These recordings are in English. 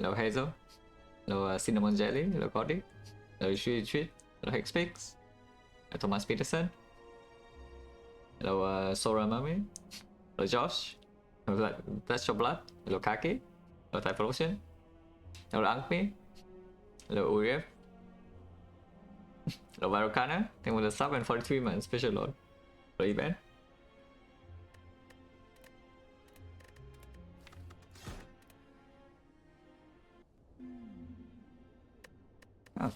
Hello Hazel. Hello Cinnamon Jelly. Hello Cody. Hello Shui Treat. Hello Hexpix. Hello Thomas Peterson. Hello Sora Mummy. Hello Josh. Hello That's Your Blood. Hello Kaki. Hello Typhlosion. Hello Ankmi. Hello Uriel. Hello Varokana. Thank you for the sub and 43 months special lord. Hello event.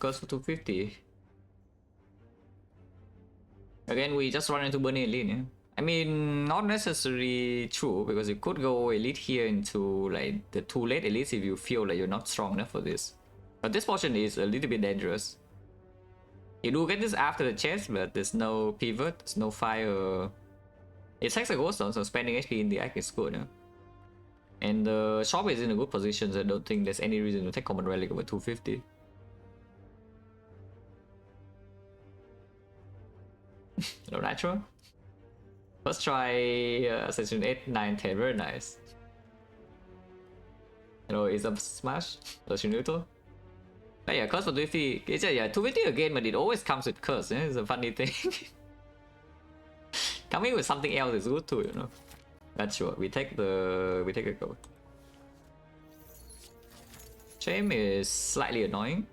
Curse for 250. Again, we just run into Burning Elite. Yeah? I mean, not necessarily true, because you could go Elite here into like the 2 late Elites if you feel like you're not strong enough for this. But this portion is a little bit dangerous. You do get this after the chest, but there's no pivot, there's no fire. It's hexaghost, so spending HP in the act is good. Yeah? And the shop is in a good position, so I don't think there's any reason to take Common Relic over 250. Hello Natural. First try Session 8, 9, 10, very nice. Hello is up smash. Hello Shinutto. But yeah, curse for 250. It's yeah, 250 again, but it always comes with curse. Yeah? It's a funny thing. Coming with something else is good too, you know. That's sure. We take a go. Shame is slightly annoying.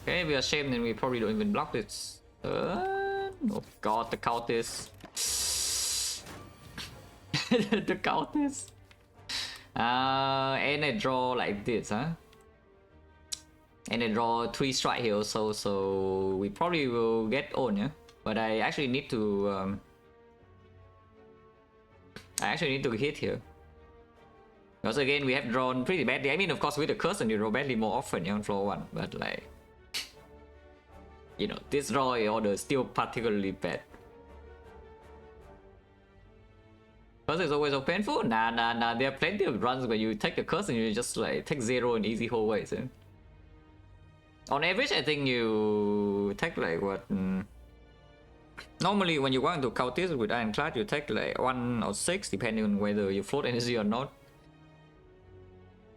Okay, we are shame, then we probably don't even block this. Oh god, the cultist. The cultist. And I draw like this, huh? And I draw 3 strike here also, so we probably will get on, yeah? But I actually need to hit here. Because again, we have drawn pretty badly. I mean, of course, with the curse, and you draw badly more often, yeah, on floor 1. But like, you know, this draw order is still particularly bad. Curse is always so painful? Nah. There are plenty of runs where you take the curse and you just like take 0 in easy whole ways. Eh? On average, I think you take like what? Normally, when you go into cultist with Ironclad, you take like 1 or 6, depending on whether you float energy or not.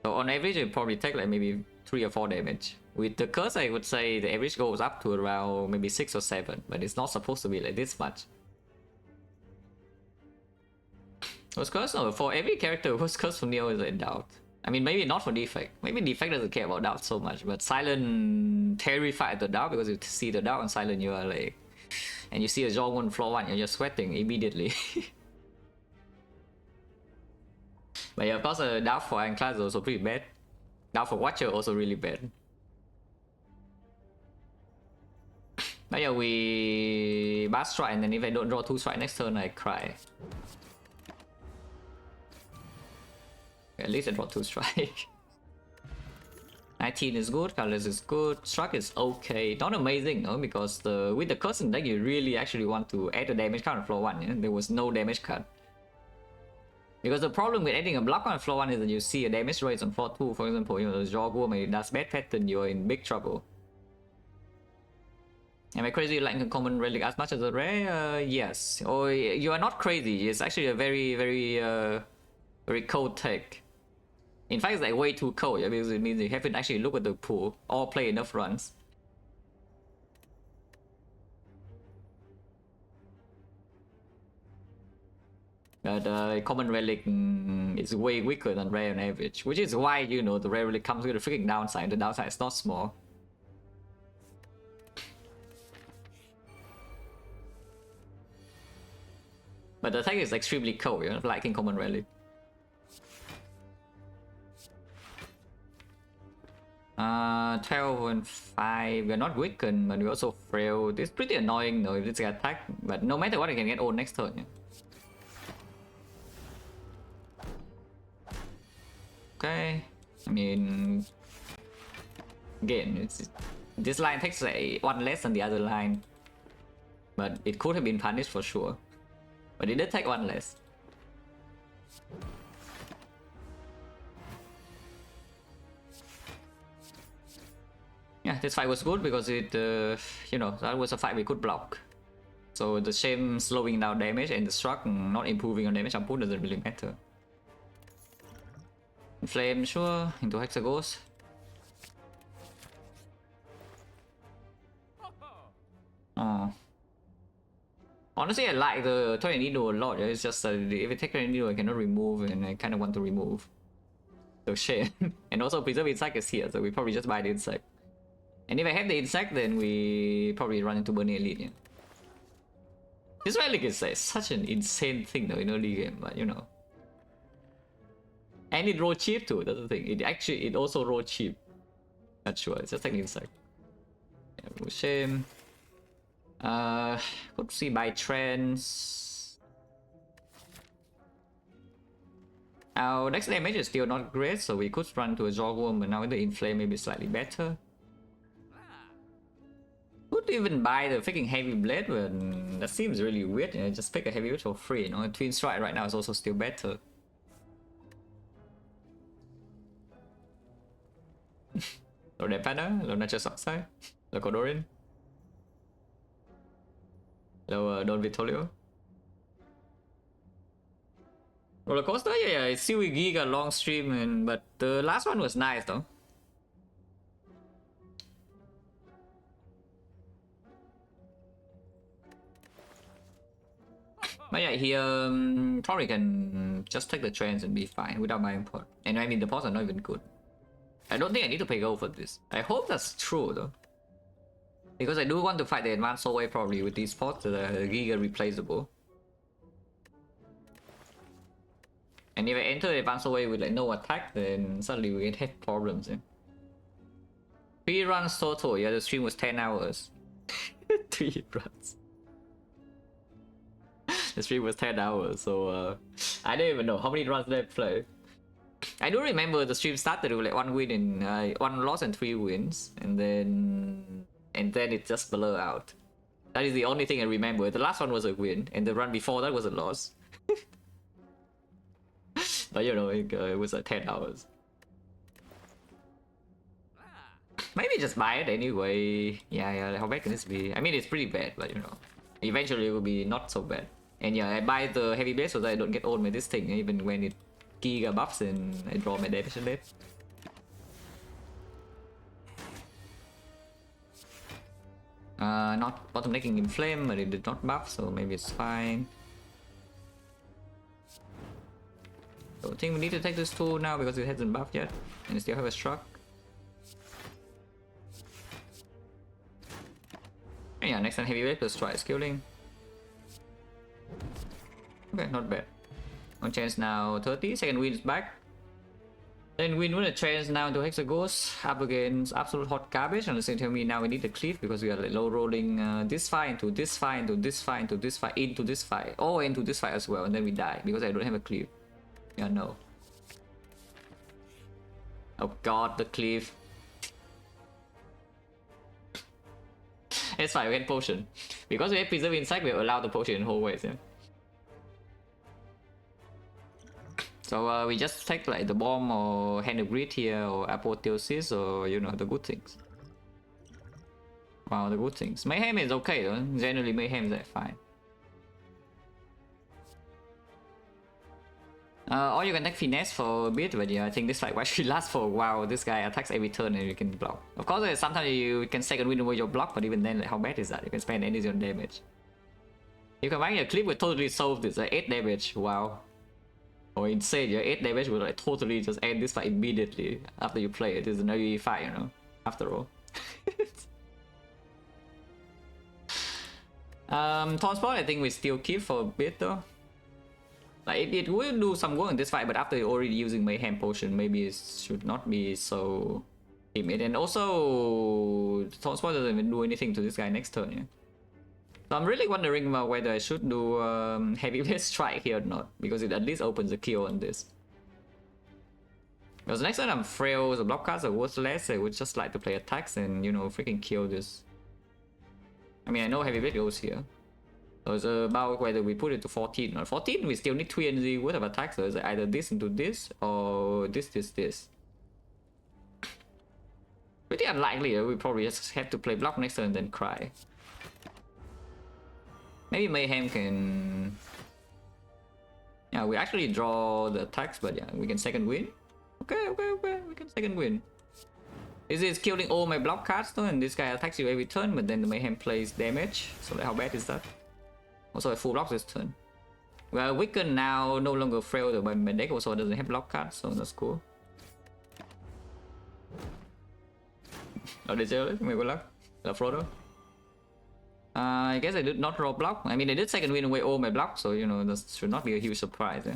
So on average, you probably take like maybe 3 or 4 damage. With the curse, I would say the average goes up to around maybe 6 or 7, but it's not supposed to be like this much. What's curse? No, for every character, what's curse for Neo is a doubt. I mean, maybe not for Defect. Maybe Defect doesn't care about doubt so much, but Silent terrified the doubt, because you see the doubt on Silent, you are like, and you see a Zhong on floor 1, you're just sweating immediately. But yeah, of course, doubt for Ironclad is also pretty bad. Doubt for Watcher also really bad. But yeah, we bash strike, and then if I don't draw 2 strike next turn, I cry. At least I draw 2 strike. 19 is good, colors is good, struck is okay. Not amazing, no, because with the cursing deck, you really actually want to add a damage card on floor 1. Yeah? There was no damage card. Because the problem with adding a block on floor 1 is that you see a damage rate on floor 2, for example, you know, the Jorgo, maybe does bad pattern, you're in big trouble. Am I crazy like a common relic as much as a rare? Yes. Or you are not crazy. It's actually a very, very cold take. In fact, it's like way too cold, yeah, because it means you haven't actually looked at the pool or play enough runs. But common relic is way weaker than rare on average, which is why, you know, the rare relic comes with a freaking downside. The downside is not small. But the attack is extremely cold, you know, like in common relic. 12 and 5, we're not weakened, but we're also frail. It's pretty annoying though if this guy attack, but no matter what, I can get old next turn. Yeah? Okay, I mean, again, this line takes 1 less than the other line, but it could have been punished for sure. But it did take 1 less. Yeah, this fight was good because it, you know, that was a fight we could block. So the shame slowing down damage and the struck not improving on damage output doesn't really matter. Flame, sure. Into hexaghost. Oh. Honestly, I like the Torrent Needle a lot. It's just if I take Torrent Needle, I cannot remove, and I kind of want to remove. So shit. And also Preserve Insect is here, so we probably just buy the insect. And if I have the insect, then we probably run into Burning Elite. Yeah. This relic is such an insane thing though in early game, but you know. And it roll cheap too, that's the thing. It also roll cheap. Not sure, it's just like an insect. Yeah, shame. Could see by trends. Our next damage is still not great, so we could run to a Jawworm, but now the inflame may be slightly better. Could even buy the freaking heavy blade, but that seems really weird. You know, just pick a heavy blade for free. You know, Twin Strike right now is also still better. Rồi đẹp phát đó, lâu nay chơi sọc sai. Là có Dorin. Lâu Don Vitolio. Roller coaster, yeah, it's still a giga long stream, but the last one was nice though. But yeah, he probably can just take the trains and be fine without buying pot. And I mean, the pots are not even good. I don't think I need to pay gold for this. I hope that's true though. Because I do want to fight the advanced soul wave probably with these pots that are giga replaceable. And if I enter the advanced soul wave with like no attack, then suddenly we can have problems. Yeah? 3 runs total, yeah, the stream was 10 hours. 3 runs. The stream was 10 hours, so I don't even know how many runs did I play. I do remember the stream started with like 1 win and 1 loss and 3 wins, and then it just blurred out. That is the only thing I remember. The last one was a win, and the run before that was a loss. But you know, it was like 10 hours. Maybe just buy it anyway. Yeah, how bad can this be? I mean, it's pretty bad, but you know, eventually it will be not so bad. And yeah, I buy the heavy blade so that I don't get old with this thing, even when it giga buffs and I draw my damage in it. Not bottom decking inflame, but it did not buff, so maybe it's fine. So I think we need to take this tool now because it hasn't buffed yet, and it still have a struck. And yeah, next time heavy blade plus try skilling. Okay, not bad. On chance now 30, second win is back. Then win with a chance now to hexaghost up against absolute hot garbage, and the same tell me now we need the cleave because we are like low rolling this fight into this fight into this fight into this fight into this fight. Oh, into this fight as well, and then we die because I don't have a cleave. Yeah, no. Oh god, the cleave. It's fine, we get potion. Because we have preserve inside, we allow the potion in whole ways, yeah. So we just take like the bomb or hand of greed here or apotheosis or you know the good things. Wow, the good things. Mayhem is okay though. Generally mayhem is fine. Or you can take finesse for a bit, but yeah, I think this fight will actually last for a while. This guy attacks every turn and you can block. Of course, sometimes you can second win away your block, but even then, like, how bad is that? You can spend energy on damage. You can find a clip will totally solve this. Like 8 damage, wow. Or insane, your 8 damage will like totally just end this fight immediately after you play it. It's an early fight, you know, after all. Transport, I think we still keep for a bit though. Like it will do some work in this fight, but after already using Mayhem Potion, maybe it should not be so timid. And also, Transport doesn't even do anything to this guy next turn, yeah. So I'm really wondering about whether I should do Heavy Blade Strike here or not, because it at least opens a kill on this. Because next time I'm frail, the block cards are worthless, I would just like to play attacks and, you know, freaking kill this. I mean, I know Heavy Blade goes here. So it's about whether we put it to 14 or 14, we still need 3 energy worth of attacks, so it's either this into this or this. Pretty unlikely, we probably just have to play block next turn and then cry. Maybe Mayhem can... Yeah, we actually draw the attacks, but yeah, we can second win. Okay, we can second win. This is killing all my block cards though, and this guy attacks you every turn, but then the Mayhem plays damage. So how bad is that? Also, I full block this turn. Well, Weaken now no longer frail, but my deck also doesn't have block cards, so that's cool. Oh, they chơi đấy, good luck. La Frodo. I guess I did not draw block. I mean, I did second win away all my blocks, so you know, that should not be a huge surprise. Eh?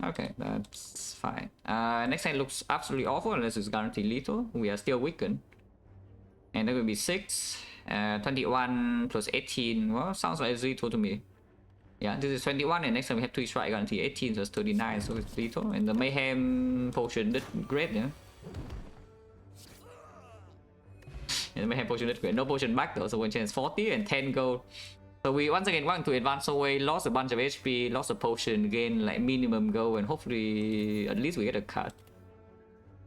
Okay, that's fine. Next hand looks absolutely awful unless it's guaranteed lethal. We are still weakened. And that will be 6. 21 plus 18. Well, sounds like it's lethal to me. Yeah, this is 21, and next time we have 3 strike guarantee 18, so it's 39, so it's lethal. And the Mayhem potion did great, yeah. And the Mayhem potion did great. No potion back though, so one chance 40 and 10 gold. So we once again went to advance away, lost a bunch of HP, lost a potion, gained like minimum gold, and hopefully at least we get a cut.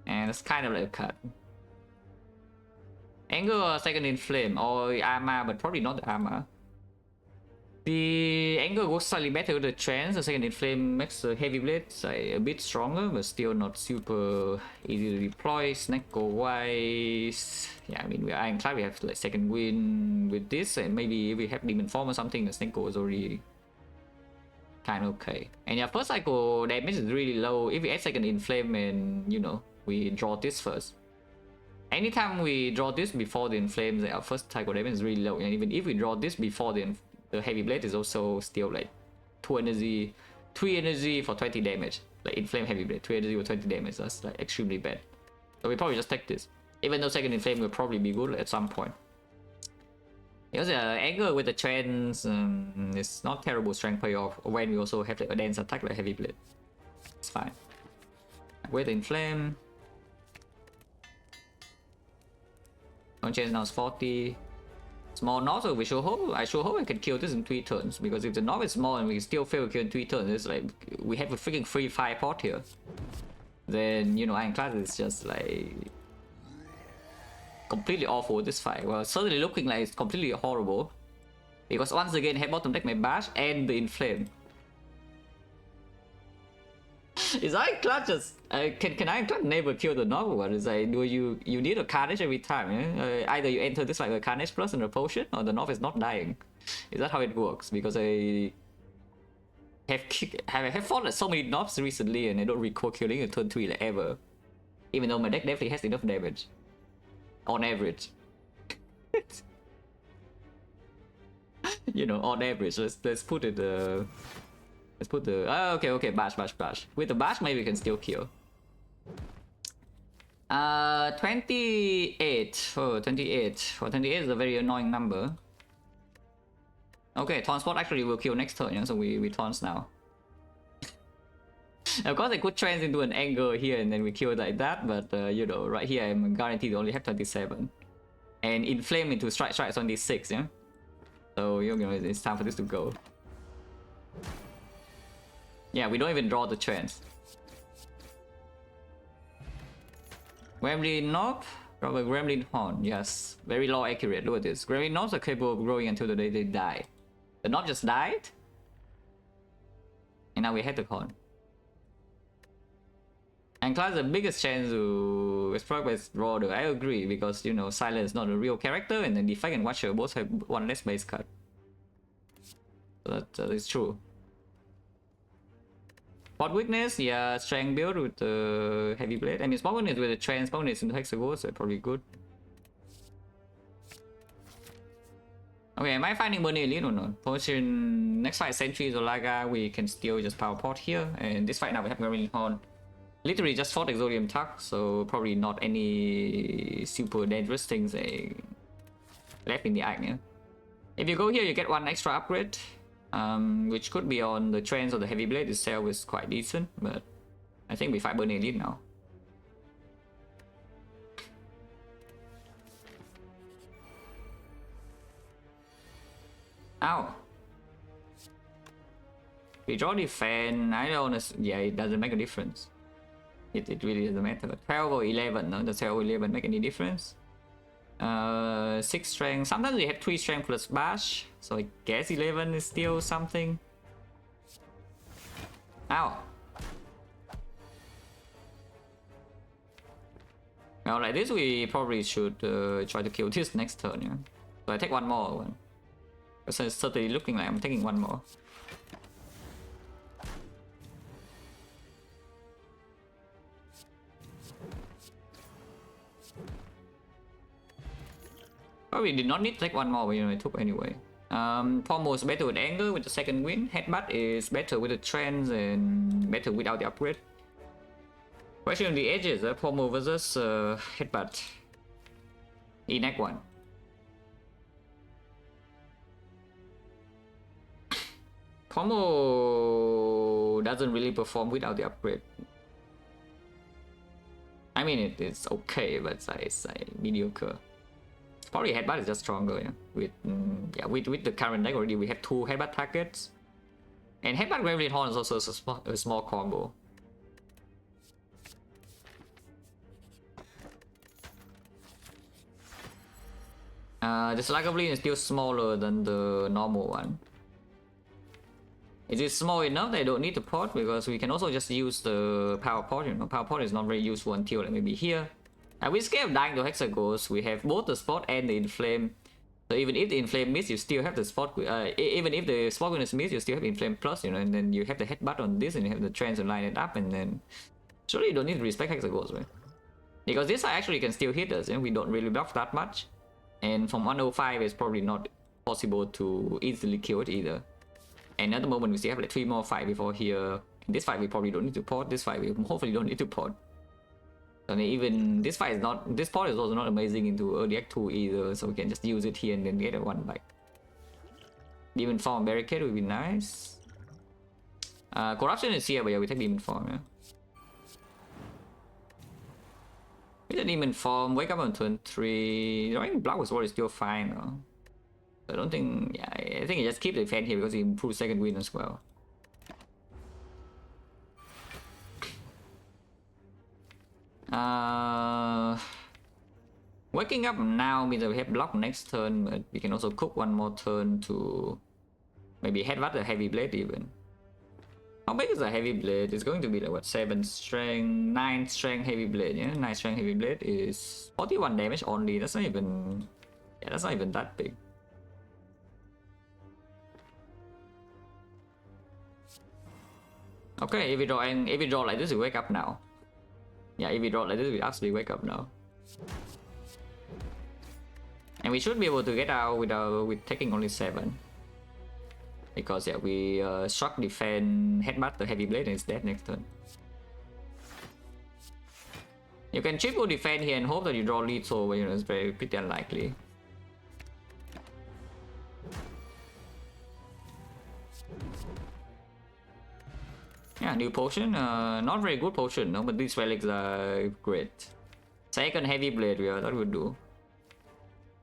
And it's kind of like a cut. Anger or second in flame or armor, but probably not the armor. The anger goes slightly better with the trance. The second in flame makes the heavy blades a bit stronger, but still not super easy to deploy. Snake wise, yeah, I mean, we are Ironclad, we have like second win with this, and maybe if we have demon form or something, the snake is already kind of okay. And yeah, first cycle damage is really low. If we add second in flame and you know we draw this first. Anytime we draw this before the inflames, our first cycle damage is really low, and even if we draw this before the heavy blade is also still like 2 energy, 3 energy for 20 damage. Like inflame heavy blade, 3 energy for 20 damage. That's like extremely bad. So we probably just take this. Even though second inflame will probably be good at some point. Because anger with the trends is not terrible strength payoff when we also have like a dense attack like heavy blade. It's fine. With the inflame. One chance now is 40. Small knot, so we should hope. I sure hope I can kill this in 3 turns, because if the knot is small and we still fail to kill in 3 turns, it's like we have a freaking free fire pot here. Then you know, Ironclad is just like completely awful with this fight. Well, certainly looking like it's completely horrible, because once again, head bottom deck my bash and the inflame. Is Ironclad just can Ironclad never kill the novel one? Is like, do you need a carnage every time? Eh? Either you enter this like a carnage plus and a potion, or the novel is not dying. Is that how it works? Because I have fought like so many knobs recently, and I don't recall killing a turn 3 like ever. Even though my deck definitely has enough damage, on average. You know, on average. Let's put it. Let's put the okay, bash. With the bash, maybe we can still kill. 28. Oh, 28. Well, 28 is a very annoying number. Okay, taunt spot actually will kill next turn, yeah? So we taunts now. Of course, I could trans into an anger here and then we kill it like that, but you know, right here I'm guaranteed to only have 27. And inflame into strike is only 6, yeah? So you know, it's time for this to go. Yeah, we don't even draw the trends. Gremlin Knob, drop a Gremlin Horn. Yes, very low accurate. Look at this. Gremlin Knobs are capable of growing until the day they die. The knob just died, and now we had the horn. And Class the biggest chance to exploit by draw though. I agree, because you know Silence is not a real character, and then Defect and Watcher both have 1 less base card. So that is true. Spot weakness, yeah, strength build with the heavy blade. I mean, spot weakness with the trans bonus into hexaghost, so probably good. Okay, am I finding Burning Elite or not? Potion next fight, Sentries or Laga, we can still just power pot here. And this fight now we have Gremlin Horn. Literally just fought Exodium Tuck, so probably not any super dangerous things left in the eye. Yeah? If you go here, you get 1 extra upgrade. Which could be on the trends or the heavy blade itself is quite decent, but I think we fight Burning Elite now. Ow! We draw defend, I don't know, yeah, it doesn't make a difference. It really doesn't matter. 12 or 11, no? Does 12 or 11 make any difference? 6 strength. Sometimes we have 3 strength plus bash, so I guess 11 is still something. Ow. Well, like this, we probably should try to kill this next turn, yeah? So I take one more. So it's certainly looking like I'm taking one more. Probably did not need to take one more, but you know, I took anyway. Pommel is better with anger with the second win. Headbutt is better with the trends and better without the upgrade. Question on the edges, Pommel versus Headbutt in Act 1. Pommel doesn't really perform without the upgrade. I mean, it's okay, but it's mediocre. Probably Headbutt is just stronger, yeah. With the current deck already, we have 2 Headbutt targets. And Headbutt Graveblade Horn is also a small combo. The Slug Goblin is still smaller than the normal one. It is small enough that I don't need to port, because we can also just use the Power Port, you know. Power Port is not very useful until like maybe here. And we're scared of dying to hexaghost. We have both the spot and the inflame. So even if the inflame miss, you still have the spot. Even if the spot witness miss, you still have inflame plus, you know. And then you have the headbutt on this, and you have the trance and line it up, and then surely you don't need to respect hexaghost, right? Because this side actually can still hit us, and we don't really buff that much. And from 105, it's probably not possible to easily kill it either. And at the moment, we still have like 3 more fight before here. In this fight, we probably don't need to port. This fight, we hopefully don't need to port. And even this fight is not, this port is also not amazing into early act 2 either, so we can just use it here and then get a 1 back. Demon Form Barricade would be nice. Corruption is here, but yeah, we take Demon Form, yeah. With the Demon Form, wake up on turn 3. Drawing Block with Sword is still fine though. I don't think, yeah, I think you just keep the defense here because it improves second win as well. Waking up now means that we have block next turn, but we can also cook one more turn to maybe headbutt the heavy blade even. How big is the heavy blade? It's going to be like what, 7 strength, 9 strength heavy blade, yeah? 9 strength heavy blade is 41 damage only. That's not even, yeah, that's not even that big. Okay, if we draw like this, we wake up now. Yeah, if we draw like this, we actually wake up now. And we should be able to get out with taking only 7. Because yeah, we struck, defend, headbutt the heavy blade and it's dead next turn. You can triple defend here and hope that you draw lethal, but you know, it's pretty unlikely. Yeah, new potion, not very good potion, no, but these relics are great. Second heavy blade, yeah, that would do.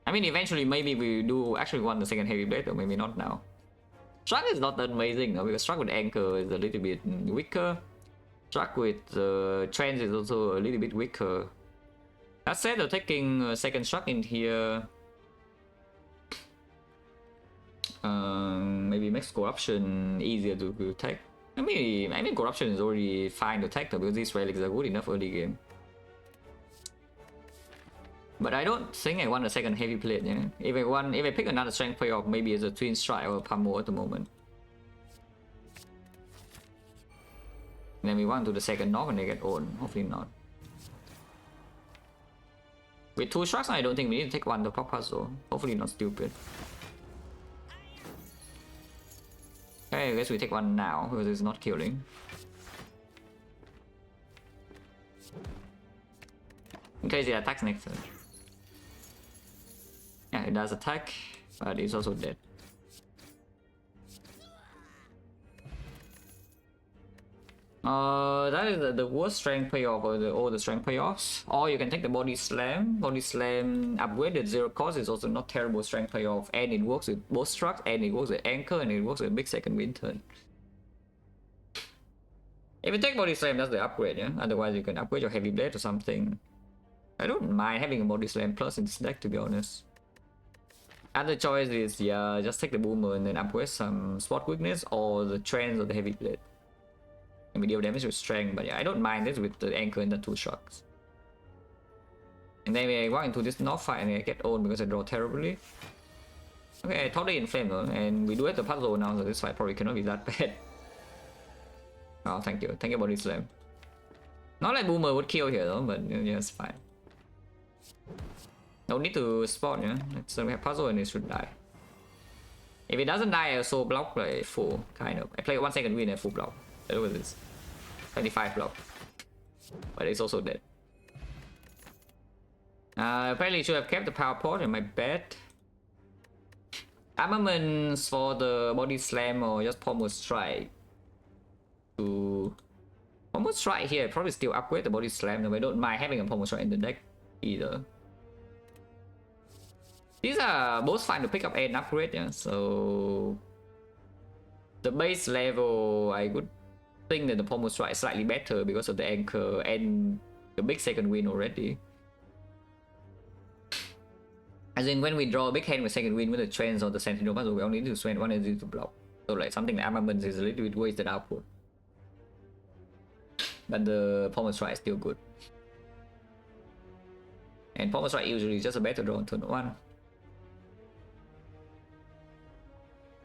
I mean, eventually maybe we do actually want the second heavy blade, or maybe not now. Struck is not that amazing, no, because struck with anchor is a little bit weaker. Struck with trance is also a little bit weaker. That said, they're taking second struck in here. Maybe makes corruption easier to take. I mean corruption is already fine to take though, because these relics are good enough early game. But I don't think I want a second heavy plate, yeah? If I pick another strength payoff, maybe it's a twin strike or a pummel at the moment. And then we want to the second knock and they get owned. Hopefully not. With 2 strikes, I don't think we need to take one to pop puzzle. Hopefully not stupid. Okay, I guess we take one now because it's not killing. In case it attacks next turn. Yeah, it does attack, but it's also dead. That is the worst strength payoff of all the strength payoffs. Or you can take the body slam. Body slam upgraded 0 cost is also not terrible strength payoff, and it works with both struck, and it works with anchor, and it works with big second win turn. If you take body slam, that's the upgrade, yeah. Otherwise, you can upgrade your heavy blade or something. I don't mind having a body slam plus in this deck, to be honest. Other choice is, yeah, just take the boomer and then upgrade some spot weakness or the trance of the heavy blade. And we deal damage with strength, but yeah, I don't mind this with the anchor and the 2 shocks. And then we walk into this north fight and I get owned because I draw terribly. Okay, I totally inflame though, and we do have the puzzle now, so this fight probably cannot be that bad. Oh, thank you. Thank you, Body Slam. Not like Boomer would kill here though, but yeah, it's fine. No need to spawn, yeah. So we have puzzle and it should die. If it doesn't die, I also block like full, kind of. I play 1 second win and full block. Look at this. 25 block. But it's also dead. Apparently should have kept the power port in my bed. Armaments for the body slam or just pommel strike. Pommel strike here, probably still upgrade the body slam, though I don't mind having a pommel strike in the deck either. These are both fine to pick up and upgrade, yeah, so the base level I would think that the pommel strike is slightly better because of the anchor and the big second win already. As in when we draw a big hand with second win with the trends or the sentinel puzzle, we only need to spend 1 energy to block. So like something like armaments is a little bit wasted output. But the pommel strike is still good. And pommel strike usually is just a better draw on turn 1.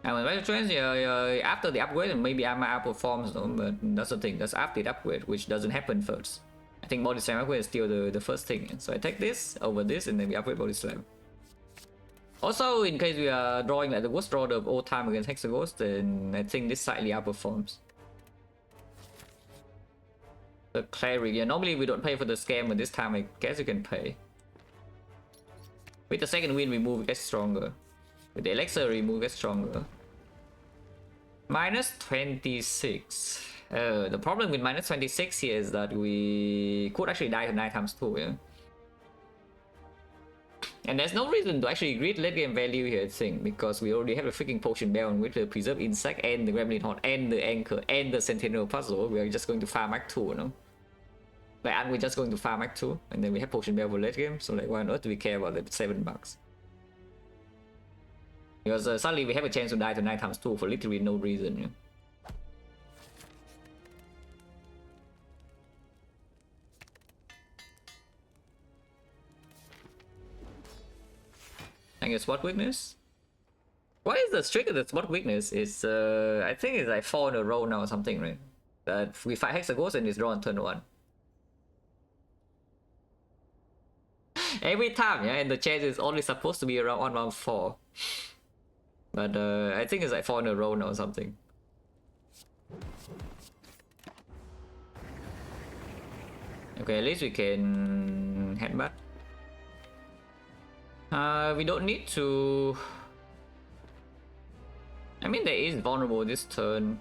And when battle trends, after the upgrade, maybe armor outperforms them, but that's the thing, that's after the upgrade, which doesn't happen first. I think body slam upgrade is still the first thing. So I take this over this and then we upgrade body slam. Also, in case we are drawing like the worst draw of all time against hexaghost, then I think this slightly outperforms. The cleric, yeah, normally we don't pay for the scam, but this time I guess you can pay. With the second win, we move gets stronger. With the elixir, we move gets stronger. Minus 26. The problem with minus 26 here is that we could actually die to 9 times 2, yeah? And there's no reason to actually greed late game value here, I think, because we already have a freaking potion bell with the preserve insect and the gremlin horn and the anchor and the sentinel puzzle. We are just going to farm Act 2, you know? Like, aren't we just going to farm Act 2? And then we have potion bell for late game, so like, why on earth do we care about the $7? Because suddenly we have a chance to die to 9 times 2 for literally no reason, yeah? I guess spot weakness? What is the trick of the spot weakness? Is I think it's like 4 in a row now or something, right? That we fight hexaghost and it's drawn on turn 1. Every time, yeah, and the chance is only supposed to be around 1 round 4. But I think it's like 4 in a row now or something. Okay, at least we can headbutt. We don't need to... I mean, there is vulnerable this turn.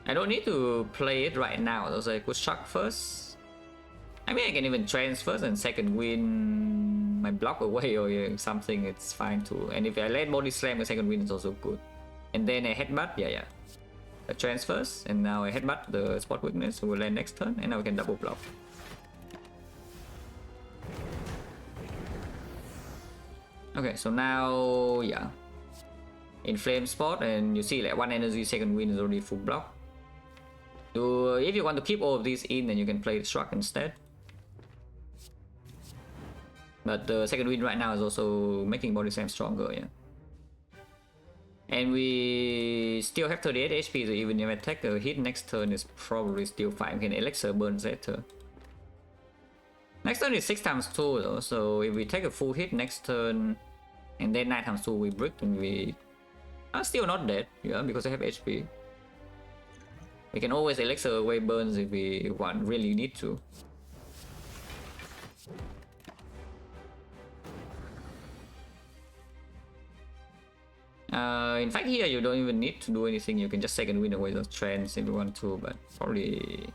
I don't need to play it right now, so I could shock first. I mean, I can even trance first and second win my block away or something, it's fine too. And if I let body slam, the second win is also good. And then I headbutt, yeah. I trance first, and now I headbutt the spot weakness, so we'll land next turn, and now we can double block. Okay, so now, yeah. Inflame spot, and you see like 1 energy, second win is already full block. If you want to keep all of these in, then you can play the Shrug instead. But the second win right now is also making body slam stronger, yeah. And we still have 38 HP, so even if I take a hit next turn, is probably still fine. We can elixir burn later. Next turn is 6 times 2 though, so if we take a full hit next turn, and then 9 times 2 we brick, and we are still not dead, yeah, because I have HP. We can always elixir away burns if we really need to. In fact, here you don't even need to do anything. You can just second win away those trends if you want to, but probably,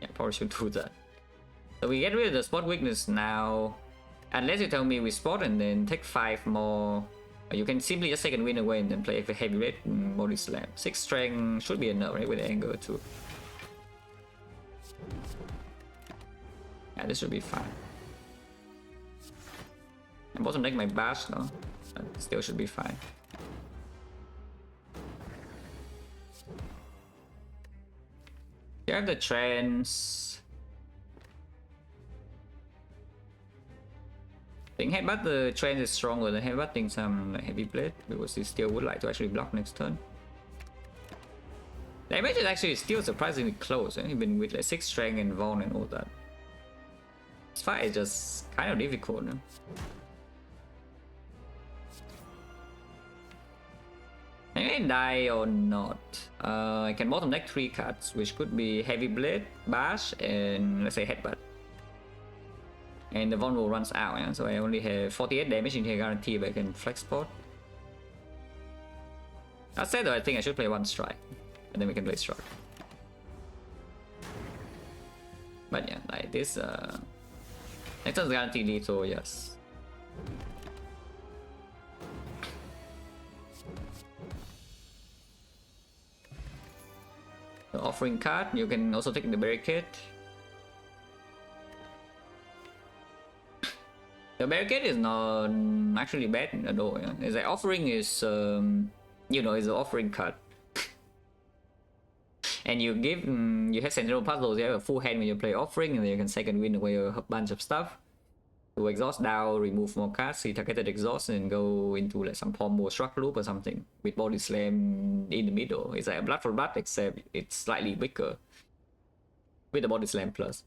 yeah, probably should do that. So we get rid of the spot weakness now. Unless you tell me we spot and then take 5 more. You can simply just second win away and then play a heavy rate body slam. 6 strength should be enough, right? With the anger too. Yeah, this should be fine. I bottom deck my bash though, but still should be fine. You have the trends. I think headbutt the trend is stronger than headbutting some like heavy blade because he still would like to actually block next turn. The damage is actually still surprisingly close, even with like 6 strength and Vaughn and all that. This fight is just kind of difficult. No? I may die or not. I can bottom deck 3 cards, which could be Heavy Blade, Bash, and let's say Headbutt. And the vulnerable runs out, yeah? So I only have 48 damage in here guarantee, but I can flex spot. That said though, I think I should play 1 strike, and then we can play strike. But yeah, like this, next one's guaranteed lethal, yes. The offering card, you can also take the barricade. The barricade is not actually bad at all. Yeah? It's like offering is, you know, it's an offering card. And you give, you have Sentinel Puzzles, you have a full hand when you play offering, and then you can second win away a bunch of stuff. To exhaust down, remove more cards, see targeted exhaust, and go into like some combo struck loop or something with body slam in the middle. It's like a blood for blood, except it's slightly weaker with the body slam plus.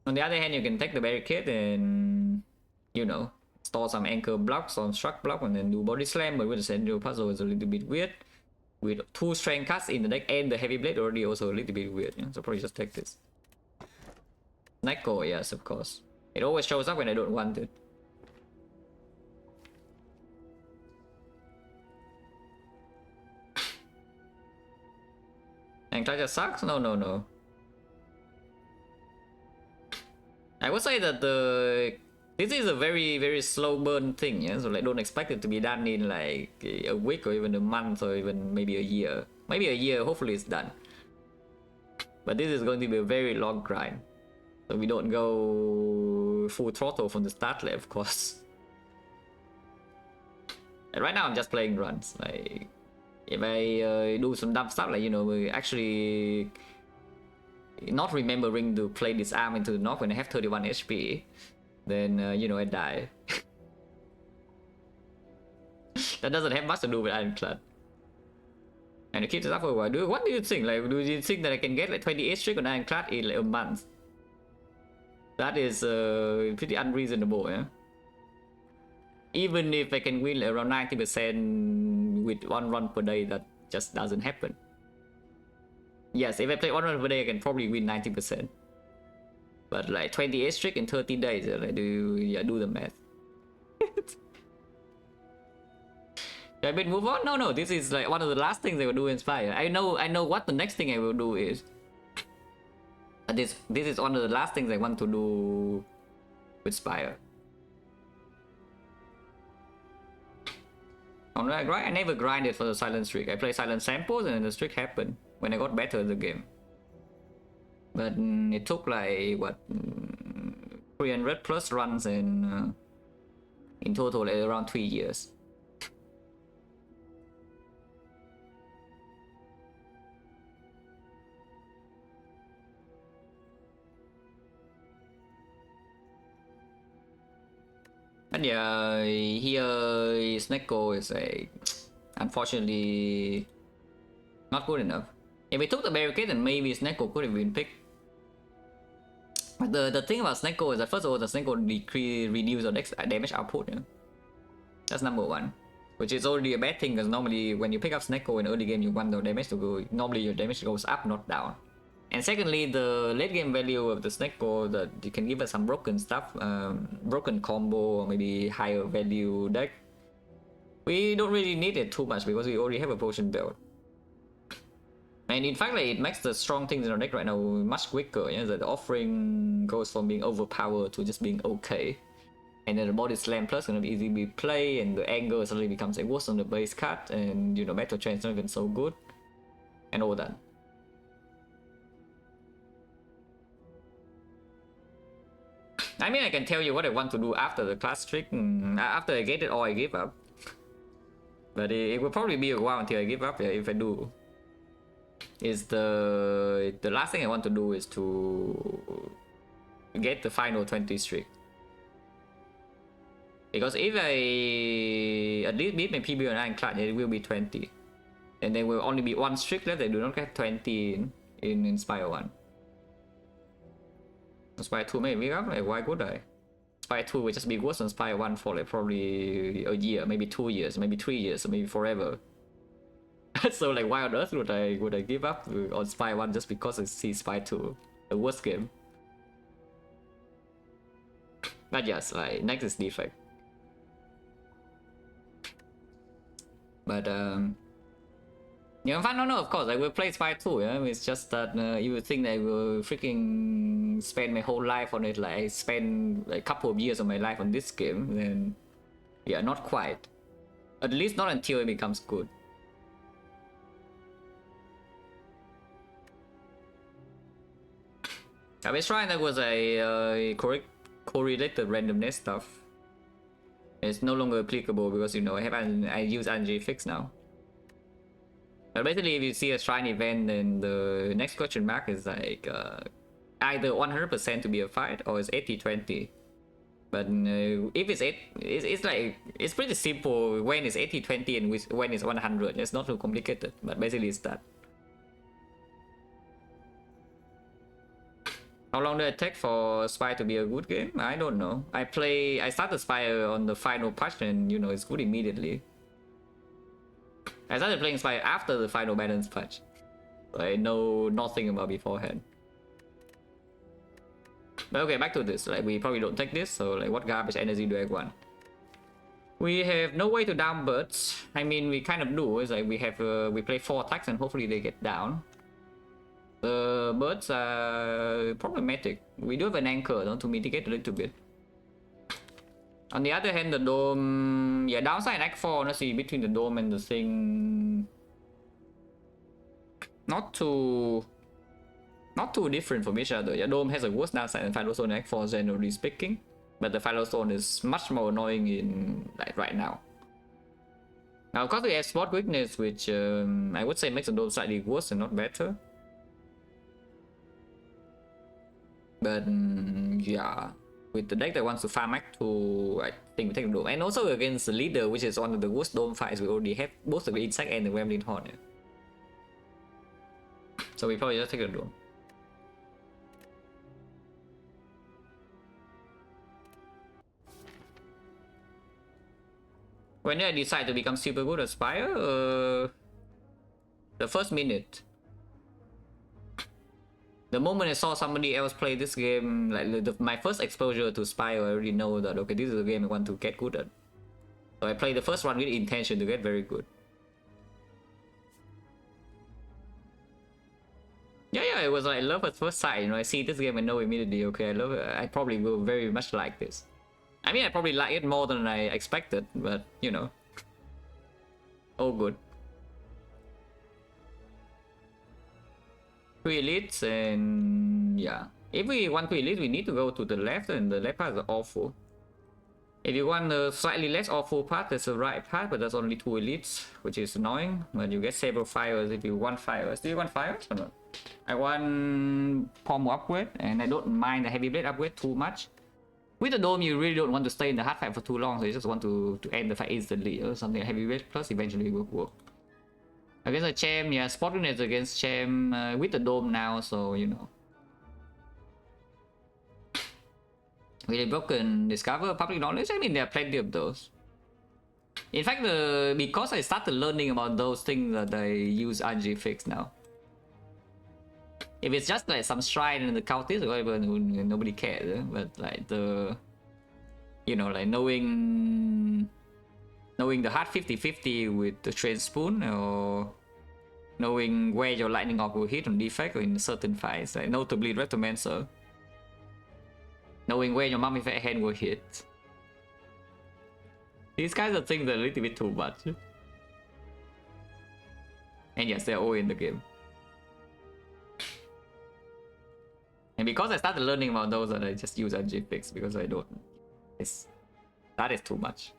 On the other hand, you can take the barricade and, you know, store some anchor blocks on struck block and then do body slam. But with the Sentinel Puzzle, it's a little bit weird. With 2 strength cards in the deck and the heavy blade already also a little bit weird. Yeah? So probably just take this. Neko, yes, of course. It always shows up when I don't want it. And Ironclad just sucks? No. I would say that this is a very slow burn thing, yeah. So like don't expect it to be done in like a week or even a month or even maybe a year. Maybe a year, hopefully it's done. But this is going to be a very long grind. So we don't go full throttle from the start, of course. And right now I'm just playing runs. Like if I do some dumb stuff, like, you know, actually not remembering to play this arm into the knock when I have 31 HP, then you know, I die. That doesn't have much to do with Ironclad. And to keep this up for a while, what do you think? Like, do you think that I can get like 28 streak on Ironclad in like a month? That is pretty unreasonable, yeah? Even if I can win around 90% with 1 run per day, that just doesn't happen. Yes, if I play 1 run per day, I can probably win 90%. But like 28 streak in 30 days, like, do the math. Should I move on? No, this is like one of the last things I will do in Spire. I know what the next thing I will do is. This is one of the last things I want to do with Spire. I never grinded for the silent streak. I play silent samples and the streak happened when I got better at the game. But it took like what 300 plus runs and in total like around 3 years. And yeah, here Snecko is like unfortunately not good enough. If we took the barricade, then maybe Snecko could have been picked. But the thing about Snecko is that first of all, the Snecko reduce the damage output. Yeah? That's number 1, which is already a bad thing because normally when you pick up Snecko in early game, you want the damage to go. Normally your damage goes up, not down. And secondly, the late game value of the Snecko, that you can give us some broken stuff, broken combo or maybe higher value deck. We don't really need it too much because we already have a potion build. And in fact, like, it makes the strong things in our deck right now much quicker. You know, the offering goes from being overpowered to just being okay. And then the body slam plus gonna be easy to play, and the anger suddenly becomes like worse on the base card, and you know, battle trend's not even so good. And all that. I mean, I can tell you what I want to do after the class trick, after I get it or I give up. But it will probably be a while until I give up, yeah, if I do. is the last thing I want to do is to get the final 20 streak. Because if I at least beat my PB on Ironclad, it will be 20. And there will only be one streak left. I do not get 20 in Spire 1. Spire 2 maybe up, like why would I? Spire 2 will just be worse than Spire 1 for like probably a year, maybe 2 years, maybe 3 years, or maybe forever. So like why on earth would I give up on Spire 1 just because I see Spire 2 the worst game? But yes, like next is defect. But yeah, fun. No, of course I will play Spire 2. Yeah? It's just that you would think that I will freaking spend my whole life on it. Like I spend like a couple of years of my life on this game. Then yeah, not quite. At least not until it becomes good. I was trying that was a correlated randomness stuff. It's no longer applicable because you know I use RNG fix now. But basically, if you see a shrine event, then the next question mark is like either 100% to be a fight or it's 80-20. But if it's it's like it's pretty simple when it's 80-20 and when it's 100. It's not too complicated, but basically it's that. How long did it take for Spire to be a good game? I don't know. I started Spire on the final patch and you know it's good immediately. I started playing Spire after the final balance patch. I know nothing about beforehand. But okay, back to this. Like we probably don't take this, so like what garbage energy do I want? We have no way to down birds. I mean we kind of do. It's like we have we play 4 attacks and hopefully they get down. The birds are problematic. We do have an anchor though, to mitigate a little bit. On the other hand, the dome, yeah, downside Act 4, honestly, between the dome and the thing, not too different from each other. Yeah, dome has a worse downside than Philo Stone Act 4, generally speaking, but the Philo Stone is much more annoying in like right now. Now, of course, we have spot weakness, which I would say makes the dome slightly worse and not better. But yeah, with the deck that wants to farm Act 2, I think we take the dome. And also against the leader, which is one of the worst dome fights, we already have both the insect and the Gremlin Horn. Yeah. So we probably just take the dome. When did I decide to become super good at Spire? The first minute. The moment I saw somebody else play this game, like my first exposure to Spire, I already know that okay, this is a game I want to get good at. So I played the first one with intention to get very good. Yeah, it was like love at first sight. You know, I see this game and know immediately, okay, I love it. I probably will very much like this. I mean, I probably like it more than I expected, but you know, all good. 3 elites and yeah. If we want 3 elites, we need to go to the left, and the left path is awful. If you want a slightly less awful path, there's a right path, but there's only 2 elites, which is annoying. But you get several fires if you want fires. Do you want fires or not? I want pommel upgrade, and I don't mind the heavy blade upgrade too much. With the dome, you really don't want to stay in the hard fight for too long, so you just want to end the fight instantly or something. Heavy blade plus eventually will work. Against a champ, yeah, spot units against champ with the dome now, so you know. Really broken discover public knowledge. I mean, there are plenty of those. In fact, because I started learning about those things that I use RNG fix now. If it's just like some shrine in the cultist or whatever, nobody cares. But like the, you know, like knowing the hard 50-50 with the train spoon, or knowing where your lightning orb will hit on defect or in certain fights, like notably Rectomancer. Knowing where your mummified hand will hit. These kinds of things are a little bit too much. And yes, they're all in the game. And because I started learning about those, I just use RNG fix because I don't. That is too much.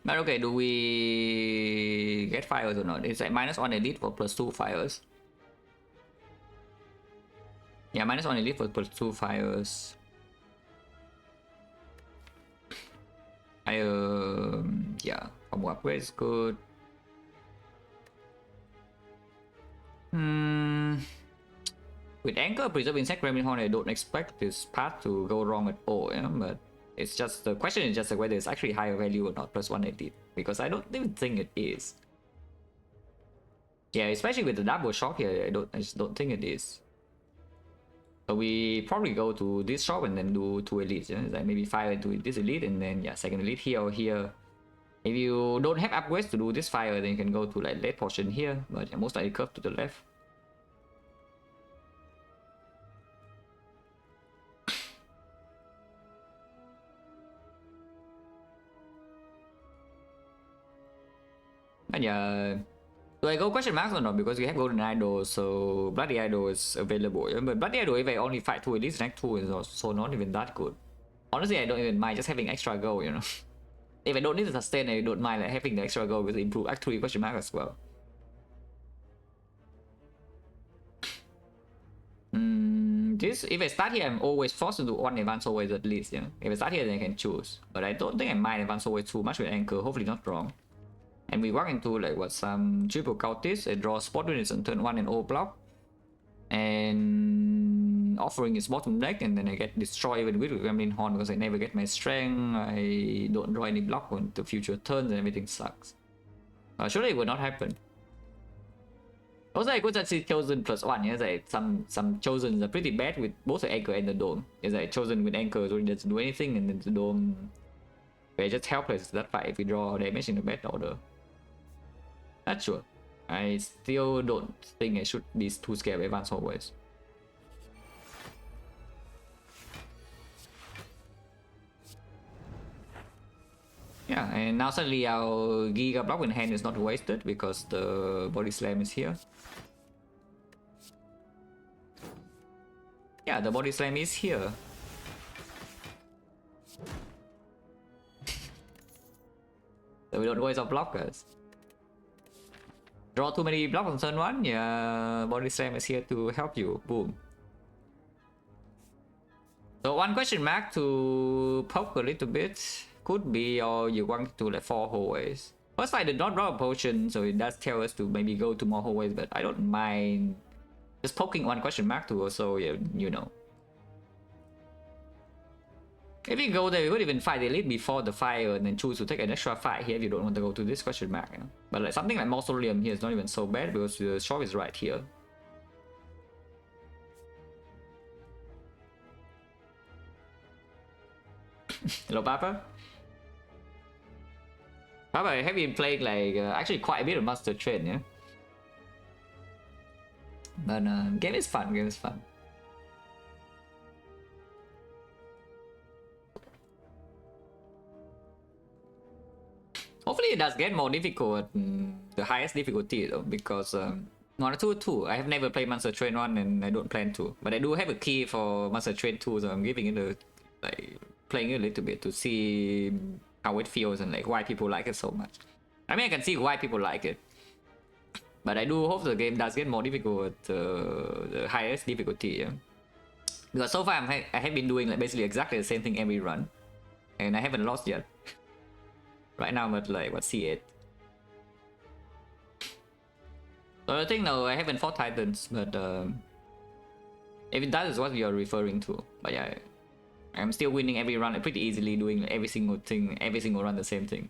But okay, do we get fires or not? It's like -1 elite for +2 fires. Yeah, -1 elite for +2 fires. Yeah, combo upgrade is good. With Anchor, Preserve Insect, Gremlin Horn, I don't expect this path to go wrong at all, you know, but it's just, the question is just like whether it's actually higher value or not, +1 elite, because I don't even think it is. Yeah, especially with the double shock here, I just don't think it is. So we probably go to this shop and then do 2 elites, you know? Like maybe fire into this elite and then yeah, second elite here or here. If you don't have upgrades to do this fire, then you can go to like late portion here, but yeah, most likely curve to the left. And yeah, do I go question marks or not? Because we have golden idol, so bloody idol is available. Yeah? But bloody idol, if I only fight 2 elites, rank 2 is also not even that good. Honestly, I don't even mind just having extra gold, you know. If I don't need to sustain, I don't mind like having the extra gold because it improve actually question mark as well. This, if I start here, I'm always forced to do 1 advance always at least, you know. If I start here, then I can choose. But I don't think I mind advance always too much with Anchor, hopefully not wrong. And we walk into like what, some triple cultist, I draw spot units on turn 1 and O block. And offering is bottom deck, and then I get destroyed even with Gremlin Horn because I never get my strength, I don't draw any block on the future turns, and everything sucks. Surely it will not happen. Also, I could see chosen +1, yeah, like some chosens are pretty bad with both the anchor and the dome. It's like chosen with anchor so it doesn't do anything, and then the dome, we're just helpless. That fight if we draw damage in the bad order. Not sure. I still don't think I should be too scared of advance always. Yeah, and now suddenly our Giga block in hand is not wasted because the body slam is here. Yeah, the body slam is here. So we don't waste our blockers. Draw too many blocks on turn 1, yeah, body slam is here to help you. Boom. So 1 question mark to poke a little bit could be, or you want to like 4 hallways. First I did not draw a potion, so it does tell us to maybe go to more hallways, but I don't mind just poking 1 question mark to also, yeah, you know. If you go there, you could even fight the elite before the fire and then choose to take an extra fight here if you don't want to go to this question mark, you know? But like something like Mausoleum here is not even so bad because the shop is right here. Hello, Papa. Papa, I have been playing like actually quite a bit of Master Train, yeah? But game is fun, game is fun. Hopefully it does get more difficult, the highest difficulty though, because Naruto 2, I have never played Master Train 1 and I don't plan to. But I do have a key for Master Train 2, so I'm giving it a, like, playing it a little bit to see how it feels and like why people like it so much. I mean, I can see why people like it. But I do hope the game does get more difficult, the highest difficulty, yeah? Because so far I have been doing like basically exactly the same thing every run. And I haven't lost yet. Right now I'm at like, what, C8. So I think no, I haven't fought Titans, but if that is what you're referring to. But yeah, I'm still winning every run like, pretty easily, doing like, every single thing, every single run the same thing.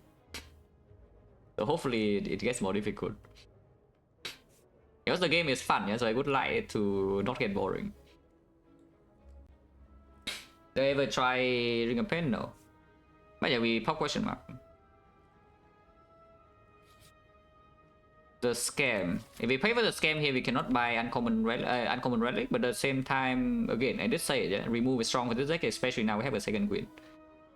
So hopefully it gets more difficult. Because the game is fun, yeah, so I would like it to not get boring. Did I ever try Ring of Pain? No. But yeah, we pop question mark. The scam. If we pay for the scam here, we cannot buy uncommon relic, but at the same time, again, I did say it, yeah, remove is strong for this deck, especially now we have a second queen.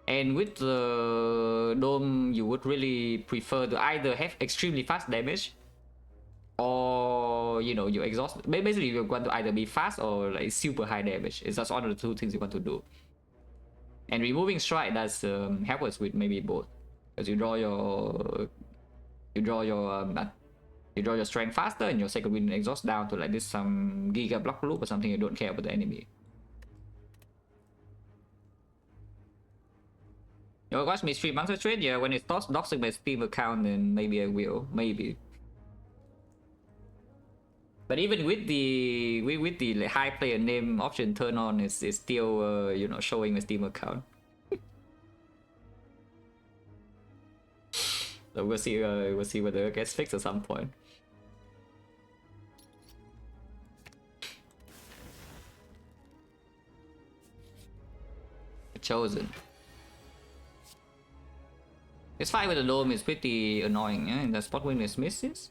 And with the dome, you would really prefer to either have extremely fast damage, or you know, you exhaust. Basically, you want to either be fast or like super high damage. It's just one of the 2 things you want to do. And removing strike does help us with maybe both. because you draw your strength faster, and your second wind exhaust down to like this some giga block loop or something. You don't care about the enemy. You watch me stream Monster Trade? Yeah, when it starts doxing my Steam account, then maybe I will. Maybe. But even with the like, high player name option turned on, it's still you know, showing my Steam account. So we'll see whether it gets fixed at some point. Chosen. This fight with the dome is pretty annoying, yeah? And the spot weakness misses.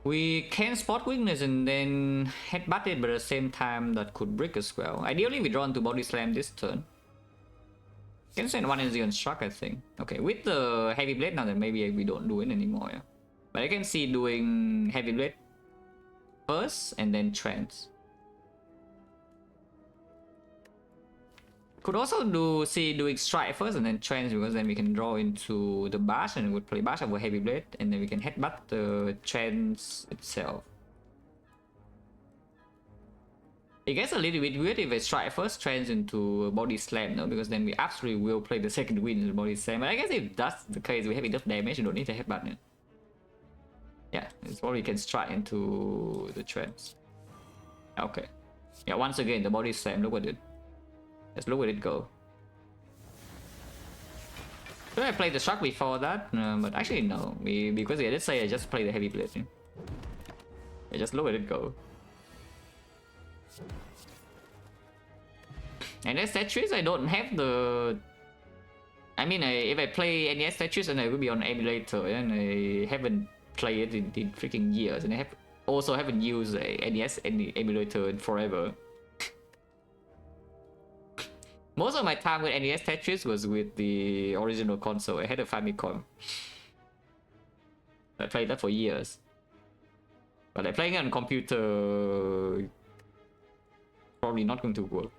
We can spot weakness and then headbutt it, but at the same time that could break as well. Ideally we draw into body slam this turn. Can send one energy on struck, I think. Okay, with the heavy blade now, then maybe we don't do it anymore, yeah. But I can see doing heavy blade first and then trance. Could also doing strike first and then trance, because then we can draw into the bash and we would play bash over heavy blade, and then we can headbutt the trance itself. It gets a little bit weird if I strike first, trance into a body slam, though, because then we absolutely will play the second wind in the body slam. But I guess if that's the case, we have enough damage, you don't need to headbutt it. Yeah, it's probably can strike into the trance. Okay. Yeah, once again, the body slam, look at it. Let's look at it go. Should I play the shock before that? But actually no, because let's say I just play the heavy blade. Yeah, just look at it go. And then Tetris, I don't have the... I mean, if I play NES Tetris, and I will be on emulator, and I haven't played it in freaking years, and I also haven't used a NES emulator in forever. Most of my time with NES Tetris was with the original console. I had a Famicom. I played that for years. But like playing it on computer... probably not going to work.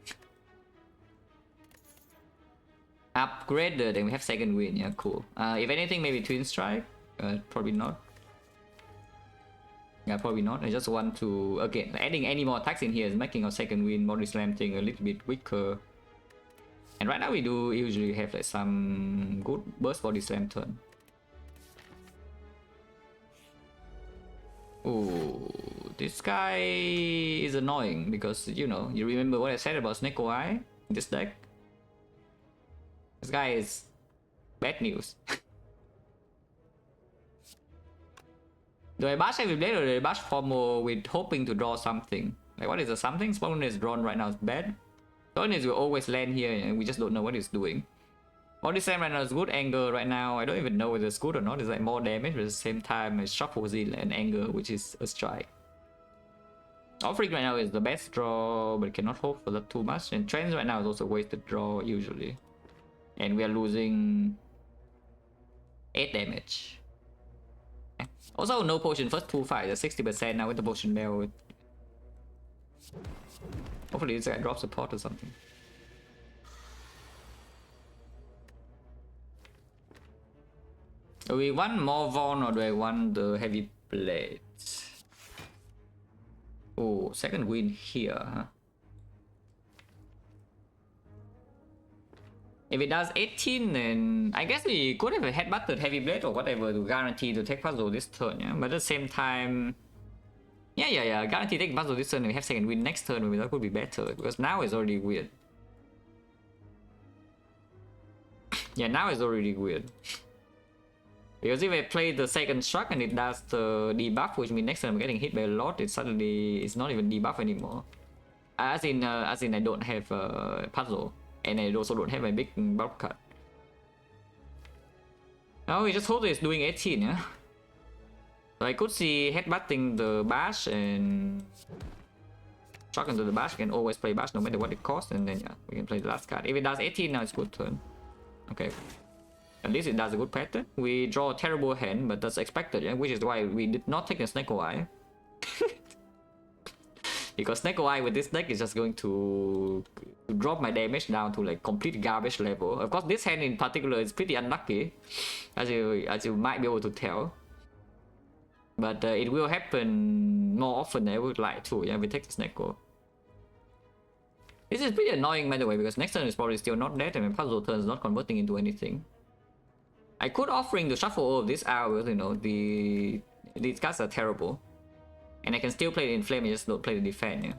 Upgraded, then we have second wind. Yeah, cool. If anything, maybe twin strike. Probably not. Yeah, probably not. I just want to... Again, adding any more attacks in here is making our second wind body slam thing a little bit weaker. And right now we do usually have like some good burst body slam turn. Oh, this guy is annoying because, you know, you remember what I said about XecnaR in this deck? This guy is bad news. Do I bash heavy blade or do I bash Formo with hoping to draw something? Like, what is the something? Spawn is drawn right now is bad. Spawn is will always land here and we just don't know what it's doing. Body slam right now is good. Anger right now, I don't even know whether it's good or not. It's like more damage, but at the same time, it's shuffles in and anger, which is a strike. Offering right now is the best draw, but cannot hope for that too much. And trends right now is also wasted draw usually. And we are losing 8 damage. Also, no potion first 2 fights, 60% now with the potion bell. Hopefully this guy drops a pot or something. Do we want more Vaughn or do I want the heavy blade? Oh, second win here, huh? If it does 18, then I guess we could have a headbutted heavy blade or whatever to guarantee to take puzzle this turn, yeah? But at the same time... Yeah, guarantee take puzzle this turn and we have second win next turn, maybe that could be better, because now it's already weird. Yeah, now it's already weird. Because if I play the second struck and it does the debuff, which means next time I'm getting hit by a lot, it's not even debuff anymore. As in I don't have puzzle, and I also don't have my big bulk cut. Now we just hope it's doing 18, yeah. So I could see headbutting the bash and struck into the bash. Can always play bash no matter what it costs, and then yeah, we can play the last card. If it does 18 now, it's good turn. Okay. At least it does a good pattern. We draw a terrible hand, but that's expected, yeah? Which is why we did not take the XecnaR. Because Snecko Eye with this deck is just going to drop my damage down to like complete garbage level. Of course, this hand in particular is pretty unlucky, as you might be able to tell. But it will happen more often than I would like to. Yeah, we take the Snecko. This is pretty annoying, by the way, because next turn is probably still not dead, and my puzzle turn is not converting into anything. I could offering to shuffle all of these hours, you know, these cards are terrible. And I can still play the Inflame, I just don't play the Defend, yeah.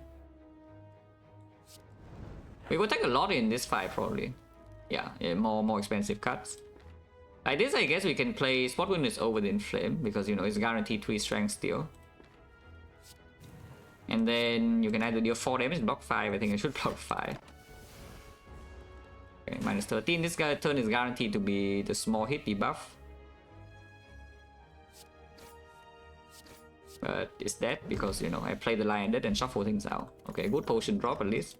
We will take a lot in this fight, probably. Yeah, more expensive cards. Like this, I guess we can play Spot Witness over the Inflame, because, you know, it's guaranteed 3 strength still. And then you can either deal 4 damage, block 5, I think I should block 5. Okay, minus 13, this guy's turn is guaranteed to be the small hit debuff. But it's dead because, you know, I play the Lion Dead and shuffle things out. Okay, good potion drop at least.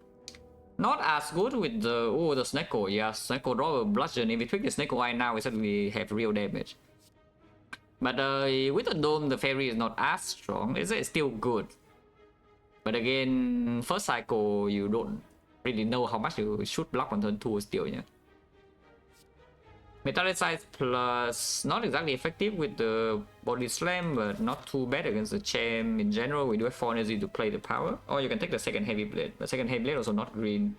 Not as good with the Snecko. Yeah, Snecko drop a bludgeon. If we tweak the Snecko Eye now, we suddenly have real damage. But with the Dome, the Fairy is not as strong. It's still good. But again, first cycle, you don't really know how much you should block on turn 2 still, yeah. Metallicize plus, not exactly effective with the body slam, but not too bad against the champ in general. We do have 4 energy to play the power. Or you can take the second heavy blade. The second heavy blade also not green.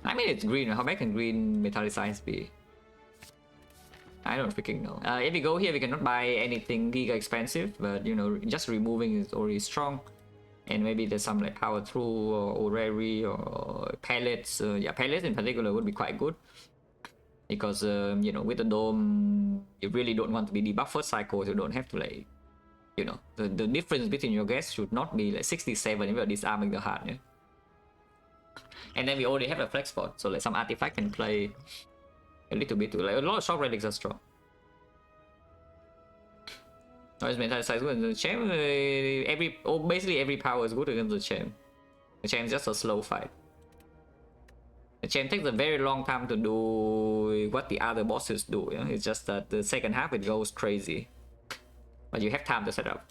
I mean, it's green. How bad can green Metallicize be? I don't freaking know. If we go here, we cannot buy anything giga expensive, but you know, just removing is already strong. And maybe there's some like power through or orrery or pellets. Yeah, pellets in particular would be quite good. Because, you know, with the Dome, you really don't want to be debuffed first cycle, so you don't have to, like, you know, the difference between your guests should not be, like, 67 if you're disarming the heart, yeah? And then we already have a flex spot, so, like, some artifact can play a little bit too. Like, a lot of shock relics are strong. Noise Metallicize good against the champ. Basically every power is good against the champ. The champ is just a slow fight. The champ takes a very long time to do what the other bosses do. Yeah? It's just that the second half it goes crazy. But you have time to set up.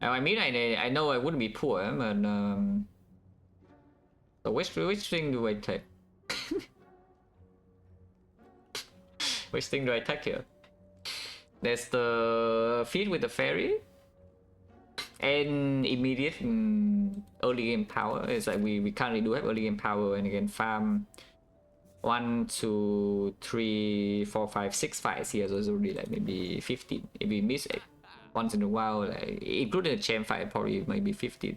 I mean, I know I wouldn't be poor, but so which thing do I take? Which thing do I take here? There's the feed with the fairy and immediate early game power. It's like we currently do have early game power, and again farm 1, 2, 3, 4, 5, 6 fights here, so it's already like maybe 15. If we miss it once in a while, like, including the champ fight, probably maybe 15.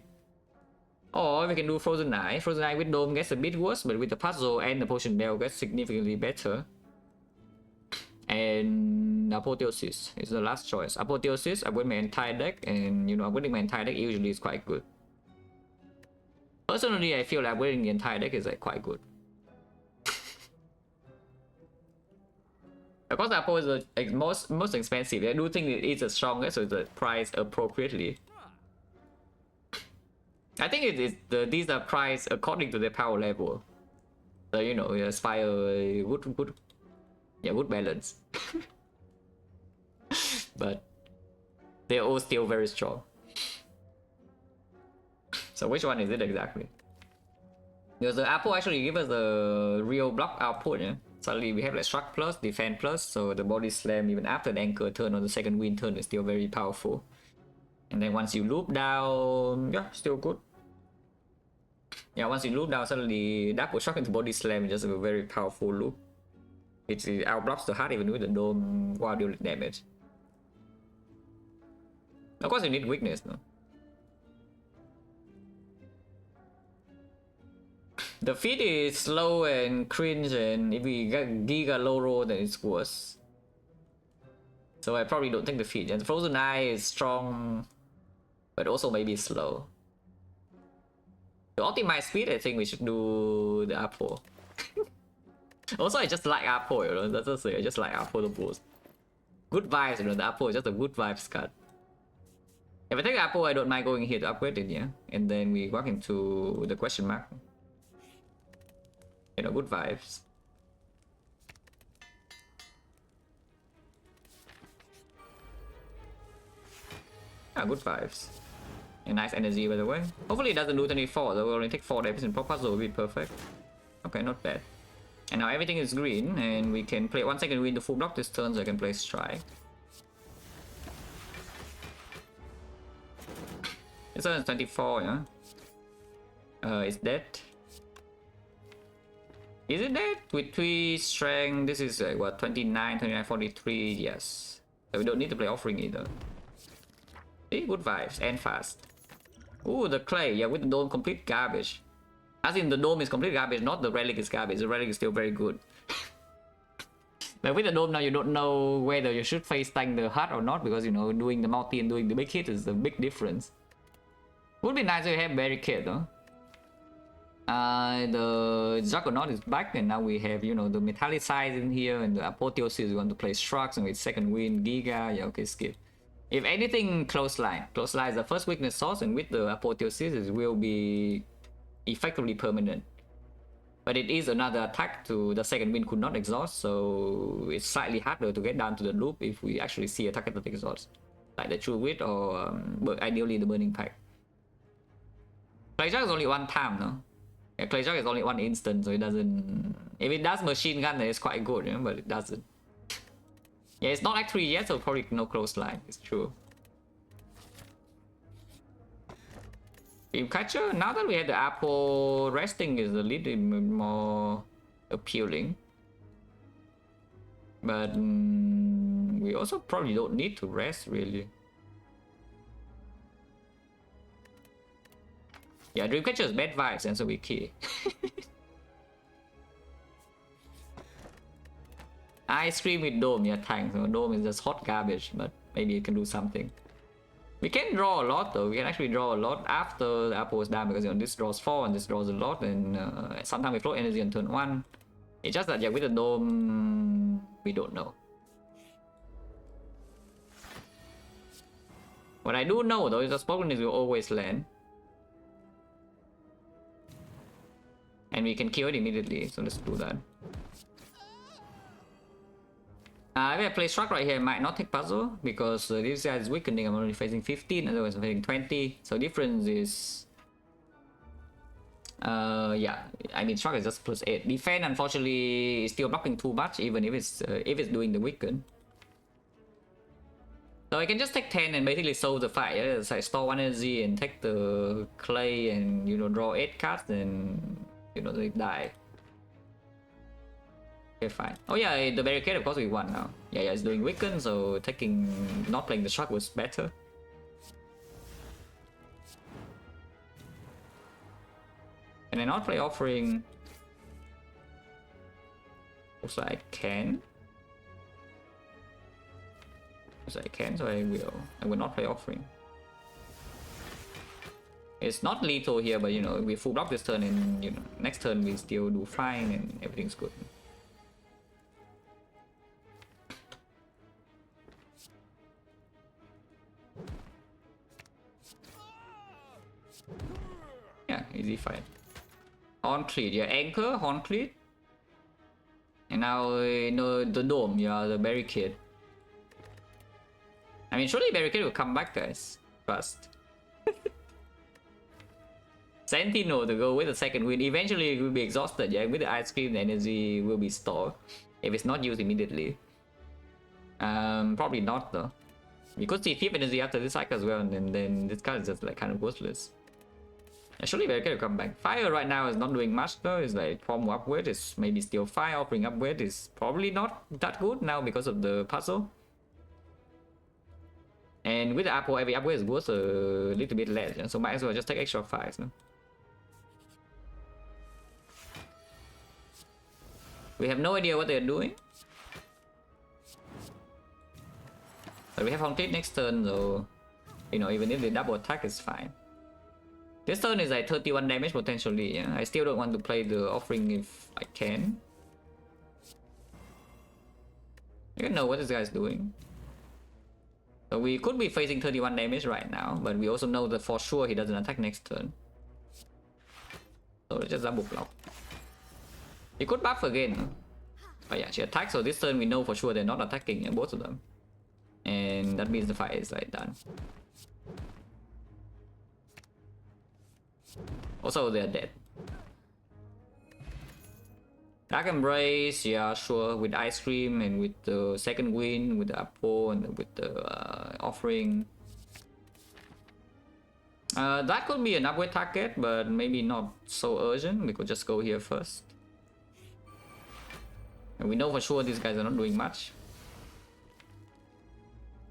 Or we can do Frozen Eye. Frozen Eye with Dome gets a bit worse, but with the puzzle and the potion bell gets significantly better. And Apotheosis is the last choice. Apotheosis, I win my entire deck, and you know, winning my entire deck usually is quite good. Personally, I feel like winning the entire deck is like quite good. Of course, Apo is the most expensive. I do think it is the strongest, so it's priced appropriately. I think these are priced according to their power level. So you know, Spire would balance. But they're all still very strong. So which one is it exactly? Because the Apple actually give us the real block output, yeah? Suddenly we have like Struck plus, Defend plus, so the body slam even after the anchor turn or the second wind turn is still very powerful. And then once you loop down, yeah, still good. Yeah, once you loop down, suddenly double shock into body slam is just a very powerful loop. It outblocks the heart even with the Dome while dealing damage. Of course you need weakness, no? The feed is slow and cringe, and if we get giga low roll, then it's worse. So I probably don't take the feed. And the Frozen Eye is strong, but also maybe slow. To optimize speed, I think we should do the Apo. Also, I just like Apo, you know, that's just say I just like Apo the most. Good vibes, you know, the Apo is just a good vibes card. If I take the Apo, I don't mind going here to upgrade it, yeah? And then we walk into the question mark. You know, good vibes. Ah, good vibes. A nice energy, by the way. Hopefully it doesn't do 24, though. We'll only take 4 damage in pro puzzle, will be perfect. Okay, not bad. And now everything is green, and we can play 1 second win to full block this turn, so I can play strike. This one is 24, yeah? It's dead. Is it dead? With 3 strength, this is what, 29, 29, 43, yes. So we don't need to play offering either. See, good vibes, and fast. Ooh, the clay, yeah, with the dome, complete garbage. As in, the dome is complete garbage, not the relic is garbage. The relic is still very good. But with the dome now, you don't know whether you should face tank the hut or not, because, you know, doing the multi and doing the big hit is a big difference. Would be nice if we have barricade, though. The Juggernaut is back, and now we have, you know, the Metallicize in here, and the Apotheosis. We want to play Structs, and with second wind, Giga. Yeah, okay, skip. If anything, close line. Close line is the first weakness source, and with the Apotheosis, it will be effectively permanent. But it is another attack to the second wind could not exhaust, so it's slightly harder to get down to the loop if we actually see attack that exhaust. Like the True Wit or ideally the Burning Pack. Clayjug is only 1 time, no? Yeah, Clayjug is only 1 instant, so it doesn't... If it does machine gun, then it's quite good, you know, but it doesn't. Yeah, it's not Act 3 yet, so probably no close line, it's true. Dreamcatcher, now that we have the apple, resting is a little more appealing. But we also probably don't need to rest, really. Yeah, Dreamcatcher is bad vibes, and so we key. Ice cream with dome, yeah, thanks. So dome is just hot garbage, but maybe it can do something. We can draw a lot though. We can actually draw a lot after the apple is down, because, you know, this draws 4 and this draws a lot, and sometimes we float energy on turn 1. It's just that, yeah, with the dome, we don't know. What I do know though is the Spoken is will always land. And we can kill it immediately, so let's do that. If I play Struck right here, I might not take puzzle, because this guy is weakening. I'm only facing 15, otherwise I'm facing 20. So difference is... yeah, I mean Struck is just +8. Defense, unfortunately, is still blocking too much, even if it's doing the weaken. So I can just take 10 and basically solve the fight. Yeah? It's like store 1 energy and take the clay and, you know, draw 8 cards, and, you know, they die. Okay, fine. Oh yeah, the barricade, of course we won now. Yeah, it's doing weaken, so not playing the Struck was better. Can I not play offering? Also I can. Also I can, so I will. I will not play offering. It's not lethal here, but, you know, we full block this turn, and, you know, next turn we still do fine and everything's good. Yeah, easy fight. Horn Cleat, yeah, Anchor, Horn Cleat. And now, no, the Dome, yeah, the Barricade. I mean, surely Barricade will come back, guys. Fast. Sentinel to go with the second win. Eventually it will be exhausted, yeah. With the ice cream, the energy will be stored. If it's not used immediately. Probably not, though. You could see 5th energy after this cycle as well, and then this card is just like kind of worthless. Actually, Barricade will come back. Fire right now is not doing much though. It's like Pommel upward is maybe still fire. Offering upward is probably not that good now because of the puzzle. And with the apple, every upgrade is worth a little bit less, so might as well just take extra 5. No? We have no idea what they're doing. But we have complete next turn, so, you know, even if they double attack, it's fine. This turn is like 31 damage potentially, yeah. I still don't want to play the offering if I can. I don't know what this guy's doing. So we could be facing 31 damage right now, but we also know that for sure he doesn't attack next turn. So let's just double block. He could buff again. Oh yeah, she attacks, so this turn we know for sure they're not attacking, both of them. And that means the fight is like done. Also, they're dead. Dark Embrace, yeah, sure. With Ice Cream and with the second win, with the Apple and with the offering. That could be an upgrade target, but maybe not so urgent. We could just go here first. And we know for sure these guys are not doing much.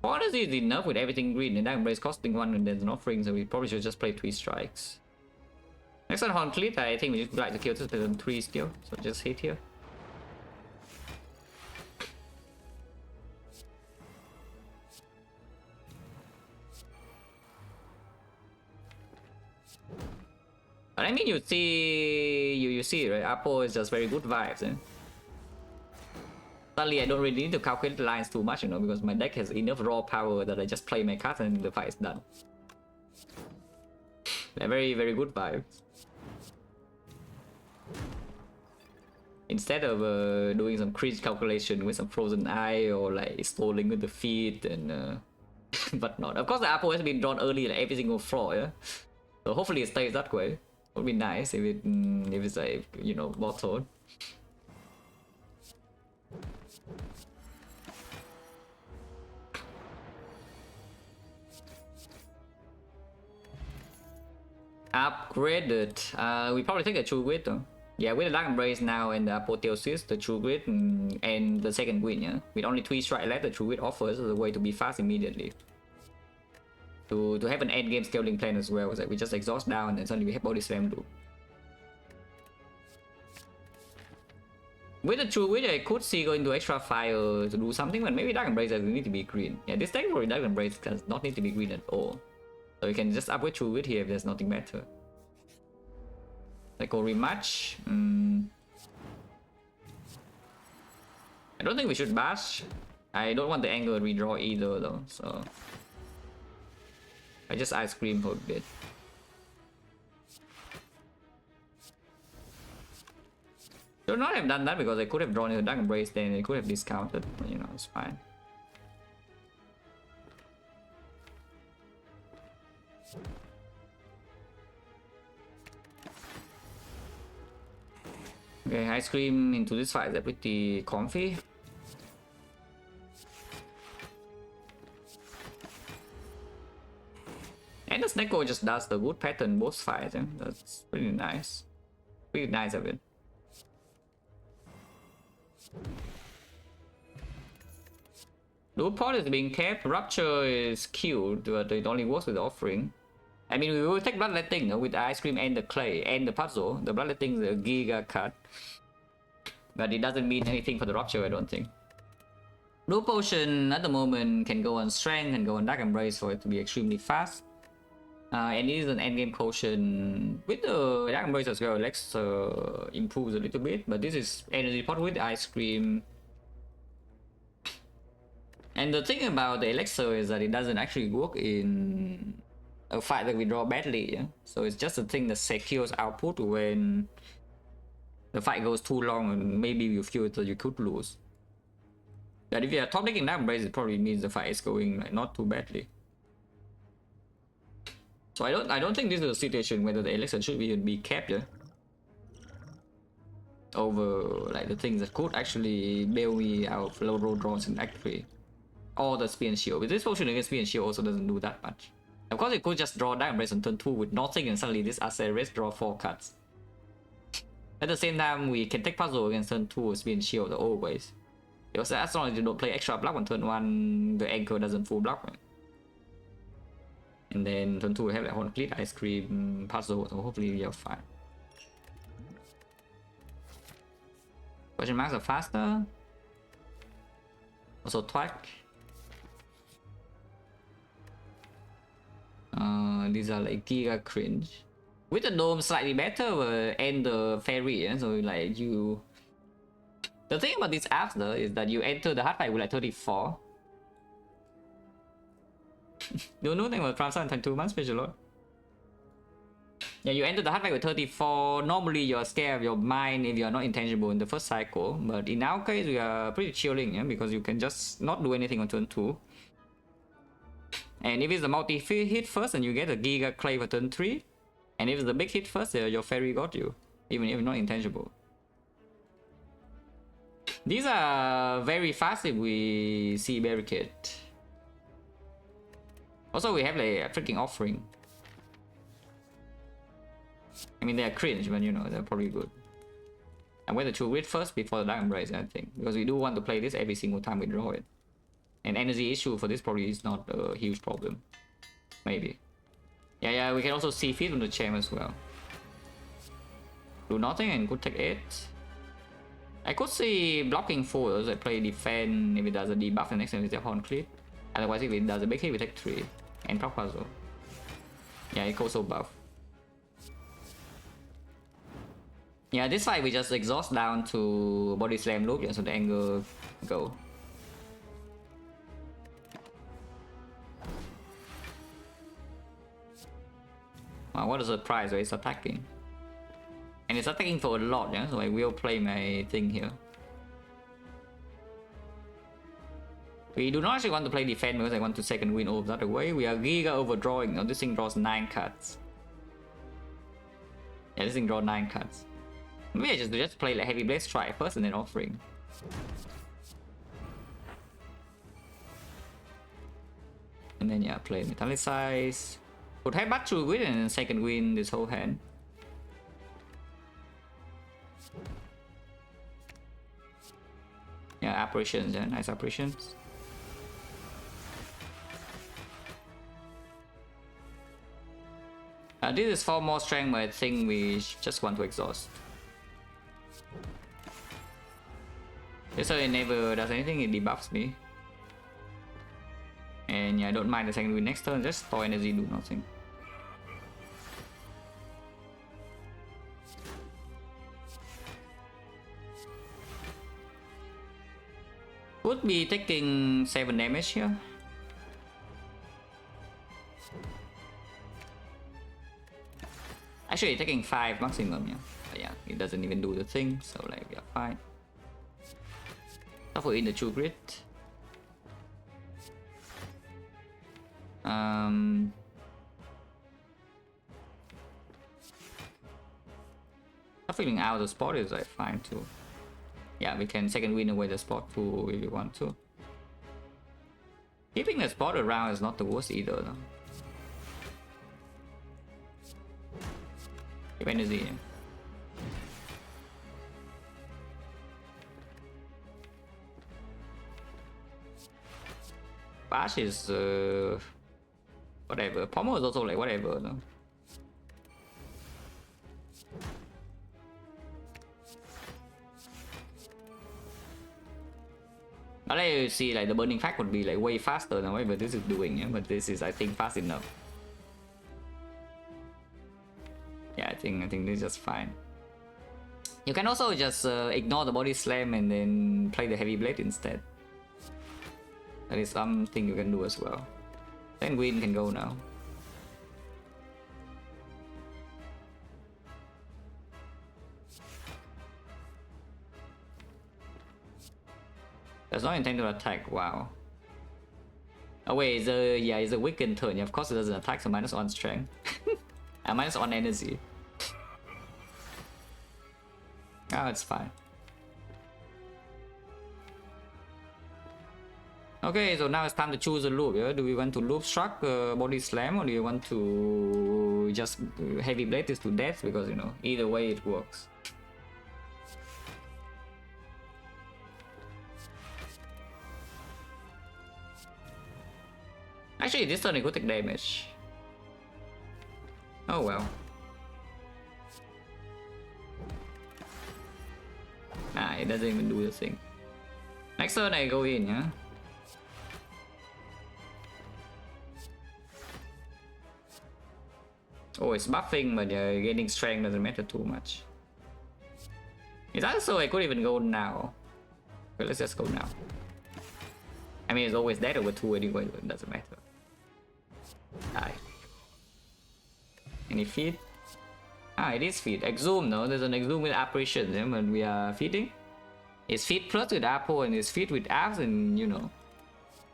Honestly, is enough with everything green, and Dark Embrace costing 1 and there's an offering, so we probably should just play 3 strikes. Next on Horncleat, I think we just like to kill this on 3 still, so just hit here. But I mean, you see, right? Apple is just very good vibes, eh? Suddenly, I don't really need to calculate the lines too much, you know, because my deck has enough raw power that I just play my cards and the fight is done. They're very, very good vibes. Instead of doing some cringe calculation with some frozen eye or like stalling with the feet and whatnot. Of course, the Apple has been drawn early like every single floor, yeah. So hopefully it stays that way. It would be nice if it's like, you know, bottled. Upgraded. We probably take a True Grit though. Yeah, with the Dark Embrace now and the Apotheosis, the True Grit and the second win, yeah. With only 3 strike left, the True Grit offers a way to be fast immediately. To have an end game scaling plan as well, is like we just exhaust down and suddenly we have body slam loop. With the True Grit, I could see going to extra fire to do something, but maybe Dark Embrace doesn't need to be green. Yeah, this technically Dark Embrace does not need to be green at all. So you can just upgrade True Grit here if there's nothing better. Like a rematch. I don't think we should bash. I don't want the angle redraw either though, so I just Ice Cream for a bit. Should not have done that because I could have drawn a Dark Embrace then I could have discounted, but you know, it's fine. Okay, Ice Cream into this fight is pretty comfy. And the Snecko just does the good pattern both fights, eh? That's pretty nice. Pretty nice of it. Loop pod is being kept, Rupture is killed, but it only works with the offering. I mean, we will take Bloodletting, no? With the Ice Cream and the Clay and the Puzzle. The Bloodletting is a Giga cut. But it doesn't mean anything for the Rupture, I don't think. Blue Potion at the moment can go on Strength and go on Dark Embrace for it to be extremely fast. And it is an endgame potion with the Dark Embrace as well. Lex improves a little bit, but this is Energy Pot with Ice Cream. And the thing about the Elixir is that it doesn't actually work in a fight that we draw badly, yeah? So it's just a thing that secures output when the fight goes too long and maybe you feel that you could lose. But if you are top decking Dark Embrace, it probably means the fight is going like not too badly. So I don't think this is a situation whether the Elixir should be kept, yeah? Over like the things that could actually bail me out of low roll draws in Act 3. Or the Spear and Shield. But this potion against Spear and Shield also doesn't do that much. Of course, it could just draw Dark Embrace on turn 2 with nothing, and suddenly this Aceres draw 4 cards. At the same time, we can take Puzzle against turn 2 with Spear and Shield always. Because as long as you don't play extra block on turn 1, the anchor doesn't full block. Right? And then turn 2 we have like Horncleat, Ice Cream, Puzzle, so hopefully we are fine. Question marks are faster. Also Twack. These are like Giga cringe. With the Dome slightly better and the Fairy, yeah? So like you... The thing about these apps though is that you enter the hard fight with like 34. Don't know anything about Transfer in 2 months, Special Lord. Yeah, you enter the hard fight with 34. Normally you're scared of your mind if you're not intangible in the first cycle. But in our case, we are pretty chilling, yeah? Because you can just not do anything on turn 2. And if it's a multi-hit first and you get a Giga Clay for turn 3, And if the big hit first, your fairy got you, even if not intangible. These are very fast if we see barricade. Also, we have like a freaking offering. I mean, they're cringe, but you know, they're probably good. I'm going to choose it first before the Dark Embrace, I think. Because we do want to play this every single time we draw it. And energy issue for this probably is not a huge problem. Maybe. Yeah, we can also see feet on the champ as well. Do nothing and could take 8. I could see blocking 4 as I play defend if it does a debuff the next time it's a horn clip. Otherwise, if it does a big hit, we take 3. And proc puzzle. Yeah, it goes so buff. Yeah, this fight we just exhaust down to body slam loop, yeah, so the anger go. Wow, what a surprise, right? It's attacking. And it's attacking for a lot, yeah, so I will play my thing here. We do not actually want to play defense because I want to second win all the other way. We are giga overdrawing. Now this thing draws 9 cards. Yeah, this thing draws 9 cards. Maybe I just play like heavy blade strike first and then offering. And then yeah, play metallicize. Could have back to win and then second win this whole hand. Yeah, apparitions, yeah, nice apparitions. This is 4 more strength, but I think we just want to exhaust. So it never does anything, it debuffs me. And yeah, I don't mind the second win next turn, just store energy, do nothing. Would be taking 7 damage here. Actually taking 5 maximum, yeah. But yeah, it doesn't even do the thing, so like yeah, fine. Suffer in the true grit. Filling out the spot is like fine too. Yeah, we can second win away the spot too if you want to. Keeping the spot around is not the worst either though. Keep energy. Yeah. Bash is whatever. Pommel is also like whatever though. I'll let you see like the burning fact would be like way faster than whatever this is doing, yeah? But this is I think fast enough. Yeah, I think this is just fine. You can also just ignore the body slam and then play the heavy blade instead. That is something you can do as well. Then Win can go now. Does not intend to attack, wow. Oh wait, it's a weakened turn. Yeah, of course it doesn't attack, so -1 strength. And -1 energy. Oh, it's fine. Okay, so now it's time to choose a loop. Yeah? Do we want to loop struck, body slam, or do you want to just heavy blade this to death? Because you know, either way it works. Actually, this turn it could take damage. Oh well. Ah, it doesn't even do the thing. Next turn I go in, yeah. Oh, it's buffing, but getting strength doesn't matter too much. It's also I could even go now. Okay, let's just go now. I mean, it's always dead over 2 anyway, but it doesn't matter. Die. Any feed? Ah, it is feed. Exhume, no? There's an exhume with apparition, yeah, when we are feeding. It's feed plus with apple and it's feed with apps, and you know.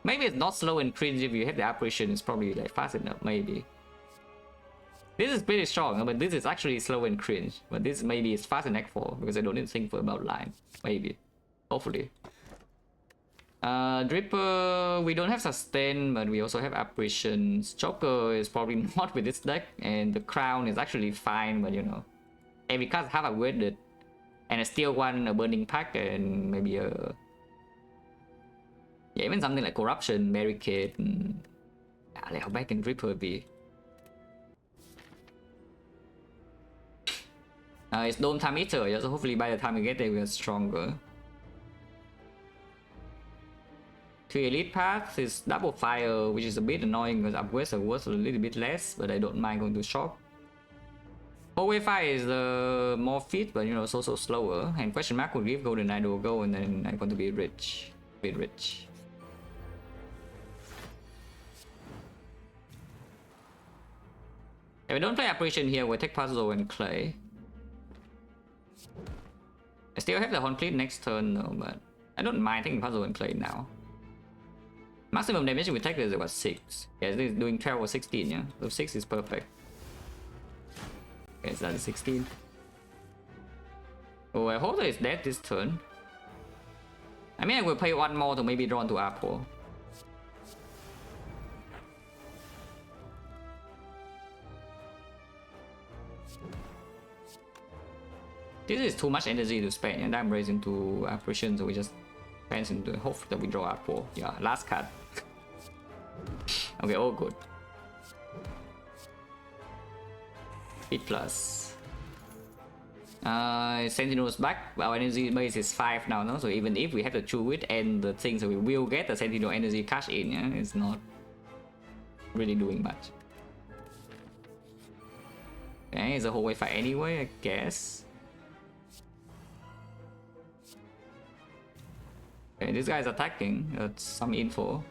Maybe it's not slow and cringe if you have the apparition, it's probably like fast enough, maybe. This is pretty strong, but this is actually slow and cringe. But this maybe is fast in Act 4 because I don't need to think for about line. Maybe. Hopefully. Dripper, we don't have sustain, but we also have apparitions. Joker is probably not with this deck, and the crown is actually fine, but you know, every card have upgraded, and I still want a burning pack and maybe a even something like corruption, barricade. Like how bad can Dripper be? It's Dome Time Eater, so hopefully by the time we get there we are stronger. 3 elite paths is double fire, which is a bit annoying because upgrades are worth a little bit less, but I don't mind going to shop. Hallway fire is more fit, but you know, it's also slower. And question mark would give golden idol go, and then I'm going to be rich. Bit rich. If we don't play apparition here, we'll take puzzle and clay. I still have the complete next turn though, but I don't mind taking puzzle and clay now. Maximum damage we take is about 6. Yeah, this is doing 12 or 16, yeah? So 6 is perfect. Okay, so that is 16. Oh, I hope that it's dead this turn. I mean, I will play one more to maybe draw into Apple. This is too much energy to spend, and I'm raising to apparition, so we just spend into hope that we draw Apple. Yeah, last card. Okay, all good. Hit plus. Sentinel's back. Our energy base is 5 now, no? So even if we have to chew it and the things that we will get the Sentinel energy cash in, yeah, it's not really doing much. Okay, it's a whole way fight anyway, I guess. Okay, this guy's attacking. That's some info.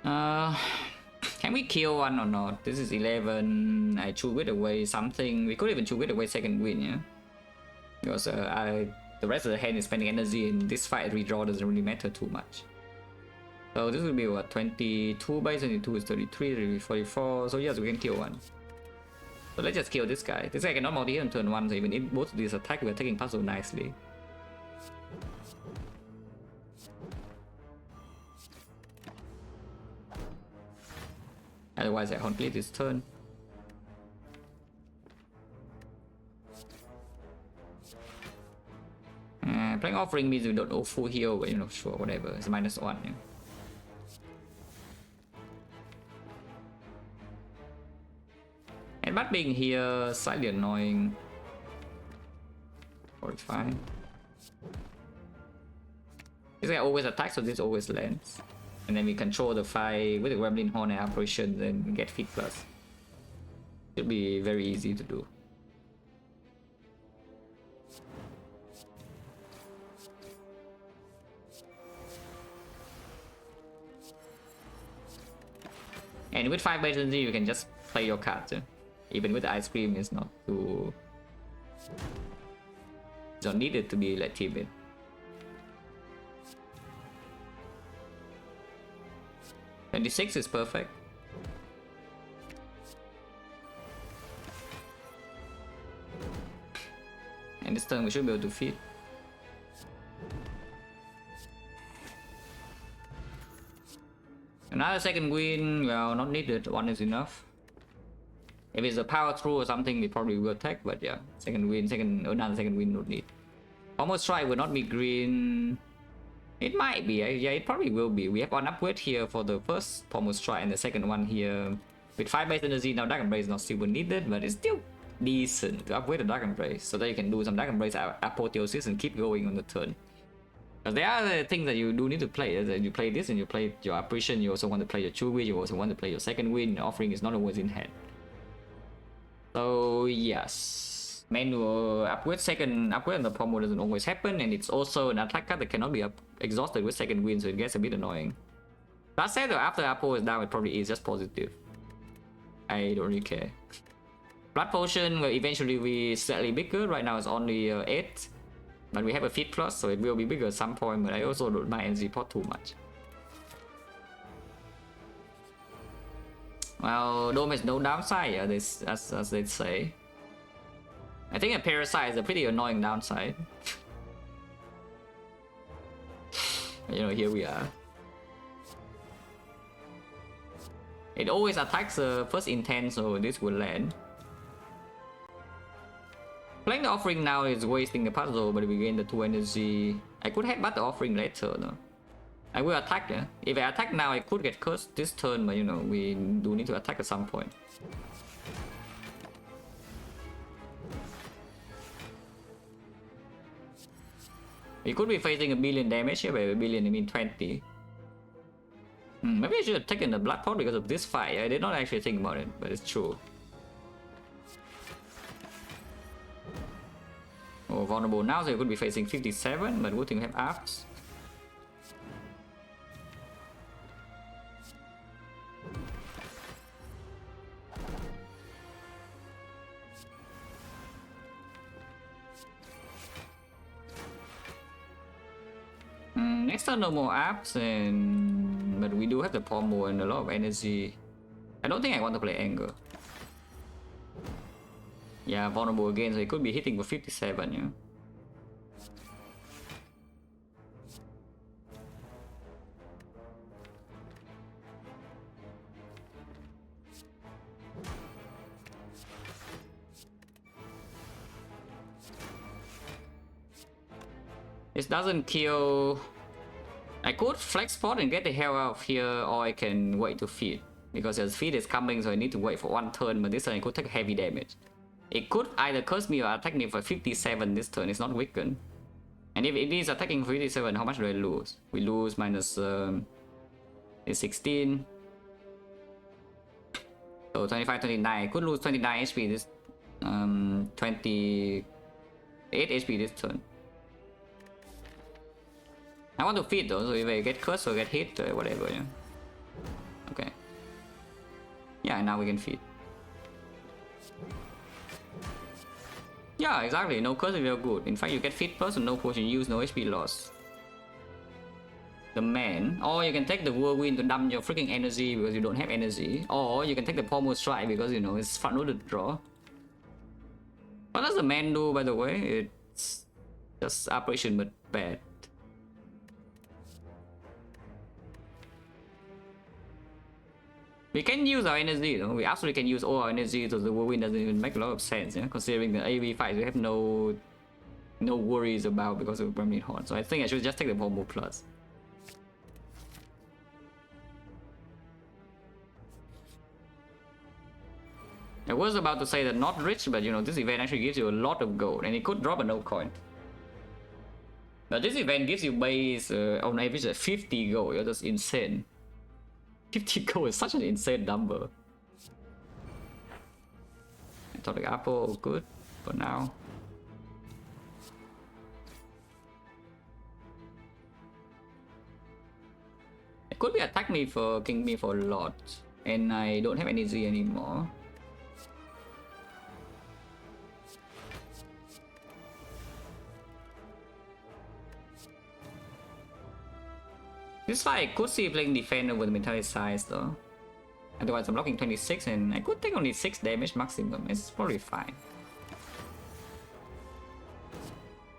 Can we kill one or not? This is 11. I chew it away something. We could even chew it away second win, yeah? Because the rest of the hand is spending energy in this fight. Redraw doesn't really matter too much. So this will be what? 22 by 22 is 33, 44. So yes, we can kill one. So let's just kill this guy. This guy cannot multi-hit on turn 1, so even if both of these attack, we're taking puzzle nicely. Otherwise I complete this turn. Playing offering means we don't know full heal, but you know, sure, whatever. It's -1, yeah. And but being here slightly annoying. Or it's fine. This guy always attacks, so this always lands. And then we control the fight with the Gremlin Horn and apparitions and get Fit Plus. Should be very easy to do. And with 5 base energy, you can just play your cards. Yeah? Even with the ice cream, it's not too. It's not needed to be like timid. And 26 is perfect. And this turn we should be able to feed. Another second win, well, not needed. 1 is enough. If it's a power through or something, we probably will attack. But yeah, second win, another second win, don't need. Almost strike will not be green. It might be, yeah, it probably will be. We have one upgrade here for the first Pommel Strike and the second one here. With 5 base energy, now Dark Embrace is not super needed, but it's still decent to upgrade the Dark Embrace so that you can do some Dark Embrace apotheosis and keep going on the turn. Because there are the things that you do need to play. You play this and you play your apparition, you also want to play your True Win, you also want to play your second win. The offering is not always in hand. So yes. Manual upgrade, second upgrade on the Pommel doesn't always happen, and it's also an attack card that cannot be exhausted with second win, so it gets a bit annoying. That said though, after Apple is down, it probably is just positive. I don't really care. Blood Potion will eventually be slightly bigger. Right now it's only 8, but we have a Fit Plus, so it will be bigger at some point, but I also don't mind NZ pot too much. Well, Dome has no downside, yeah, as they say. I think a Parasite is a pretty annoying downside. You know, here we are. It always attacks the first intent, so this will land. Playing the offering now is wasting the puzzle, but we gain the 2 energy. I could headbutt the offering later though. I will attack, yeah. If I attack now, I could get cursed this turn, but you know, we do need to attack at some point. We could be facing a billion damage here, by a billion I mean 20. Maybe I should have taken the blood pot because of this fight. I did not actually think about it, but it's true. Oh, vulnerable now, so you could be facing 57, but good thing we have afts. Next turn no more apps, but we do have the pommel and a lot of energy. I don't think I want to play anger. Yeah, vulnerable again, so it could be hitting for 57, yeah. This doesn't kill. I could flex spot and get the hell out of here, or I can wait to feed. Because his feed is coming, so I need to wait for 1 turn, but this turn I could take heavy damage. It could either curse me or attack me for 57 this turn, it's not weakened. And if it is attacking for 57, how much do I lose? We lose minus 16. So 25, 29. I could lose 29 HP this 28 HP this turn. I want to feed though, so if I get cursed or get hit or whatever, yeah. Okay. Yeah, now we can feed. Yeah, exactly. No curse if you're good. In fact, you get feed plus and no potion use, no HP loss. The man. Or you can take the whirlwind to dump your freaking energy because you don't have energy. Or you can take the pommel strike because you know it's front-loaded draw. What does the man do, by the way? It's just operation but bad. We can use our energy, though. We absolutely can use all our energy, so the whirlwind doesn't even make a lot of sense, yeah? Considering the AV fights we have no worries about because of permanent horn. So I think I should just take the pommel plus. I was about to say that not rich, but you know, this event actually gives you a lot of gold, and it could drop a no coin. But this event gives you base on average 50 gold. You're just insane. 50 gold is such an insane number. Atomic apple, good for now. It could be attack me for king me for a lot, and I don't have energy anymore. This fight I could see playing defender with mentality size though. Otherwise I'm blocking 26 and I could take only 6 damage maximum. It's probably fine.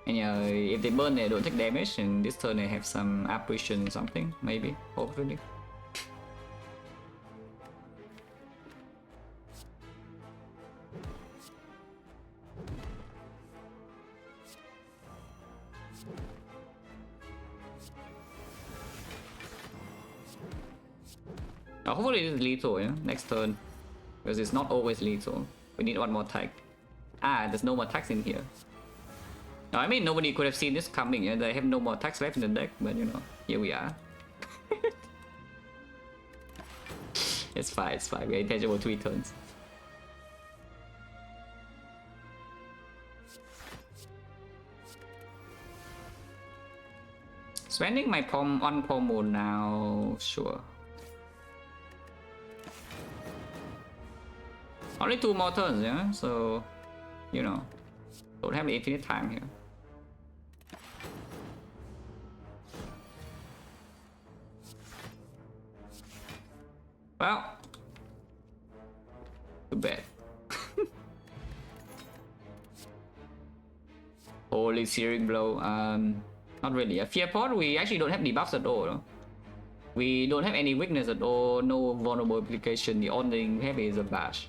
And yeah, if they burn they don't take damage, and this turn they have some apparition or something, maybe, hopefully. Hopefully this is lethal, yeah, next turn. Because it's not always lethal. We need one more tag. Ah, there's no more tags in here. No, I mean, nobody could have seen this coming, yeah. They have no more tags left in the deck, but you know, here we are. It's fine, it's fine. We're intangible 3 turns. Spending my one pommel now, sure. Only 2 more turns, yeah? So, you know, don't have the infinite time here. Well, bad. Holy searing blow. Not really. A fear pod, we actually don't have debuffs at all. No? We don't have any weakness at all, no vulnerable application. The only thing we have is a bash,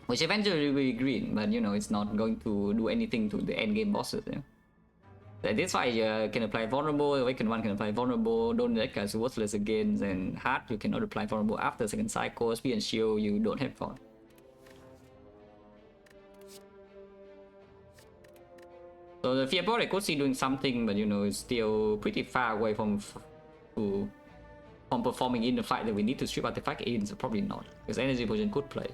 which eventually will be green, but you know, it's not going to do anything to the end game bosses. Yeah? This fight can apply vulnerable, awaken 1 can apply vulnerable, don't let guys worthless against, and hard you cannot apply vulnerable after second cycle, speed and shield you don't have for. So the fear pod I could see doing something, but you know, it's still pretty far away from performing in the fight that we need to strip artifact in, so probably not, because energy potion could play.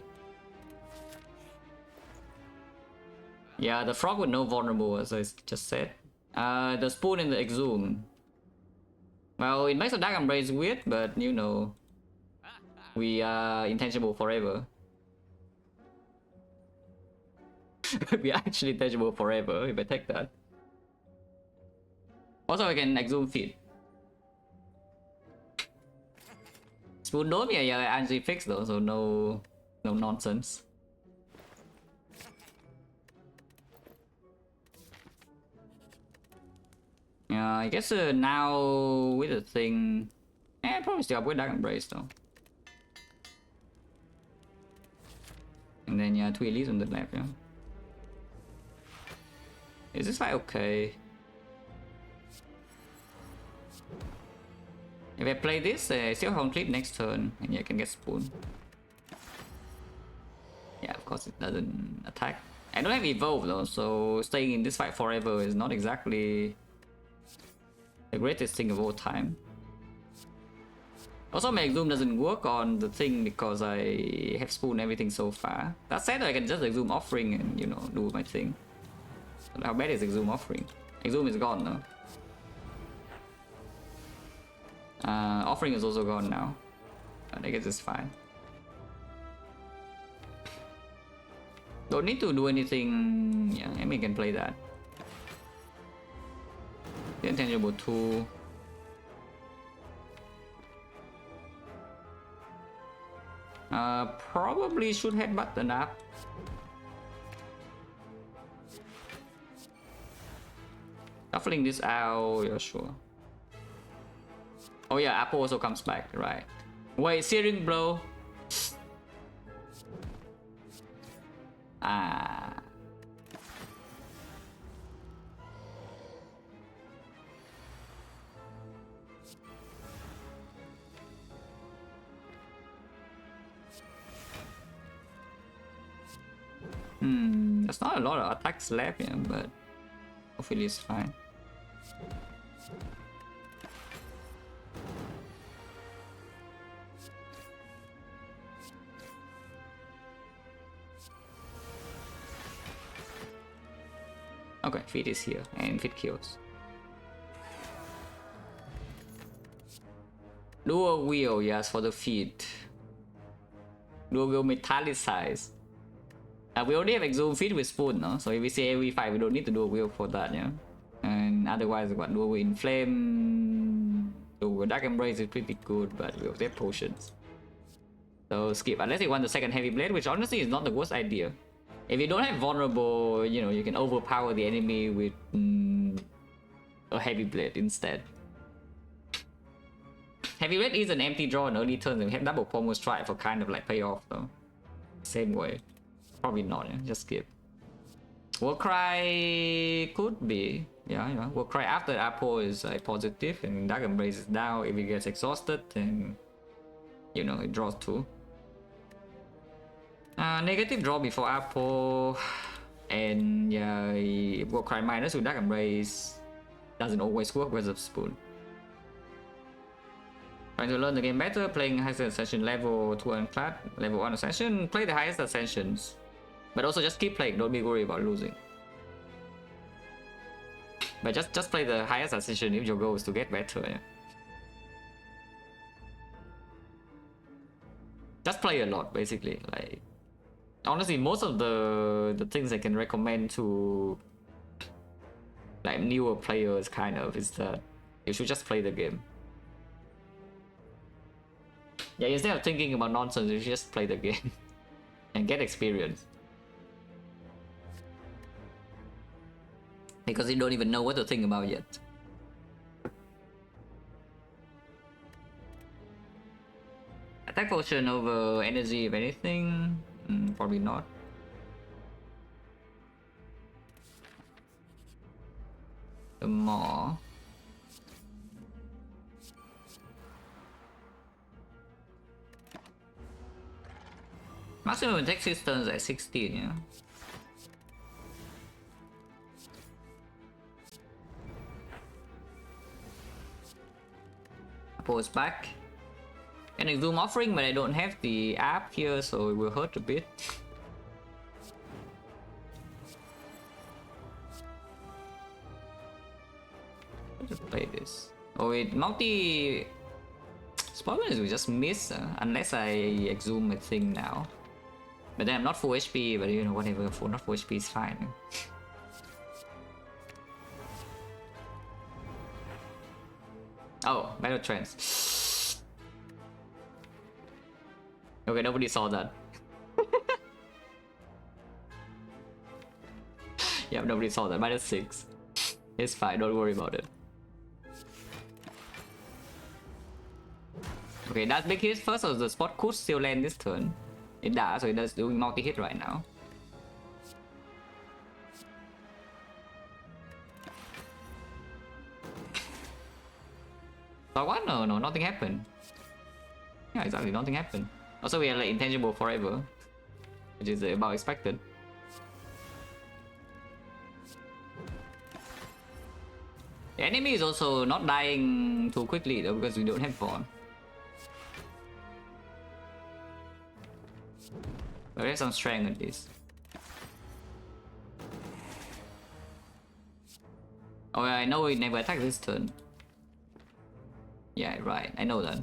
Yeah, the frog with no vulnerable, as I just said. The spoon and the exhume. Well, it makes a dark embrace weird, but you know, we are intangible forever. We are actually intangible forever if I take that. Also, I can exhume feet. Spoon dome, yeah, actually fixed though, so no nonsense. I guess now with the thing, probably still upgrade Dark Embrace though. And then yeah, 2 elites on the left, yeah. Is this fight okay? If I play this, still complete next turn, and yeah, I can get Spoon. Yeah, of course it doesn't attack. I don't have Evolve though, so staying in this fight forever is not exactly the greatest thing of all time. Also, my Exhume doesn't work on the thing because I have Spoon everything so far. That said, I can just Exhume Offering and, you know, do my thing. But how bad is Exhume Offering? Exhume is gone now. Offering is also gone now. I guess it's fine. Don't need to do anything. Yeah, Amy can play that. The intangible 2. Probably should headbutt the nap. Shuffling this out, yeah, sure. Oh yeah, Apple also comes back, right? Wait, Searing Blow. Ah. There's not a lot of attacks left here, but hopefully it's fine. Okay, feet is here, and feet kills. Dual wheel, yes, for the feet. Dual wheel metallicize. We already have Exhume feet with Spoon, no? So if we see every fight, we don't need to do a wheel for that, yeah? And otherwise, what? Dual wheel Inflame, Dual Dark Embrace is pretty good, but we also have potions. So skip, unless you want the second Heavy Blade, which honestly is not the worst idea. If you don't have Vulnerable, you know, you can overpower the enemy with a Heavy Blade instead. Heavy Blade is an empty draw in early turns, and we have double Pommel Strike for kind of like payoff though. Same way. Probably not, yeah? Just skip. Warcry could be. Yeah. Warcry after Apple is positive, and Dark Embrace is down. If it gets exhausted, then you know, it draws 2. Negative draw before Apple, and yeah, Warcry minus with Dark Embrace doesn't always work because of Spoon. Trying to learn the game better, playing highest ascension level 2 Ironclad, level 1 ascension, play the highest ascensions. But also just keep playing, don't be worried about losing. But just play the highest ascension if your goal is to get better, yeah. Just play a lot, basically. Like, honestly, most of the things I can recommend to like newer players kind of is that you should just play the game. Yeah, instead of thinking about nonsense, you should just play the game. and get experience. Because you don't even know what to think about yet. Attack potion over energy, if anything. Probably not. The more. Maximum attack systems at 16, yeah. Pose back. And a Zoom offering, but I don't have the app here, so it will hurt a bit. Let's play this. Oh wait, multi... Spoiler is we just miss, unless I exhume a thing now. But then I'm not full HP, but you know, whatever, not full HP is fine. Oh, battle trends. Okay, nobody saw that. Yeah, nobody saw that. -6. It's fine, don't worry about it. Okay, that big hit first, so the spot could still land this turn. It does, so it does doing multi-hit right now. So what? No, nothing happened. Yeah, exactly, nothing happened. Also, we are like intangible forever, which is about expected. The enemy is also not dying too quickly though, because we don't have Vaughn. But there's some strength at least. Oh, I know we never attack this turn. Yeah, right, I know that.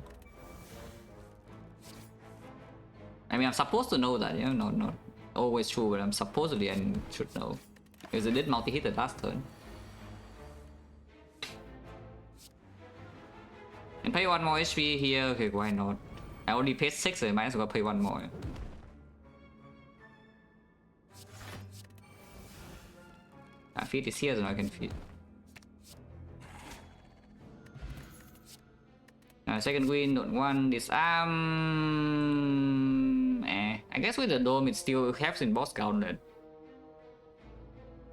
I mean, I'm supposed to know that, you know, not always true, but I'm supposedly I should know. Because it did multi-hit the last turn. And pay 1 more HP here, okay, why not? I only paid 6, so I might as well pay 1 more. Feed is here, so I can feed. Second Queen, don't want disarm. I guess with the dome it still helps in boss counter.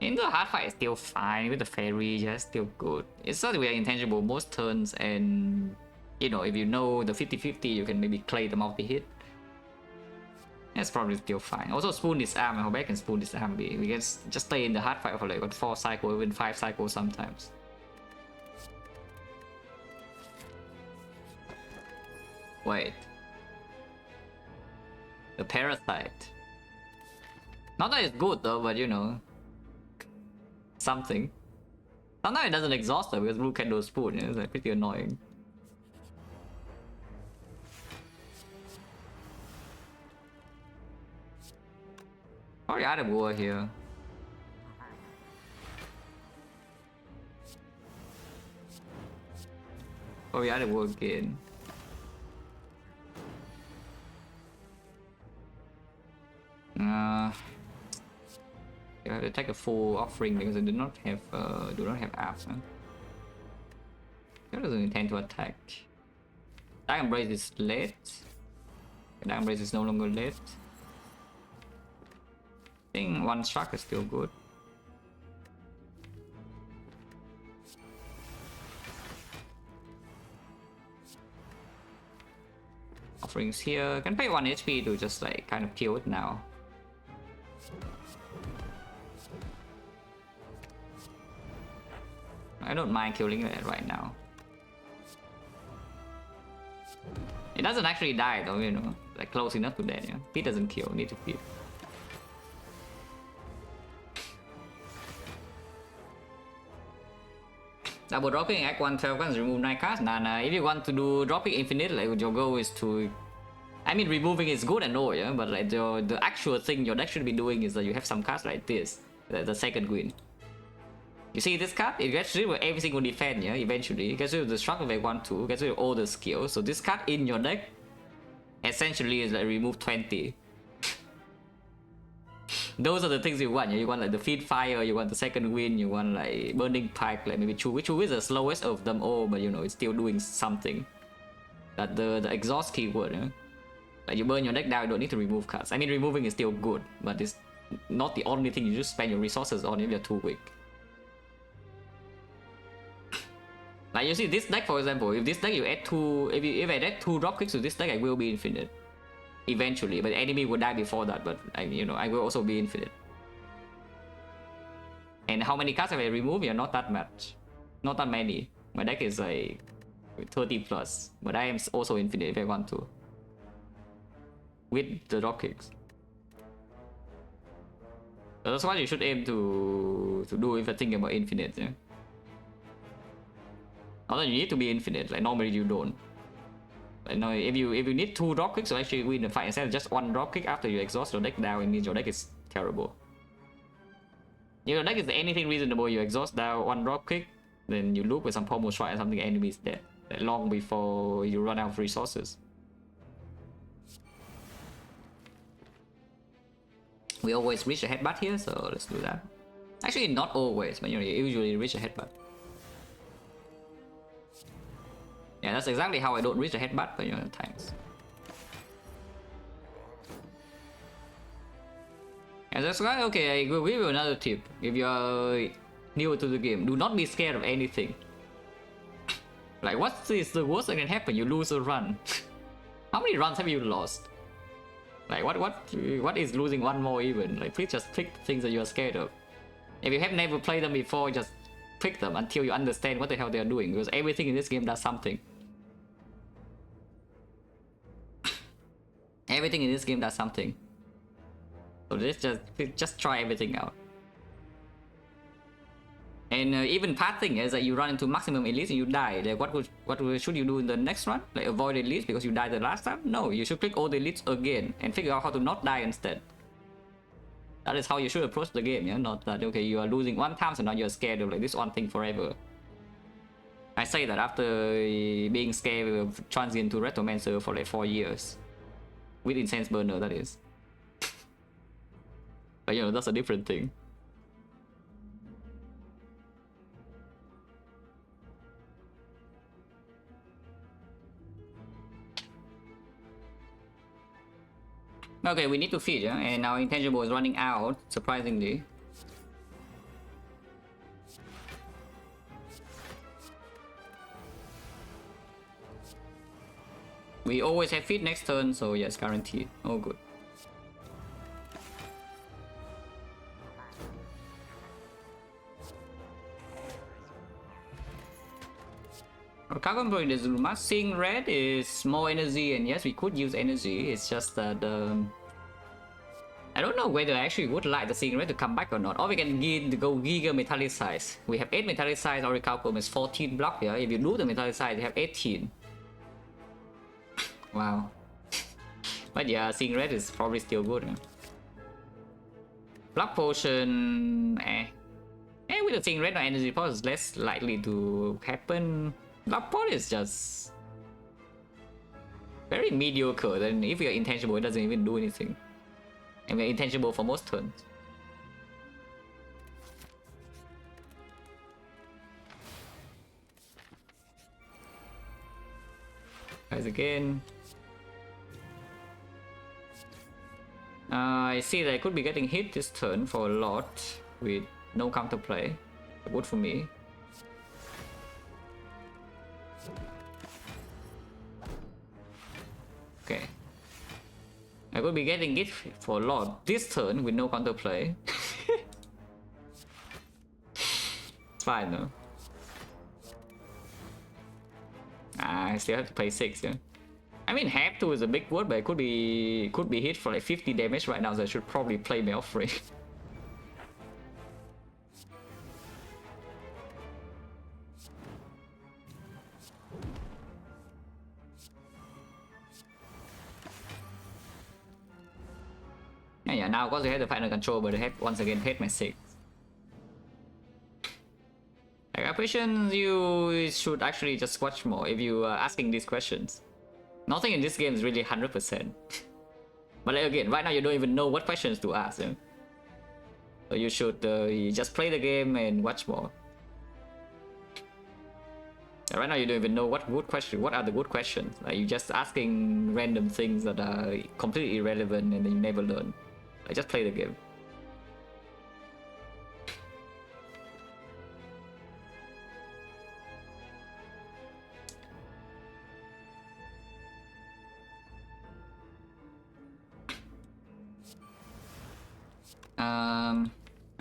In the hard fight it's still fine, with the fairy, yeah, still good. It's not that we are intangible most turns, and you know, if you know the 50-50 you can maybe clay the multi-hit. That's probably still fine. Also spoon disarm, how bad can spoon disarm be? We can just stay in the hard fight for like what, 4 cycles, even 5 cycles sometimes. Wait. The parasite. Not that it's good though, but you know. Something. Sometimes it doesn't exhaust her because Blue can do spoon, you know, it's like pretty annoying. Probably out of war here. Probably out of war again. You have to take a full offering because I do not have apps. Huh? It doesn't intend to attack. Dark Embrace is late. Dark Embrace is no longer late. I think 1 struck is still good. Offerings here. Can pay 1 HP to just like kind of kill it now. I don't mind killing it right now. It doesn't actually die though, you know, like close enough to that, you know. He doesn't kill, need to feed. Double dropping Act 112 can remove 9 cards. Nah, if you want to do dropping infinite, like your goal is to... I mean, removing is good and all, yeah, but like the actual thing your deck should be doing is that you have some cards like this, the second queen. You see this card? It gets rid of every single defense, yeah, eventually. It gets rid of the structure wave 1-2, gets rid of all the skills. So this card in your deck essentially is like remove 20. Those are the things you want. You want like the feed fire, you want the second wind, you want like burning pike, like maybe Chu. Chu is the slowest of them all, but you know it's still doing something. That the exhaust keyword, you know? Like you burn your deck down, you don't need to remove cards. I mean, removing is still good, but it's not the only thing you just spend your resources on if you're too weak. Like you see this deck, for example, if this deck you add two, if I add 2 drop kicks to this deck, I will be infinite eventually, but the enemy will die before that. But I will also be infinite. And how many cards have I removed? Yeah, not that much, not that many. My deck is like 30 plus, but I am also infinite if I want to with the drop kicks. So that's what you should aim to do if you're thinking about infinite. Yeah? Although you need to be infinite, like normally you don't. Like no, if you need 2 drop kicks to actually win the fight instead of just 1 drop kick after you exhaust your deck down, it means your deck is terrible. If your deck is anything reasonable, you exhaust down 1 drop kick, then you loop with some pommel strike and something enemy is dead. Like long before you run out of resources. We always reach a headbutt here, so let's do that. Actually, not always, but you usually reach a headbutt. Yeah, that's exactly how I don't reach a headbutt, but you know, at times. And that's why, okay, I will give you another tip. If you're new to the game, do not be scared of anything. Like, what is the worst that can happen? You lose a run. How many runs have you lost? Like, what is losing one more even? Like, please just pick things that you are scared of. If you have never played them before, just pick them until you understand what the hell they are doing, because everything in this game does something. Everything in this game does something. So just try everything out. And even bad thing is that you run into maximum elites and you die. Like what should you do in the next run? Like avoid elites because you died the last time? No, you should click all the elites again and figure out how to not die instead. That is how you should approach the game, yeah? Not that, okay, you are losing one time so now you're scared of like this one thing forever. I say that after being scared of transient to Retromancer for like 4 years. With Incense Burner, that is. But you know, that's a different thing. Okay, we need to feed, yeah? And our intangible is running out, surprisingly. We always have feed next turn, so yes, guaranteed. Oh, good. Our carbon point is Luma. Seeing red is more energy, and yes, we could use energy. It's just that I don't know whether I actually would like the seeing red to come back or not. Or we can go Giga Metallicize. We have 8 Metallicize, our Calculum is 14 block here. If you do the Metallicize, you have 18. Wow. But yeah, seeing red is probably still good. Huh? Block potion, with the seeing red, no energy pulse is less likely to happen. Block pot is just very mediocre. Then if you're intangible, it doesn't even do anything. And we're intangible for most turns. Guys, again. I see that I could be getting hit this turn for a lot with no counterplay. Good for me. Okay. I could be getting hit for a lot this turn with no counterplay. It's fine though. I still have to play 6, yeah. I mean, have to is a big word, but it could be hit for like 50 damage right now, so I should probably play my offering. Yeah, now because I have the final control, but I have once again paid my 6. Like, I question you should actually just watch more if you are asking these questions. Nothing in this game is really 100%. But like, again, right now you don't even know what questions to ask. Yeah? So you should just play the game and watch more. Right now you don't even know what are the good questions. Like you're just asking random things that are completely irrelevant and then you never learn. Like just play the game.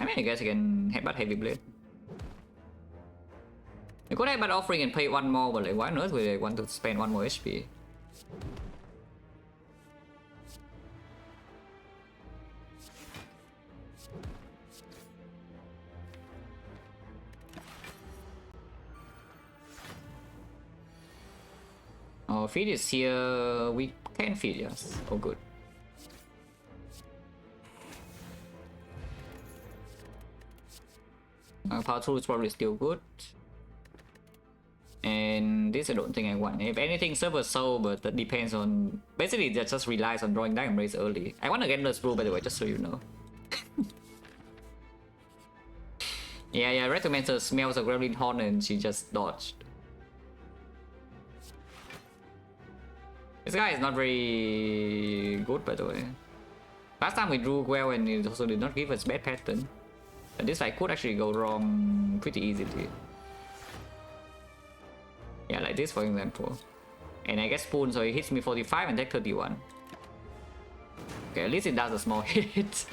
I mean, I guess I can headbutt heavy blade. I could headbutt offering and pay one more, but like, why not? We want to spend one more HP. Oh, feed is here. We can feed, yes. Oh, good. Power through is probably still good. And this I don't think I want. If anything, Server Soul, but that depends on... Basically, that just relies on drawing Diamond Race early. I want to get Nurse Brew, by the way, just so you know. yeah, Retromancer smells a Gremlin Horn and she just dodged. This guy is not very good, by the way. Last time we drew well and it also did not give us bad pattern. And this fight could actually go wrong pretty easily. Yeah, like this for example. And I get Spoon, so he hits me 45 and take 31. Okay, at least it does a small hit.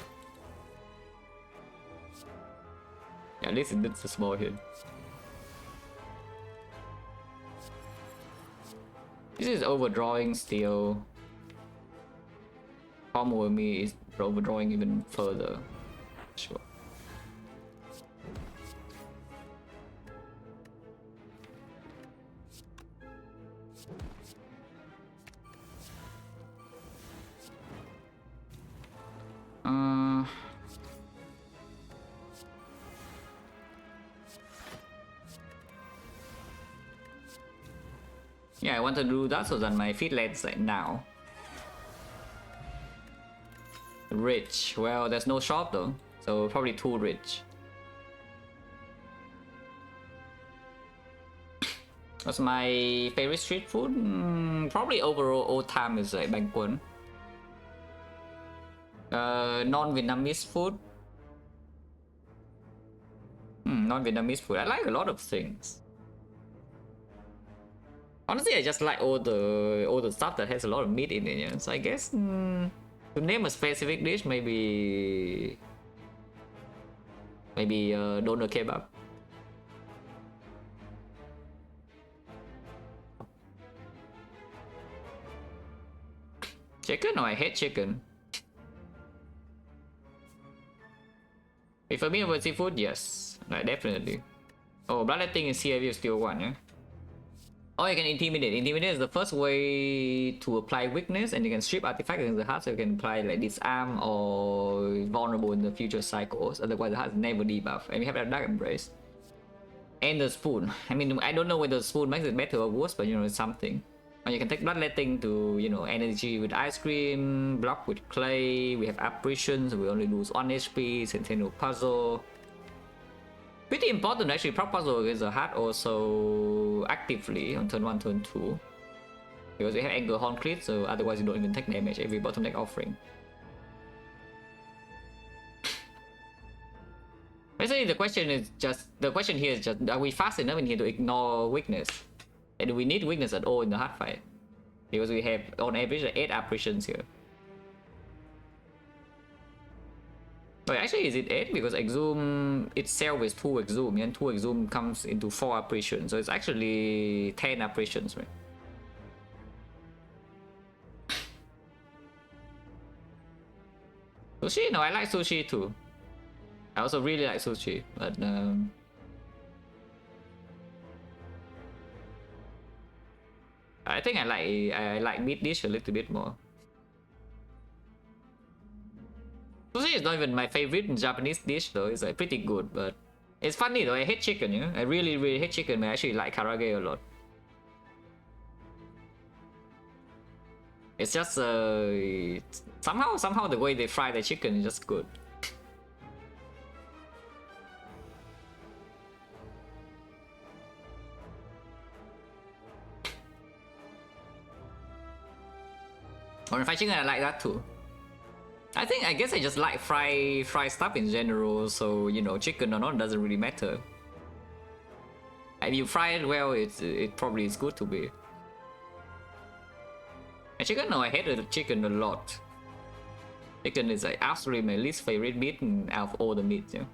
Yeah, at least it does a small hit. This is overdrawing still. Problem with me is overdrawing even further. Sure. Yeah, I want to do that so that my feet lands like now. Rich. Well, there's no shop though, so probably too rich. What's my favorite street food? Probably overall all time is like bánh cuốn. Non-Vietnamese food. Non-Vietnamese food. I like a lot of things. Honestly, I just like all the stuff that has a lot of meat in it. Yeah? So I guess to name a specific dish, maybe doner kebab. Chicken? No, I hate chicken. If I'm with seafood, yes, like, definitely. Oh, bloodletting is here if you still want, yeah. Oh, you can intimidate. Intimidate is the first way to apply weakness, and you can strip artifacts against the heart, so you can apply like disarm or vulnerable in the future cycles. Otherwise, the heart is never debuff. And we have that Dark Embrace. And the spoon. I mean, I don't know whether the spoon makes it better or worse, but you know, it's something. And you can take bloodletting to, you know, energy with ice cream, block with clay. We have apparitions, so we only lose 1 HP, Sentinel Puzzle. Pretty important actually, proc puzzle against the heart also actively on turn 1, turn 2. Because we have Anger Horn crit, so otherwise you don't even take damage every bottom deck offering. Basically the question here is just, are we fast enough in here to ignore weakness? And do we need weakness at all in the hard fight? Because we have on average 8 apparitions here. Wait, actually, is it 8? Because Exhume itself is 2 Exhume, and 2 Exhume comes into 4 apparitions, so it's actually 10 apparitions, right? Sushi? No, I like sushi too. I also really like sushi, but I think I like meat dish a little bit more. Sushi is not even my favorite Japanese dish though. It's like pretty good, but it's funny though. I hate chicken, you know. I really hate chicken, but I actually like karage a lot. It's just somehow the way they fry the chicken is just good. Or fried chicken, I like that too. I guess I just like fry stuff in general, so you know, chicken or not doesn't really matter. If you fry it well, it probably is good to be. And chicken, no, I hate the chicken a lot. Chicken is like absolutely my least favorite meat out of all the meats. Yeah.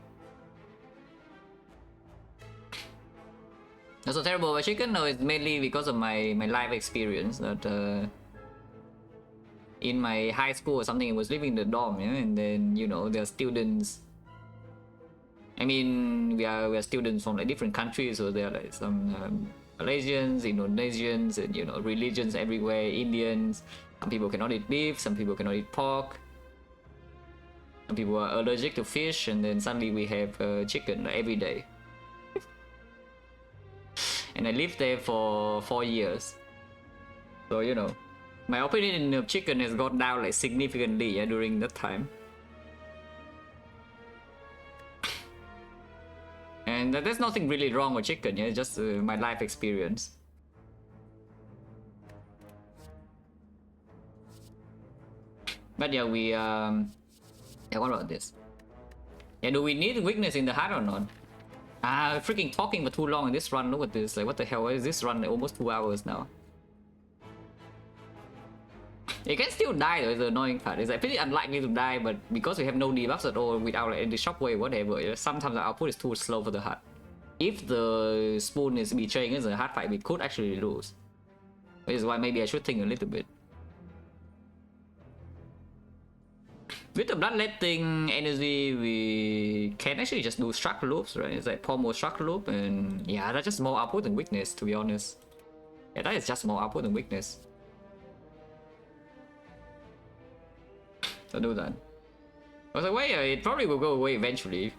That's so terrible about chicken. No, it's mainly because of my life experience that. In my high school or something, I was living in the dorm, yeah? And then you know there are students. I mean, we are students from like different countries, so there are like some Malaysians, Indonesians, and you know religions everywhere. Indians. Some people cannot eat beef. Some people cannot eat pork. Some people are allergic to fish, and then suddenly we have chicken like, every day. And I lived there for 4 years, so you know. My opinion of chicken has gone down like significantly, yeah, during that time. And there's nothing really wrong with chicken, yeah, it's just my life experience. But yeah, yeah, what about this? Yeah, do we need weakness in the heart or not? Freaking talking for too long in this run, look at this, like what the hell, is this run like almost 2 hours now? You can still die though, it's the annoying part. It's like pretty unlikely to die, but because we have no debuffs at all without like the shockwave, whatever, sometimes the output is too slow for the hard. If the spoon is betraying us in a hard fight, we could actually lose. Which is why maybe I should think a little bit. With the bloodletting energy, we can actually just do struck loops, right? It's like pommel struck loop, and yeah, that's just more output than weakness, to be honest. Yeah, that is just more output than weakness. So do that. I was like, wait, it probably will go away eventually.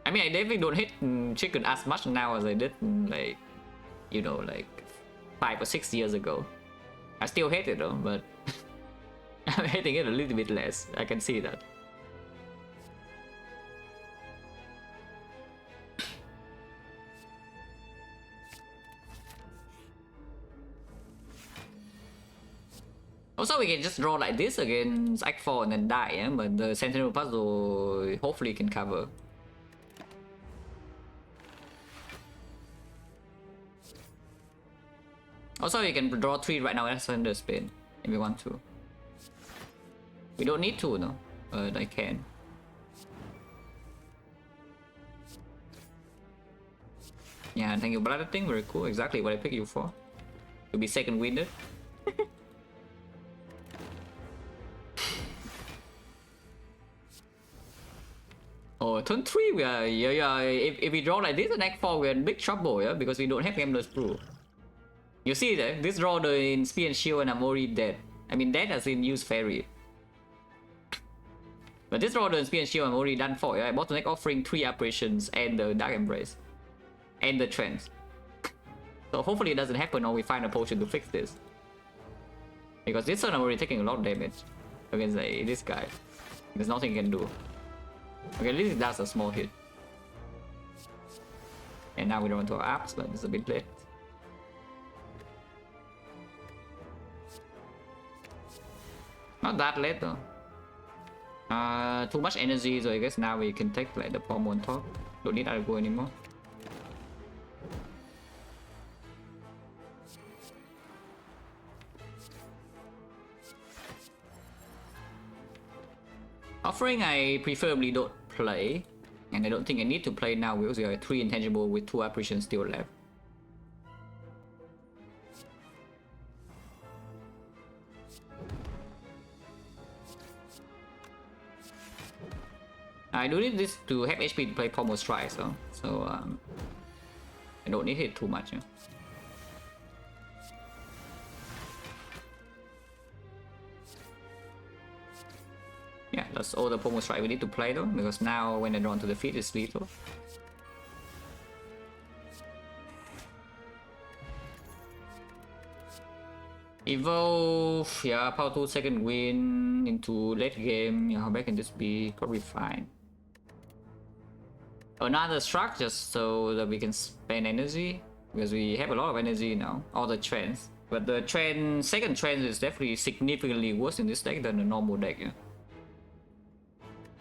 I mean, I definitely don't hate chicken as much now as I did like, you know, like 5 or 6 years ago. I still hate it though, but I'm hating it a little bit less. I can see that. Also, we can just draw like this against Act 4 and then die, yeah? But the Sentinel puzzle hopefully can cover. Also, we can draw 3 right now as Thunder Spin if we want to. We don't need to, no, but I can. Yeah, thank you, brother. Thing very cool. Exactly what I picked you for. To be second winded. Oh, turn 3 we are, yeah. If we draw like this in Act 4, we're in big trouble, yeah, because we don't have Gambler's Brew. You see that? This draw in Spear and Shield and I'm already dead. I mean, dead as in use Fairy. But this draw in Spear and Shield I'm already done for, yeah. I Bottleneck Offering, 3 Apparitions, and the Dark Embrace. And the Trance. So hopefully it doesn't happen or we find a potion to fix this. Because this turn I'm already taking a lot of damage against this guy. There's nothing he can do. Okay, at least that's a small hit. And now we run into our apps, but it's a bit late. Not that late though. Too much energy, so I guess now we can take like the bomb on top. Don't need Argo anymore. Offering I preferably don't play, and I don't think I need to play now because we are 3 intangible with 2 apparitions still left. I do need this to have HP to play Pommel Strike, so I don't need it too much. Yeah. Yeah, that's all the Pommel Strike we need to play though, because now when I draw to the feet it's lethal. Evolve, yeah, power 2 second win into late game. Yeah, how bad can this be? Probably fine. Another struct just so that we can spend energy, because we have a lot of energy now. All the trends. But the second trend is definitely significantly worse in this deck than the normal deck. Yeah?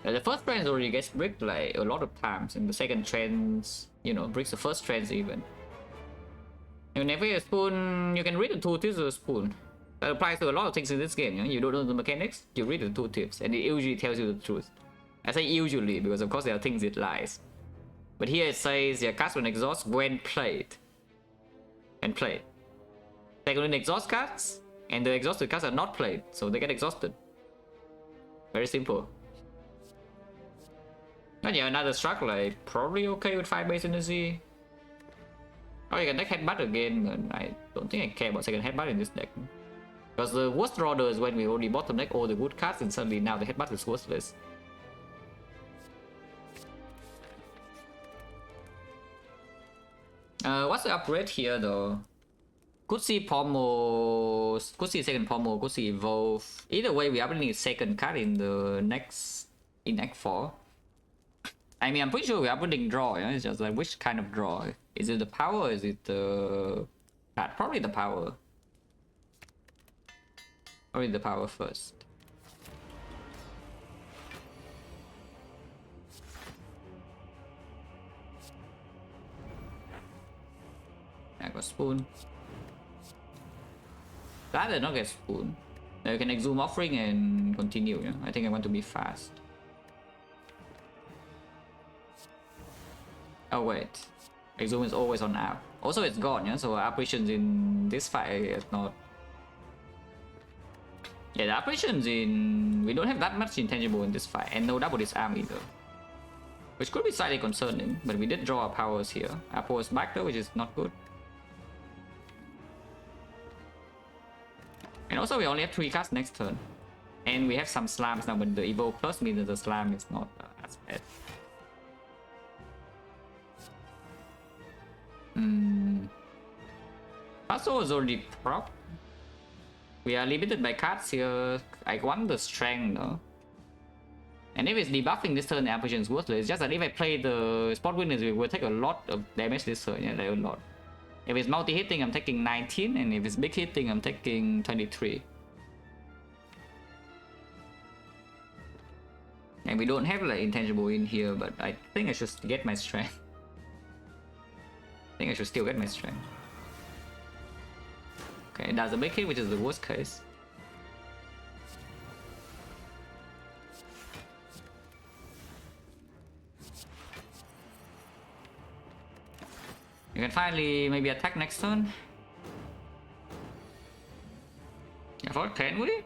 The first trend already gets bricked like a lot of times, and the second trend, you know, bricks the first trend even. And whenever you spoon, you can read the tooltips of the spoon. That applies to a lot of things in this game. You know? You don't know the mechanics, you read the tooltips, and it usually tells you the truth. I say usually because of course there are things it lies. But here it says your cards will exhaust when played. And played. They can exhaust cards, and the exhausted cards are not played, so they get exhausted. Very simple. And yeah, another struck like probably okay with 5 base energy. Oh, you can deck headbutt again, but I don't think I care about second headbutt in this deck. Because the worst order is when we already bottom deck all the good cards, and suddenly now the headbutt is worthless. What's the upgrade here though? Could see Pommel, could see second Pommel, could see Evolve. Either way, we upgrading a second card in the next, in Act 4. I mean, I'm pretty sure we're upgrading draw, yeah? It's just like which kind of draw? Is it the power or is it the card? Probably the power. Probably the power first. I got spoon. That did not get spoon. Now you can exhume offering and continue. Yeah? I think I want to be fast. Oh wait, exhume is always on app. Also it's gone, yeah. So apparitions in this fight is not. Yeah, the apparitions in we don't have that much intangible in this fight, and no double disarm either, which could be slightly concerning. But we did draw our powers here. Our powers back though, which is not good. And also we only have 3 cards next turn. And we have some slams now, but the Evo Plus means that the slam is not as bad. Paso is already prop. We are limited by cards here. I want the strength though. And if it's debuffing this turn, the ambition is worthless. It's just that if I play the spot winners, we will take a lot of damage this turn. Yeah, like a lot. If it's multi-hitting, I'm taking 19, and if it's big hitting, I'm taking 23. And we don't have like intangible in here, but I think I should get my strength. I think I should still get my strength. Okay, that's a big hit, which is the worst case. You can finally maybe attack next turn. I thought, can we?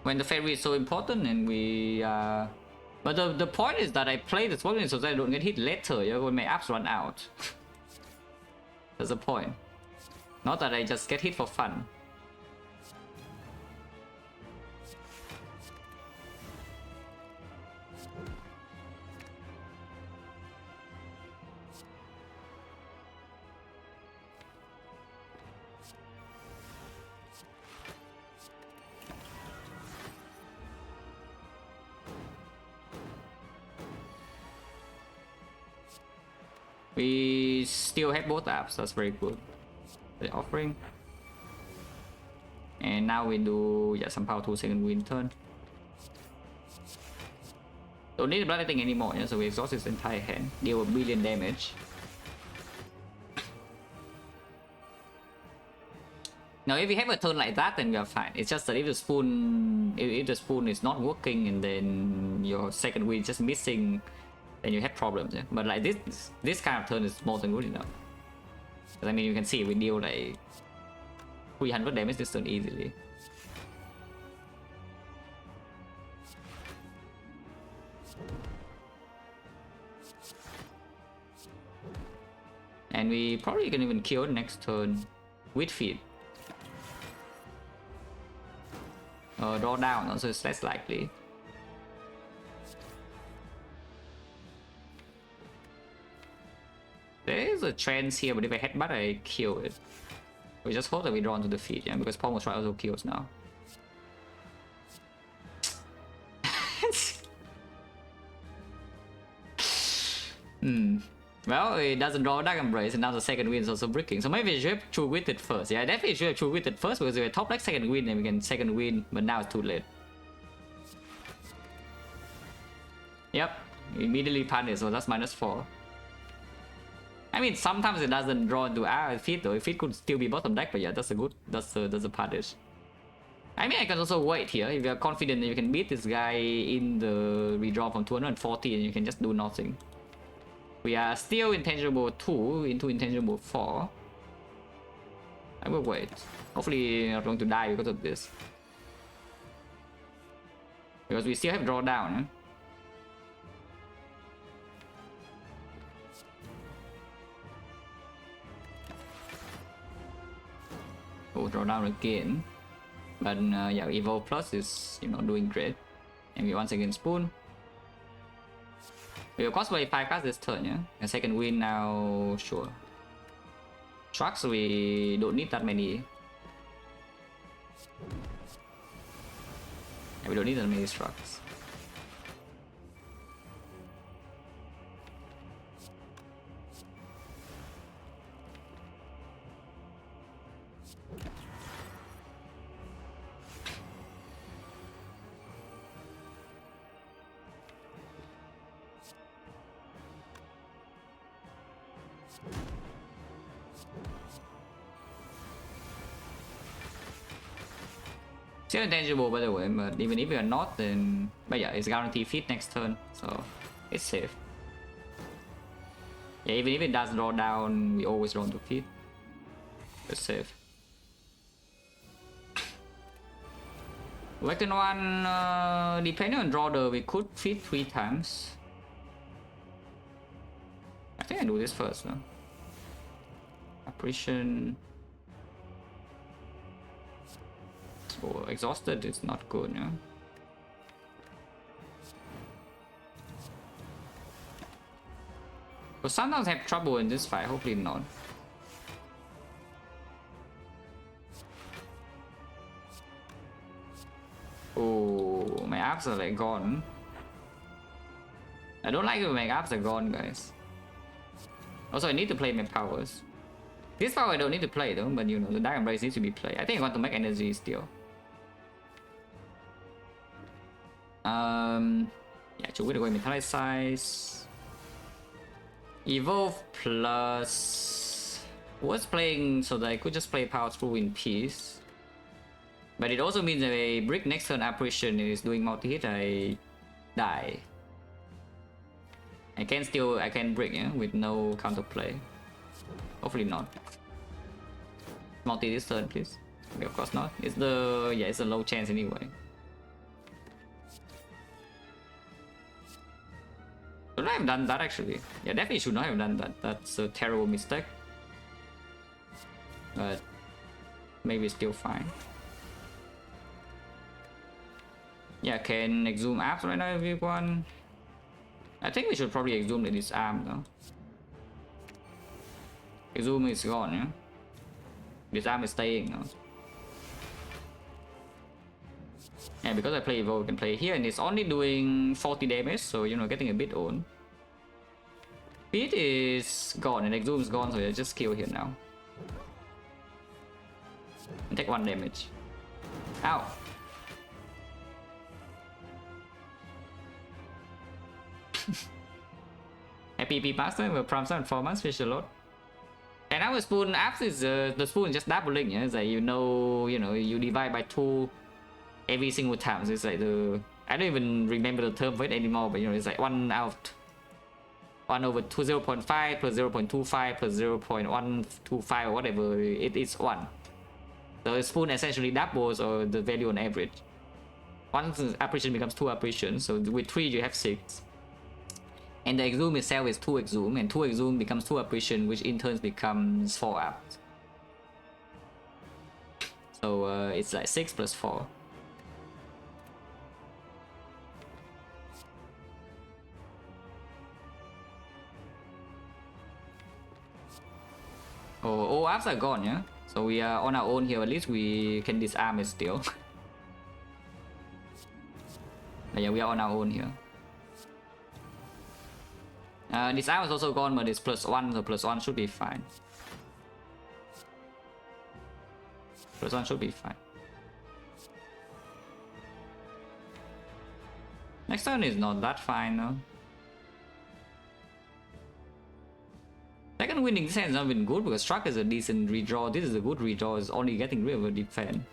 When the fairy is so important and we but the point is that I play the sword so that I don't get hit later, yeah, when my apps run out. That's the point. Not that I just get hit for fun. We still have both apps, that's very good. The offering. And now we do some power to second win turn. Don't need the bloodletting anymore, yeah? So we exhaust his entire hand, deal a billion damage. Now if we have a turn like that, then we are fine. It's just that if the spoon is not working and then your second win is just missing, then you have problems, yeah? But like this kind of turn is more than good enough. I mean, you can see we deal like 300 damage this turn easily. And we probably can even kill next turn with feet. Draw down, also it's less likely. There is a chance here, but if I headbutt, I kill it. We just hope that we draw onto the feet, yeah, because Pommel Strike also kills now. Well, it doesn't draw Dark Embrace, and now the second wind is also bricking. So maybe we should have True Witted first. Yeah, definitely should have True Witted first, because if we top like second wind, then we can second wind, but now it's too late. Yep, immediately punish, so that's -4. I mean, sometimes it doesn't draw into our feet though. If it could still be bottom deck, but yeah, that's a good, that's a punish. I mean, I can also wait here if you're confident that you can beat this guy in the redraw from 240 and you can just do nothing. We are still intangible 2 into intangible 4. I will wait. Hopefully not going to die because of this. Because we still have draw down. Eh? Oh, draw down again. But yeah, Evolve Plus is, you know, doing great. And we once again spoon. We will cosplay 5 cards this turn, yeah? And second win now, sure. Trucks, we don't need that many. Yeah, we don't need that many trucks. Still intangible by the way, but even if we are not, then but yeah, it's guaranteed feed next turn, so it's safe. Yeah, even if it does draw down, we always draw to feed. It's safe. Vector 1, depending on draw we could feed 3 times. I think I do this first, no? Apparition. Oh, exhausted is not good, yeah. But sometimes have trouble in this fight, hopefully not. Oh, my apps are like gone. I don't like it when my apps are gone, guys. Also, I need to play my powers. This power I don't need to play though, but you know, the Dark Embrace needs to be played. I think I want to make energy still. Yeah, so we're going metallic size. Evolve plus was playing so that I could just play power through in peace. But it also means that a brick next turn apparition is doing multi-hit, I die. I can brick, yeah, with no counterplay. Hopefully not. Multi this turn, please. Okay, of course not. It's the it's a low chance anyway. Should I have done that actually? Yeah, definitely should not have done that. That's a terrible mistake. But maybe it's still fine. Yeah, can exhume apps right now, everyone. I think we should probably exhume this arm though. Exhume is gone, yeah? This arm is staying now. Yeah, because I play Evo, we can play here, and it's only doing 40 damage, so you know, getting a bit old. Speed is gone, and Exhume is gone, so I just kill here now. And take 1 damage. Ow! Happy P Master will prompt 4 months, fish a lot. And our spoon apps is the spoon just doubling, yeah? It's like you know, you divide by 2 every single time. So it's like I don't even remember the term for it anymore, but you know, it's like 1 over 0.5 plus 0.25 plus 0.125 or whatever, it is 1. So the spoon essentially doubles or the value on average. Once apparition becomes 2 apparitions, so with 3 you have 6. And the exhume itself is 2 exhume, and 2 exhume becomes 2 apparition, which in turn becomes 4 apps. So it's like 6 plus 4. Oh, all apps are gone, yeah? So we are on our own here, at least we can disarm it still. But yeah, we are on our own here. This arm is also gone, but it's +1, so +1 should be fine. +1 should be fine. Next turn is not that fine, no? Second winning this hand has not been good because Struck is a decent redraw. This is a good redraw, it's only getting rid of a defense.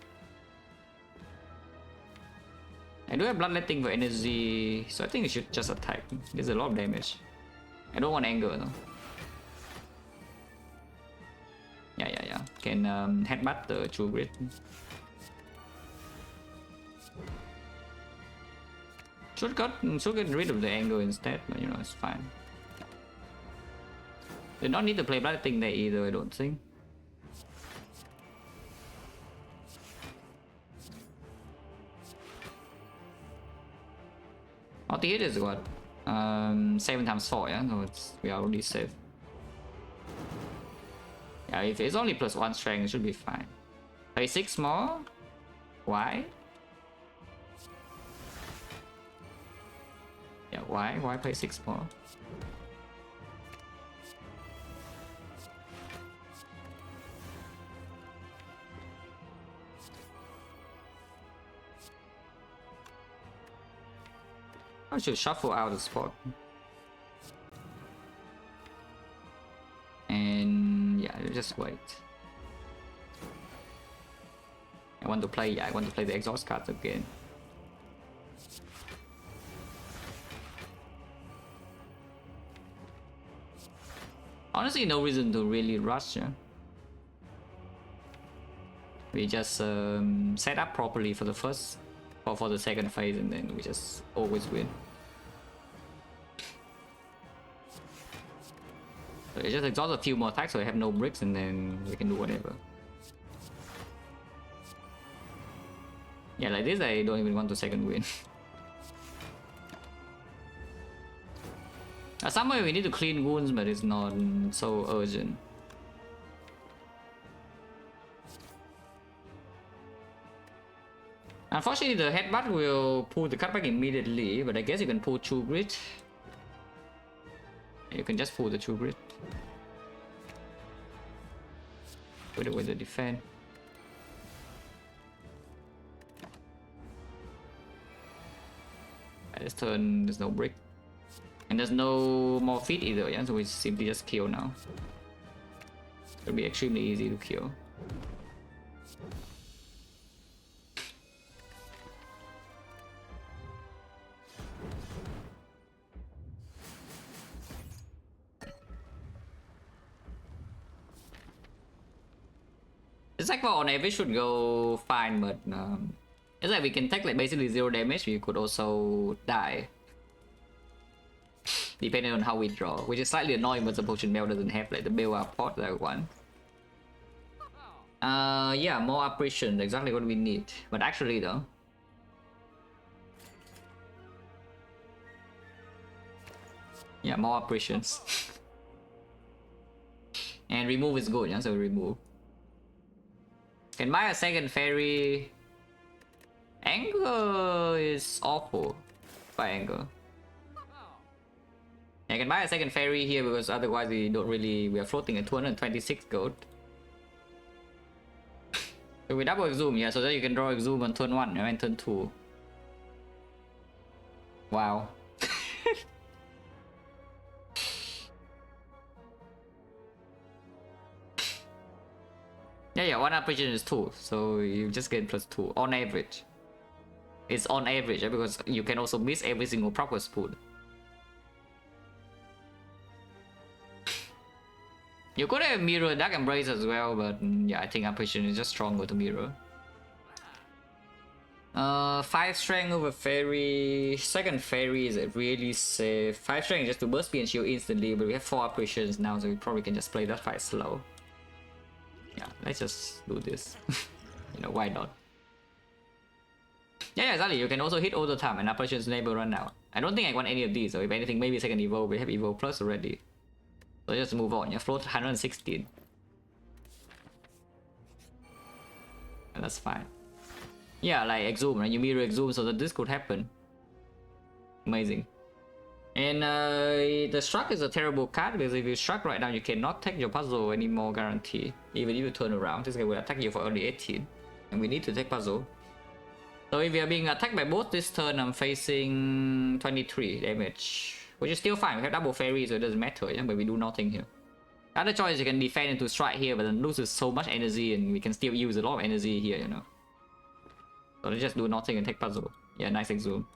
I do have bloodletting for energy, so I think it should just attack. There's a lot of damage. I don't want anger though. Yeah. Can headbutt the True Grit. Should get rid of the anger instead, but you know, it's fine. They don't need to play bloodletting there either, I don't think. The hit is what? 7 times 4, yeah? So we are already safe. Yeah, if it's only +1 strength, it should be fine. Play 6 more? Why? Yeah, why? Why play 6 more? I should shuffle out the spot. And yeah, just wait. I want to play the exhaust cards again. Honestly, no reason to really rush. Yeah? We just set up properly for the first or for the second phase, and then we just always win. So we just exhaust a few more attacks so we have no bricks, and then we can do whatever. Yeah, like this I don't even want to second win. Somewhere we need to clean wounds, but it's not so urgent. Unfortunately, the headbutt will pull the cutback immediately, but I guess you can pull True Grit. You can just pull the True Grit. Put it with the defense. At this turn, there's no brick. And there's no more feet either, yeah? So we simply just kill now. It'll be extremely easy to kill. It's like on average should go fine, but it's like we can take like basically 0 damage. We could also die, depending on how we draw, which is slightly annoying, but the potion bell doesn't have like the build-up pot that I want. Yeah, more apparition, exactly what we need. But actually though, yeah, more apparitions. And remove is good, yeah, so remove. Can buy a second fairy. Anger is awful. Buy anger. I can buy a second fairy here because otherwise we don't really. We are floating at 226 gold. So we double exhume, yeah, so that you can draw exhume on turn 1 and turn 2. Wow. Yeah, one apparition is 2, so you just get +2 on average. It's on average, because you can also miss every single proper spoon. You could have mirror Dark Embrace as well, but yeah, I think apparition is just stronger to mirror. 5 strength over fairy. Second fairy is really safe. 5 strength just to burst speed and shield instantly, but we have 4 apparitions now, so we probably can just play that fight slow. Yeah, let's just do this. You know, why not? Yeah, exactly. You can also hit all the time and apparitions never run out. I don't think I want any of these, so if anything, maybe second evolve. We have evolve plus already. So just move on. Yeah, float 116. And that's fine. Yeah, like exhume, right? You mirror exhume so that this could happen. Amazing. And the struck is a terrible card because if you struck right now, you cannot take your puzzle anymore, guarantee. Even if you turn around, this guy will attack you for only 18. And we need to take puzzle. So if we are being attacked by both this turn, I'm facing 23 damage. Which is still fine, we have double fairy, so it doesn't matter, yeah? But we do nothing here. Other choice, you can defend into strike here, but then loses so much energy and we can still use a lot of energy here, you know. So let's just do nothing and take puzzle. Yeah, nice exhume.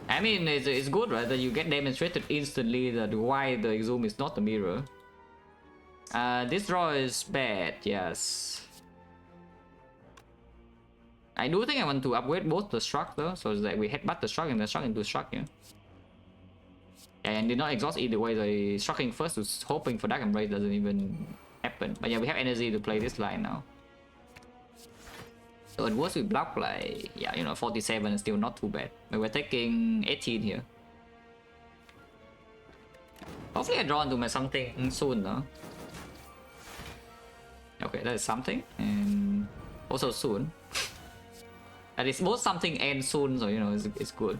I mean, it's good, right? That you get demonstrated instantly that why the exhume is not the mirror. This draw is bad, yes. I do think I want to upgrade both the struck though, so that we headbutt the struck and the struck into struck, yeah. And did not exhaust either way, so strucking first was hoping for Dark Embrace doesn't even happen. But yeah, we have energy to play this line now. So it was with block like, yeah, you know, 47 is still not too bad. But we're taking 18 here. Hopefully I draw into my something soon, though. Okay, that is something, and also soon. And it's both something and soon, so you know, it's good.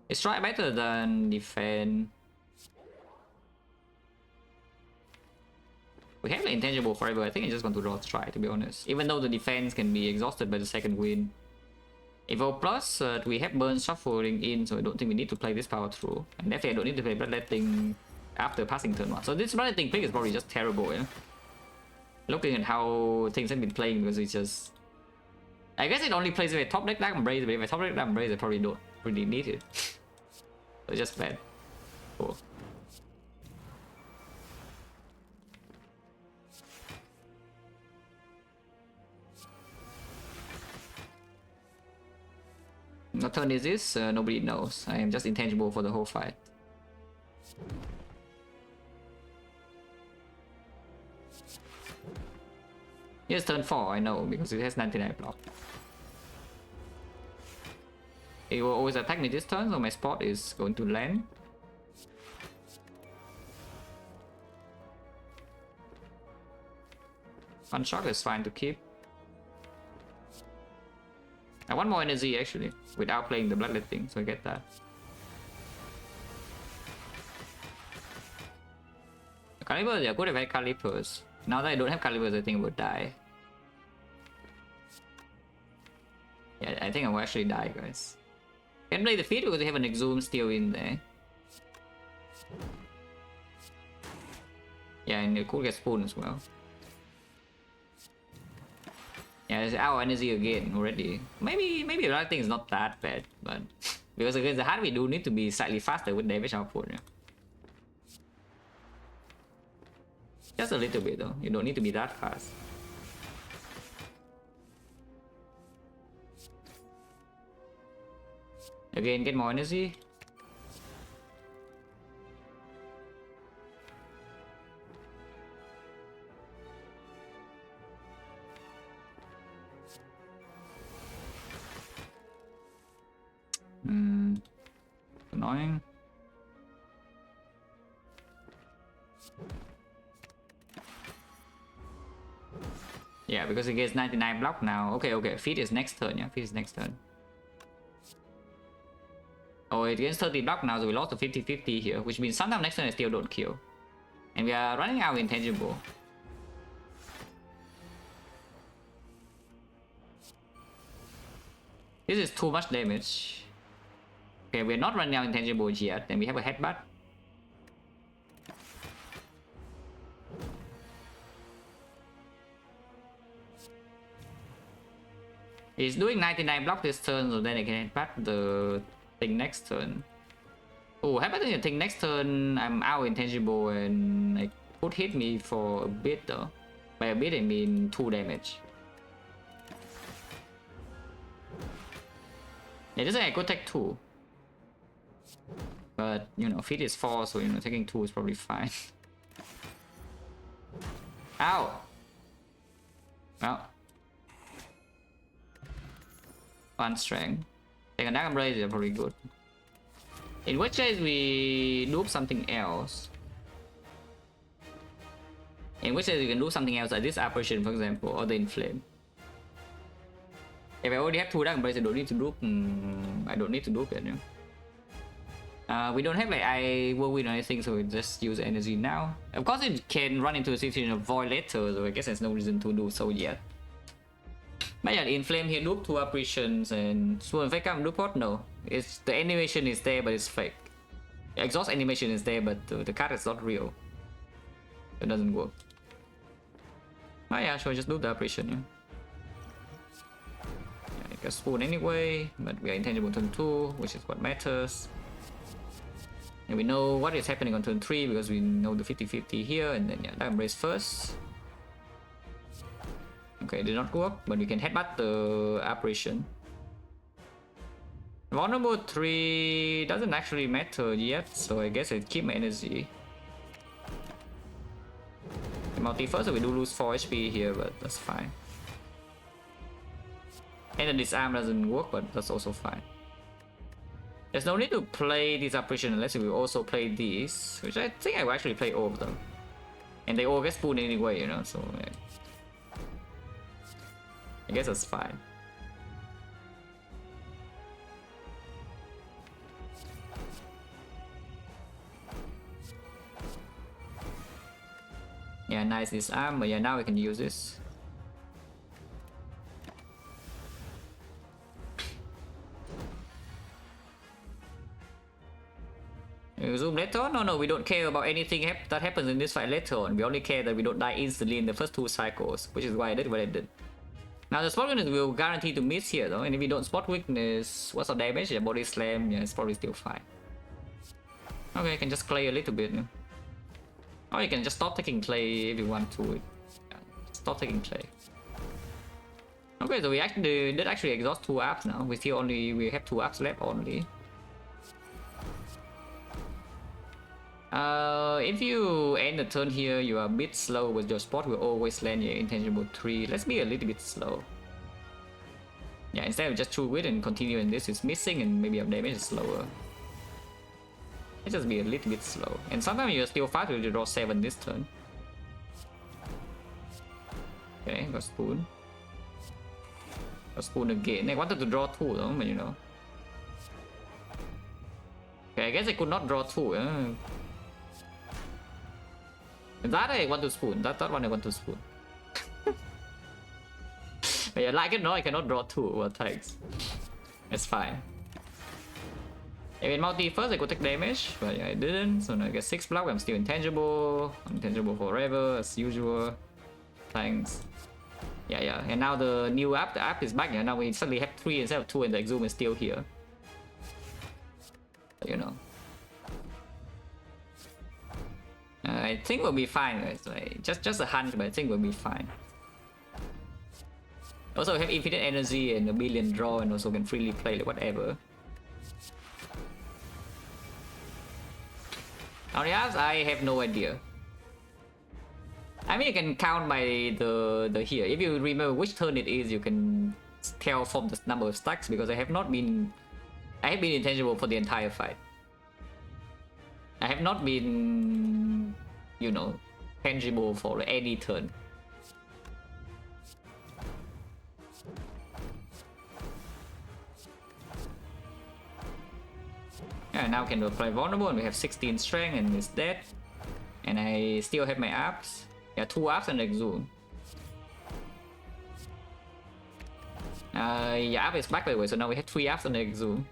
It's try better than defend. We have an intangible forever. I think I just want to draw try, to be honest. Even though the defense can be exhausted by the second win. Evo plus, we have burn shuffling in, so I don't think we need to play this power through. And definitely I don't need to play bloodletting after passing turn 1. So this bloodletting pick is probably just terrible, yeah? Looking at how things have been playing, because it's just... I guess it only plays with top deck Dark Embrace, but if I top deck Dark Embrace, I probably don't really need it. So it's just bad. Cool. What turn is this? Nobody knows. I am just intangible for the whole fight. Here's turn 4, I know, because it has 99 block. It will always attack me this turn, so my spot is going to land. One shock is fine to keep. I want more energy actually, without playing the bloodletting, so I get that. Calibers, yeah, good if I had calibers. Now that I don't have calibers, I think I would die. Yeah, I think I will actually die, guys. Can play the feat because we have an exhume still in there. Yeah, and it could get spoon as well. Yeah, it's our energy again already. Maybe the other thing is not that bad, but because against the hard we do need to be slightly faster with damage output. Yeah. Just a little bit though. You don't need to be that fast. Again, get more energy. Annoying. Yeah, because it gets 99 block now. Okay, feed is next turn, yeah, feed is next turn. Oh, it gets 30 block now, so we lost to 50-50 here, which means sometimes next turn I still don't kill. And we are running out of intangible. This is too much damage. Okay, we're not running out intangibles yet, and we have a headbutt. He's doing 99 block this turn, so then I can headbutt the thing next turn. Oh, headbutting the thing next turn, I'm out intangible, and it could hit me for a bit though. By a bit I mean 2 damage. Yeah, this I could take 2. But, you know, feet is 4, so, you know, taking 2 is probably fine. Ow! Well. 1 strength. Take a Dark Embrace is probably good. In which case we loop something else. In which case you can do something else like this apparition, for example, or the inflame. If I already have 2 Dark Embrace, I don't need to dupe. I don't need to dupe it, you know? We don't have like whirlwind or anything, so we just use energy now. Of course, it can run into a situation of void later, so I guess there's no reason to do so yet. But yeah, the inflame here, dupe 2 apparitions, and swoon fake up, dupe what? No. It's the animation is there, but it's fake. The exhaust animation is there, but the card is not real. It doesn't work. Oh yeah, sure, just do the apparition, yeah. I can spoon anyway, but we are intangible turn 2, which is what matters. And we know what is happening on turn 3 because we know the 50-50 here, and then yeah, Dark Embrace first. Okay, it did not work, but we can headbutt the apparition. Vulnerable 3 doesn't actually matter yet, so I guess I keep my energy. Multi first, so we do lose 4 HP here, but that's fine. And the disarm doesn't work, but that's also fine. There's no need to play this apparition unless we also play these, which I think I will actually play all of them. And they all get spooned anyway, you know, so yeah. I guess that's fine. Yeah, nice disarm, but yeah, now we can use this. Zoom later on? No, we don't care about anything that happens in this fight later on. We only care that we don't die instantly in the first 2 cycles, which is why I did what I did. Now the spot weakness will guarantee to miss here though, and if we don't spot weakness, what's our damage? Yeah, body slam, yeah, it's probably still fine. Okay, I can just play a little bit. Yeah. Or you can just stop taking clay if you want to. Yeah, stop taking clay. Okay, so we actually did exhaust 2 apps now. We have 2 apps left only. If you end the turn here, you are a bit slow with your spot, will always land your intangible 3. Let's be a little bit slow. Yeah, instead of just 2 wit and continue, and this is missing, and maybe our damage is slower. Let's just be a little bit slow. And sometimes you're still fast, you draw 7 this turn. Okay, got spoon. Got spoon again. I wanted to draw 2 though, but you know. Okay, I guess I could not draw 2. That I want to spoon. That one I want to spoon. But yeah, like it, no, I cannot draw 2. Well, thanks. It's fine. If in multi first, I could take damage, but yeah, I didn't. So now I get 6 block. I'm still intangible. I'm intangible forever, as usual. Thanks. Yeah. And now the new app, the app is back. Yeah, now we suddenly have 3 instead of 2, and the exhume is still here. You know. I think we'll be fine. It's like just a hunch, but I think we'll be fine. Also, we have infinite energy and a billion draw, and also can freely play like whatever. On the apps, I have no idea. I mean, you can count by the here. If you remember which turn it is, you can tell from the number of stacks, because I have been intangible for the entire fight. I have not been, you know, tangible for any turn. Yeah, now can apply vulnerable, and we have 16 strength, and it's dead. And I still have my apps. Yeah, 2 apps and exhume. Yeah, app is back by the way, so now we have 3 apps and exhume.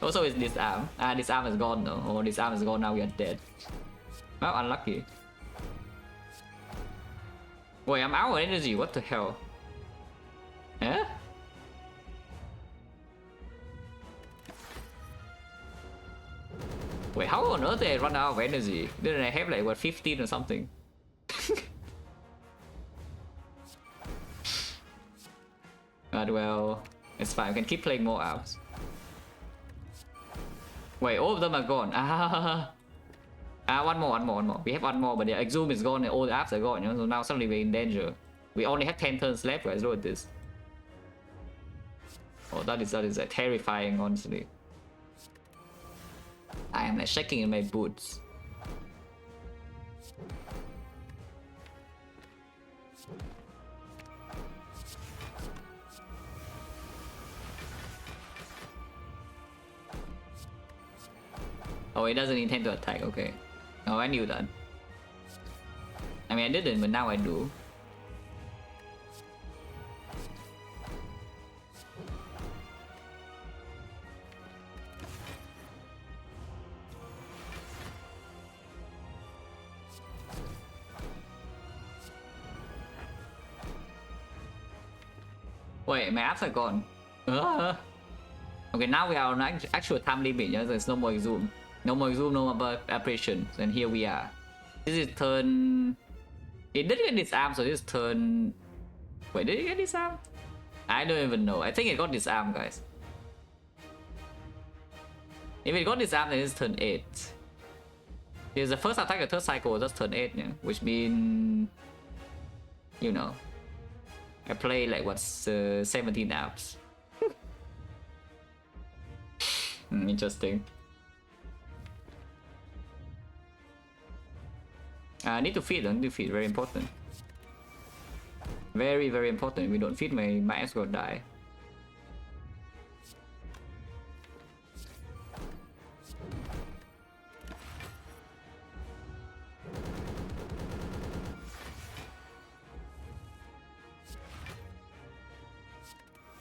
Also, it's this arm. This arm is gone now. Oh, this arm is gone now. We are dead. Well, unlucky. Wait, I'm out of energy. What the hell? Eh? Wait, how on earth did I run out of energy? Didn't I have like what 15 or something? But well, it's fine. We can keep playing more apps. Wait, all of them are gone. One more. We have one more, but the exhume is gone and all the apps are gone, you know, so now suddenly we're in danger. We only have 10 turns left, guys. Look at this. Oh, that is terrifying, honestly. I am like shaking in my boots. Oh, it doesn't intend to attack, okay. Oh, I knew that. I mean, I didn't, but now I do. Wait, my apps are gone. Okay, now we are on actual time limit. Yeah? There's no more zoom. No more zoom, no more apparitions. And here we are. This is turn... It didn't get disarmed, so this turn... Wait, did it get disarmed? I don't even know. I think it got disarmed, guys. If it got disarmed, then it's turn 8. Because the first attack, the third cycle, that's turn 8, yeah? Which means... You know. I play like what's 17 apps. Interesting. I need to feed. I need to feed. Very important. Very, very important. If we don't feed, my ass will die.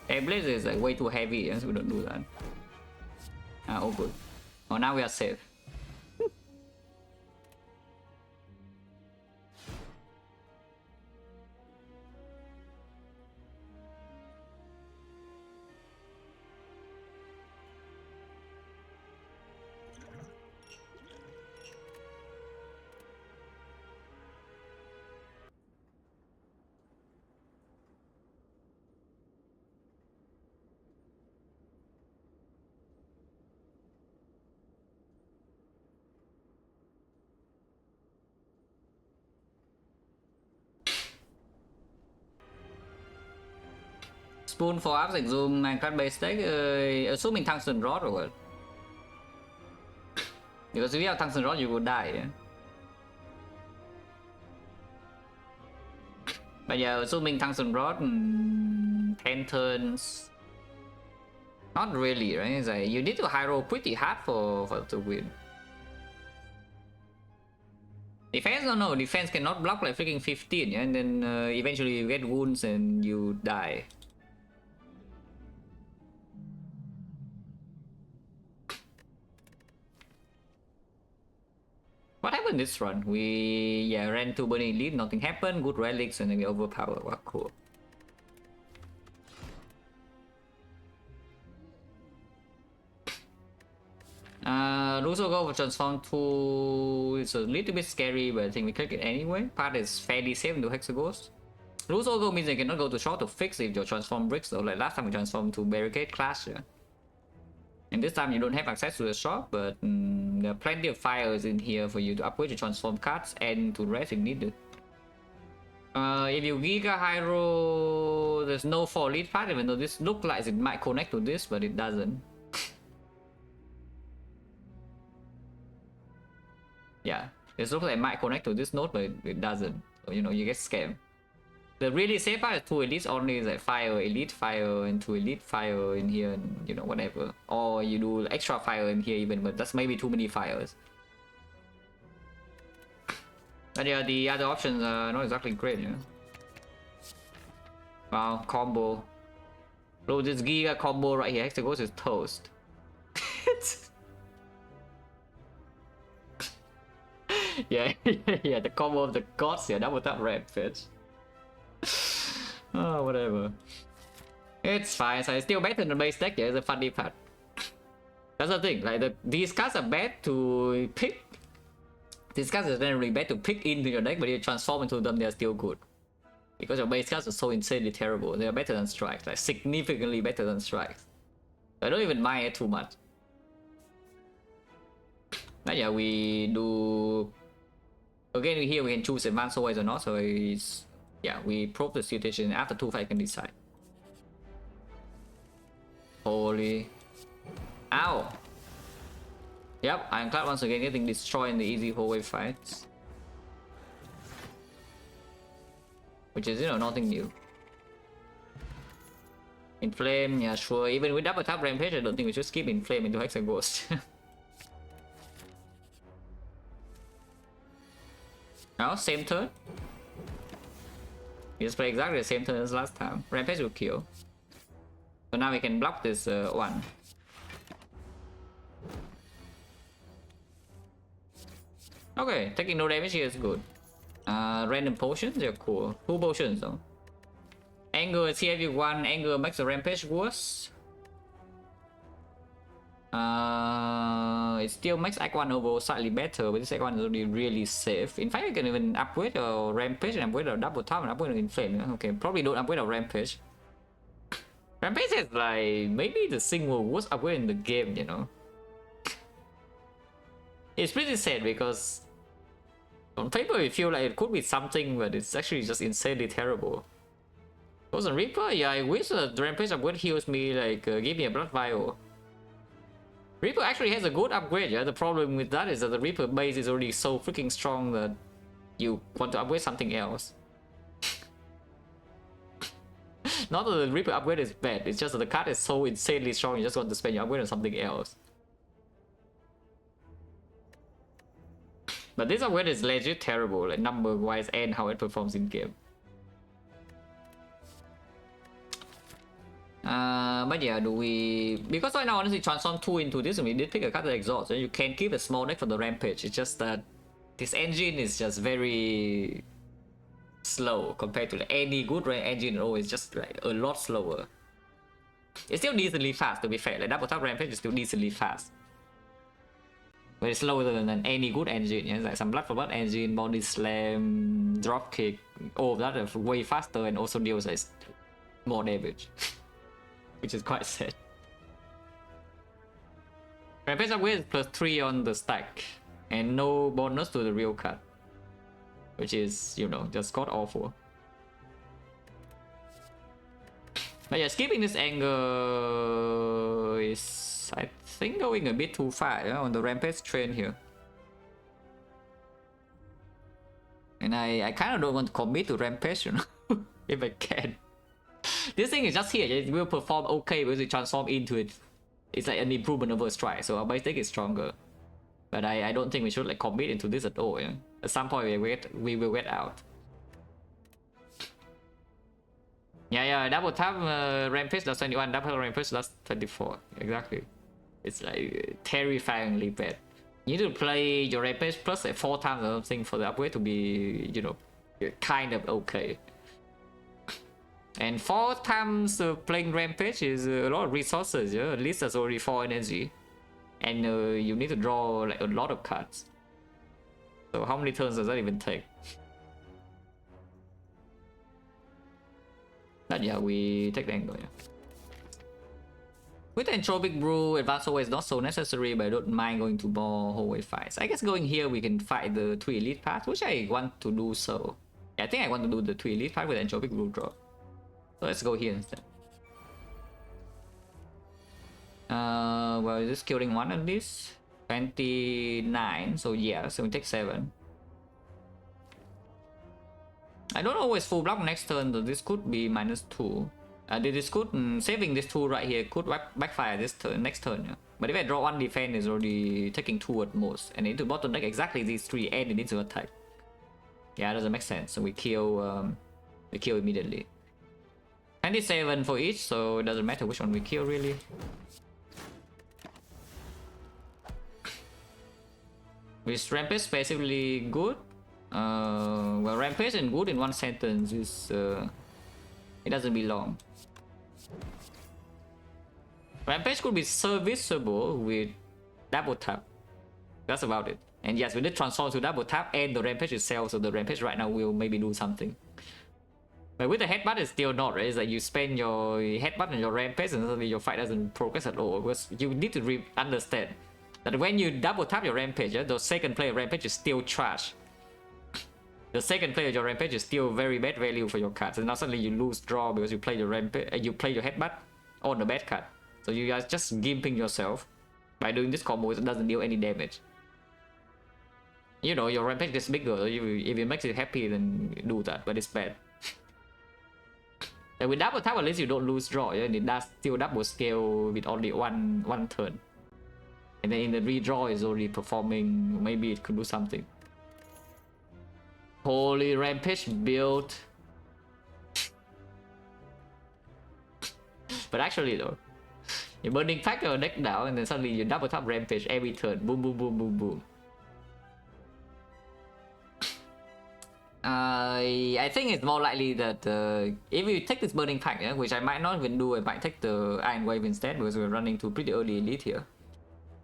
Hey, Blaze is like way too heavy, so we don't do that. Oh good. Oh, now we are safe. Spoon for apps like Zoom and card based deck, assuming tungsten rod or what? Because if you have tungsten rod, you will die. Yeah? But yeah, assuming tungsten rod, 10 turns. Not really, right? It's like you need to high roll pretty hard for to win. Defense, no, defense cannot block like freaking 15, yeah? And then eventually you get wounds and you die. What happened this run? We ran to Burning Elite, nothing happened, good relics, and then we overpowered. Wow, cool. Russo go for transform to... It's a little bit scary, but I think we click it anyway. Part is fairly safe into hexaghost. Russo go means they cannot go to short to fix if your transform breaks though. Like last time we transformed to barricade clash. Yeah. And this time you don't have access to the shop, but there are plenty of fires in here for you to upgrade your transform cards and to rest if needed. If you Giga Hyro, there's no 4 lead part, even though this looks like it might connect to this, but it doesn't. Yeah, it looks like it might connect to this node, but it doesn't. So, you know, you get scammed. The really safe part is 2 elites only, is like fire, elite, fire, and 2 elite, fire in here, and you know, whatever. Or you do extra fire in here even, but that's maybe too many fires. But yeah, the other options are not exactly great, you know. Wow, combo. Bro, this Giga combo right here, Hexaghost is toast. Yeah, yeah, the combo of the gods, yeah, double tap red, bitch. Oh, whatever. It's fine, so it's still better than the base deck, yeah, it's a funny part. That's the thing, like these cards are bad to pick. These cards are generally bad to pick into your deck, but you transform into them, they're still good. Because your base cards are so insanely terrible, they are better than strikes, like significantly better than strikes. I don't even mind it too much. But yeah, we do... Again, here we can choose advanced always or not, so it's... Yeah, we probe the situation, after 2 fights I can decide. Holy... Ow! Yep, Ironclad once again getting destroyed in the easy hallway fights. which is, you know, nothing new. Inflame, yeah, sure. Even with double tap rampage, I don't think we should skip inflame into hexaghost. Now, same turn. We just play exactly the same turn as last time. Rampage will kill. So now we can block this one. Okay, taking no damage here is good. Random potions, they're cool. 2 potions though. Anger is here if you want. Anger makes the rampage worse. It still makes Act 1 overall slightly better, but this Act 1 is already really safe. In fact, you can even upgrade your rampage and upgrade your double tap and upgrade your inflame. Okay, probably don't upgrade your rampage. Rampage is like maybe the single worst upgrade in the game, you know. It's pretty sad because on paper you feel like it could be something, but it's actually just insanely terrible. Frozen Reaper? Yeah, I wish the Rampage upgrade heals me, like give me a blood vial. Reaper actually has a good upgrade, yeah. The problem with that is that the Reaper base is already so freaking strong that you want to upgrade something else. Not that the Reaper upgrade is bad, it's just that the card is so insanely strong you just want to spend your upgrade on something else. But this upgrade is legit terrible, like number wise and how it performs in game. But yeah, do we... Because right now honestly transform 2 into this and we did pick a card that exhausts, so you can keep a small deck for the rampage. It's just that this engine is just very slow compared to any good engine. Oh, it's just like a lot slower. It's still decently fast to be fair, like double tap rampage is still decently fast. But it's slower than any good engine, yeah? Like some blood for blood engine, body slam, drop kick, all of that are way faster and also deals like more damage. Which is quite sad. Rampage upgrade is +3 on the stack and no bonus to the real card, which is, you know, just god awful. But yeah, skipping this angle is, I think, going a bit too far, yeah, on the rampage train here. And I kind of don't want to commit to rampage, you know, if I can. This thing is just here, it will perform okay because we transform into it. It's like an improvement over strike, so our base deck is stronger. But I don't think we should like commit into this at all, yeah? At some point we will get out. Yeah, double tap rampage does 21, double rampage does 24. Exactly. It's like terrifyingly bad. You need to play your rampage plus like 4 times or something for the upgrade to be, you know, kind of okay. And 4 times playing rampage is a lot of resources, yeah? At least that's already 4 energy. And you need to draw like a lot of cards. So how many turns does that even take? But yeah, we take the angle, yeah. With the Entropic Brew, Advanced Hallway is not so necessary, but I don't mind going to more hallway fights. I guess going here we can fight the 2 elite path, which I want to do so. Yeah, I think I want to do the 2 elite path with Entropic Brew draw. So let's go here instead. Well, is this killing 1 at least? 29, so yeah, so we take 7. I don't always full block next turn, though this could be -2. This could, saving this 2 right here could backfire this turn, next turn, yeah. But if I draw 1 defense, it's already taking 2 at most. And I need to bottom deck exactly these 3 and it needs to attack. Yeah, it doesn't make sense, so we kill immediately. 27 for each, so it doesn't matter which one we kill really. With Rampage basically good. Well, Rampage and good in one sentence is it doesn't belong. Rampage could be serviceable with double tap. That's about it. And yes, we did transform to double tap and the Rampage itself, so the Rampage right now will maybe do something. But with the headbutt, it's still not, right? It's like you spend your headbutt on your Rampage and suddenly your fight doesn't progress at all. Because you need to understand that when you double tap your Rampage, the second player Rampage is still trash. The second player of your Rampage is still very bad value for your cards, and now suddenly you lose draw because you play your Rampage, you play your headbutt on the bad card. So you are just gimping yourself by doing this combo. It doesn't deal any damage. You know, your Rampage gets bigger. If it makes you happy, then do that, but it's bad. And with double tap, at least you don't lose draw. Yeah? And it does still double scale with only one turn. And then in the redraw is already performing. Maybe it could do something. Holy Rampage build. But actually though, you're burning pack your deck down and then suddenly you double tap Rampage every turn. Boom, boom, boom, boom, boom. I think it's more likely that if you take this burning pack, yeah, which I might not even do, I might take the Iron Wave instead because we're running to pretty early elite here.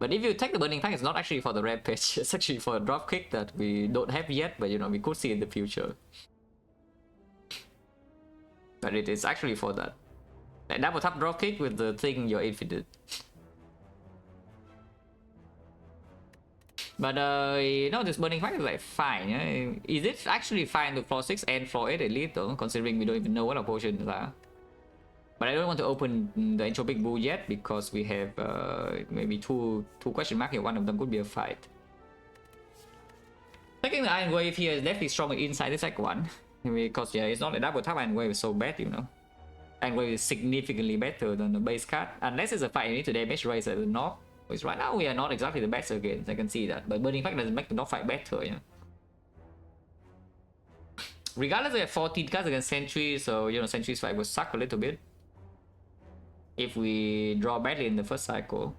But if you take the burning pack, it's not actually for the Rampage, it's actually for a drop kick that we don't have yet, but you know, we could see in the future. But it is actually for that. Like double tap drop kick with the thing you're infinite. But you know, this burning pack is like fine. Yeah? Is it actually fine to floor 6 and floor 8 elite though, considering we don't even know what our potions are? But I don't want to open the Entropic Bull yet because we have maybe two question marks here. One of them could be a fight. Taking the Iron Wave here is definitely stronger inside this deck one. Because yeah, it's not a double tap Iron Wave is so bad, you know. Iron Wave is significantly better than the base card. Unless it's a fight you need to damage raise at the North. Which right now we are not exactly the best against, I can see that. But Burning Pack doesn't make the North fight better, yeah. Regardless, we have 14 cards against Sentry, so you know, Sentry's fight will suck a little bit. If we draw badly in the first cycle.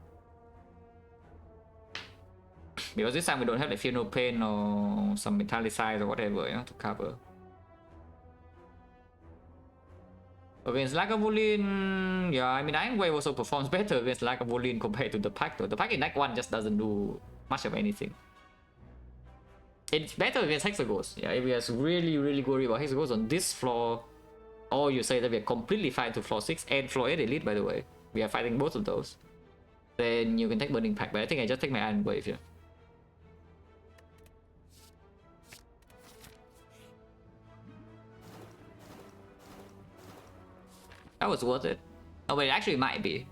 Because this time we don't have like Feel No Pain or some Metallicize or whatever, you know, to cover. Against Lagavulin, yeah, I mean Iron Wave also performs better against Lagavulin compared to the pack though. The pack in deck 1 just doesn't do much of anything. It's better against Hexaghost. Yeah, if we are really worried about Hexaghost on this floor, or you say that we are completely fine to floor 6 and floor 8 elite, by the way. We are fighting both of those. Then you can take Burning Pack, but I think I just take my Iron Wave here. That was worth it. Oh wait, it actually might be.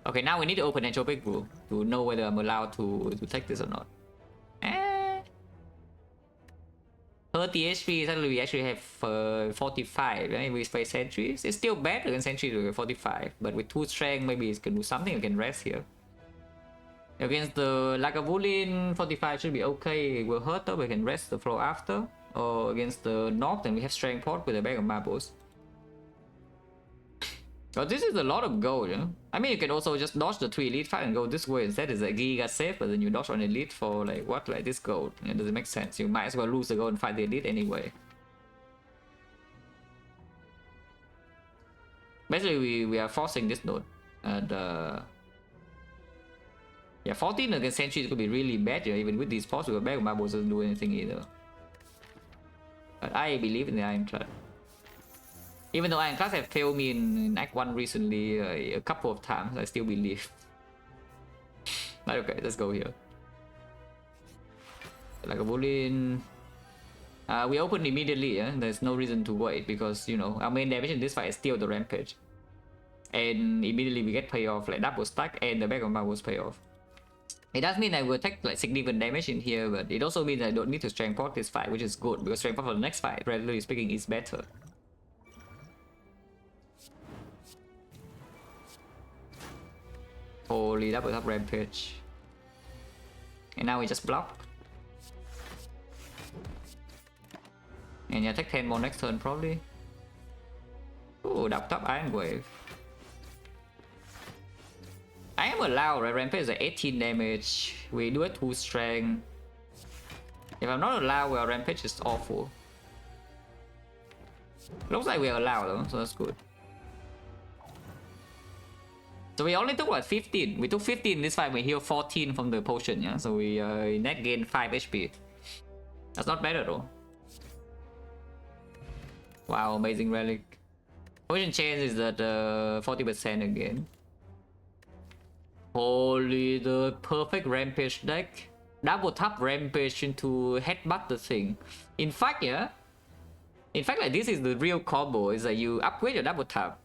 Okay, now we need to open Entropic Bull to know whether I'm allowed to take this or not. 30 HP, suddenly we actually have 45, right? We face Sentries. It's still bad against Sentries with 45, but with 2 strength, maybe it can do something. We can rest here. Against the Lagavulin, 45 should be okay. It will hurt though, we can rest the floor after. Or against the North, then we have Strength Pot with a bag of marbles. Oh, this is a lot of gold, yeah? I mean, you can also just dodge the 3 elite fight and go this way instead. It's a Giga save, but then you dodge on elite for like what? Like this gold. It doesn't make sense. You might as well lose the gold and fight the elite anyway. Basically, we are forcing this node. And yeah, 14 against Sentries could be really bad, yeah? Even with these pots, with a bag of marbles doesn't do anything either. But I believe in the Ironclad. Even though Ironclads have failed me in Act 1 recently a couple of times, I still believe. But okay, let's go here. Lagavulin. We open immediately, yeah? There's no reason to wait because, you know, our main damage in this fight is still the Rampage. And immediately we get payoff, like double stack and the bag of marbles payoff. It does mean I will take like significant damage in here, but it also means I don't need to strength pot this fight, which is good because strength pot for the next fight, relatively speaking, is better. Holy double top Rampage. And now we just block. And yeah, take 10 more next turn probably. Ooh, double top Iron Wave. I am allowed, right? Rampage is at 18 damage. We do a 2 strength. If I'm not allowed, well, Rampage is awful. Looks like we're allowed though, so that's good. So we only took what, 15? We took 15 in this fight, we heal 14 from the potion, yeah? So we net gain 5 HP. That's not bad at all. Wow, amazing relic. Potion change is at 40% again. Holy, the perfect Rampage deck. Double tap Rampage into headbutt the thing. In fact, yeah. In fact, like this is the real combo. Is that you upgrade your double tap.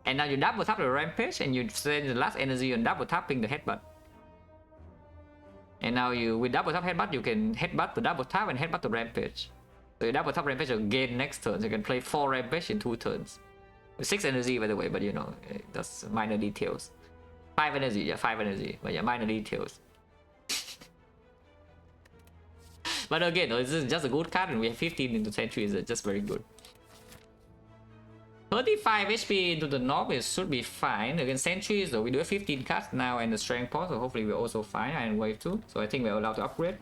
And now you double tap the Rampage and you send the last energy on double tapping the headbutt. And now you, with double tap headbutt, you can headbutt the double tap and headbutt the Rampage. So you double tap rampage again next turn, so you can play 4 rampage in 2 turns. With 6 energy by the way, but you know, that's minor details. 5 energy, yeah, 5 energy, but yeah, minor details. But again, this is just a good card, and we have 15 into Sentries, it's just very good. 35 HP into the knob should be fine. Against Sentries, though, we do have 15 cards now and the Strength Pot, so hopefully we're also fine. Iron Wave too, so I think we're allowed to upgrade.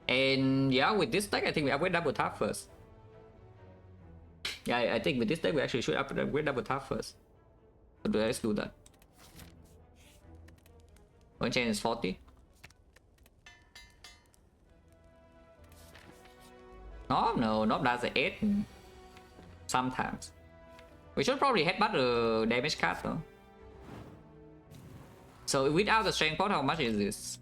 And yeah, with this deck, I think we upgrade double tap first. Yeah, I think with this deck, we actually should upgrade double tap first. So let's do that. One chain is 40. No, not that's an 8. Sometimes. We should probably headbutt the damage card though. So without the strength pot, how much is this?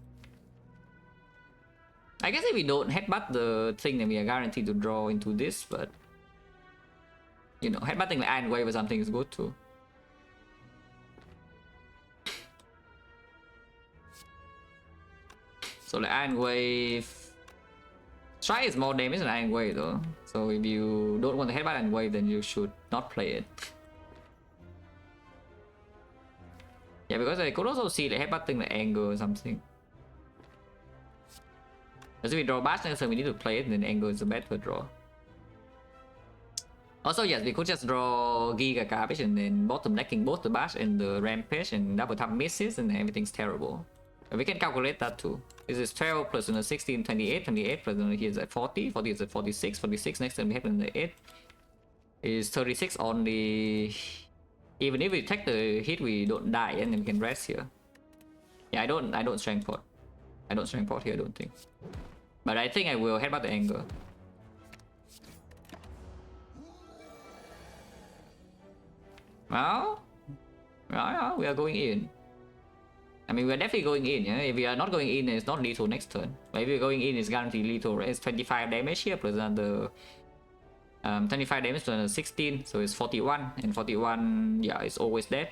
I guess if we don't headbutt the thing, then we are guaranteed to draw into this, but you know, headbutting the Iron Wave or something is good too. So the Iron Wave... Strike is more damage than Iron Wave though. So if you don't want to headbutt Iron Wave, then you should not play it. Yeah, because I could also see the headbutting the angle or something. Because if we draw bash next turn, we need to play it, and then angle is a better draw. Also, yes, we could just draw Giga Garbage and then bottom decking both the bash and the rampage, and double tap misses, and everything's terrible. And we can calculate that too. This is 12 plus 16, 28, 28 plus here is at 40, 40 is at 46, 46 next time we have in the 8 is 36 only. Even if we take the hit, we don't die, and then we can rest here. Yeah, I don't strength pot. I don't strength pot here, I don't think. But I think I will headbutt the angle. Well, yeah, we are going in. I mean, we're definitely going in, yeah? If we are not going in, it's not lethal next turn. But if we're going in, it's guaranteed lethal, right? It's 25 damage here, plus another 25 damage to another 16, so it's 41. And 41, yeah, it's always dead.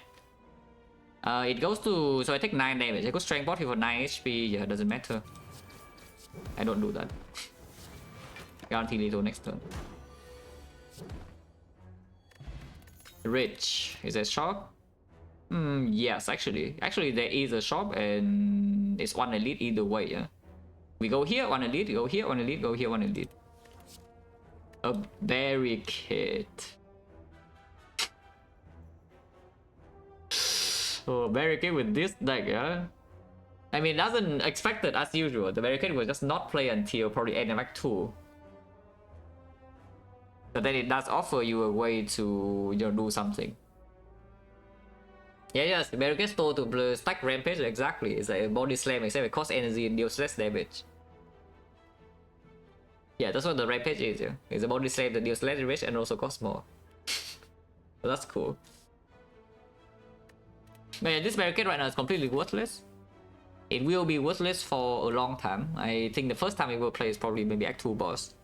It goes to... So I take 9 damage. I could strength bot here for 9 HP, yeah, doesn't matter. I don't do that. Guaranteed lethal next turn. Rich. Is that shop? Yes, actually there is a shop, and it's one elite either way. Yeah, we go here, one elite, go here, one elite, go here, one elite. A barricade. Oh, barricade with this deck, yeah. I mean, doesn't expect it as usual. The barricade will just not play until probably end of Act 2. But then it does offer you a way to, you know, do something. Yeah, yes, barricade store to stack rampage, exactly. It's like a body slam, except it costs energy and deals less damage. Yeah, that's what the rampage is, yeah. It's a body slam that deals less damage and also costs more. So that's cool. But yeah, this barricade right now is completely worthless. It will be worthless for a long time. I think the first time it will play is probably maybe Act 2 boss.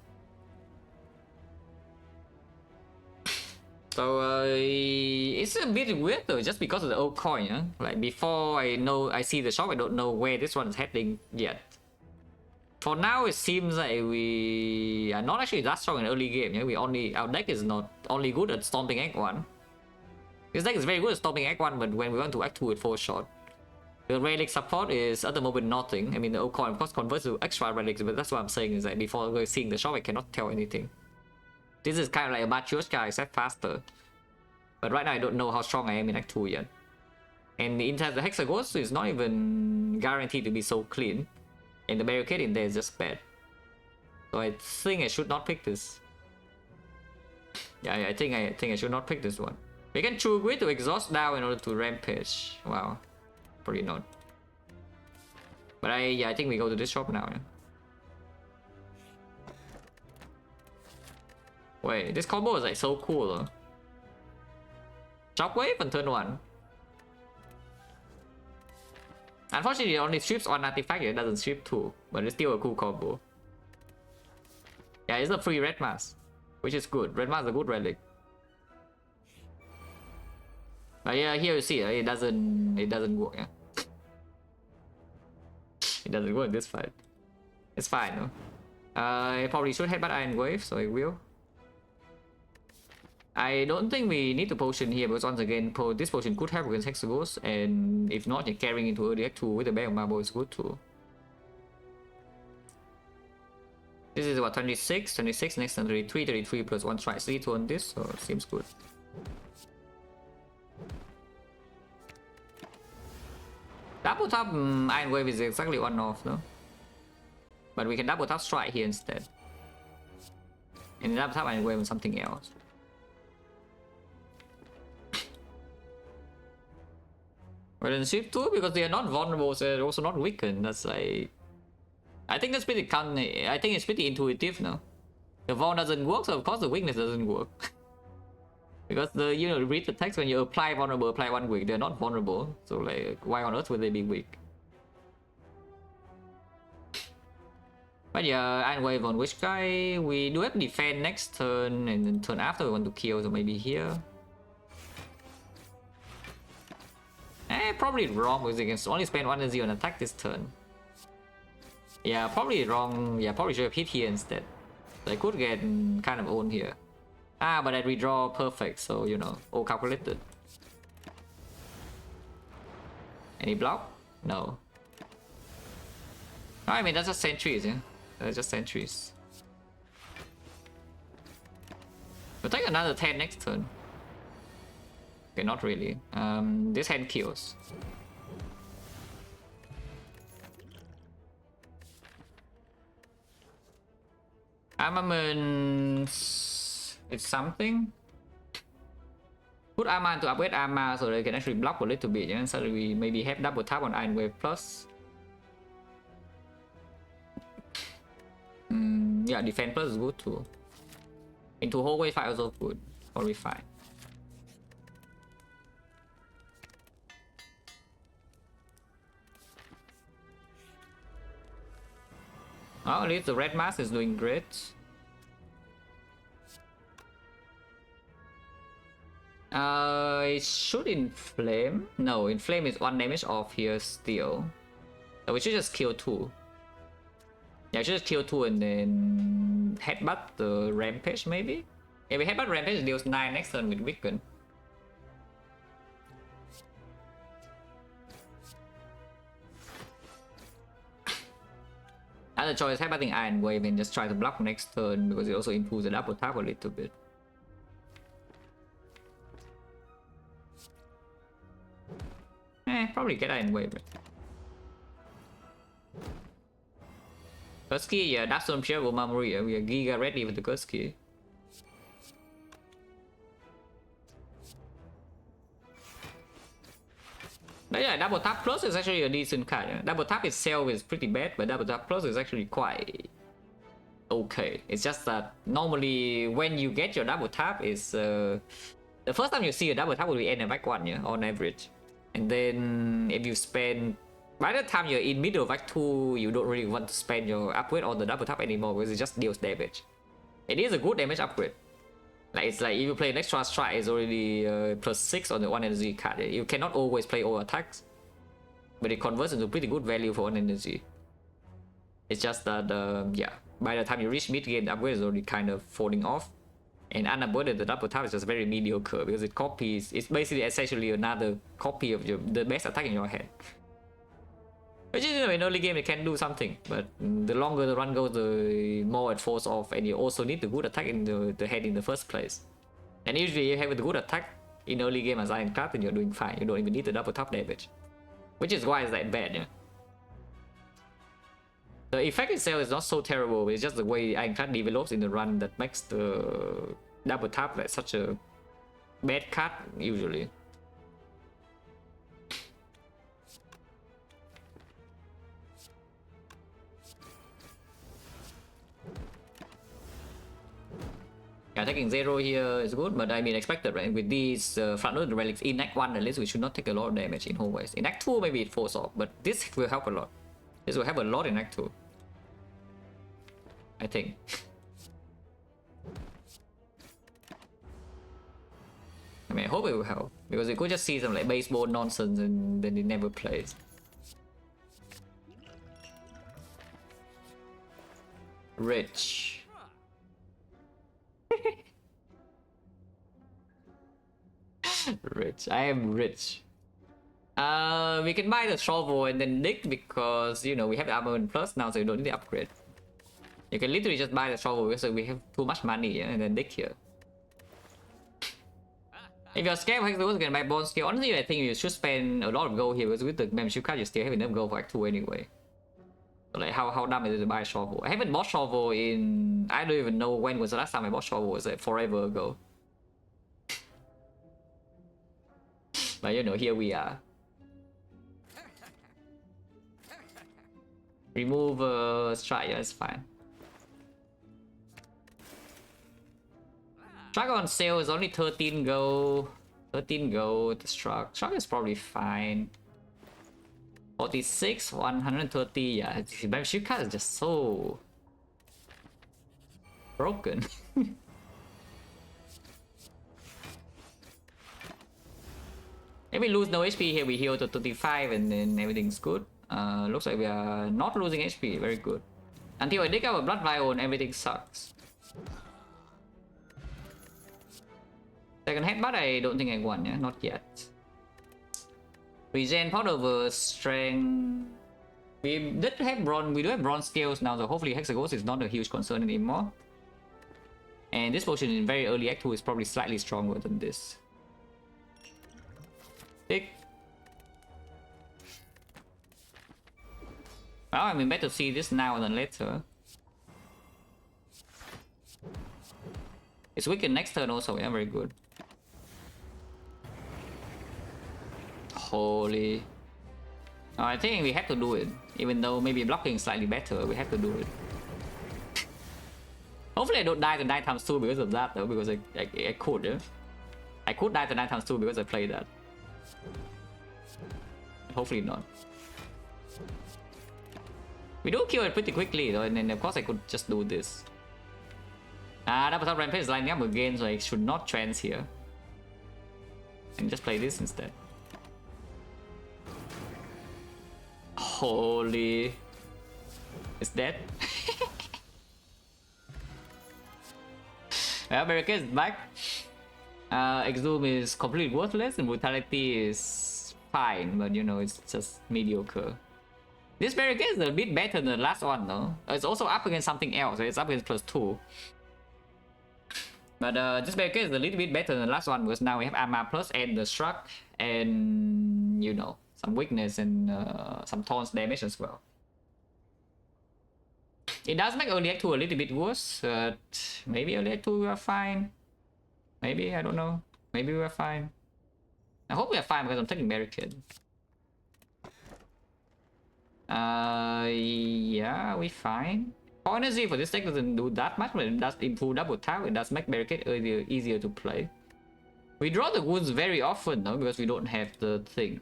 So it's a bit weird though, just because of the old coin. Yeah? Like before I see the shop, I don't know where this one is heading yet. For now, it seems like we are not actually that strong in early game. Yeah? Our deck is not only good at Stomping Act 1. This deck is very good at Stomping Act 1, but when we want to Act 2, it falls short. The relic support is at the moment nothing. I mean, the old coin of course converts to extra relics, but that's what I'm saying is that before seeing the shop, I cannot tell anything. This is kind of like a Matryoshka except faster. But right now I don't know how strong I am in Act 2 yet. And in terms of the hexaghost is not even guaranteed to be so clean. And the barricade in there is just bad. So I think I should not pick this. Yeah, I think I should not pick this one. We can choose with to exhaust down in order to rampage. Wow. Probably not. But I think we go to this shop now. Yeah? Wait, this combo is like so cool. Huh? Shockwave on turn 1. Unfortunately, it only strips one artifact, it doesn't strip 2. But it's still a cool combo. Yeah, it's a free red mask, which is good. Red mask is a good relic. But yeah, here you see, it doesn't work. Yeah? It doesn't work in this fight. It's fine, no? I probably should headbutt Iron Wave, so I will. I don't think we need the potion here because once again, this potion could help against hexaghost, and if not, you're carrying into early act 2 with the bag of marble is good too. This is about 26, next turn 33, 33 plus 1 try C2 on this, so it seems good. Double tap Iron Wave is exactly one off, no? But we can double tap Strike here instead. And double tap Iron Wave on something else. But then shift 2, because they are not vulnerable, so they're also not weakened. That's like... I think that's pretty I think it's pretty intuitive now. The Vaughn doesn't work, so of course the weakness doesn't work. Because the, you know, read the text when you apply vulnerable, apply 1 weak, they're not vulnerable. So like, why on earth would they be weak? But yeah, Iron Wave on which guy? We do have defend next turn, and then turn after we want to kill, so maybe here. Probably wrong because they can only spend 1 energy on attack this turn. Yeah, probably wrong. Yeah, probably should have hit here instead. So I could get kind of owned here. Ah, but I redraw perfect, so you know, all calculated. Any block? No. I mean, that's just sentries, yeah? That's just sentries. We'll take another 10 next turn. Okay, not really. This hand kills. Armament... It's something. Put Armor to upgrade Armor so they can actually block a little bit, and so we maybe have double tap on Iron Wave plus. Yeah, defense plus is good too. Into whole wave fight also good. Or refine. Oh, at least the red mask is doing great. It should inflame. No, inflame is 1 damage off here still. So we should just kill 2. Yeah, should just kill 2 and then headbutt the rampage maybe? Yeah, we headbutt rampage deals 9 next turn with weaken. Other choice, headbutting Iron Wave and just try to block next turn because it also improves the double tap a little bit. Probably get Iron Wave. Gusky, yeah, that's some shareable memory. We are giga ready with the Gusky. But yeah, double tap plus is actually a decent card. Yeah. Double tap itself is pretty bad, but double tap plus is actually quite okay. It's just that normally when you get your double tap is the first time you see a double tap will be end back 1, yeah, on average. And then if you spend, by the time you're in middle of act 2, you don't really want to spend your upgrade on the double tap anymore because it just deals damage. It is a good damage upgrade. Like it's like if you play an extra strike, it's already plus 6 on the 1 energy card. You cannot always play all attacks, but it converts into pretty good value for 1 energy. It's just that yeah, by the time you reach mid game, the upgrade is already kind of falling off. And unavoided, the double tap is just very mediocre because it copies. It's basically essentially another copy of the best attack in your hand. Which is, you know, in early game it can do something, but the longer the run goes, the more it falls off, and you also need the good attack in the head in the first place. And usually you have a good attack in early game as Ironclad, and you're doing fine. You don't even need the double tap damage, which is why it's that bad. Yeah. The effect itself is not so terrible, but it's just the way Ironclad develops in the run that makes the double tap like such a bad card usually. Yeah, taking 0 here is good, but I mean expected, right? With these front-loaded relics in Act 1 at least, we should not take a lot of damage in hallways. In Act 2 maybe it falls off, but this will help a lot. This will help a lot in Act 2. I think. I mean, I hope it will help, because you could just see some like baseball nonsense and then it never plays. Rich. Rich. I am rich. We can buy the shovel and then dig because, you know, we have the armament plus now, so you don't need the upgrade. You can literally just buy the shovel because we have too much money, yeah, and then dig here. If you're scared of hexaghost, you can buy bone scale. Honestly, I think you should spend a lot of gold here because with the membership card, you still have enough gold for Act 2 anyway. So like, how dumb is it to buy a shovel? I haven't bought shovel in... I don't even know when was the last time I bought shovel. Was like forever ago. But you know, here we are. Remove strike, yeah, it's fine. Strike on sale is only 13 gold. 13 gold. The struck is probably fine. 46, 130. Yeah, the membership card is just so broken. If we lose no HP here, we heal to 35 and then everything's good. Looks like we are not losing HP. Very good. Until I dig out a blood vial and everything sucks. Second headbutt, I don't think I won, yeah? Not yet. Regen pot over strength. We did have bronze, we do have bronze scales now, so hopefully hexaghost is not a huge concern anymore. And this potion in very early Act 2 is probably slightly stronger than this. Tick. Well, I mean, better see this now than later. It's weakened next turn also, yeah, very good. Holy. I think we have to do it. Even though maybe blocking is slightly better, we have to do it. Hopefully I don't die to 9 times 2 because of that though, because I could, yeah? I could die to 9 times 2 because I played that. Hopefully not. We do kill it pretty quickly though, and then of course I could just do this. Double top rampage is lining up again, so I should not trance here. And just play this instead. Holy. It's dead. Well, barricade is back. Exhume is completely worthless and brutality is fine, but you know, it's just mediocre. This barricade is a bit better than the last one though. It's also up against something else, it's up against +2. But this barricade is a little bit better than the last one because now we have armor plus and the struck and, you know, some weakness and some taunts damage as well. It does make early Act 2 a little bit worse, but maybe early Act 2 we are fine. Maybe, I don't know. Maybe we are fine. I hope we are fine because I'm taking barricade. Yeah, we fine. Honestly, for this deck doesn't do that much, but it does improve double tap. It does make barricade easier to play. We draw the wounds very often though, because we don't have the thing.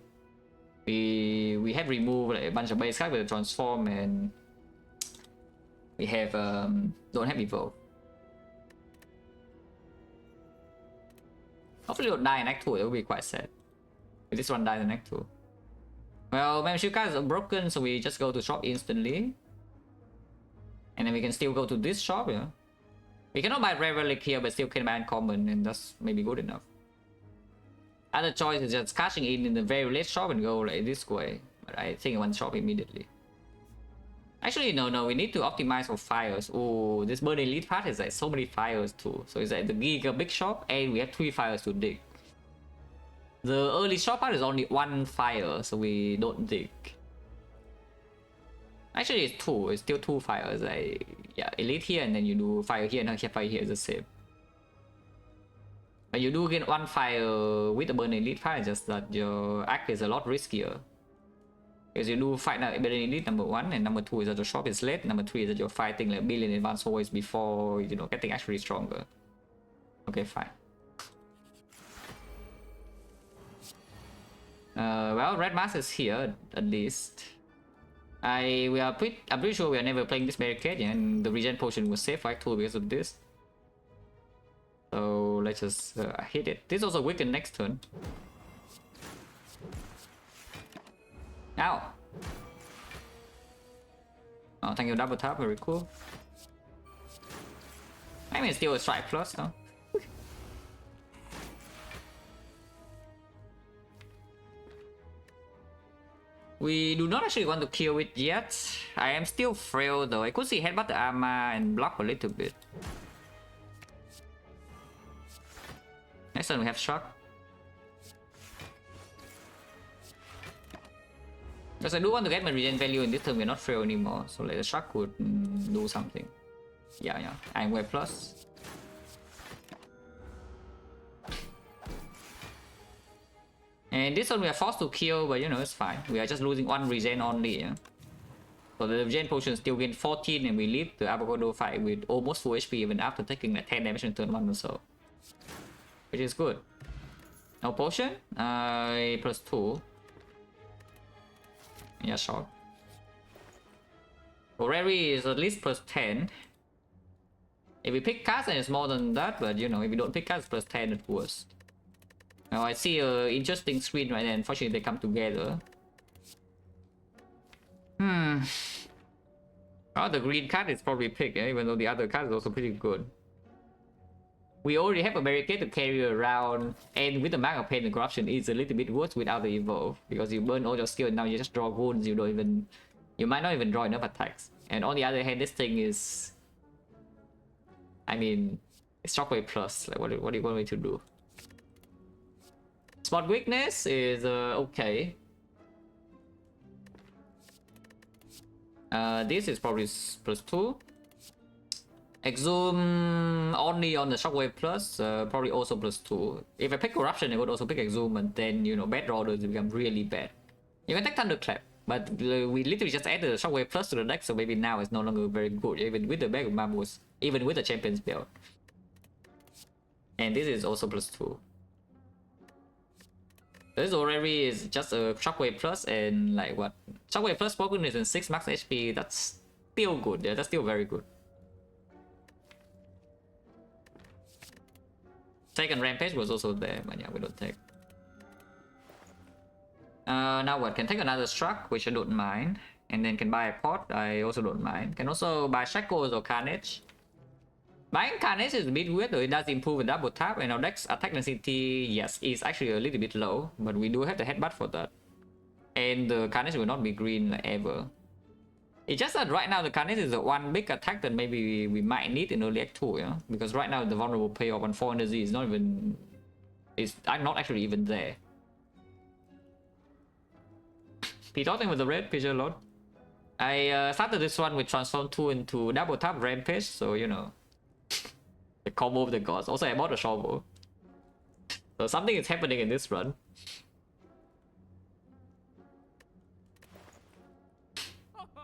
We have removed like, a bunch of base cards with the transform, and we have don't have evolve. Hopefully don't die in Act 2, it will be quite sad. If this one dies in Act 2. Well, membership cards are broken, so we just go to shop instantly. And then we can still go to this shop, yeah. We cannot buy rare relic here, but still can buy uncommon, and that's maybe good enough. Other choice is just cashing in the very late shop and go like this way. But I think I want shop immediately. Actually, no, we need to optimize for fires. Oh, this burn elite part is like so many fires too. So it's like the giga big shop, and we have 3 fires to dig. The early shop part is only 1 fire, so we don't dig. Actually, it's 2. It's still 2 fires. Yeah, elite here, and then you do fire here, and fire here is the same. But you do get 1 fire with the burn elite fire, just that your act is a lot riskier. Because you do fight burn elite number 1, and number 2 is that the shop is late. Number 3 is that you're fighting like billion advanced always before, you know, getting actually stronger. Okay, fine. Well, red mask is here at least. I'm pretty sure we are never playing this barricade, yeah, and the regen potion was safe for Act 2 because of this. So let's just hit it. This also weaken next turn. Ow! Oh, thank you, double tap, very cool. I mean, it's still a strike plus, though. We do not actually want to kill it yet. I am still frail though. I could see headbutt the armor and block a little bit. Next turn we have shock. Because I do want to get my regen value in this turn, we're not frail anymore. So like the shock could do something. Yeah. Ironclad plus. And this one we are forced to kill, but you know, it's fine. We are just losing 1 regen only, yeah? So the regen potion still gain 14 and we leave the avocado fight with almost full HP even after taking like 10 damage in turn 1 or so. Which is good. No potion? Plus 2. Yeah, sure. Rary is at least plus 10. If we pick cards then it's more than that, but you know, if we don't pick cards, plus 10 at worst. Now I see an interesting screen right now. Unfortunately, they come together. Oh, the green card is probably picked, even though the other card is also pretty good. We already have a barricade to carry around, and with the Mark of Pain and Corruption, it's a little bit worse without the evolve because you burn all your skill and now you just draw wounds. You might not even draw enough attacks. And on the other hand, this thing is, I mean, it's Shockwave plus. Like, what do you want me to do? Spot weakness is okay. This is probably plus 2. Exhume only on the Shockwave plus, probably also plus 2. If I pick Corruption, I would also pick Exhume, and then, you know, bad orders become really bad. You can take Thunderclap, but we literally just added the Shockwave plus to the deck, so maybe now it's no longer very good, even with the Bag of Mammoths, even with the Champion's build. And this is also plus 2. This already is just a Shockwave plus and like what? Shockwave plus Spoken and 6 max HP, that's still good, yeah, that's still very good. Second Rampage was also there, but yeah, we don't take. Now what? Can take another Struck, which I don't mind. And then can buy a pot, I also don't mind. Can also buy Shackles or Carnage. Buying Carnage is a bit weird though, it does improve a double tap, and our deck's attack density, yes, is actually a little bit low, but we do have the headbutt for that. And the Carnage will not be green like, ever. It's just that right now the Carnage is the one big attack that maybe we might need in early act 2, yeah? Because right now the vulnerable payoff on 4 energy is not even... I'm not actually even there. P-Totem with the red, picture load. I started this one with Transform 2 into double tap Rampage, so you know. The combo of the gods. Also, I bought a shovel. So something is happening in this run.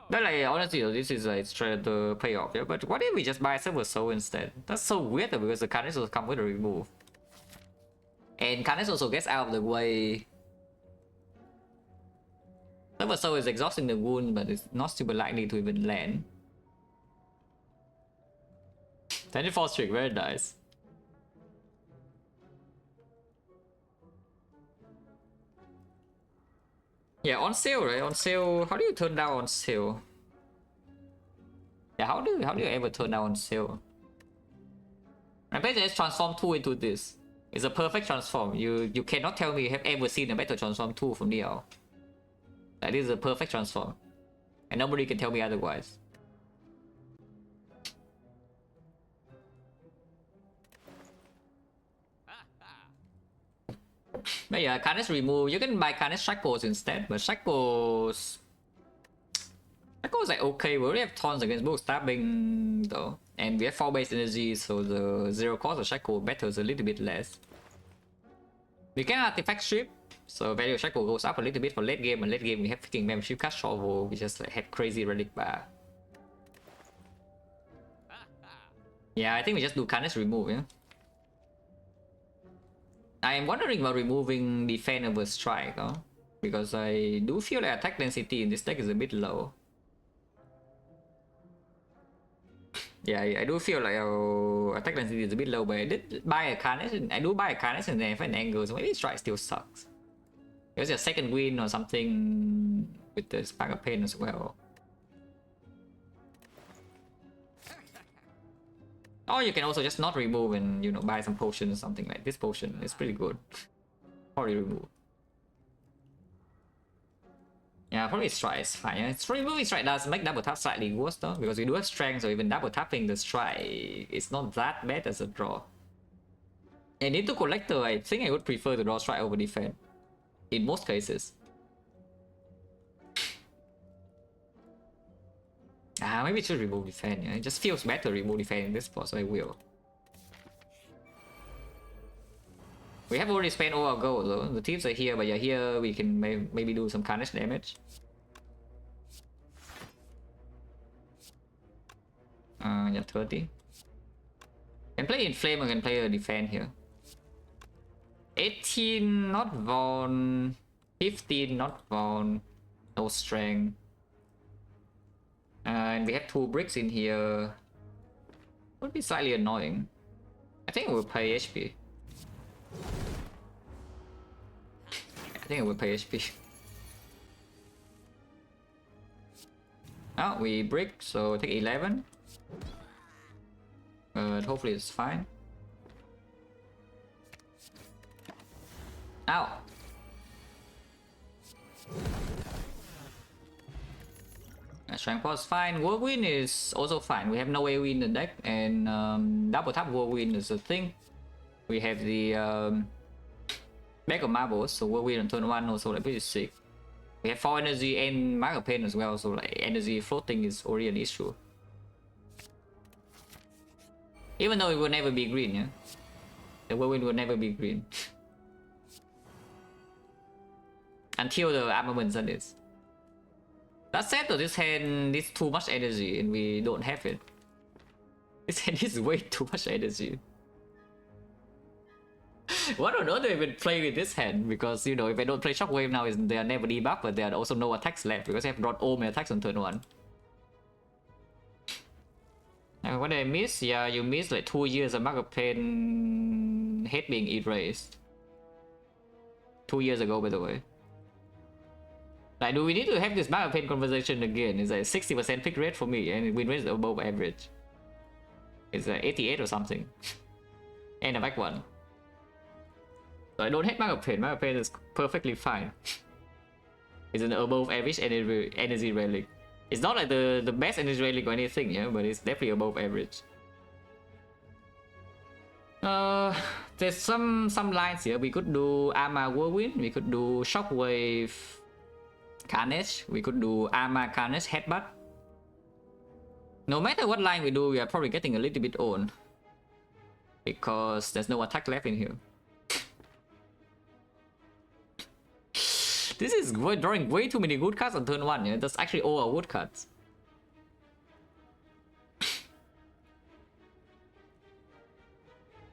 But like, honestly, this is like straight the payoff, yeah? But what if we just buy Silver Soul instead? That's so weird though, because the Carnage will come with a remove. And Carnage also gets out of the way. Silver Soul is exhausting the wound, but it's not super likely to even land. 24 streak, very nice. Yeah, on sale, right? On sale, how do you turn down on sale? Yeah, how do you ever turn down on sale? Rampage is transform 2 into this. It's a perfect transform. You cannot tell me you have ever seen a better transform 2 from DL. That is a perfect transform. And nobody can tell me otherwise. But yeah, Carnage remove. You can buy Carnage Shackles instead, but Shackles like okay. We already have tons against both stabbing though, and we have 4 base energy, so the 0 cost of Shackle matters a little bit less. We can artifact strip, so value of Shackle goes up a little bit for late game, and late game we have freaking membership cast shovel, we just like, have crazy relic bar. Yeah, I think we just do Carnage remove, yeah. I am wondering about removing Defend over Strike, huh? Because I do feel like attack density in this deck is a bit low. Yeah, I do feel like our attack density is a bit low, but I did buy a Carnage, and I do buy a Carnage and then if an angle, so maybe Strike still sucks. There's a second win or something with the Spark of Pain as well. Or you can also just not remove and, you know, buy some potions or something like this potion. It's pretty good. Probably remove. Yeah, probably strike is fine. Yeah. Removing strike does make double tap slightly worse though, because we do have strength, so even double tapping the strike is not that bad as a draw. And into collector, I think I would prefer to draw strike over defense. In most cases. Maybe we should remove defense. Yeah? It just feels better to remove defense in this spot, so I will. We have already spent all our gold though. The tips are here, but yeah, here we can maybe do some carnage damage. Yeah, 30. Can play in flame or can play a defense here. 18 not Von. 15 not Von. No strength. And we have 2 bricks in here. Would be slightly annoying. I think we'll pay HP. I think I will pay HP. Oh, we brick, so take 11. But hopefully it's fine. Ow! Strength was fine. Whirlwind is also fine. We have no AoE in the deck, and double tap Whirlwind is a thing. We have the bag of marbles, so Whirlwind on turn 1 also like pretty sick. We have 4 energy and Mark of Pain as well, so like energy floating is already an issue. Even though it will never be green, yeah? The Whirlwind will never be green. Until the armaments are this. That said though, this hand needs too much energy and we don't have it. This hand needs way too much energy. What on earth do I even play with this hand? Because, you know, if I don't play Shockwave now, they are never debuffed, but there are also no attacks left because I have brought all my attacks on turn 1. And what did I miss? Yeah, you missed like 2 years of Mark of Pain head being erased. 2 years ago, by the way. Like, do we need to have this Mark of Pain conversation again? It's like 60% pick rate for me, and win rate is above average. It's like 88 or something. And a back one. So I don't hate Mark of Pain. Mark of Pain is perfectly fine. It's an above average energy relic. It's not like the best energy relic or anything, yeah, but it's definitely above average. There's some lines here. We could do Armor Whirlwind. We could do Shockwave Carnage. We could do Armor Carnage Headbutt. No matter what line we do, we are probably getting a little bit owned. Because there's no attack left in here. This is drawing way too many good cards on turn 1, yeah? That's actually all our wood cards.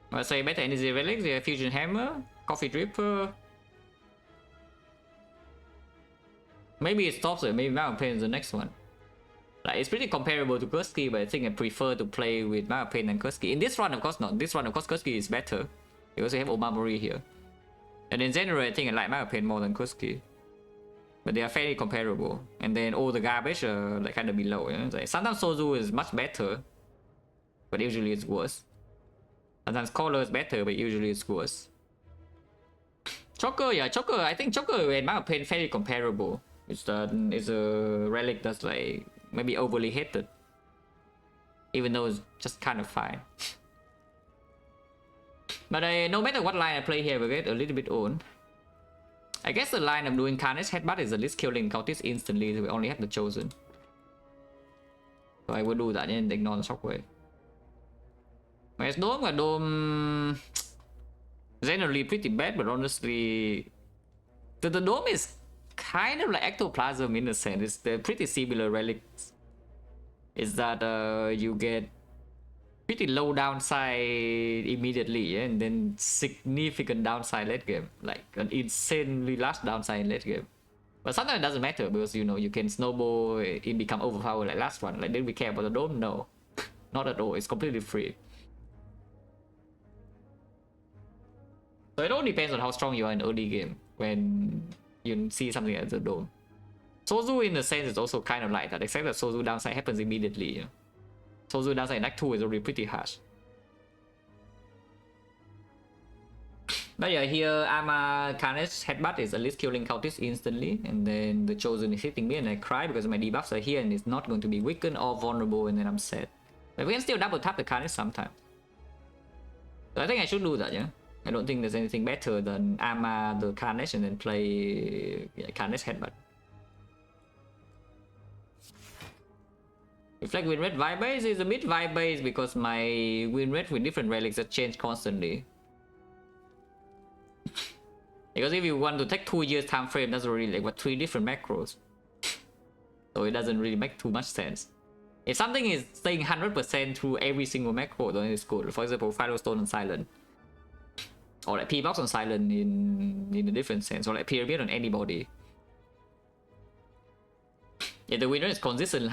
I'll say better energy relics, yeah, Fusion Hammer, Coffee Dripper. Maybe it stops it, maybe Mark of Pain is the next one. Like, it's pretty comparable to Kursky, but I think I prefer to play with Mark of Pain than Kursky. In this run, of course not. This run, of course, Kursky is better. Because we have Omamori here. And in general, I think I like Mark of Pain more than Kursky. But they are fairly comparable. And then all the garbage are like kind of below. You know? Like, sometimes Sozu is much better, but usually it's worse. Sometimes Collar is better, but usually it's worse. Choker, yeah, Choker. I think Choker and Mark of Pain fairly comparable. It's a relic that's like maybe overly hated, even though it's just kind of fine. But no matter what line I play here, we get a little bit owned. I guess the line of doing Carnage Headbutt is at least killing Cultists instantly, so we only have the Chosen. So I will do that and ignore the Shockwave. Whereas Dome, generally pretty bad, but honestly, the Dome is kind of like Ectoplasm in a sense. They're pretty similar relics. Is that you get pretty low downside immediately, yeah? And then significant downside late game, like an insanely large downside in late game. But sometimes it doesn't matter because, you know, you can snowball it become overpowered like last one. Like, did we care about the Dome? No, not at all. It's completely free. So it all depends on how strong you are in early game when you see something like the Dome. Sozu in a sense is also kind of like that, except that Sozu downside happens immediately. You know? Sozu downside in Act 2 is already pretty harsh. But yeah, here Ama Carnage Headbutt is at least killing cultists instantly, and then the Chosen is hitting me and I cry because my debuffs are here and it's not going to be weakened or vulnerable, and then I'm sad. But we can still double tap the Carnage sometimes. So I think I should do that, yeah? I don't think there's anything better than Ama the Carnage and then play Carnage Headbutt. Reflect win rate vibe base is a bit vibe base because my win rate with different relics that change constantly. Because if you want to take 2 years time frame, that's already like what 3 different macros. So it doesn't really make too much sense. If something is staying 100% through every single macro, then it's good. For example, Firestone on Silent. Or like P-Box on Silent in a different sense. Or like Pyramid on anybody. If the winner is consistently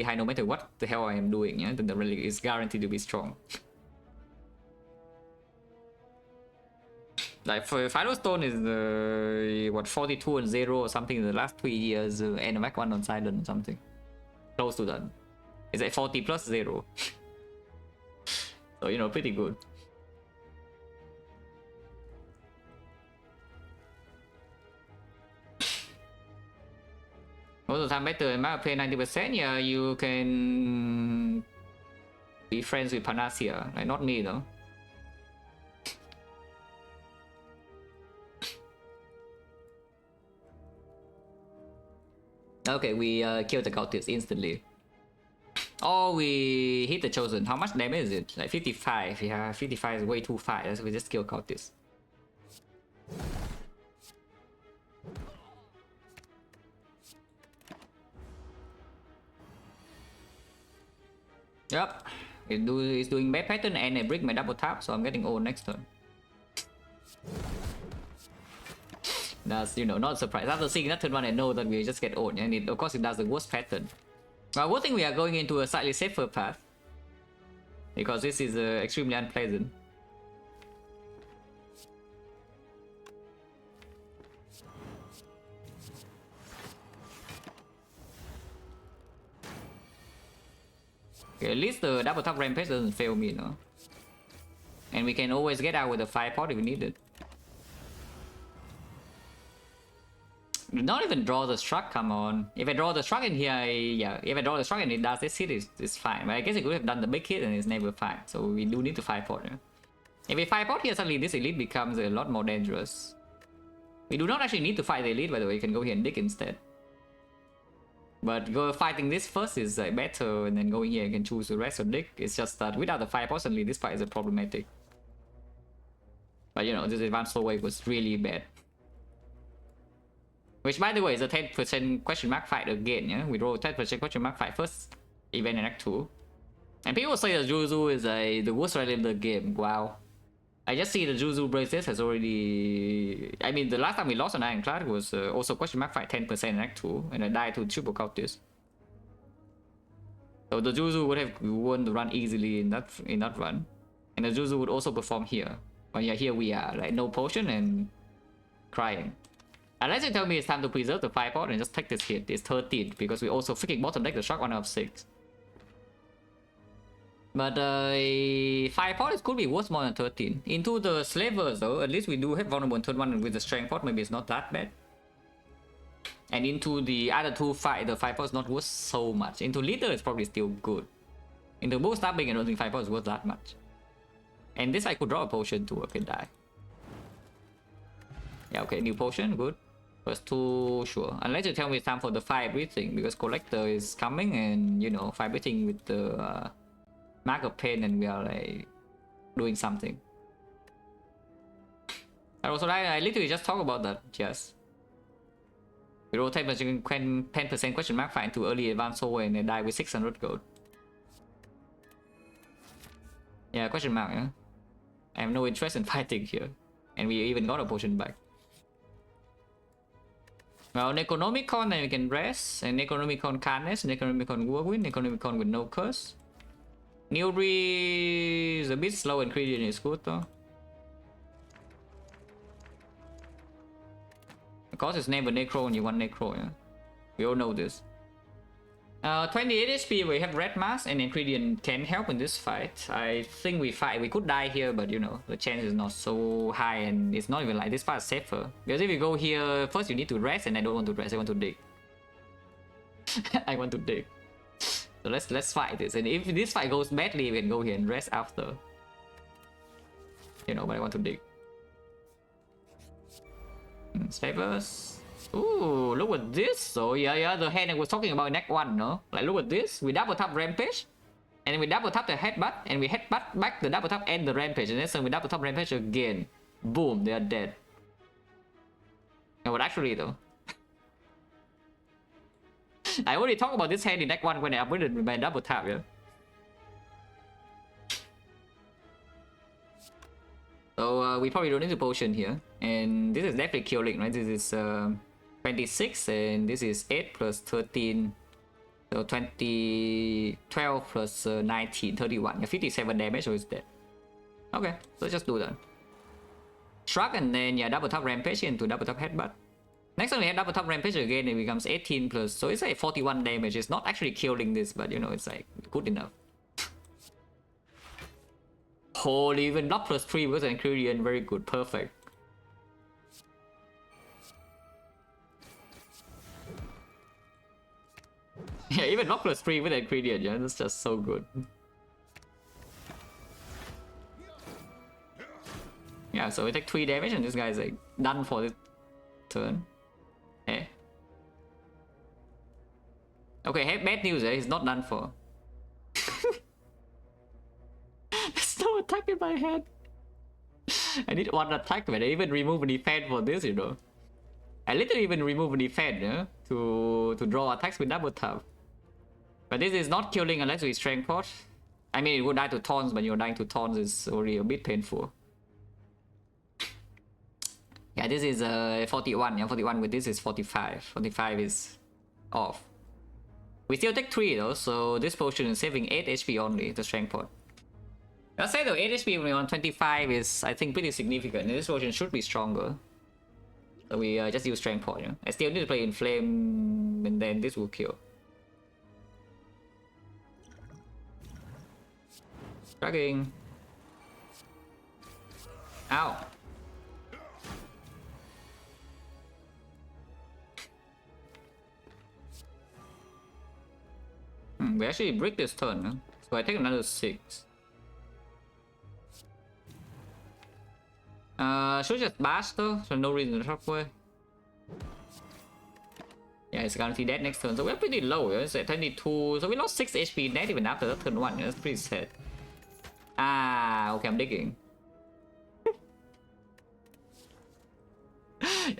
high no matter what the hell I am doing, yeah, then the relic is guaranteed to be strong. Like for Firestone is what 42 and 0 or something in the last 3 years, and Mac 1 on Silent or something. Close to that. It's like 40 plus 0. So you know, pretty good. Most of the time better in my opinion 90%, yeah, you can be friends with Panacea. Like not me though. Okay, we killed the cultist instantly. Oh, we hit the Chosen. How much damage is it? Like 55. Yeah, 55 is way too fast. So we just kill cultist. Yep. It's doing bad pattern and I break my double tap, so I'm getting old next turn. That's, you know, not surprised. After seeing that turn one, I know that we just get old, and of course it does the worst pattern. Well, good thing we are going into a slightly safer path, because this is extremely unpleasant. Okay, at least the double tap rampage doesn't fail me, no? And we can always get out with a 5 pot if we need it. Not even draw the struck, come on. If I draw the struck in here, if I draw the struck and it does this hit, it's fine. But I guess it could have done the big hit and it's never fine. So we do need to 5 pot. Yeah? If we 5 pot here, suddenly this elite becomes a lot more dangerous. We do not actually need to fight the elite, by the way. You can go here and dig instead. But fighting this first is better, and then going here you can choose the rest or dig. It's just that without the 5 pot, suddenly this fight is problematic. But you know, this advanced slow wave was really bad. Which, by the way, is a 10% question mark fight again, yeah? We roll 10% question mark fight first event in Act 2. And people say that Juzu is the worst relic in the game. Wow. I just see the Juzu bracelet has already... I mean, the last time we lost on Ironclad was also question mark fight 10% in Act 2, and I died to triple cultist. So the Juzu would have won the run easily in that run. And the Juzu would also perform here. But yeah, here we are, like no potion and crying. Unless you tell me it's time to preserve the 5 pot and just take this hit. It's 13 because we also freaking bottom deck the shock 1 out of 6. But 5 pot could be worth more than 13. Into the slavers though, at least we do have vulnerable in turn 1 with the strength pot, maybe it's not that bad. And into the other 2 fight, the 5 pot is not worth so much. Into leader it's probably still good. Into both stabbing, I don't think 5 pot is worth that much. And this I could draw a potion too, okay, die. Yeah, okay, new potion, good. First 2, sure. Unless you tell me it's time for the fire breathing, because collector is coming and, you know, fire breathing with the mark of pain, and we are like doing something. And also, I literally just talk about that, yes. We roll 10% question mark fight into early advanced soul and they die with 600 gold. Yeah, question mark, yeah. I have no interest in fighting here. And we even got a potion back. Well, Necronomicon, then we can rest. And Necronomicon Carnage, Necronomicon Whirlwind, Necronomicon with no curse. Nilri is a bit slow and Credian is good though. Of course, it's never Necro and you want Necro, yeah. We all know this. 28 HP, we have red mask and ingredient can help in this fight. I think we could die here, but you know, the chance is not so high and it's not even like this part is safer. Because if you go here, first you need to rest and I don't want to rest, I want to dig. I want to dig. So let's fight this, and if this fight goes badly, we can go here and rest after. You know, but I want to dig. Snipers. Ooh, look at this. So yeah, the hand I was talking about in Act 1, no? Like look at this. We double tap rampage, and then we double tap the headbutt, and we headbutt back the double tap and the rampage, and then we double tap rampage again. Boom, they are dead. No, but actually though, I already talked about this hand in Act 1 when I upgraded my double tap, yeah. So we probably don't need to potion here, and this is definitely killing, right? This is 26 and this is 8 plus 13, so 12 plus 19, 31, yeah, 57 damage, so it's dead. Okay, so let's just do that. Shrug and then yeah, double tap rampage into double tap headbutt. Next time we have double tap rampage again, it becomes 18 plus, so it's like 41 damage. It's not actually killing this, but you know, it's like good enough. Holy, even block plus 3 with an ingredient, very good, perfect. Yeah, even block plus 3 with an ingredient, yeah, that's just so good. Yeah, so we take 3 damage and this guy is like done for this turn. Eh. Okay, bad news, he's not done for. There's no attack in my head. I need one attack, man. I even remove a defense for this, you know. I literally even remove a defense, yeah, to draw attacks with double tap. But this is not killing unless we strength pot. I mean, it would die to taunts, but you're dying to taunts is already a bit painful. Yeah, this is 41. Yeah, 41 with this is 45. 45 is off. We still take 3 though, so this potion is saving 8 HP only, the strength pot. Let's say though, 8 HP when we're on 25 is, I think, pretty significant. And this potion should be stronger. So we just use strength pot, yeah? I still need to play inflame, and then this will kill. Dragging. Ow. We actually break this turn, huh? So I take another 6. Should just bash though, so no reason to shockwave. Yeah, it's guaranteed dead next turn, so we're pretty low, yeah? It's at 22, so we lost 6 HP net even after that turn 1, yeah? That's pretty sad. Ah, okay, I'm digging.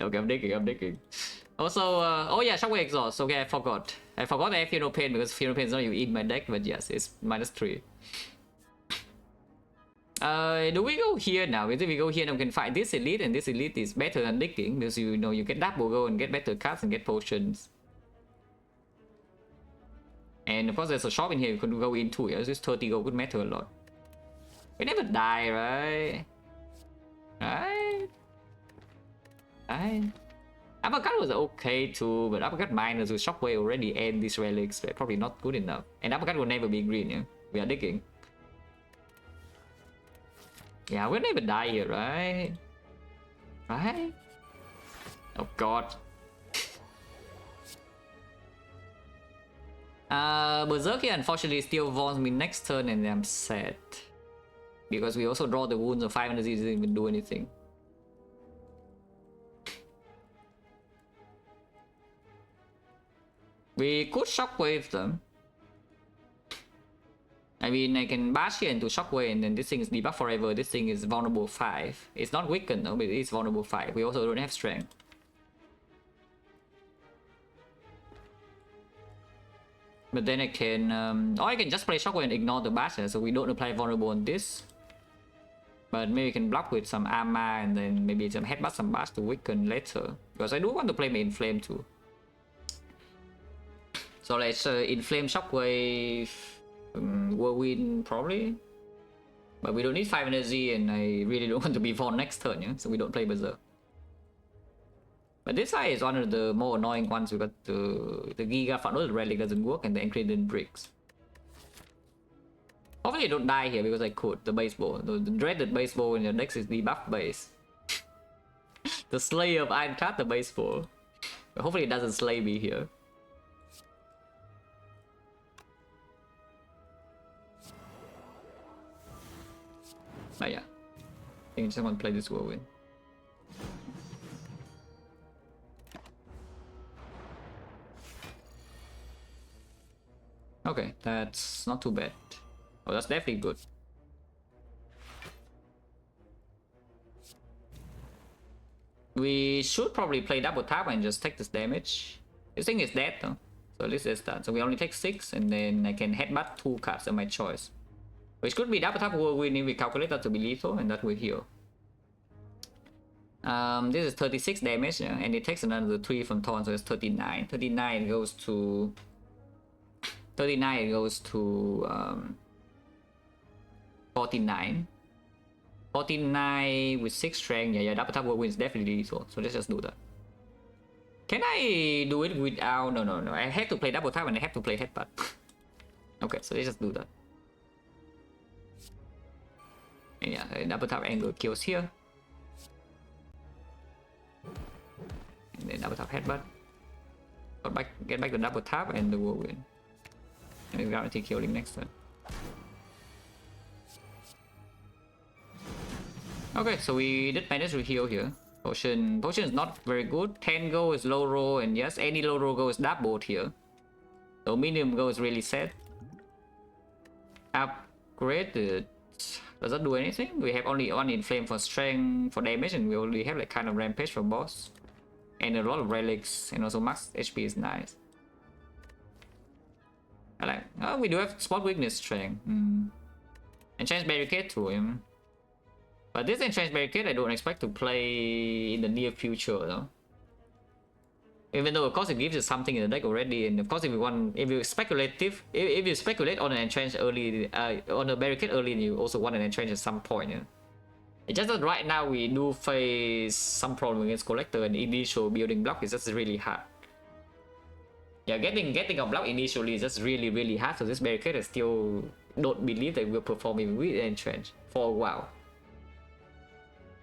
Okay, I'm digging. Also, oh yeah, shockwave exhaust. Okay, I forgot I have Fear No Pain because Fear No Pain is not even in my deck, but yes, it's -3. Do we go here now? If we go here now, we can fight this elite, and this elite is better than digging because you know you get double go and get better cards and get potions. And of course, there's a shop in here you could go into. Yeah, this 30 gold could matter a lot. We never die, right? Right? Uppercut was okay too, but uppercut minus with shockwave already and these relics, but probably not good enough. And uppercut will never be green, yeah? We are digging. Yeah, we'll never die here, right? Right? Oh god. Berserk here unfortunately still wants me next turn and I'm sad. Because we also draw the wounds of 5 energy, didn't even do anything. We could shockwave them. I mean, I can bash here into shockwave and then this thing is debuff forever. This thing is vulnerable 5. It's not weakened though, but it is vulnerable 5. We also don't have strength. But then I can, or I can just play shockwave and ignore the bash, so we don't apply vulnerable on this. But maybe we can block with some armor and then maybe some headbutt, some bash to weaken later. Because I do want to play my inflame too. So let's inflame shockwave, whirlwind probably. But we don't need 5 energy and I really don't want to be Vaughn next turn, yeah? So we don't play berserk. But this guy is one of the more annoying ones because the Giga Funnel relic doesn't work and the Encrypted bricks. Hopefully I don't die here because I could. The baseball. The dreaded baseball in your deck is the buff base. The Slayer of Ironclad, the baseball. But hopefully it doesn't slay me here. But yeah. I think I just want to play this whirlwind. Okay, that's not too bad. Oh, that's definitely good. We should probably play double tap and just take this damage. This thing is dead though, so at least it's that. So we only take 6 and then I can headbutt 2 cards of my choice. Which could be double tap whirlwind if we calculate that to be lethal and that will heal. This is 36 damage, yeah, and it takes another 3 from Thorn, so it's 39. 39 goes to 49. 49 with 6 strength. Yeah, double tap whirlwind is definitely lethal. So let's just do that. Can I do it without? No. I have to play double tap and I have to play headbutt. Okay, so let's just do that. And yeah, double tap angle kills here. And then double tap headbutt. Get back the double tap and the whirlwind. And we guarantee killing next turn. Okay, so we did manage to heal here. Potion is not very good. 10 gold is low roll, and yes, any low roll goal is doubled here. So medium goal is really set. Upgraded. Does that do anything? We have only 1 inflame for strength for damage, and we only have like kind of rampage for boss. And a lot of relics, and also max HP is nice. I like. Oh, we do have spot weakness strength. Enchant barricade to him. But this enchant barricade I don't expect to play in the near future though. Even though of course it gives us something in the deck already, and of course if you speculate on an enchant early, on a barricade early, you also want an enchant at some point. Yeah? It's just that right now we do face some problem against collector, and initial building block is just really hard. Yeah, getting a block initially is just really hard. So this barricade I still don't believe that will perform even with enchant for a while.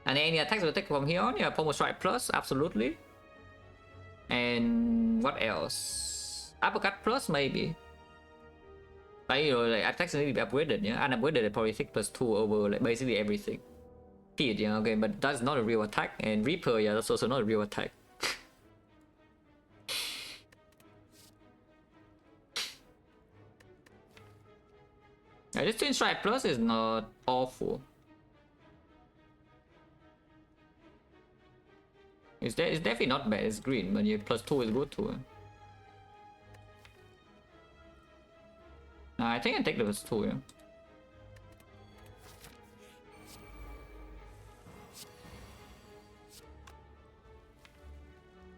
And any attacks will take from here on, yeah, Pommel Strike Plus, absolutely. And what else? Uppercut Plus, maybe. But you know, like attacks need to be upgraded, yeah. Unupgraded, I probably take +2 over like basically everything. Feed, yeah, okay, but that's not a real attack. And Reaper, yeah, that's also not a real attack. Yeah, this Twin Strike Plus is not awful. It's definitely not bad. It's green, but yeah, +2 is good too. Nah, I think I take the +2. Yeah.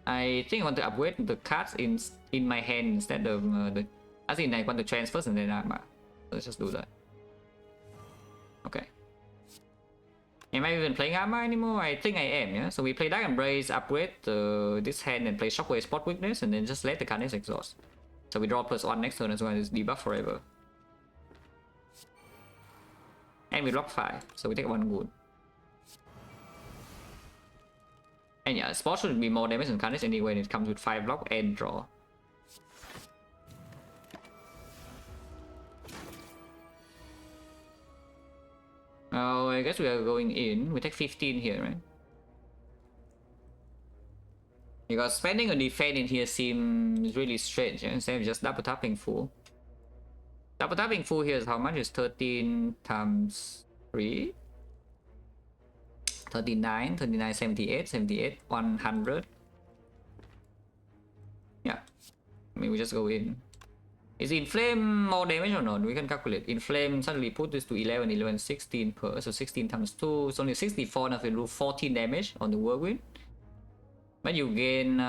I think I want to upgrade the cards in my hand instead of the. I think I want to transfer and then armor. Let's just do that. Okay. Am I even playing armor anymore? I think I am, yeah? So we play Dark Embrace, upgrade this hand and play Shockwave Spot Weakness, and then just let the Carnage exhaust. So we draw +1 next turn as well as debuff forever. And we block 5, so we take 1 good. And yeah, Spot should be more damage than Carnage anyway, and it comes with 5 block and draw. Oh, I guess we are going in. We take 15 here, right? Because spending a defense in here seems really strange, yeah? Instead of just double tapping full. Double tapping full here is how much? It's 13 times 3. 39, 39, 78, 78, 100. Yeah. I mean, we just go in. Is Inflame more damage or not? We can calculate. Inflame suddenly put this to 11, 11, 16 per. So 16 times 2. It's only 64. Now we do 14 damage on the Whirlwind. But you gain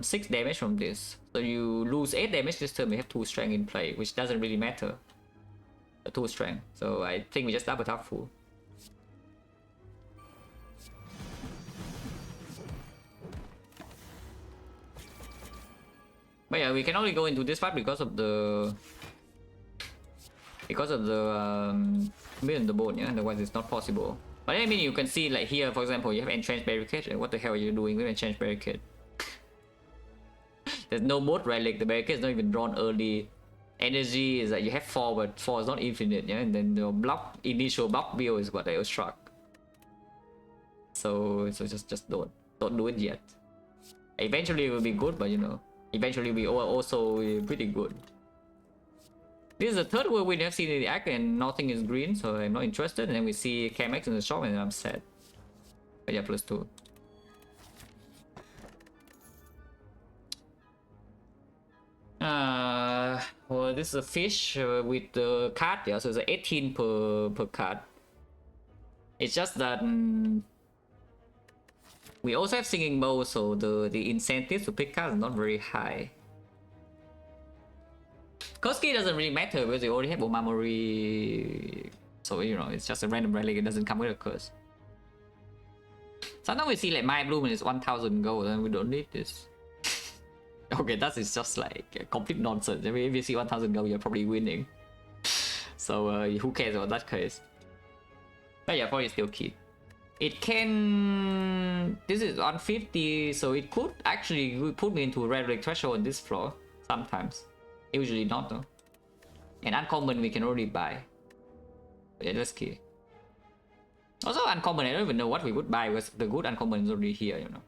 6 damage from this. So you lose 8 damage this turn. We have 2 strength in play, which doesn't really matter. 2 strength. So I think we just double tap full. But yeah, we can only go into this part because of the mill in the bone, yeah, otherwise it's not possible. But I mean, you can see like here, for example, you have entrenched barricade. What the hell are you doing with entrenched barricade? There's no boat relic. The barricade is not even drawn early. Energy is that you have 4, but 4 is not infinite, yeah. And then the initial block build is what I was struck. So just don't do it yet. Eventually it will be good, but you know, eventually we also pretty good. This is the third word we have seen in the act and nothing is green, so I'm not interested. And then we see KMX in the shop and I'm sad. But yeah, +2. Well, this is a fish with the card, yeah, so it's 18 per card. It's just that we also have singing bow, so the incentive to pick cards is not very high. Koski doesn't really matter because you already have Omamori, so you know it's just a random relic. It doesn't come with a curse. Sometimes we see like my bloom and it's 1000 gold, and we don't need this. Okay, that is just like complete nonsense. I mean, if you see 1000 gold, you're probably winning. So who cares about that case? But yeah, probably still keep. It can. This is 150, so it could actually put me into a relic threshold on this floor sometimes. Usually not though. And uncommon we can already buy. But yeah, that's key. Also uncommon, I don't even know what we would buy because the good uncommon is already here, you know.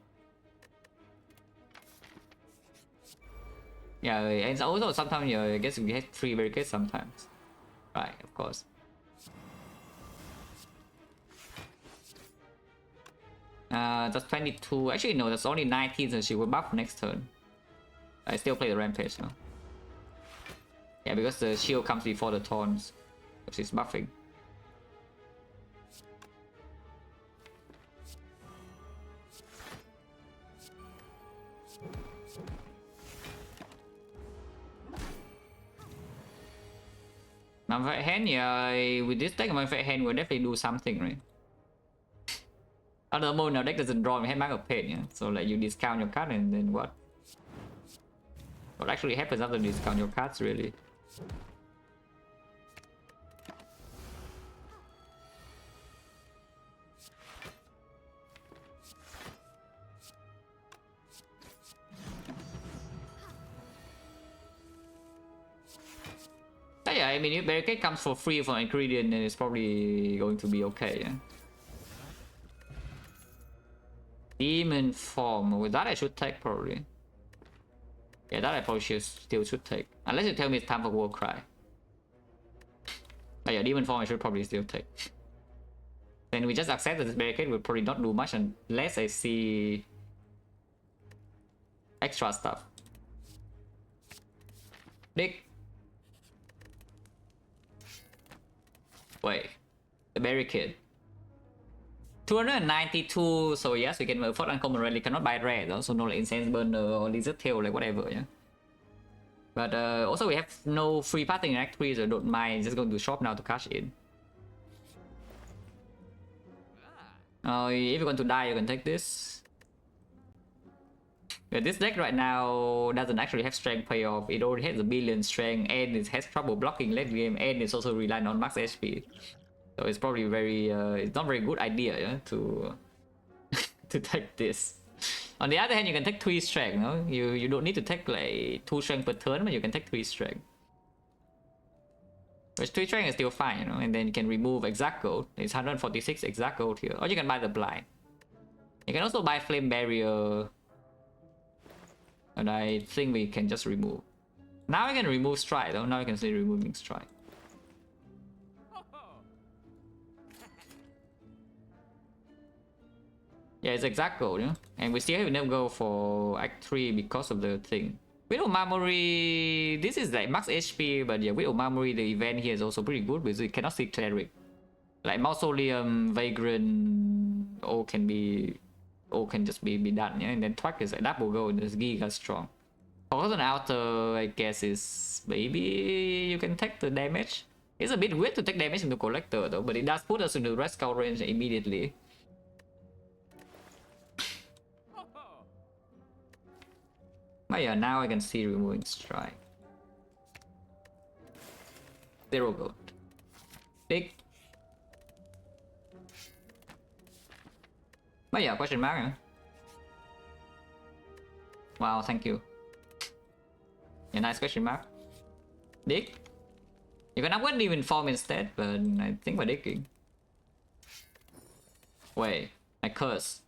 Yeah, and also sometimes I guess we have free barricades sometimes. Right, of course. That's 22. Actually no, that's only 19, so she will buff next turn. I still play the rampage now. Yeah, because the shield comes before the taunts. So she's buffing. Manfaat hand, yeah, with this deck, Manfaat hand will definitely do something, right? Other mode, now deck doesn't draw, we have Mark of Pain, yeah? So like you discount your card and then what? What actually happens after you discount your cards, really? But yeah, I mean, if barricade comes for free for ingredient, then it's probably going to be okay, yeah? Demon form, with that I should take probably. Yeah, that I probably still should take. Unless you tell me it's time for War Cry. But yeah, demon form I should probably still take. Then we just accept that this barricade will probably not do much unless I see extra stuff. Dick. Wait. The barricade. 292, so yes, we can afford uncommon relic, cannot buy rare though, so no like incense burner or lizard tail, like whatever, yeah. But also we have no free pathing in Act 3, so don't mind just going to shop now to cash in. If you're going to die, you can take this. Yeah, this deck right now doesn't actually have strength payoff. It already has a billion strength, and it has trouble blocking late game, and it's also relying on max HP. So it's probably very, it's not very good idea, yeah, to to take this. On the other hand, you can take 3 strength, no? You don't need to take like 2 strength per turn, but you can take 3 strength. Which 3 strength is still fine, you know, and then you can remove exact gold. It's 146 exact gold here. Or you can buy the blind. You can also buy flame barrier. And I think we can just remove. Now we can remove strike though, now you can see removing strike. Yeah, it's exact gold, yeah? And we still have enough gold for Act 3 because of the thing. With Omamori, this is like max HP, but yeah, with Omamori, the event here is also pretty good because you cannot see Cleric. Like Mausoleum, Vagrant, all can just be done, yeah? And then Twag is like double gold and it's giga strong. Forgotten Outer, I guess, is maybe you can take the damage. It's a bit weird to take damage into Collector though, but it does put us into Red Skull range immediately. But yeah, now I can see removing strike. 0 gold. Big. But yeah, question mark. Huh? Wow, thank you. Yeah, nice question mark. Dig. You can upgrade demon form instead, but I think we're digging. Wait, I curse.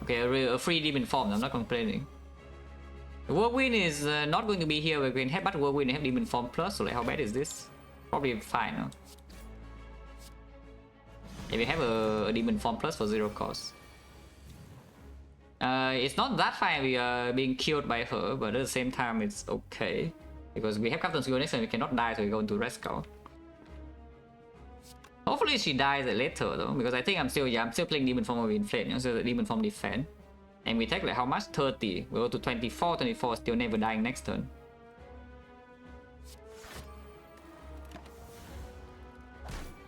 Okay, a free demon form, I'm not complaining. The whirlwind is not going to be here. We're going to have but whirlwind and have demon form plus, so like how bad is this? Probably fine, huh? If we have a demon form plus for 0 cost. It's not that fine we are being killed by her, but at the same time it's okay. Because we have Captain Skill next and we cannot die, so we go into Rescue. Hopefully she dies later though, because I think I'm still playing Demon Form of Inflame, you know, so the Demon Form defend. And we take like how much? 30. We go to 24, 24, still never dying next turn.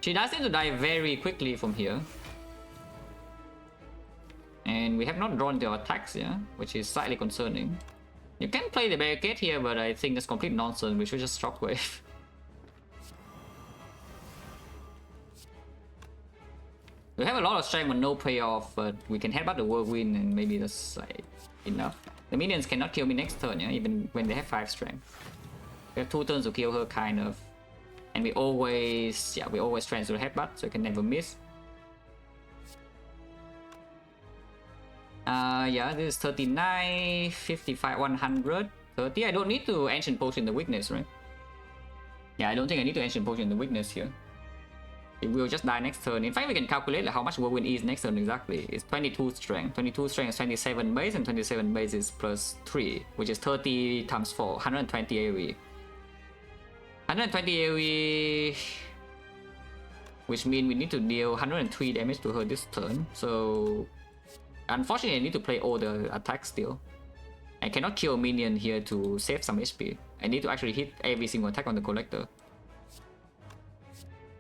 She does seem to die very quickly from here. And we have not drawn into our attacks, yeah, which is slightly concerning. You can play the barricade here, but I think that's complete nonsense. We should just shockwave. We have a lot of strength but no payoff, but we can headbutt the whirlwind and maybe that's like enough. The minions cannot kill me next turn, yeah, even when they have 5 strength. We have 2 turns to kill her, kind of. And we always transfer the headbutt, so you can never miss. Yeah, this is 39, 55, 100, 30. I don't need to Ancient Potion the weakness, right? Yeah, I don't think I need to Ancient Potion the weakness here. It will just die next turn. In fact, we can calculate like how much whirlwind is next turn exactly. It's 22 strength. 22 strength is 27 base, and 27 base is plus 3, which is 30 times 4, 120 AoE. 120 AoE, which means we need to deal 103 damage to her this turn. So unfortunately, I need to play all the attacks still. I cannot kill a minion here to save some HP. I need to actually hit every single attack on the collector.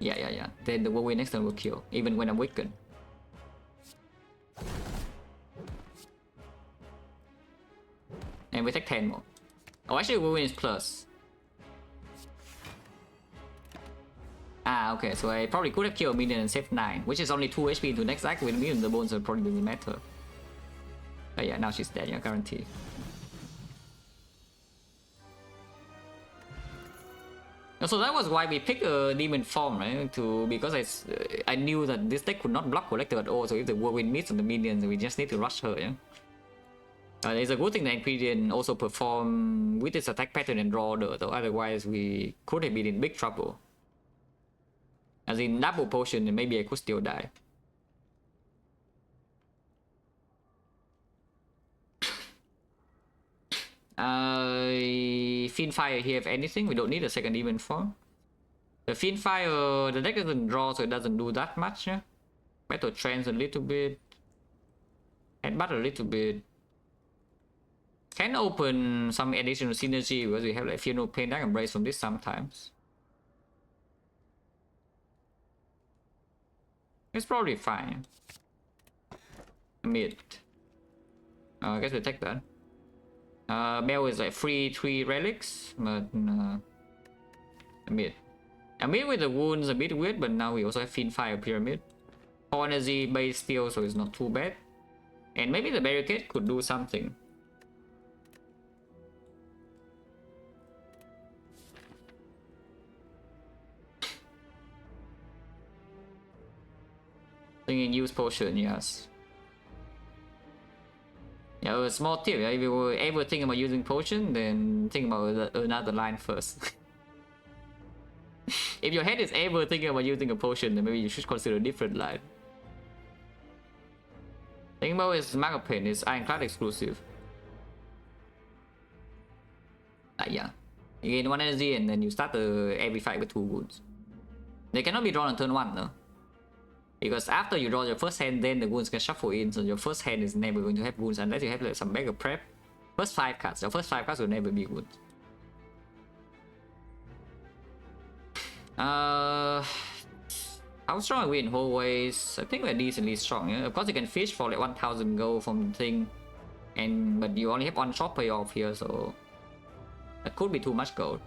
Yeah. Then the whirlwind next turn will kill, even when I'm weakened. And we take 10 more. Oh, actually, whirlwind is plus. Ah, okay, so I probably could have killed a minion and saved 9, which is only 2 HP into next act. With me in the bones, so probably doesn't matter. But yeah, now she's dead, yeah, guarantee. So that was why we picked a demon form, right? Because I knew that this deck could not block collector at all. So if the whirlwind meets on the minions, we just need to rush her. Yeah. It's a good thing that ingredient also perform with its attack pattern and draw though. Otherwise, we could have been in big trouble. As in double potion, and maybe I could still die. Fiendfire here, if anything, we don't need a second demon form. The Fiendfire, the deck doesn't draw, so it doesn't do that much. Yeah? Battle Trance a little bit. Headbutt a little bit. Can open some additional synergy because we have like Funeral Pain Dark Embrace from this sometimes. It's probably fine. Mid. I guess we take that. Bell is like free 3 relics, but mid. Mid with the wounds a bit weird, but now we also have Fiendfire Pyramid. 4 energy base still, so it's not too bad. And maybe the barricade could do something. Thinking use potion, yes. Yeah, a small tip, yeah? If you were ever thinking about using potion, then think about another line first. If your head is ever thinking about using a potion, then maybe you should consider a different line. Think about is Mark of Pain, it's Ironclad exclusive. Yeah. You gain 1 energy and then you start every fight with 2 wounds. They cannot be drawn on turn 1 though. Because after you draw your first hand, then the wounds can shuffle in, so your first hand is never going to have wounds unless you have like some backup prep. First 5 cards, your first 5 cards will never be wounds. How strong are we in hallways? I think we're decently strong, yeah? Of course you can fish for like 1000 gold from the thing. but you only have one shot payoff here, so that could be too much gold.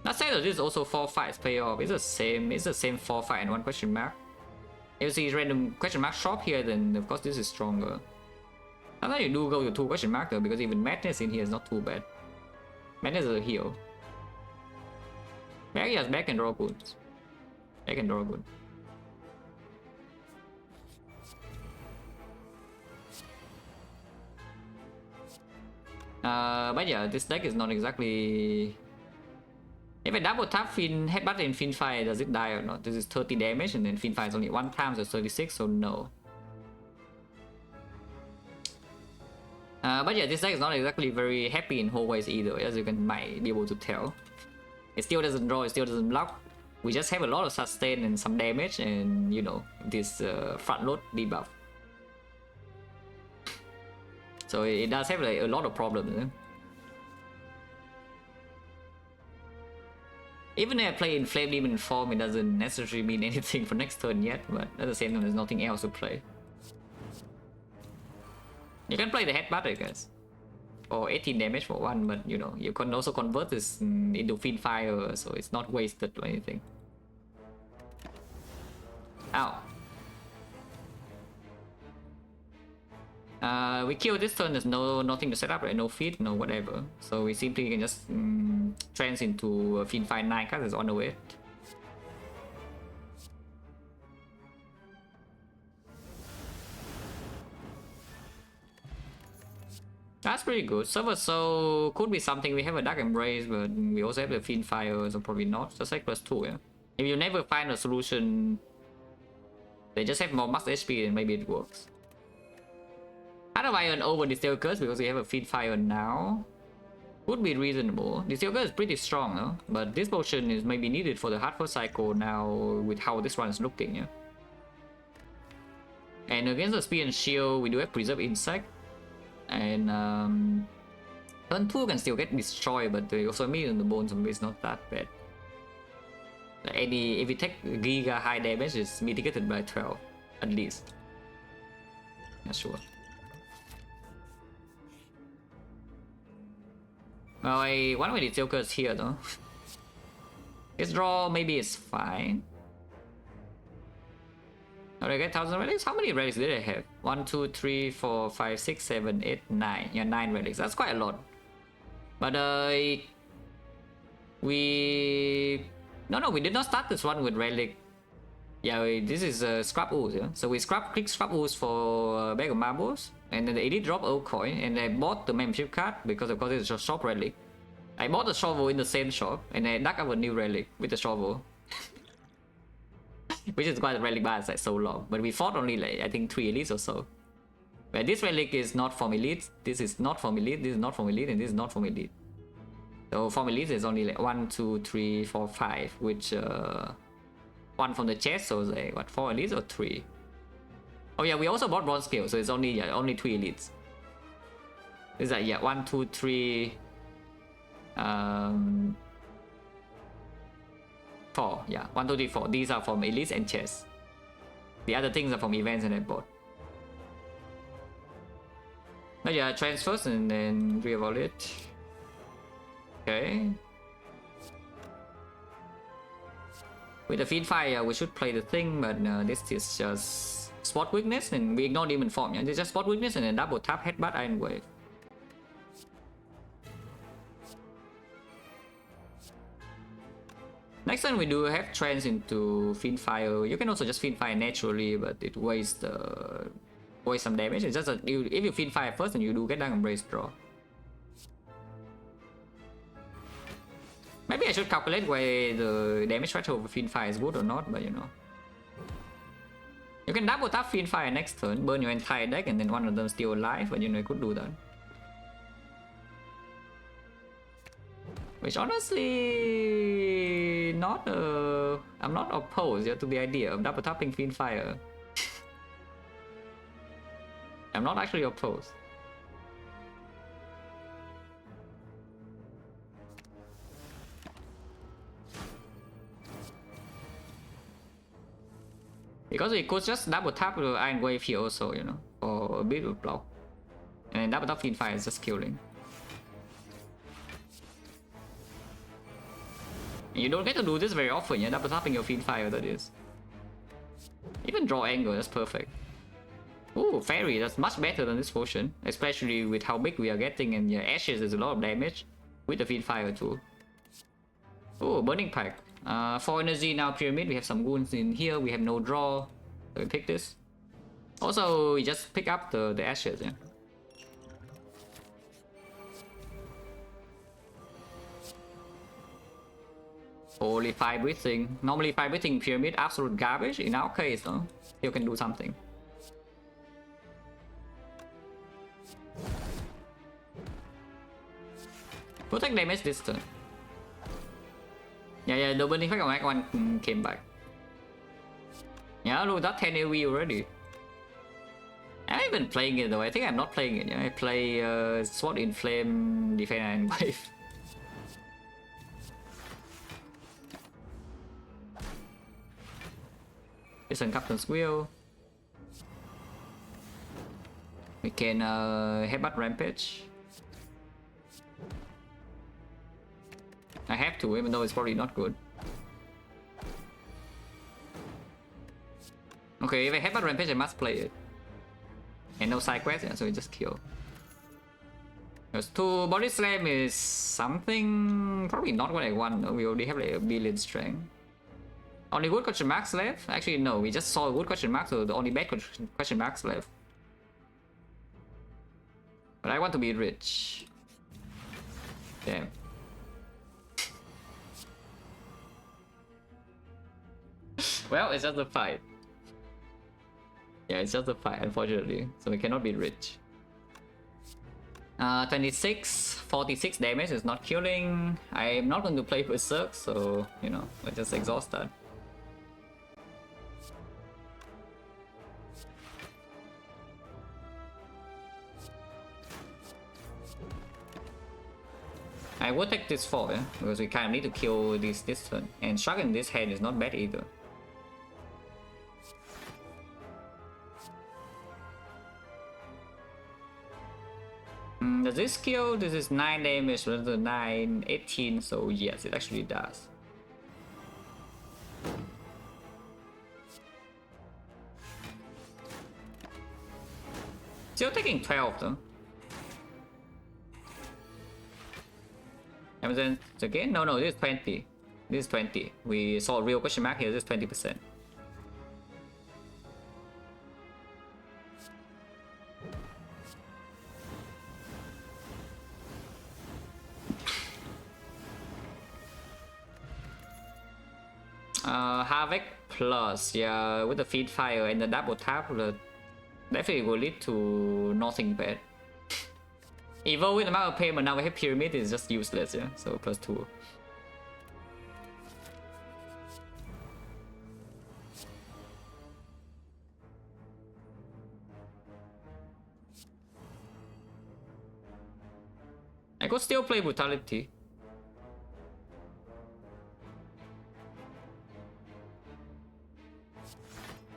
Let's say that this is also 4 fights payoff. It's the same 4 fight and 1 question mark. If you see random question mark shop here, then of course this is stronger. Sometimes you do go to 2 question mark though, because even madness in here is not too bad. Madness is a heal. Back, yes, back and draw good. Back and draw good. But yeah, this deck is not exactly... If I double tap Fin headbutt in Fin Fire, does it die or not? This is 30 damage and then Fin Fire is only 1 time, so 36, so no. But yeah, this deck is not exactly very happy in hallways either, as you might be able to tell. It still doesn't draw, it still doesn't block. We just have a lot of sustain and some damage and, you know, this front load debuff. So it does have like a lot of problems. Eh? Even if I play in Flame Demon form, it doesn't necessarily mean anything for next turn yet, but at the same time there's nothing else to play. You can play the headbutt, I guess. Or 18 damage for 1, but you know, you can also convert this into Fin Fire, so it's not wasted or anything. Ow. We kill this turn, there's nothing to set up, right? No feed, no whatever. So we simply can just trans into Fin Fire 9 card is on the way. That's pretty good. Server Soul could be something. We have a Dark Embrace, but we also have the Fin Fire, so probably not. Just like +2, yeah. If you never find a solution, they just have more max HP and maybe it works. Heart of Iron over Distill Curse because we have a Fin Fire now. Would be reasonable. Distill Curse is pretty strong, huh? But this potion is maybe needed for the Heart First cycle now with how this one is looking, yeah. And against the Spear and Shield, we do have Preserve Insect. And turn 2 can still get destroyed, but the also me in the bones is not that bad. If you take Giga high damage, it's mitigated by 12 at least. Not sure. Well, I one way the Joker is here though. This draw maybe is fine. Oh, I get 1000 relics? How many relics did I have? 1, 2, 3, 4, 5, 6, 7, 8, 9. Yeah, 9 relics. That's quite a lot. But we... No, we did not start this one with relic. Yeah, this is scrap ooze, yeah? So we click scrap ooze for bag of marbles. And then the elite drop old coin. And I bought the membership card because of course it's a shop relic. I bought the shovel in the same shop. And I dug up a new relic with the shovel. Which is why the relic bar is like so long. But we fought only like I think 3 elites or so. But this relic is not from elite. This is not from elite. This is not from elite, and this is not from elite. So from elite is only like 1, 2, 3, 4, 5. Which 1 from the chest. So it's like what, 4 elites or 3? Oh yeah, we also bought bronze scale. So it's only 3 elites. It's like 1, 2, 3. 4, yeah, 1, 2, 3, 4. These are from elites and chests. The other things are from events and I bought. But yeah, transfers and then re-evaluate. Okay. With the Fin Fire, we should play the thing, but this is just spot weakness and we ignore demon form. Yeah, it's just spot weakness and then double tap headbutt Iron Wave. Next time we do have trends into Fin Fire. You can also just Fin Fire naturally, but it wastes some damage. It's just that if you Fin Fire first, then you do get Dark Embrace draw. Maybe I should calculate whether the damage threshold for Fin Fire is good or not, but you know. You can double tap Fin Fire next turn, burn your entire deck, and then one of them still alive, but you know you could do that. Which honestly, I'm not opposed to the idea of double tapping Fin Fire. I'm not actually opposed. Because we could just double tap the Iron Wave here also, you know, for a bit of block. And double top Fiend Fire is just killing. You don't get to do this very often, yeah? Double tapping your Fiend Fire, that is. Even draw angle, that's perfect. Ooh, Fairy, that's much better than this potion. Especially with how big we are getting, and yeah, Ashes is a lot of damage with the Fiend Fire too. Ooh, Burning Pack. 4 energy now, Pyramid. We have some wounds in here, we have no draw. So we pick this. Also, we just pick up the Ashes, yeah. Only 5 breathing. Normally 5 breathing Pyramid, absolute garbage. In our case, though, you can do something. We'll take damage this turn. Yeah, the burning effect on Act 1 came back. Yeah, look, that's 10 AoE already. I haven't been playing it though. I think I'm not playing it. Yeah? I play Sword in Flame, Defend and Wave. Listen, Captain's Wheel. We can Headbutt Rampage. I have to, even though it's probably not good. Okay, if I Headbutt Rampage, I must play it. And no side quest, yeah, so we just kill. Because 2 Body Slam is something probably not what I want. No? We already have like a billion strength. Only good question marks left? Actually, no, we just saw good question marks, so the only bad question marks left. But I want to be rich. Damn. Well, it's just a fight. Yeah, it's just a fight, unfortunately. So we cannot be rich. 26, 46 damage is not killing. I'm not going to play Berserk, so, you know, let's just exhaust that. I would take this 4, yeah? Because we kind of need to kill this turn. And Shark in this hand is not bad either. Does this kill? This is 9 damage rather than 9, 18, so yes, it actually does. Still taking 12 though. And then again? No, this is 20. This is 20. We saw a real question mark here, this is 20%. Havoc plus, yeah, with the Feed Fire and the double tap, definitely will lead to nothing bad. Even with the amount of payment now we have Pyramid is just useless, yeah, so +2. I could still play Brutality.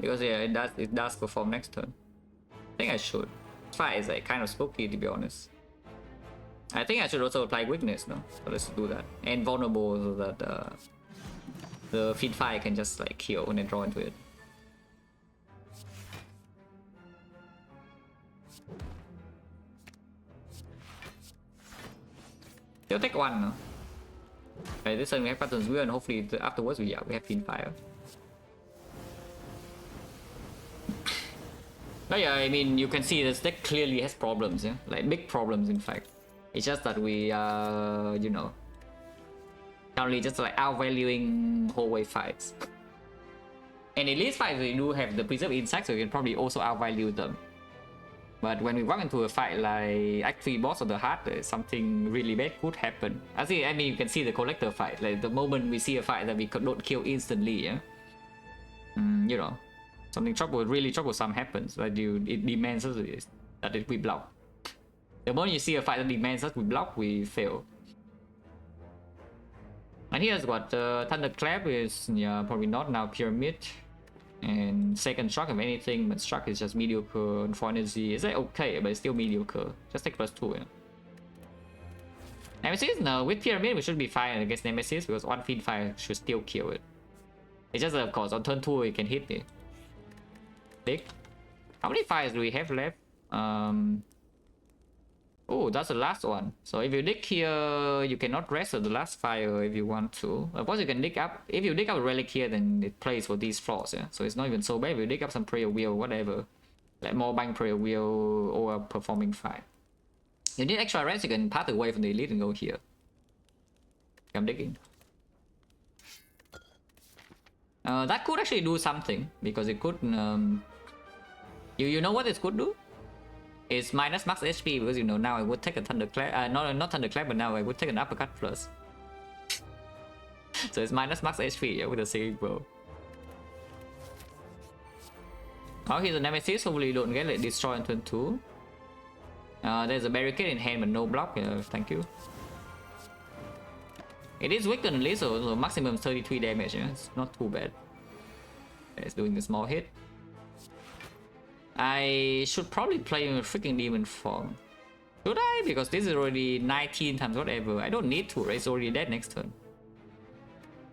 Because yeah, it does perform next turn. I think I should. Fire is like kind of spooky, to be honest. I think I should also apply weakness, no? So let's do that. And vulnerable so that the Feed Fire can just like kill and then draw into it. Still take 1, no? Okay, this turn we have Patterns Wheel and hopefully afterwards we have Feed Fire. But yeah, I mean, you can see this deck clearly has problems, yeah? Like, big problems, in fact. It's just that we are, you know, currently just like outvaluing whole wave fights. And elite fights, we do have the Preserve Insect, so we can probably also outvalue them. But when we walk into a fight like Act 3 Boss of the Heart, something really bad could happen. I mean, you can see the Collector fight. Like, the moment we see a fight that we don't kill instantly, yeah? You know. Something really troublesome happens that it demands us that we block. The moment you see a fight that demands us we block, we fail. And here's what Thunderclap is, yeah, probably not now Pyramid. And second struck if anything, but struck is just mediocre. And for energy, it's like okay, but it's still mediocre. Just take +2, yeah. Nemesis? No, with Pyramid we should be fine against Nemesis because one feed fire should still kill it. It's just of course on turn 2 it can hit it. Dig. How many fires do we have left? Oh, that's the last one. So if you dig here, you cannot rest at the last fire if you want to. Of course, you can dig up. If you dig up a relic here, then it plays for these floors. Yeah, so it's not even so bad. If you dig up some prayer wheel, whatever, like more bang prayer wheel or performing fire. You need extra rest. You can path away from the elite and go here. I'm digging. That could actually do something because it could. You know what it could do? It's minus max HP because you know now I would take a thunderclap, not thunderclap, but now I would take an uppercut plus. So it's minus max HP, yeah, with a saving bow. Oh, here's a Nemesis. Hopefully you don't get it destroyed in turn 2. There's a barricade in hand but no block. Yeah, thank you. It is weakened at least, so maximum 33 damage. Yeah, it's not too bad. It's doing a small hit. I should probably play in a freaking demon form. Should I? Because this is already 19 times whatever. I don't need to, right? It's already dead next turn.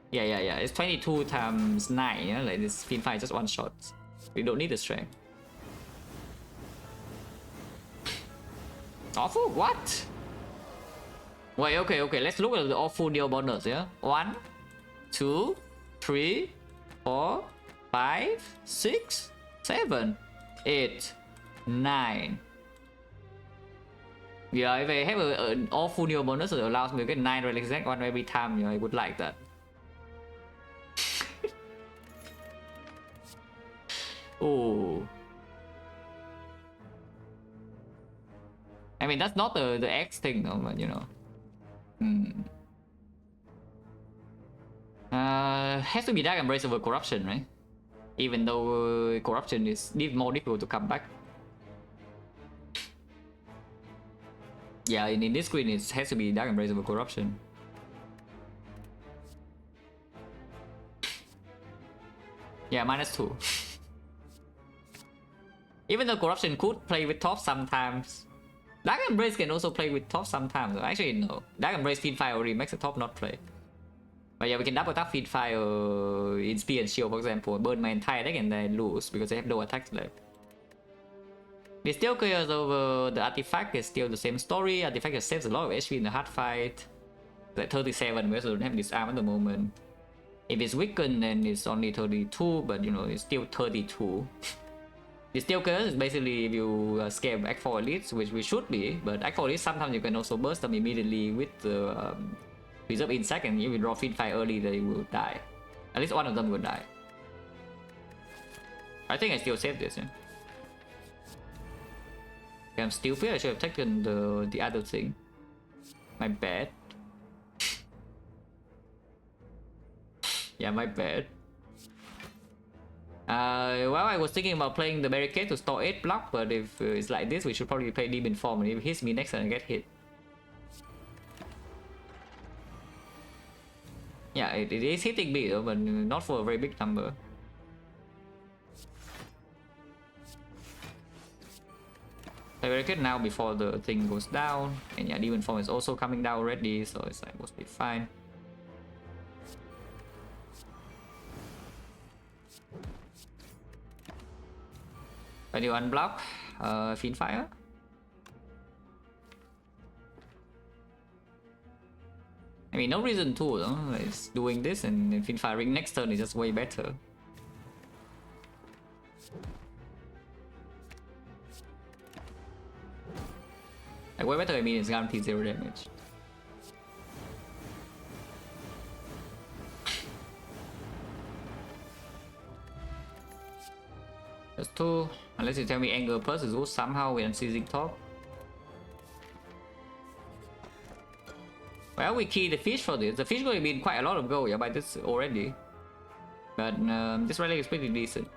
Yeah. It's 22 times 9, yeah? Like this Fiend Fire just one shot. We don't need the strength. Awful? What? Wait, okay. Let's look at the awful deal bonus, yeah? 1, 2, 3, 4, 5, 6, 7. 8, 9. Yeah, if I have an awful new bonus that allows me to get 9 relic exact one every time, you know, I would like that. Oh. I mean, that's not the X thing though, but you know. Has to be Dark Embrace over Corruption, right? Even though corruption is more difficult to come back. Yeah, in this screen it has to be Dark Embrace over corruption. Yeah, -2. Even though corruption could play with top sometimes. Dark Embrace can also play with top sometimes. Actually, no. Dark Embrace Fiend Fire already makes the top not play. But yeah, we can double tap Fiend Fire in Spear and Shield, for example, burn my entire deck and then lose because they have no attacks left. It still clears over the artifact, it's still the same story. Artifact just saves a lot of HP in the hard fight. Like 37, we also don't have disarm at the moment. If it's weakened, then it's only 32, but you know, it's still 32. It still clears, it's basically if you scale Act 4 elites, which we should be, but Act 4 elites sometimes you can also burst them immediately with the Reserve Insect, and if you draw Fiend Fire early, they will die. At least one of them will die. I think I still saved this, yeah. Okay, I'm stupid, I should have taken the other thing. My bad. Yeah, my bad. Well, I was thinking about playing the barricade to store 8 block, but if it's like this, we should probably play Demon Form, and if it hits me next turn, I get hit. Yeah, it is hitting me though, but not for a very big number. I barricade now before the thing goes down, and yeah, Demon Form is also coming down already, so it's like must be fine. When you unblock Fiend Fire. I mean, no reason to, though. It's doing this, and Fiend Fire Ring next turn is just way better. Like, way better, I mean, it's guaranteed 0 damage. That's 2. Unless you tell me Anger Pulse is good somehow with Unceasing Top. Well, we key the fish for this. The fish going to be quite a lot of gold, yeah, by this already. But this relic is pretty decent.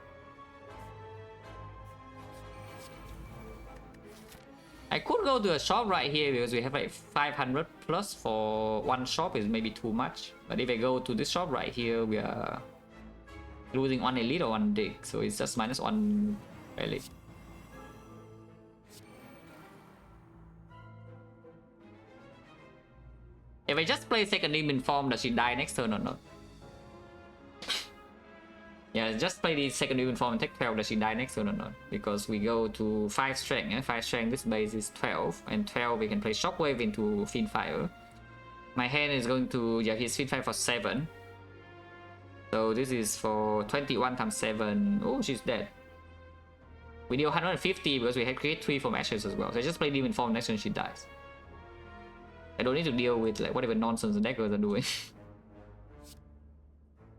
I could go to a shop right here because we have like 500 plus for one shop is maybe too much. But if I go to this shop right here, we are losing one elite or one dig, so it's just minus one elite. If I just play second demon form, does she die next turn or not? Yeah, just play the second demon form and take 12, does she die next turn or not? Because we go to 5 strength, yeah? 5 strength, this base is 12, and 12 we can play Shockwave into Fiendfire. My hand is going to, yeah, he's Fiendfire for 7. So this is for 21 times 7. Oh, she's dead. We deal 150 because we have create 3 from ashes as well. So I just play demon form next turn she dies. I don't need to deal with like whatever nonsense the deckers are doing.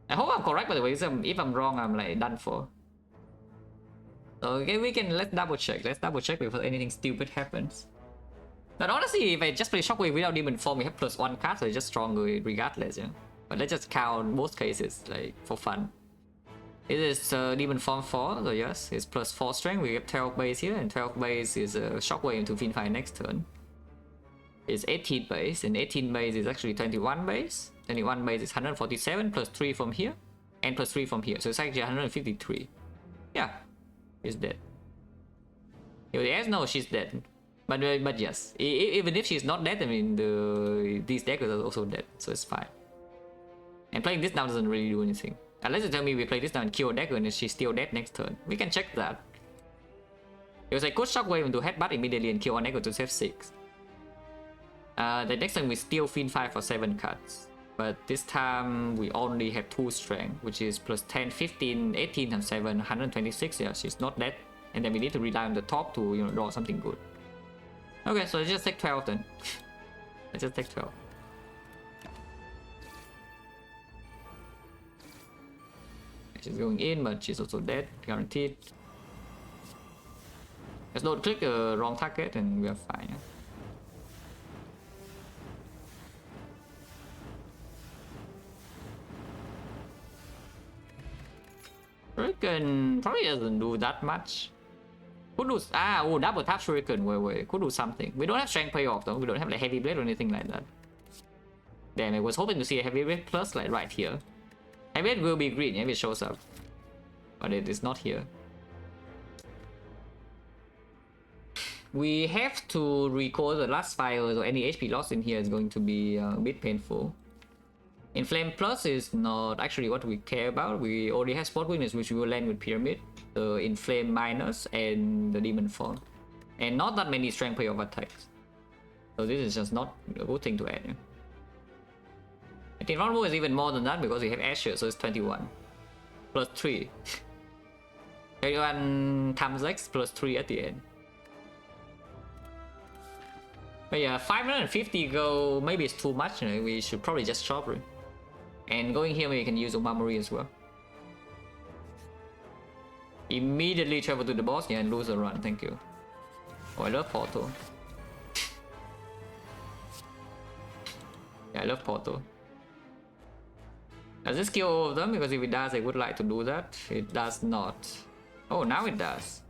I hope I'm correct, by the way. If I'm wrong, I'm like done for. So okay, let's double check. Let's double check before anything stupid happens. But honestly, if I just play Shockwave without demon form, we have +1 card, so it's just stronger regardless, yeah. But let's just count both cases, like for fun. It is demon form 4, so yes, it's +4 strength. We have 12 base here, and 12 base is Shockwave into Fiendfire next turn. It's 18 base, and 18 base is actually 21 base. 21 base is 147 plus 3 from here, and plus 3 from here. So it's actually 153. Yeah, she's dead. Yes, no, she's dead. But yes, even if she's not dead, I mean these deckers are also dead, so it's fine. And playing this now doesn't really do anything. Unless you tell me we play this now and kill a decker and she's still dead next turn. We can check that. Because I could Shockwave into Headbutt immediately and kill one decker to save 6. The next time we steal Fiendfire for 7 cards. But this time we only have 2 strength, which is plus 10, 15, 18 times 7, 126. Yeah, she's not dead. And then we need to rely on the top to, you know, draw something good. Okay, so let's just take 12 then. Let's just take 12. She's going in, but she's also dead, guaranteed. Let's not click a wrong target and we are fine. Yeah? Shuriken probably doesn't do that much. Could do double tap Shuriken. Wait, could do something. We don't have strength payoff though. We don't have like heavy blade or anything like that. Damn, I was hoping to see a heavy blade plus like right here. Heavy blade will be green if it shows up, but it is not here. We have to recall the last fire, so any HP loss in here is going to be a bit painful. Inflame Plus is not actually what we care about. We already have Spot Weakness, which we will land with Pyramid, the Inflame Minus, and the Demon Form. And not that many Strength Payoff attacks. So this is just not a good thing to add. Yeah? I think Vulnerable is even more than that because we have Asher, so it's 21. Plus 3. 21 times X plus 3 at the end. But yeah, 550 go, maybe it's too much. You know, we should probably just chop it. And going here, we can use Umamori as well. Immediately travel to the boss, yeah, and lose a run. Thank you. Oh, I love Portal. Yeah, I love Portal. Does this kill all of them? Because if it does, I would like to do that. It does not. Oh, now it does.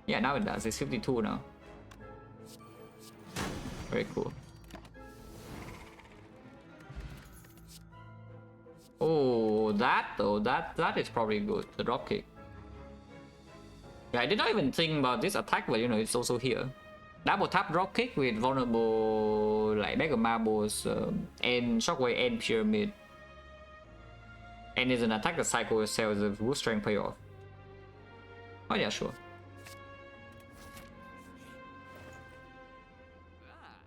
Yeah, now it does. It's 52 now. Very cool. Oh, that though, that is probably good. The dropkick. Yeah, I did not even think about this attack, but you know, it's also here. Double tap dropkick with vulnerable, like Bag of Marbles, and Shockwave and Pyramid. And it's an attack that cycle yourself with Root Strength payoff. Oh yeah, sure.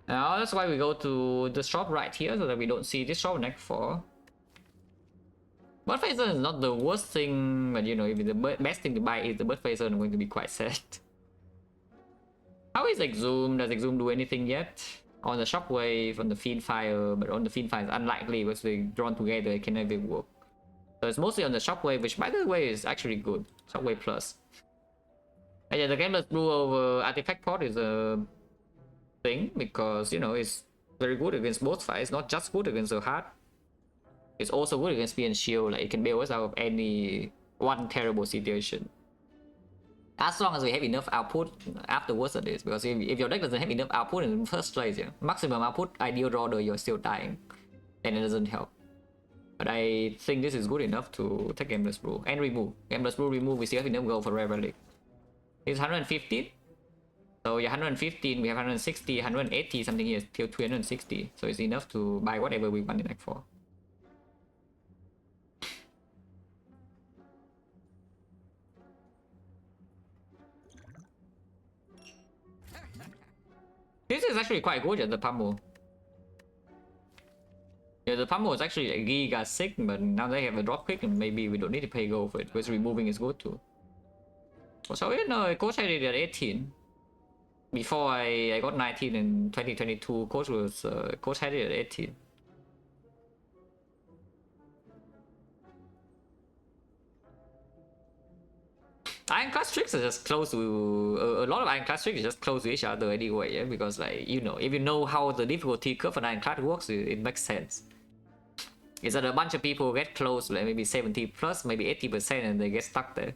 Now that's why we go to the shop right here so that we don't see this shop next 4. Bird Phaser is not the worst thing, but you know, if the best thing to buy is the Bird Phaser, I'm going to be quite sad. How is Exhume? Does Exhume do anything yet? On the Shockwave, on the Fiendfire, but on the Fiendfire it's unlikely because they drawn together, it can never work. So it's mostly on the Shockwave, which by the way is actually good. Shockwave Plus. And yeah, the Gameless Blue over Artifact Pot is a thing because, you know, it's very good against both fights, not just good against the heart. It's also good against Spear and Shield, like it can bail us out of any one terrible situation. As long as we have enough output afterwards of this, because if your deck doesn't have enough output in the first place, yeah, maximum output, ideal order, you're still dying. And it doesn't help. But I think this is good enough to take Gameless Brew and remove. Gameless Brew remove, we still have enough gold for rare relic. It's 115. So yeah, 115, we have 160, 180 something here till 360. So it's enough to buy whatever we want in Act 4. This is actually quite good at the pummel. Yeah, the pummel is actually a giga sick, but now they have a drop quick and maybe we don't need to pay gold for it because removing is good too. So you know, coach I did at 18. Before I got 19 in 2022, coach had it at 18. Ironclad tricks are just close to a lot of Ironclad tricks are just close to each other anyway, yeah? Because like you know, if you know how the difficulty curve for Ironclad works, it makes sense. It's that a bunch of people get close, like maybe 70 plus, maybe 80%, and they get stuck there.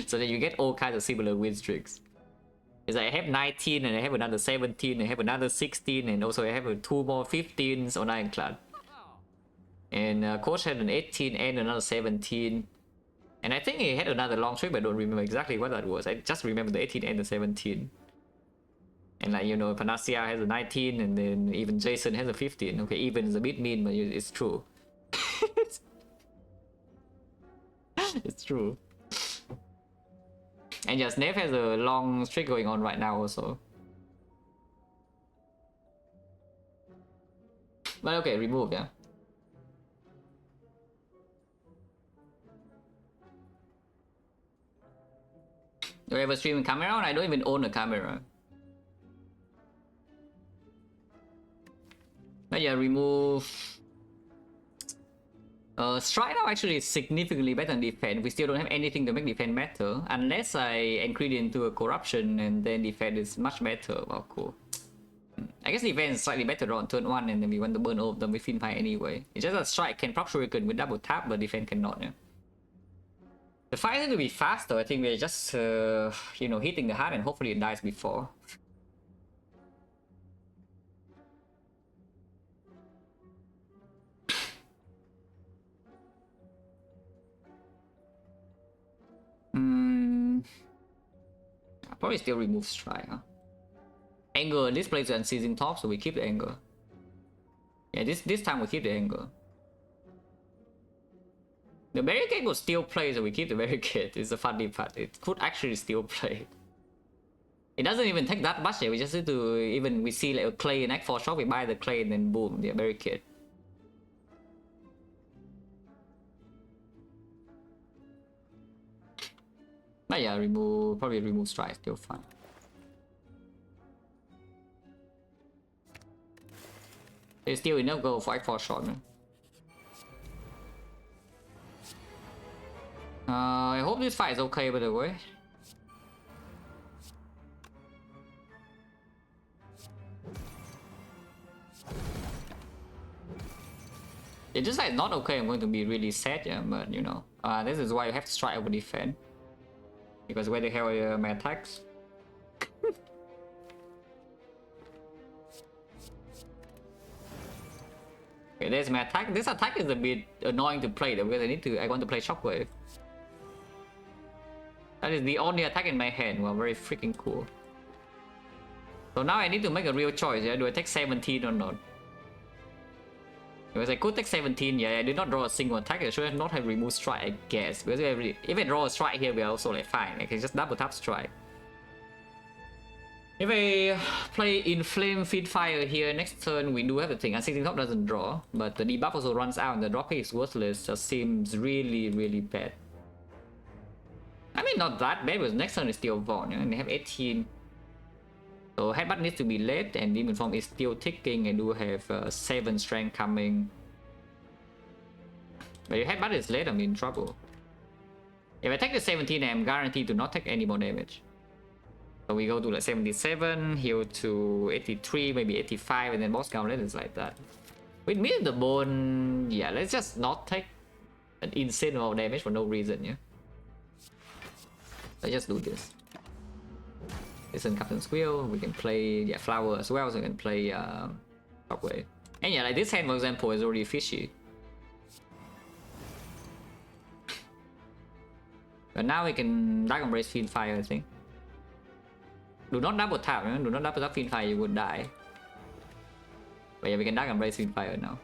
So then you get all kinds of similar win streaks. It's like I have 19 and I have another 17, I have another 16, and also I have 2 more 15s on Ironclad. And coach had an 18 and another 17. And I think he had another long streak, but I don't remember exactly what that was. I just remember the 18 and the 17. And like, you know, Panacea has a 19, and then even Jason has a 15. Okay, even is a bit mean, but it's true. It's true. And yes, Nave has a long streak going on right now also. But okay, remove, yeah. Do I have a streaming camera on? I don't even own a camera. But yeah, remove... Strike now actually is significantly better than defense. We still don't have anything to make defense matter. Unless I increase it into a corruption and then defense is much better. Well, cool. I guess defense is slightly better on turn 1 and then we want to burn all of them with Finfire anyway. It's just that strike can prop shuriken with double tap, but defense cannot, yeah. The fight has to be faster. I think we're just, you know, hitting the heart and hopefully it dies before. I'll probably still remove strike, huh? Anger, this plays unceasing top, so we keep the anger. Yeah, this time we keep the anger. The barricade will still play, so we keep the barricade. It's a funny part. It could actually still play. It doesn't even take that much. We just need to, even we see like a clay in Act 4 shop, we buy the clay and then boom, the barricade. But yeah, probably remove strike, still fine. There's still enough gold for Act 4 shot, man. I hope this fight is okay, by the way. It's just like not okay, I'm going to be really sad, yeah, but you know. This is why you have to strike over defense. Because where the hell are my attacks? Okay, there's my attack. This attack is a bit annoying to play though, because I want to play Shockwave. That is the only attack in my hand. Well, very freaking cool. So now I need to make a real choice, yeah? Do I take 17 or not? Because I could take 17, yeah, I did not draw a single attack. I should not have removed strike, I guess. Because if I draw a strike here, we are also like fine. I can just double tap strike. If I play Inflame Feedfire here, next turn we do have the thing. And 16 top doesn't draw, but the debuff also runs out and the drop is worthless. Just seems really, really bad. I mean, not that bad, because next turn is still Vaughn, and they have 18. So headbutt needs to be late, and Demon Form is still ticking. I do have 7 strength coming. But if headbutt is late, I'm in trouble. If I take the 17, I'm guaranteed to not take any more damage. So we go to like 77, heal to 83, maybe 85, and then boss gauntlet is like that. With me and the bone, yeah, let's just not take an insane amount of damage for no reason, yeah. Let's just do this. Listen, Captain Squeal, we can play, yeah, Flower as well, so we can play Shockwave. And yeah, like this hand, for example, is already fishy. But now we can Dark Embrace Fiend Fire, I think. Do not double tap, man. Do not double tap Fiend Fire, you would die. But yeah, we can Dark Embrace Fiend Fire now.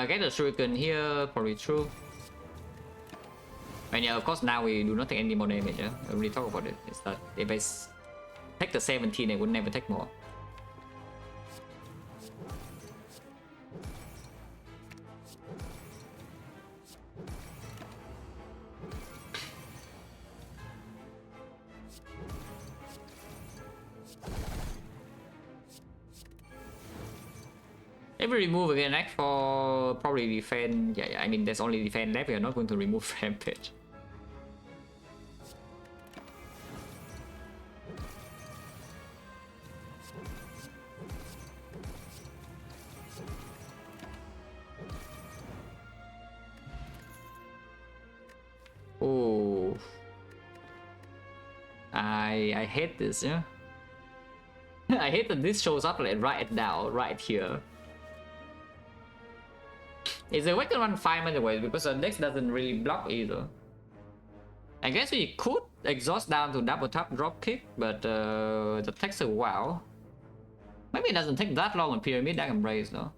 Get the Shuriken here, probably true. And yeah, of course now we do not take any more damage, yeah? I already talked about it. It's that if I take the 17, I would never take more. If we remove again, act for probably defend. Yeah, I mean, there's only defend left. We are not going to remove rampage. Oh, I hate this. Yeah, I hate that this shows up like right now, right here. It's a way to run 5 anyways because the dex doesn't really block either. I guess we could exhaust down to double tap drop kick, but that takes a while. Maybe it doesn't take that long on Pyramid Dark Embrace though.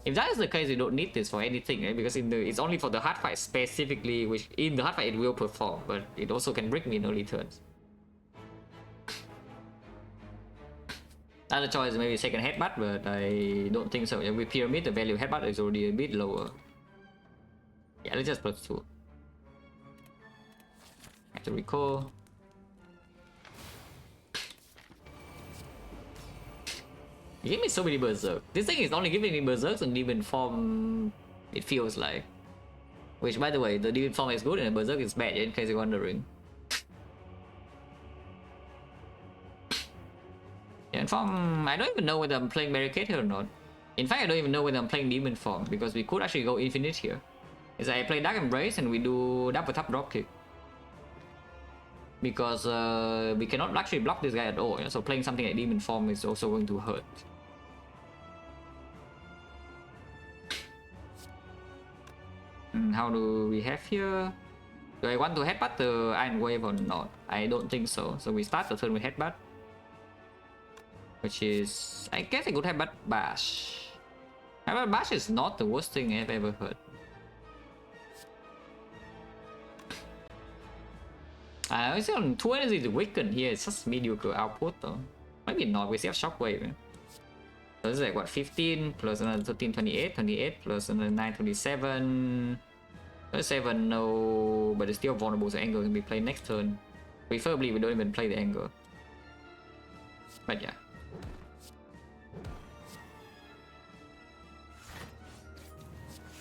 If that is the case, you don't need this for anything, right? Because it's only for the hard fight specifically, which in the hard fight it will perform, but it also can break me in early turns. Other choice maybe second headbutt, but I don't think so. Yeah, with Pyramid, the value of headbutt is already a bit lower. Yeah, let's just +2. Have to recall. You give me so many berserk. This thing is only giving me berserks and demon form, it feels like. Which, by the way, the demon form is good and the berserk is bad, in case you're wondering. And form, I don't even know whether I'm playing barricade here or not. In fact, I don't even know whether I'm playing demon form because we could actually go infinite here. Is I play Dark Embrace and we do double tap drop kick. Because we cannot actually block this guy at all. So playing something like demon form is also going to hurt. How do we have here? Do I want to headbutt the Iron Wave or not? I don't think so. So we start the turn with headbutt. Which is, I guess I could headbutt Bash. However, Bash is not the worst thing I've ever heard. I see on 2 energy to weaken here, it's just mediocre output though. Maybe not, we still have Shockwave. So this is like what, 15 plus another 13, 28, 28 plus another 9, 27. 27, no, but it's still vulnerable, so Angle can be played next turn. Preferably we don't even play the Angle. But yeah.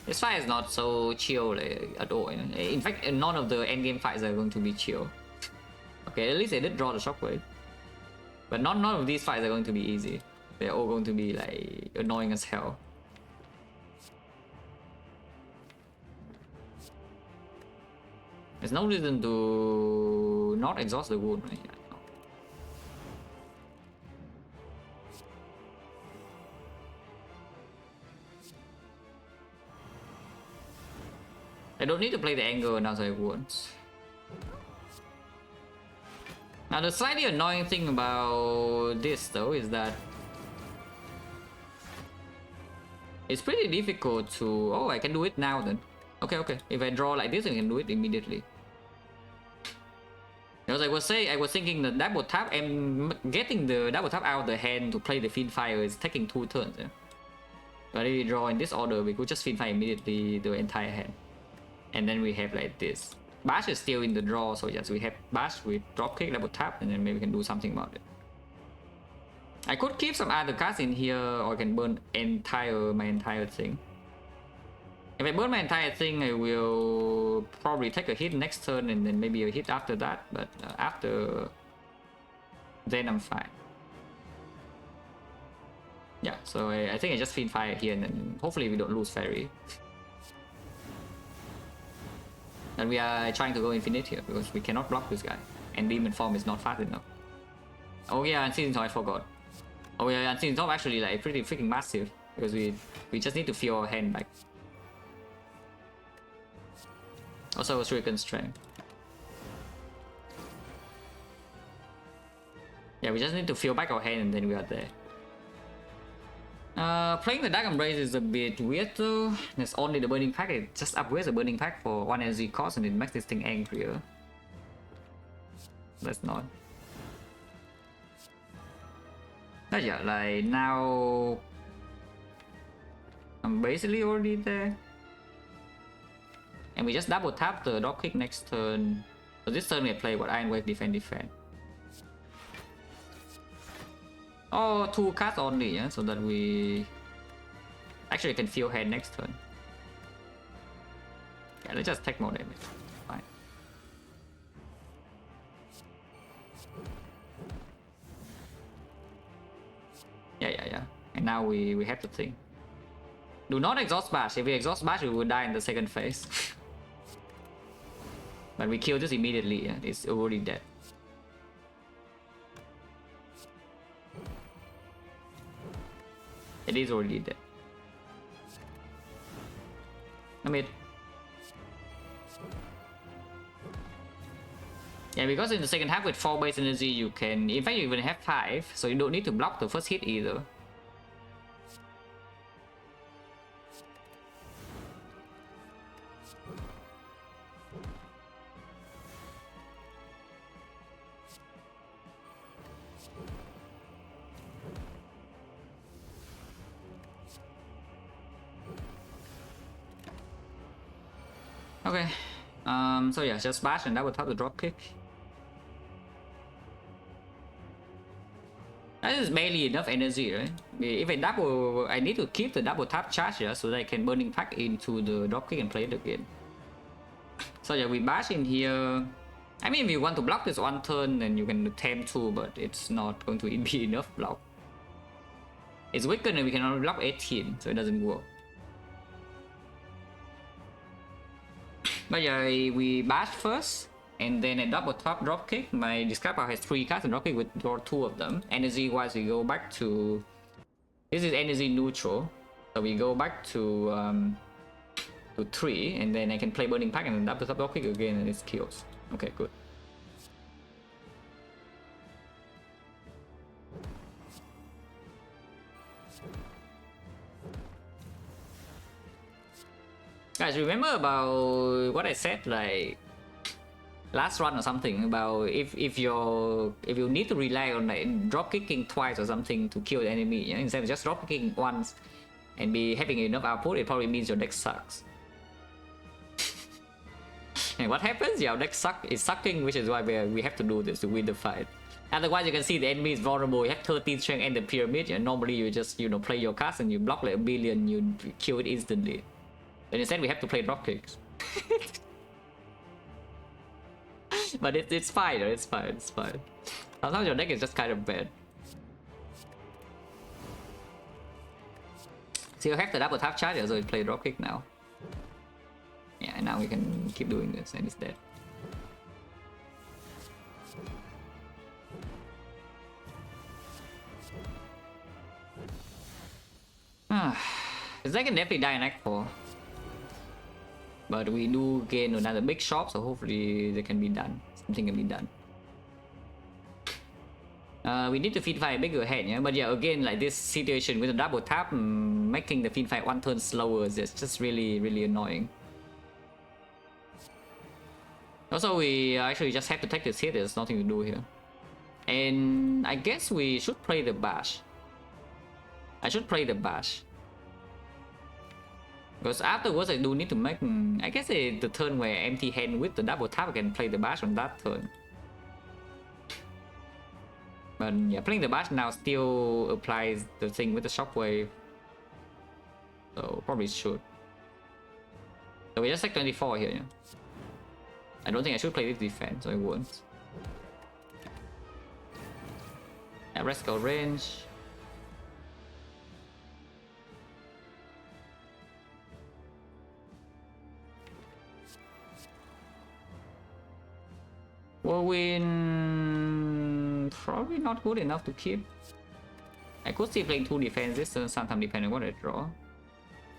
This fight is not so chill at all. In fact, none of the endgame fights are going to be chill. Okay, at least I did draw the Shockwave. But none of these fights are going to be easy. They're all going to be like annoying as hell. There's no reason to not exhaust the wound. Right? No. I don't need to play the angle now, so I won't. Now the slightly annoying thing about this though is that it's pretty difficult to... Oh, I can do it now then. Okay, okay. If I draw like this, I can do it immediately. Because I was thinking the double tap and getting the double tap out of the hand to play the Fiend Fire is taking 2 turns. Yeah? But if we draw in this order, we could just Fiend Fire immediately the entire hand. And then we have like this. Bash is still in the draw, so yes, we have Bash with dropkick, double tap, and then maybe we can do something about it. I could keep some other cards in here, or I can burn my entire thing. If I burn my entire thing, I will probably take a hit next turn, and then maybe a hit after that, but after then I'm fine. Yeah, so I think I just Fiend Fire here, and then hopefully we don't lose Fairy. that we are trying to go infinite here because we cannot block this guy, and demon form is not fast enough. Oh yeah, Unseen Top, I forgot. Oh yeah, Unseen Top actually like pretty freaking massive because we just need to feel our hand back. Also Shuriken Strength. Yeah, we just need to feel back our hand and then we are there. Playing the Dark Embrace is a bit weird though. There's only the Burning Pack. It just upgrades the Burning Pack for 1 energy cost and it makes this thing angrier. Let's not. But yeah, like now I'm basically already there. And we just double tap the dropkick next turn. So this turn we play what? Iron Wave, defend. Oh, 2 cards only, yeah, so that we actually can feel hand next turn. Yeah, let's just take more damage. Fine. Yeah. And now we have to think. Do not exhaust bash. If we exhaust bash, we will die in the second phase. But we kill this immediately, yeah? It's already dead. It is already dead. I mean, yeah, because in the second half with 4 base energy, you can, in fact, you even have 5, so you don't need to block the first hit either. Okay, so yeah, just bash and double tap the drop kick. That is barely enough energy, right? If I need to keep the double tap charge here so that I can burning pack into the drop kick and play it again. So yeah, we bash in here. I mean, if you want to block this one turn, then you can attempt to, but it's not going to be enough block. It's weakened and we can only block 18, so it doesn't work. But yeah, we bash first, and then a double top drop kick. My discard pile has 3 cards, and drop kick with draw 2 of them. Energy wise, we go back to. This is energy neutral, so we go back to 3, and then I can play Burning Pack and then double top drop kick again, and it kills. Okay, good. Guys, remember about what I said like last run or something about if you need to rely on like drop kicking twice or something to kill the enemy, yeah? Instead of just drop kicking once and be having enough output, it probably means your deck sucks. And what happens? Your deck is sucking, which is why we have to do this to win the fight. Otherwise, you can see the enemy is vulnerable. You have 13 strength and the pyramid, and normally you just play your cards and you block like a billion, you kill it instantly. But instead we have to play drop kicks. But it's fine, it's fine. Sometimes your deck is just kind of bad. So you have the double tap charger, so you play drop kick now. Yeah, and now we can keep doing this and it's dead. It's like a definitely die in Act 4. But we do gain another big shop, so hopefully they can be done. Something can be done. We need to feed fight a bigger hand, yeah. But yeah, again, like this situation with a double tap, making the feed fight 1 turn slower is just really annoying. Also, we actually just have to take this hit. There's nothing to do here, and I guess we should play the bash. I should play the bash. Because afterwards I do need to make, I guess the turn where empty hand with the double tap I can play the bash on that turn. But yeah, playing the bash now still applies the thing with the shockwave. So probably should. So we just take 24 here, yeah. I don't think I should play this defense, so I won't. Yeah, Rascal range. Whirlwind probably not good enough to keep. I could see playing 2 defense this turn sometime depending on what I draw.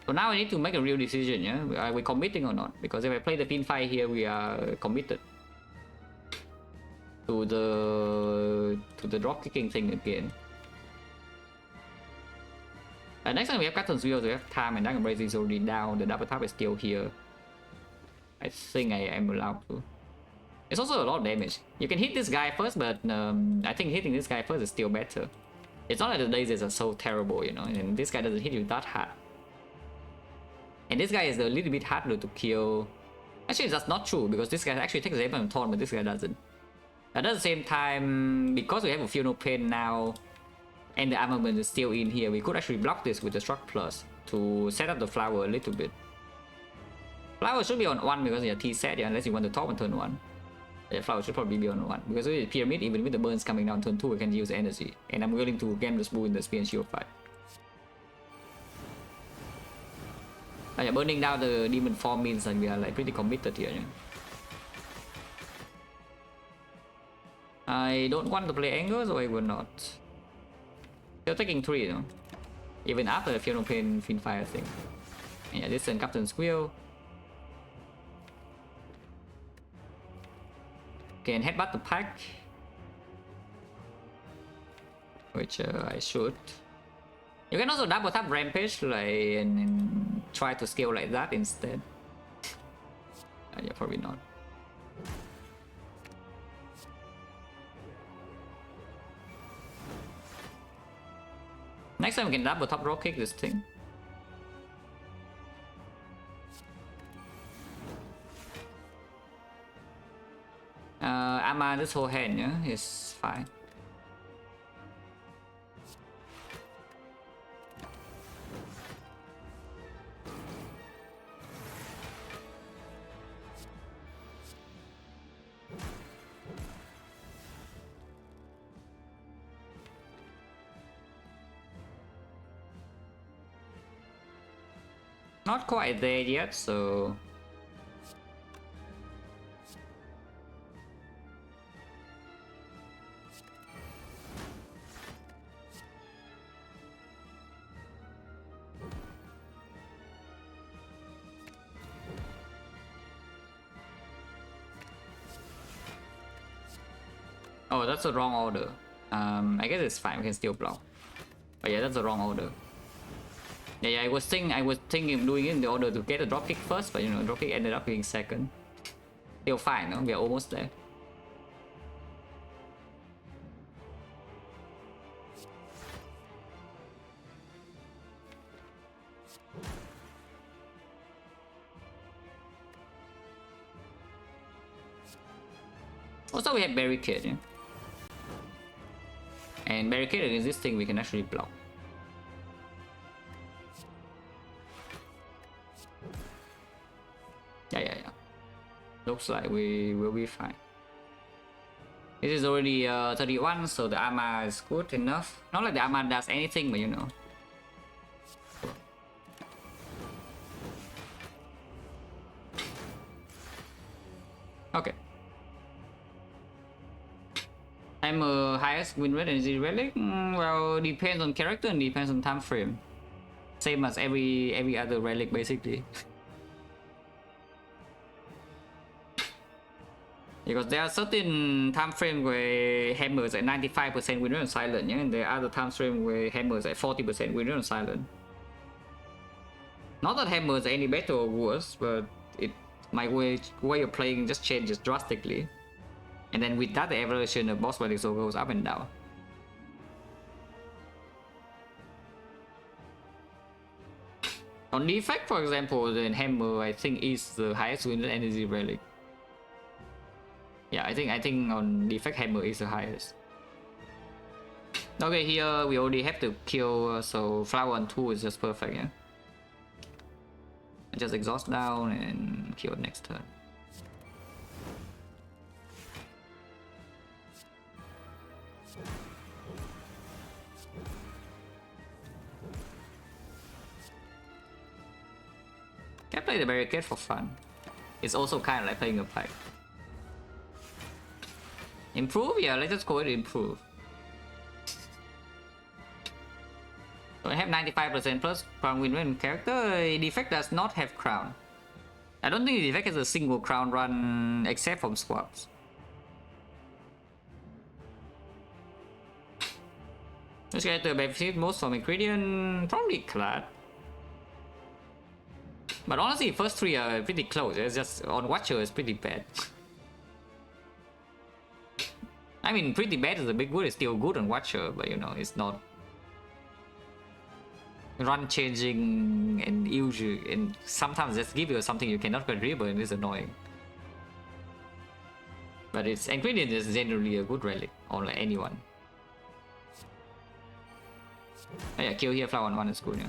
So now I need to make a real decision, yeah? Are we committing or not? Because if I play the pin fight here, we are committed to the drop kicking thing again. And next time we have Captain's Wheel, we have time, and Dragon Blaze is already down. The double tap is still here. I think I am allowed to. It's also a lot of damage. You can hit this guy first, but I think hitting this guy first is still better. It's not like the lasers are so terrible, you know, and this guy doesn't hit you that hard. And this guy is a little bit harder to kill. Actually, that's not true, because this guy actually takes the on Taunt, but this guy doesn't. At the same time, because we have a Feel No Pain now, and the armament is still in here, we could actually block this with the Struck Plus to set up the flower a little bit. Flower should be on 1 because it's a T set, yeah, unless you want to top on turn 1. Yeah, flower should probably be on 1. Because with the pyramid, even with the burns coming down turn 2, we can use energy. And I'm willing to game this bull in the Spear and Shield fight. Yeah, burning down the demon form means that we are like pretty committed here. Yeah? I don't want to play anger, so I will not. Still taking 3, you know. Even after the Feel No Pain Fin Fire thing. And yeah, this turn Captain's Wheel. Can headbutt the pack, which I should. You can also double tap Rampage like and try to scale like that instead. Yeah, probably not. Next time we can double tap rock kick this thing. Ama this whole hand, yeah, is fine. Not quite there yet, so oh, that's the wrong order. I guess it's fine. We can still block. But yeah, that's the wrong order. Yeah, I was thinking of doing it in the order to get a drop kick first, but you know, drop kick ended up being second. Still fine, no? We are almost there. Also, we have barricade, yeah? And barricade against this thing we can actually block. Yeah. Looks like we will be fine. This is already 31, so the armor is good enough. Not like the armor does anything, but you know. Okay. I'm highest win rate energy relic. Well, depends on character and depends on time frame. Same as every other relic basically. Because there are certain time frame where hammers at 95% win rate on silent, yeah? And there are other time frame where hammers at 40% win rate on silent. Not that hammers are any better or worse, but my way of playing just changes drastically. And then with that, the evolution of boss relic goes up and down. On defect, for example, the hammer I think is the highest win rate energy relic. Yeah, I think on defect hammer is the highest. Okay, here we already have to kill, so flower on 2 is just perfect, yeah. Just exhaust down and kill next turn. Can play the barricade for fun. It's also kind of like playing a pipe. Improve? Yeah, let's just go with improve. So I have 95% plus crown win character. Defect does not have crown. I don't think the defect has a single crown run except from squads. This character benefit most from ingredient, probably Clad. But honestly, first three are pretty close. It's just on Watcher is pretty bad. I mean, pretty bad is a big word. It's still good on Watcher, but you know, it's not run changing and usually, and sometimes just give you something you cannot contribute, and it's annoying. But its ingredient is generally a good relic on like anyone. Oh yeah, kill here, flower on one is good, yeah.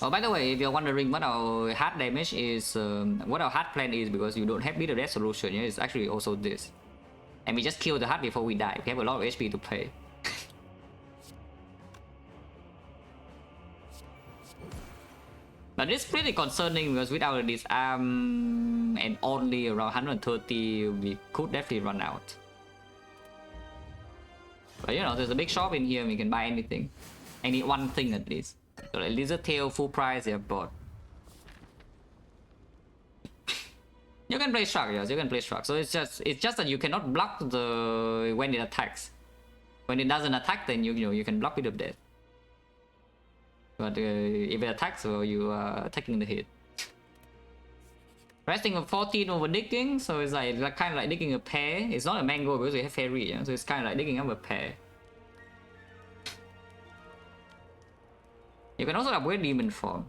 Oh, by the way, if you're wondering what our hard damage is, what our hard plan is, because you don't have bit of that solution, yeah, it's actually also this. And we just kill the hard before we die. We have a lot of HP to play. But it's pretty concerning because without this arm and only around 130, we could definitely run out. But you know, there's a big shop in here, we can buy anything. Any one thing at least. So like lizard tail full price, yeah, bought. You can play shark, yes, you can play shark. So it's just that you cannot block the when it attacks. When it doesn't attack, then you know you can block it of death. But if it attacks, well, you are taking the hit. Resting of 14 over digging, so it's like kind of like digging a pear. It's not a mango because we have fairy, yeah? So it's kind of like digging up a pear. You can also upgrade demon form.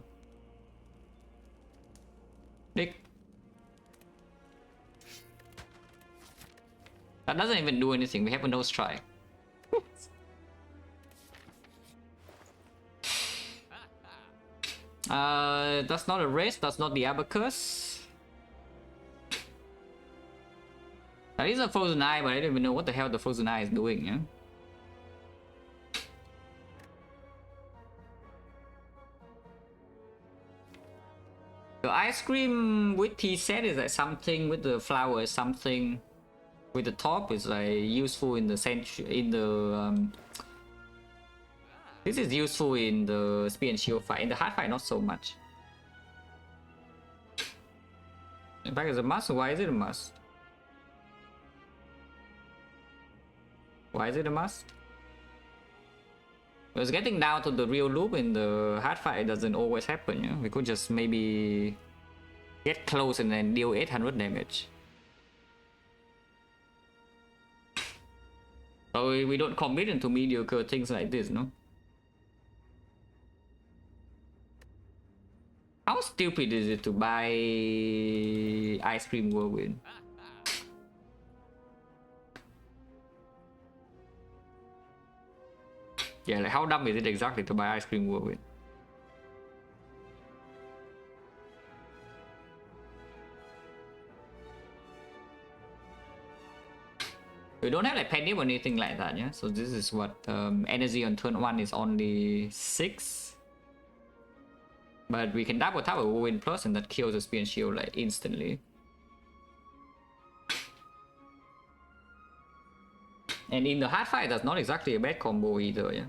Dig. That doesn't even do anything. We have a no strike. That's not a race. That's not the abacus. That is a frozen eye, but I don't even know what the hell the frozen eye is doing. Yeah. The ice cream with tea set is like something, with the flower is something, with the top is like useful in the this is useful in the spear and shield fight. In the hard fight, not so much. In fact, it's a must. Why is it a must? Why is it a must? Because getting down to the real loop in the hard fight doesn't always happen, yeah? We could just maybe get close and then deal 800 damage. So we don't commit into mediocre things like this, no? How stupid is it to buy ice cream whirlwind? Yeah, like how dumb is it exactly to buy ice cream whirlwind? We don't have like penny or anything like that, yeah? So this is what energy on turn 1 is only 6. But we can double tap a whirlwind plus and that kills the spear and shield like instantly. And in the hard fight, that's not exactly a bad combo either, yeah?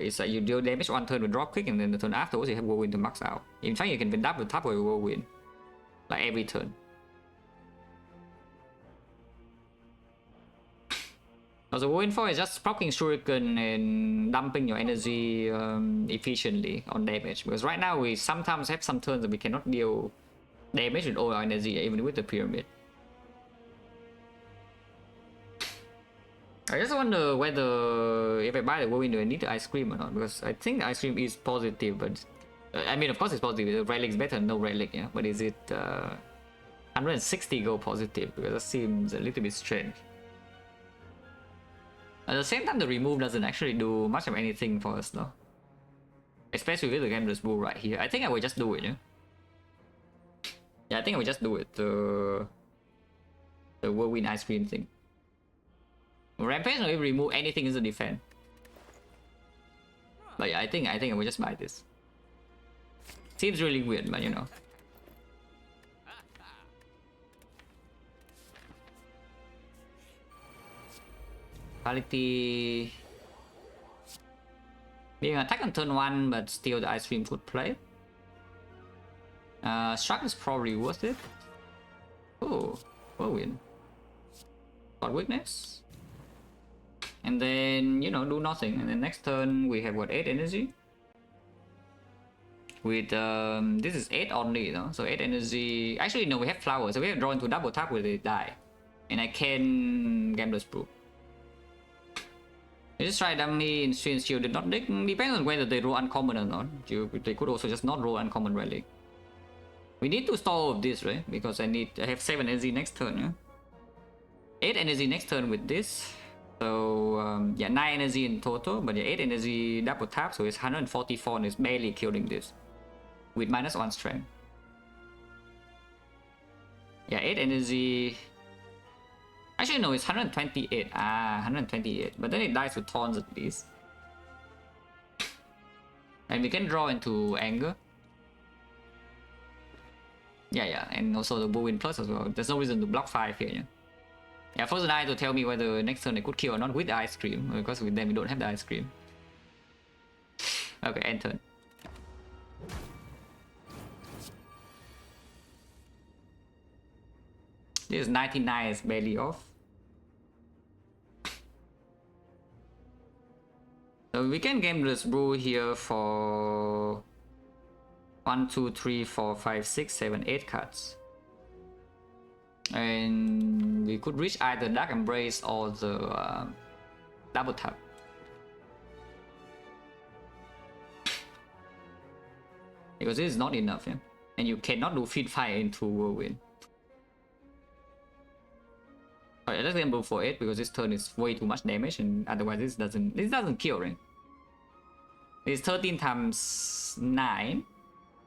It's like you deal damage one turn with drop kick and then the turn afterwards you have whirlwind to max out. In fact, you can double tap with whirlwind. Like every turn. Also, whirlwind 4 is just proccing shuriken and dumping your energy efficiently on damage. Because right now we sometimes have some turns that we cannot deal damage with all our energy, even with the pyramid. I just wonder whether if I buy the whirlwind, do I need the ice cream or not? Because I think the ice cream is positive, but I mean, of course it's positive. The relic is better than no relic, yeah. But is it 160 go positive? Because that seems a little bit strange. At the same time, the remove doesn't actually do much of anything for us, though. Especially with the Gambler's Bull right here. I think I will just do it, yeah. Yeah, I think I will just do it. The whirlwind ice cream thing. Rampage doesn't even remove anything in the defense. But yeah, I think I will just buy this. Seems really weird, but you know. Quality being attack on turn 1, but still the ice cream could play. Struck is probably worth it. Oh, whirlwind. Got weakness. And then, you know, do nothing. And then next turn we have what, 8 energy? With this is 8 only, you know? So 8 energy. Actually no, we have flowers, so we have drawn into double tap where they die. And I can Gambler's Brew. You just try dummy in Strange Shield did not dig. Depends on whether they roll uncommon or not. They could also just not roll uncommon relic. We need to stall of this, right? Because I have 7 energy next turn, yeah? 8 energy next turn with this. So yeah, 9 energy in total, but yeah, 8 energy double tap, so it's 144 and it's barely killing this. With -1 strength. Yeah, 8 energy. Actually no, it's 128. 128. But then it dies with taunts at least. And we can draw into anger. Yeah, and also the Whirlwind Plus as well. There's no reason to block 5 here, yeah. Yeah, Frozen Eye to tell me whether next turn I could kill or not with the ice cream, because with them we don't have the ice cream. Okay, end turn. This 99 is barely off. So we can game this brew here for 1, 2, 3, 4, 5, 6, 7, 8 cards. And we could reach either Dark Embrace or the double tap. Because this is not enough, yeah? And you cannot do feed fire into Whirlwind. Alright, let's gamble for 8 because this turn is way too much damage, and otherwise this doesn't kill, right? It's 13 times 9.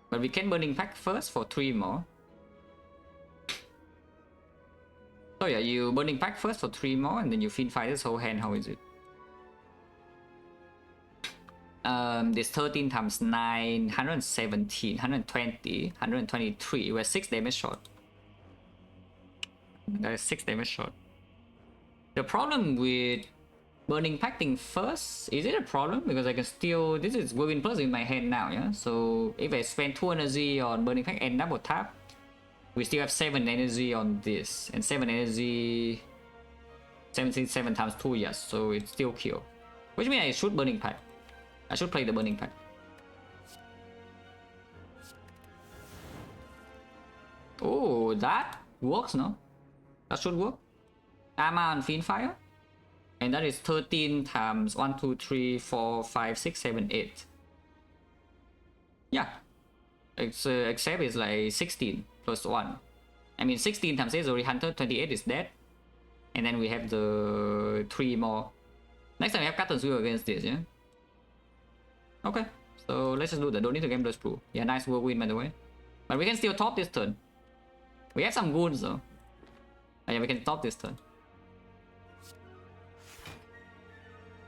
But we can Burning Pact first for 3 more. So yeah, you Burning Pact first for 3 more, and then you feed fire this whole hand. How is it? This 13 times 9, 117, 120, 123. We're 6 damage short. That is 6 damage short. The problem with Burning Pacting first, is it a problem? Because I can still, this is Whirlwind Plus in my hand now, yeah? So if I spend 2 energy on Burning Pact and double tap, we still have 7 energy on this. And 7 energy, 7 times 2, yes. So it still kill. Which means I should Burning Pact. I should play the Burning Pact. Oh, that works, no? That should work. Armor on Fiend Fire. And that is 13 times 1, 2, 3, 4, 5, 6, 7, 8. Yeah. Except it's like 16 plus 1. I mean 16 times 8 is already 128 is dead. And then we have the 3 more. Next time we have Captain's Will against this, yeah? Okay. So let's just do that. Don't need to game the Sprue. Yeah, nice Whirlwind by the way. But we can still top this turn. We have some goons though. Oh, yeah, we can top this turn.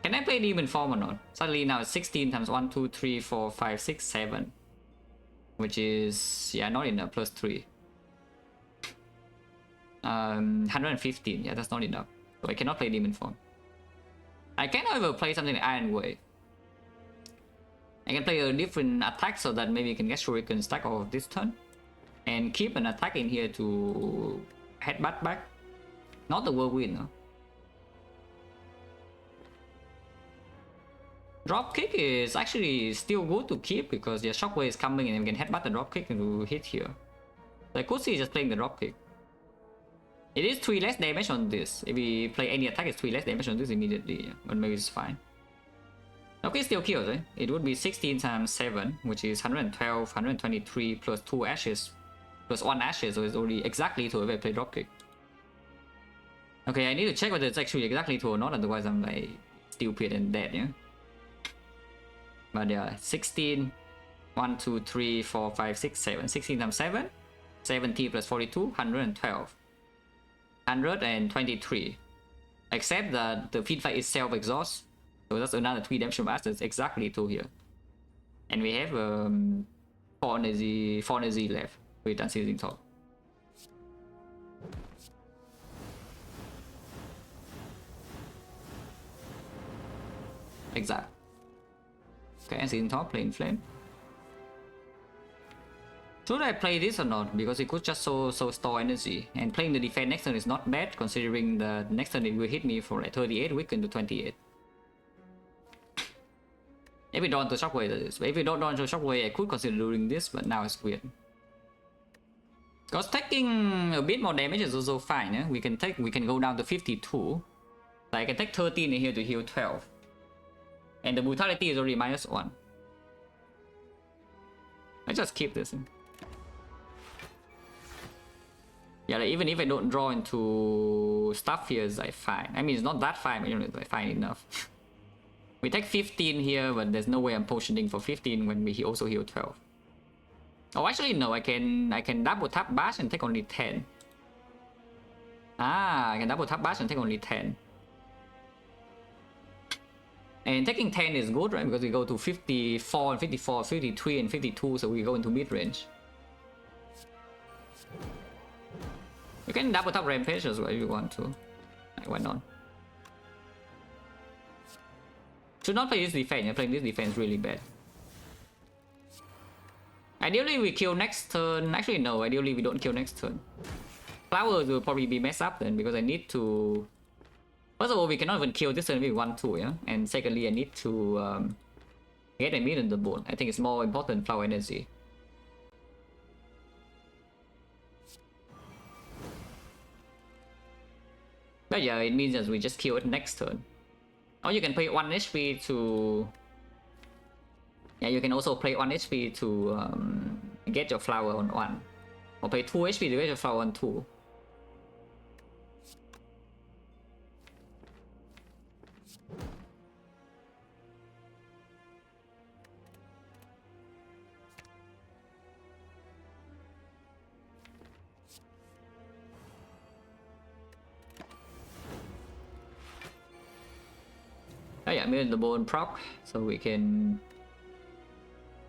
Can I play Demon Form or not? Suddenly now it's 16 times 1, 2, 3, 4, 5, 6, 7. Which is, yeah, not enough, plus 3. 115, yeah, that's not enough. So I cannot play Demon Form. I can, however, play something like Iron Wave. I can play a different attack so that maybe you can get Shuriken stack off this turn. And keep an attack in here to headbutt back. Not the Whirlwind, no. Dropkick is actually still good to keep because the Shockwave is coming and we can headbutt the dropkick to hit here. So I could see just playing the dropkick. It is 3 less damage on this. If we play any attack, it's 3 less damage on this immediately, yeah. But maybe it's fine. Okay, still kills, eh? It would be 16 times 7, which is 112, 123 plus 2 ashes. Plus 1 ashes, so it's already exactly to if I play dropkick. Okay, I need to check whether it's actually exactly to or not, otherwise I'm like stupid and dead, yeah? But yeah, 16, 1, 2, 3, 4, 5, 6, 7. 16 times 7, 70 plus 42, 112. 123. Except that the feed fight itself exhausts. So that's another 3 damage from us, that's exactly 2 here. And we have 4 energy left with Unceasing Talk. Exact. Okay, and in top, playing flame. Should I play this or not? Because it could just so store energy. And playing the defense next turn is not bad, considering the next turn it will hit me for like 38 weaken to 28. If we don't to shockwave, that is. But if we don't to shockwave, I could consider doing this, but now it's weird. Because taking a bit more damage is also fine. Eh? We can go down to 52. So I can take 13 in here to heal 12. And the brutality is already -1. I just keep this. Yeah, like even if I don't draw into stuff here, it's like fine. I mean, it's not that fine, but you know, it's like fine enough. We take 15 here, but there's no way I'm potioning for 15 when we also heal 12. Oh, actually no, I can double tap bash and take only 10. Ah, I can double tap bash and take only 10. And taking 10 is good, right? Because we go to 54 and 54, 53 and 52, so we go into mid-range. You can double tap rampage as well if you want to. Like, why not? Should not play this defense. Playing this defense is really bad. Ideally we kill next turn. Actually no, ideally we don't kill next turn. Flowers will probably be messed up then because I need to... First of all, we cannot even kill this turn if we want to, yeah? And secondly, I need to get a mid in the board. I think it's more important flower energy. But yeah, it means that we just kill it next turn. Or you can play 1 HP to... Yeah, you can also play 1 HP to get your flower on 1. Or play 2 HP to get your flower on 2. Oh yeah, mid in the bone proc, so we can...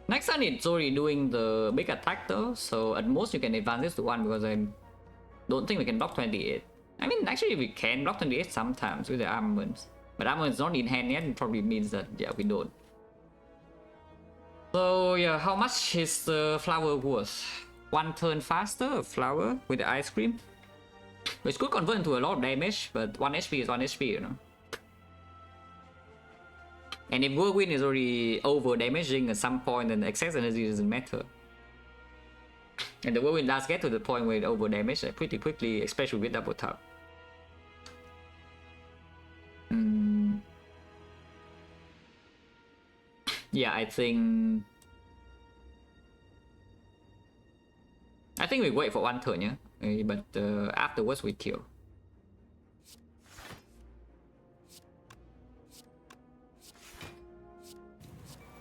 Next turn it's already doing the big attack though, so at most you can advance this to 1 because I don't think we can block 28. I mean, actually we can block 28 sometimes with the armaments. But armament's not in hand yet, it probably means that, yeah, we don't. So yeah, how much is the flower worth? 1 turn faster of flower with the ice cream? Which could convert into a lot of damage, but 1 HP is 1 HP, you know. And if Whirlwind is already over damaging at some point, then the excess energy doesn't matter. And the Whirlwind does get to the point where it over damage pretty quickly, especially with double tap. Yeah, I think we wait for 1 turn, yeah. But afterwards we kill.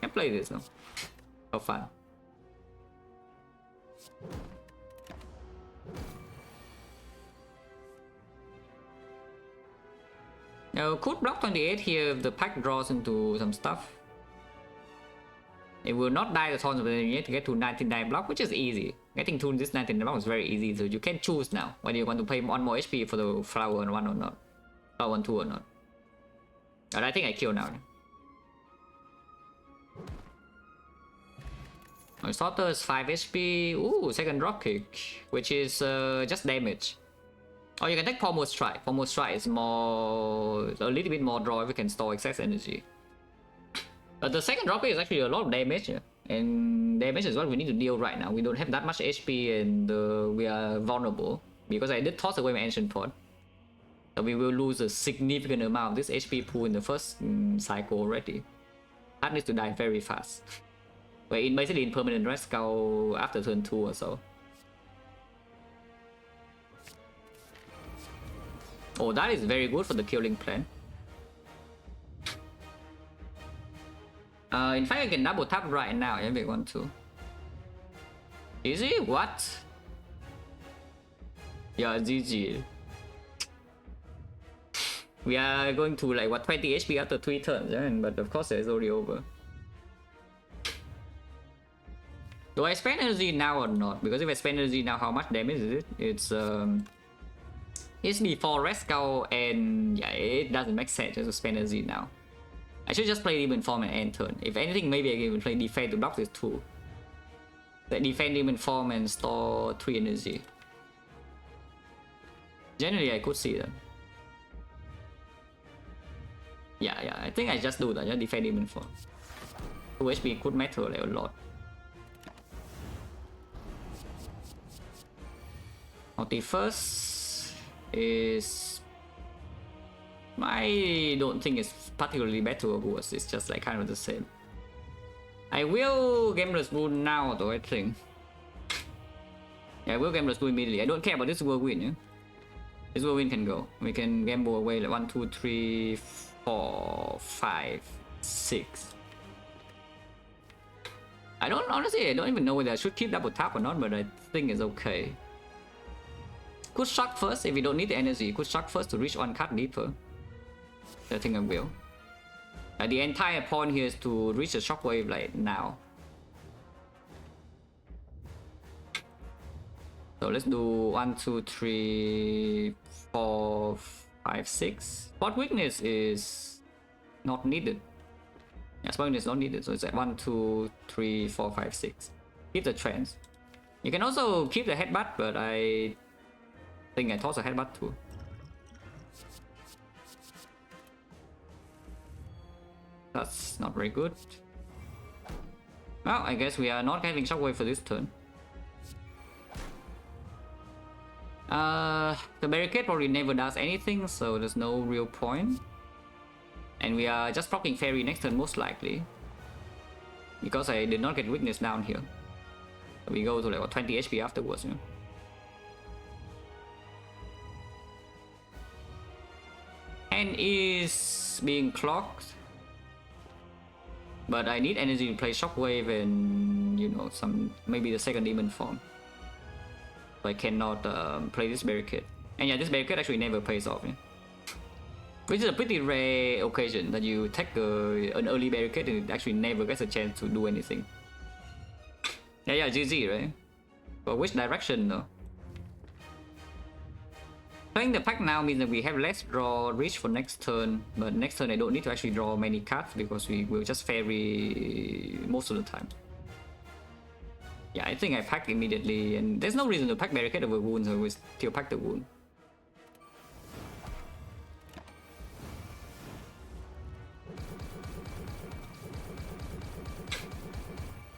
Can play this though. For fun. Now, could block 28 here if the pack draws into some stuff. It will not die the turns of the enemy to get to 99 block, which is easy. Getting to this 99 block is very easy, so you can choose now whether you want to play 1 more HP for the flower on 1 or not. Flower on 2 or not. But I think I kill now. My Sorter is 5 HP. Ooh, second dropkick, which is just damage. Or you can take Pommel Strike. Pommel Strike is more, a little bit more draw if we can store excess energy. But the second dropkick is actually a lot of damage, and damage is what we need to deal right now. We don't have that much HP and we are vulnerable because I did toss away my ancient pod. So we will lose a significant amount of this HP pool in the first cycle already. That needs to die very fast. We're basically in permanent rest skull after turn 2 or so. Oh, that is very good for the killing plan. In fact, I can double tap right now if we want to. Is it? What? Yeah, GG. We are going to like what 20 HP after 3 turns, yeah? But of course it's already over. Do I spend energy now or not? Because if I spend energy now, how much damage is it? It's before rest skull, and yeah, it doesn't make sense just to spend energy now. I should just play Demon Form and end turn. If anything, maybe I can play defense to block this 2. The defend Demon Form and store 3 energy. Generally, I could see that. Yeah, I think I just do that, just defend Demon Form. 2 HP could matter like a lot. Ulti first is... I don't think it's particularly better or worse, it's just like kind of the same. I will Gameless Rune now though, I think. Yeah, I will Gameless Rune immediately. I don't care about this Whirlwind, yeah? This Whirlwind can go. We can gamble away like 1, 2, 3, 4, 5, 6. Honestly, I don't even know whether I should keep double tap or not, but I think it's okay. Could shock first if we don't need the energy. Could shock first to reach 1 card deeper. I think I will. The entire point here is to reach the shockwave like now. So let's do 1, 2, 3, 4, 5, 6. Spot weakness is not needed. Yeah, spot weakness is not needed. So it's like 1, 2, 3, 4, 5, 6. Keep the trends. You can also keep the headbutt, but I think I toss a headbutt too. That's not very good. Well, I guess we are not having shockwave for this turn. The barricade probably never does anything, so there's no real point. And we are just blocking fairy next turn most likely. Because I did not get weakness down here. So we go to like what, 20 HP afterwards, you know. And is being clocked. But I need energy to play shockwave and, you know, maybe the second demon form. So I cannot play this barricade. And yeah, this barricade actually never pays off. Yeah? Which is a pretty rare occasion that you take an early barricade and it actually never gets a chance to do anything. Yeah, GG, right? But which direction though? Playing the pack now means that we have less draw reach for next turn, but next turn I don't need to actually draw many cards because we will just fairy most of the time. Yeah, I think I pack immediately, and there's no reason to pack barricade over wound, so we still pack the wound.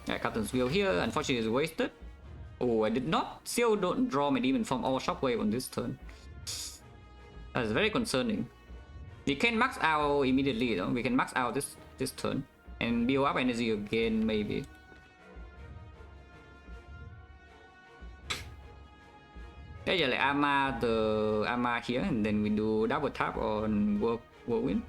Yeah, Captain's Wheel here, unfortunately is wasted. Oh, I did not. Still don't draw my demon form or shockwave on this turn. That's very concerning. We can max out immediately though. We can max out this turn and build up energy again maybe. Yeah, like Arma here, and then we do double tap on Whirlwind.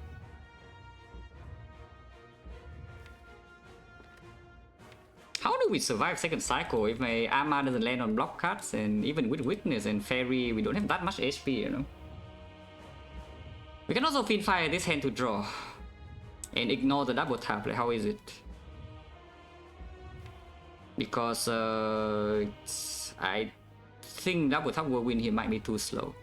How do we survive second cycle if my Arma doesn't land on block cards, and even with weakness and fairy we don't have that much HP, you know? We can also Fiend Fire this hand to draw and ignore the double tap. Like, how is it? Because I think double tap Whirlwind here might be too slow.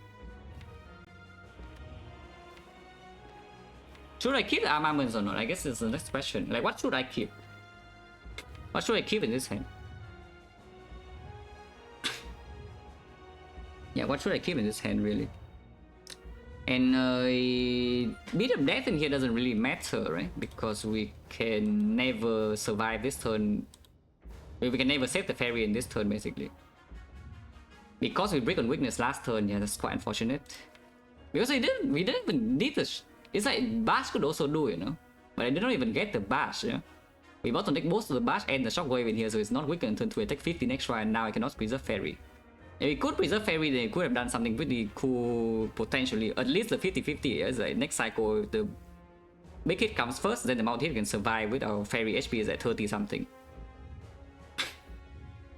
Should I keep the armaments or not? I guess it's the next question. Like, what should I keep? What should I keep in this hand? Yeah, what should I keep in this hand really? And beat of death in here doesn't really matter, right? Because we can never survive this turn. We can never save the fairy in this turn basically. Because we break on weakness last turn, yeah, that's quite unfortunate. Because we didn't even need the... It's like Bash could also do, you know? But I didn't even get the Bash, yeah? We bought to take most of the Bash and the Shockwave in here, so it's not weakened until to attack 15 extra, and now I cannot preserve fairy. If we could preserve fairy, then we could have done something pretty cool potentially. At least the 50-50, as like next cycle, the big hit comes first, then the multi hit can survive with our fairy HP is at 30 something.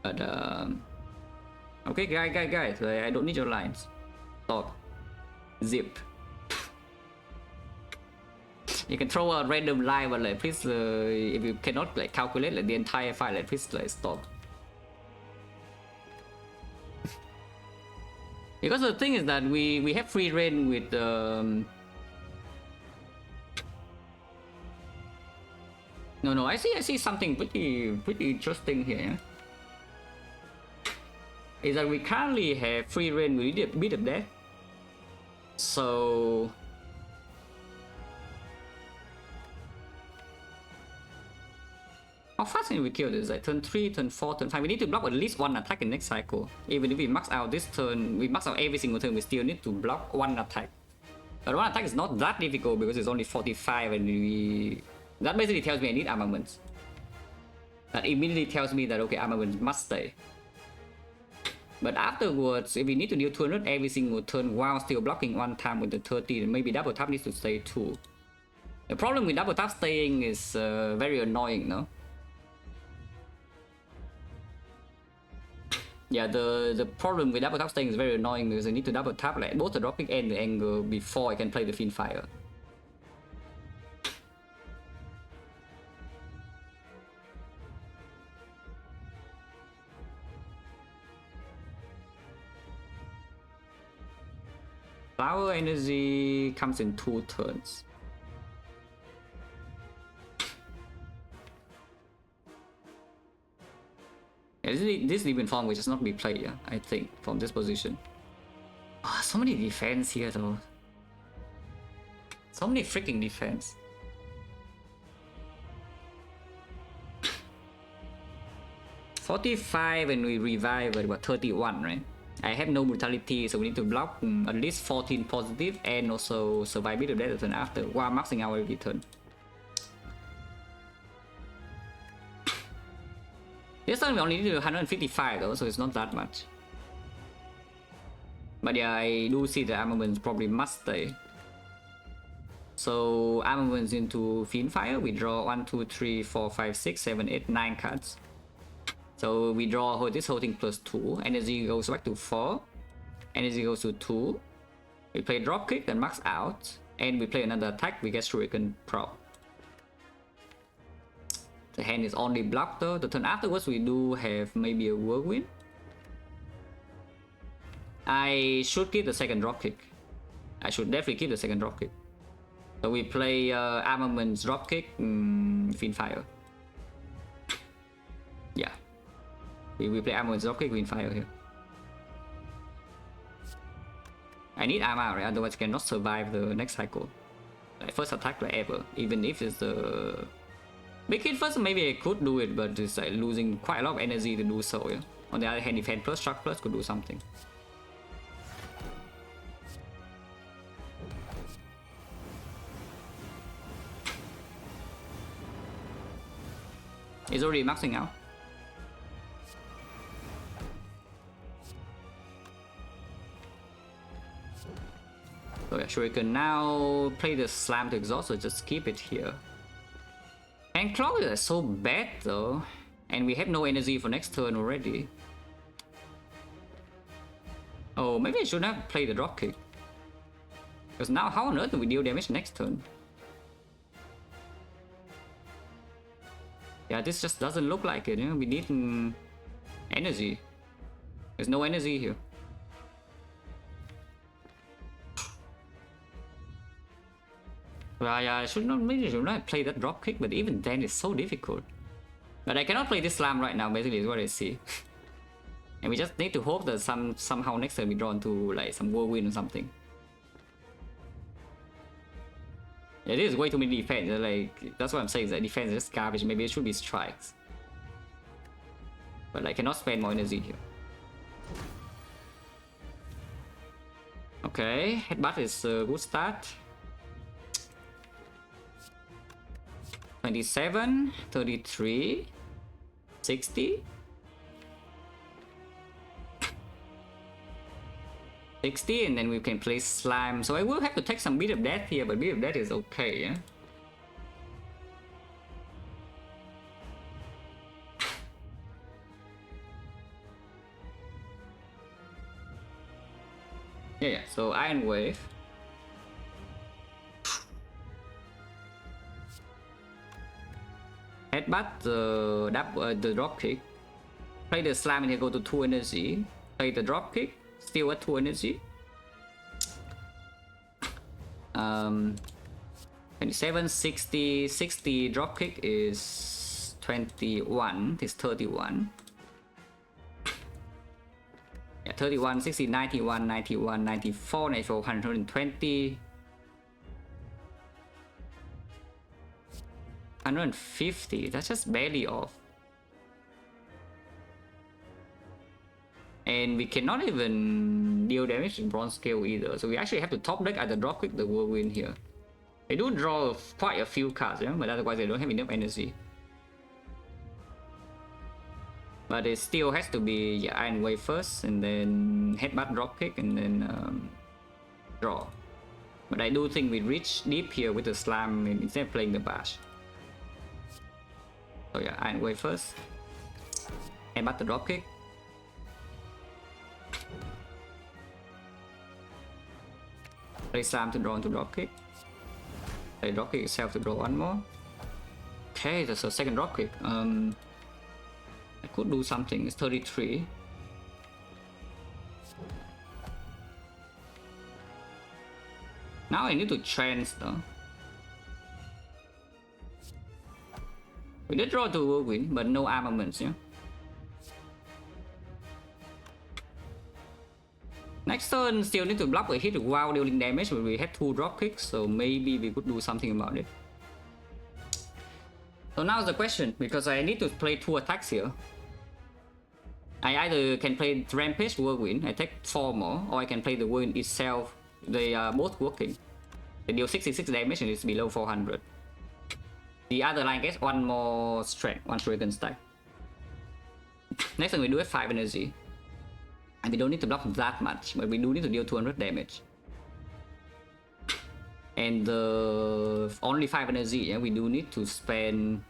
But okay, guys, I don't need your lines. Stop. Zip. You can throw a random line, but like please, if you cannot like calculate like the entire file, like please like stop. Because the thing is that we have free reign with No, I see something pretty interesting here. Yeah? Is that we currently have free reign with a bit of that. So how fast can we kill this? Like turn 3, turn 4, turn 5. We need to block at least one attack in next cycle. Even if we max out this turn, we max out every single turn, we still need to block one attack. But one attack is not that difficult because it's only 45 and we... That basically tells me I need armaments. That immediately tells me that okay, armaments must stay. But afterwards, if we need to deal 200 every single turn while still blocking one time with the 30, then maybe double tap needs to stay too. The problem with double tap staying is very annoying, no? Yeah, the problem with double tap staying is very annoying because I need to double tap like both the dropkick and the angle before I can play the Fiend Fire. Flower energy comes in 2 turns. Yeah, this Demon Form will just not be played, yeah, I think, from this position. Oh, so many defense here though. So many freaking defense. $45 and we revive at what, 31, right? I have no brutality, so we need to block at least 14 positive and also survive bit of that turn after while maxing our every turn. This turn we only need 155 though, so it's not that much. But yeah, I do see the armaments probably must stay. So armaments into Fiend Fire, we draw 1, 2, 3, 4, 5, 6, 7, 8, 9 cards. So we draw this whole thing plus 2, energy goes back to 4, energy goes to 2, we play dropkick and max out, and we play another attack, we get Shuriken Pro. The hand is only blocked though. The turn afterwards we do have maybe a Whirlwind. I should keep the second dropkick. I should definitely keep the second dropkick. So we play armaments dropkick, Fiend Fire. Yeah. We play armaments dropkick, Fiend Fire here. I need armor, right? Otherwise I cannot survive the next cycle. Like first attack like ever. Even if it's the... Big hit first, maybe I could do it, but it's like losing quite a lot of energy to do so, yeah. On the other hand, if hand plus, shock plus could do something. It's already maxing out. So yeah, Shuriken now play the slam to exhaust, so just keep it here. And Cloud is so bad though, and we have no energy for next turn already. Oh, maybe I should not play the dropkick. Because now how on earth do we deal damage next turn? Yeah, this just doesn't look like it, you know? We need energy. There's no energy here. Well, yeah, I should not play that dropkick, but even then it's so difficult. But I cannot play this slam right now, basically is what I see. And we just need to hope that somehow next turn we draw into like some whirlwind or something. Yeah, this is way too many defense. Like that's what I'm saying, is that defense is just garbage. Maybe it should be strikes. But I cannot spend more energy here. Okay, headbutt is a good start. 27, 33, 60. 60, and then we can play slime. So I will have to take some bit of that here, but bit of that is okay, yeah. Yeah, so Iron Wave. Headbutt the drop kick. Play the slam and here go to 2 energy. Play the drop kick, still at 2 energy. 27, 60, 60 dropkick is 21, this 31. Yeah, 31, 60, 91, 91, 94, 94, 120. 150, that's just barely off. And we cannot even deal damage in bronze scale either. So we actually have to top deck either dropkick the whirlwind here. They do draw quite a few cards, yeah? But otherwise they don't have enough energy. But it still has to be, yeah, Iron Wave first, and then headbutt dropkick, and then draw. But I do think we reach deep here with the slam instead of playing the bash. So yeah, Iron Wave first, headbutt the dropkick. Play slam to draw into dropkick. Play dropkick itself to draw one more. Okay, that's a second dropkick. I could do something. It's 33. Now I need to trance though. We did draw to whirlwind, but no armaments, yeah. Next turn still need to block a hit while dealing damage, but we have 2 drop kicks, so maybe we could do something about it. So now's the question, because I need to play 2 attacks here. I either can play Rampage Whirlwind, I take 4 more, or I can play the Whirlwind itself. They are both working. They deal 66 damage and it's below 400. The other line gets 1 more strength, 1 strength stack. Next time we do have 5 energy. And we don't need to block that much, but we do need to deal 200 damage. And the only 5 energy, yeah, we do need to spend.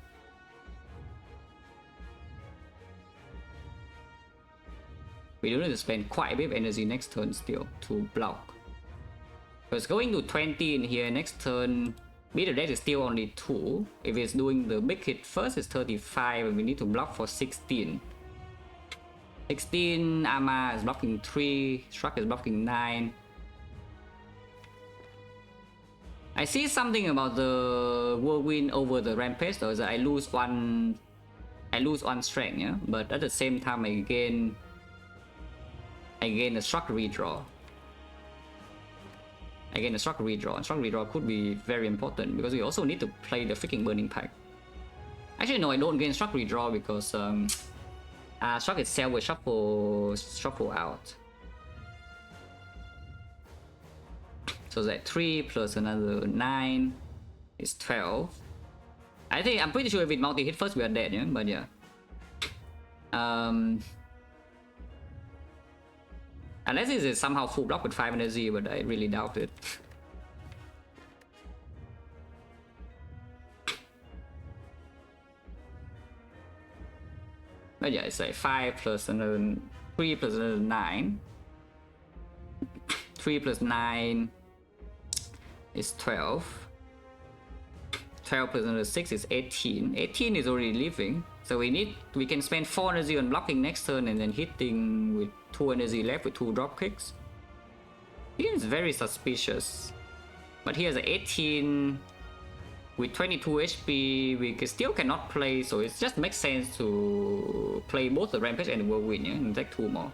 We do need to spend quite a bit of energy next turn still to block. So it's going to 20 in here next turn. Beat the death is still only 2. If it's doing the big hit first, it's 35, and we need to block for 16. 16, Ama is blocking 3, Struck is blocking 9. I see something about the Whirlwind over the Rampage though, is that I lose one strength, yeah? But at the same time I gain a Struck redraw. Again, a Struck redraw. And Struck redraw could be very important because we also need to play the freaking Burning Pact. Actually no, I don't gain Struck redraw because Struck itself will shuffle out. So that 3 plus another 9 is 12. I'm pretty sure if it multi-hit first we are dead, yeah? But yeah. Unless it is somehow full block with 5 energy, but I really doubt it. But yeah, it's like 5 plus another 3 plus another 9. 3 plus 9 is 12. 12 plus another 6 is 18. 18 is already leaving. So we can spend 4 energy on blocking next turn and then hitting with 2 energy left with 2 drop kicks. He is very suspicious. But he has an 18 with 22 HP. We still cannot play, so it just makes sense to play both the Rampage and the Whirlwind, yeah? And take 2 more.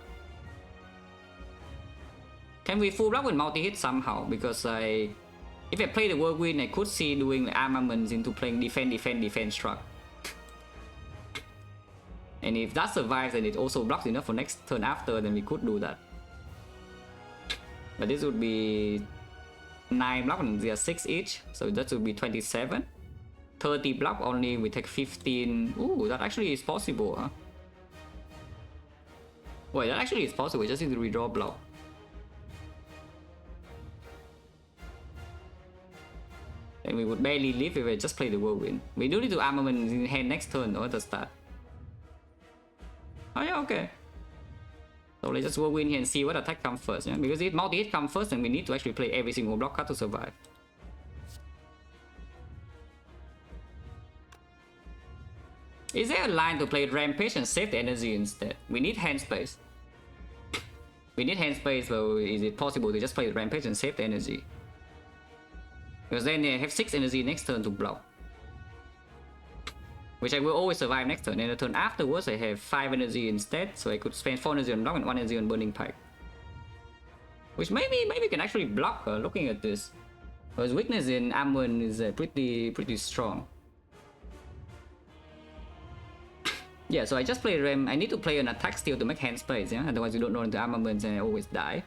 Can we full block with multi-hit somehow? Because if I play the Whirlwind, I could see doing the armaments into playing defense struck. And if that survives and it also blocks enough for next turn after, then we could do that. But this would be 9 block and they are 6 each, so that would be 27. 30 block only, we take 15. Ooh, that actually is possible, huh? Wait, that actually is possible, we just need to redraw block. And we would barely live if I just play the Whirlwind. We do need to armament in hand next turn though at the start. Oh yeah, okay. So let's just Whirlwind here and see what attack comes first, yeah? Because if multi-hit comes first, then we need to actually play every single block card to survive. Is there a line to play Rampage and save the energy instead? We need hand space. We need hand space, so is it possible to just play Rampage and save the energy? Because then I have 6 energy next turn to block. Which I will always survive next turn. And the turn afterwards I have 5 energy instead. So I could spend 4 energy on block and 1 energy on burning pipe. Which maybe can actually block looking at this. Because weakness in Armament is pretty strong. Yeah, so I just play Rem. I need to play an attack steal to make hand space, yeah? Otherwise you don't run into armaments and I always die.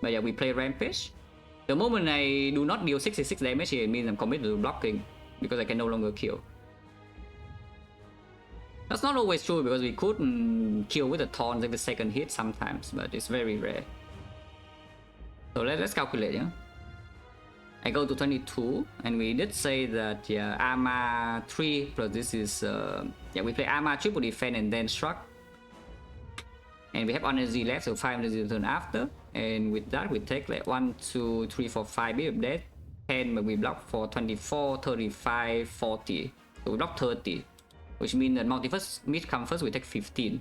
But yeah, we play Rampage. The moment I do not deal 66 damage here, it means I'm committed to blocking. Because I can no longer kill. That's not always true because we could kill with the taunts like the second hit sometimes, but it's very rare. So let's calculate, yeah? I go to 22, and we did say that, yeah, Arma 3 plus this is, yeah, we play Arma triple defense and then struck. And we have 1 energy left, so 5 energy the turn after. And with that, we take like 1, 2, 3, 4, 5 bit of death. 10, but we block for 24, 35, 40. So we block 30, which means that multi-first mid come first, we take 15.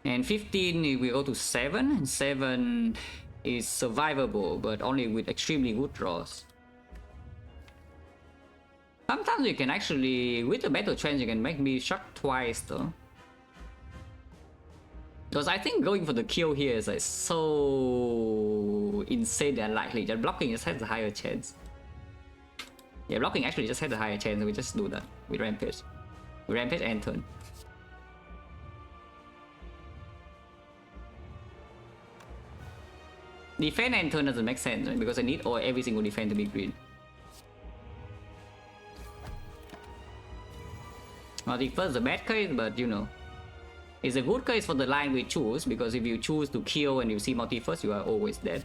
And 15, we go to 7, and 7 is survivable, but only with extremely good draws. Sometimes you can actually, with the battle trend, you can make me shock twice though. Because I think going for the kill here is like so insane and unlikely. Just blocking just has a higher chance. Yeah, blocking actually just has a higher chance, so we just do that with Rampage. We Rampage and turn. Defense and turn doesn't make sense, right? Because I need every single defense to be green. Well, the first is a bad case, but you know, it's a good case for the line we choose, because if you choose to kill and you see multi-first, you are always dead.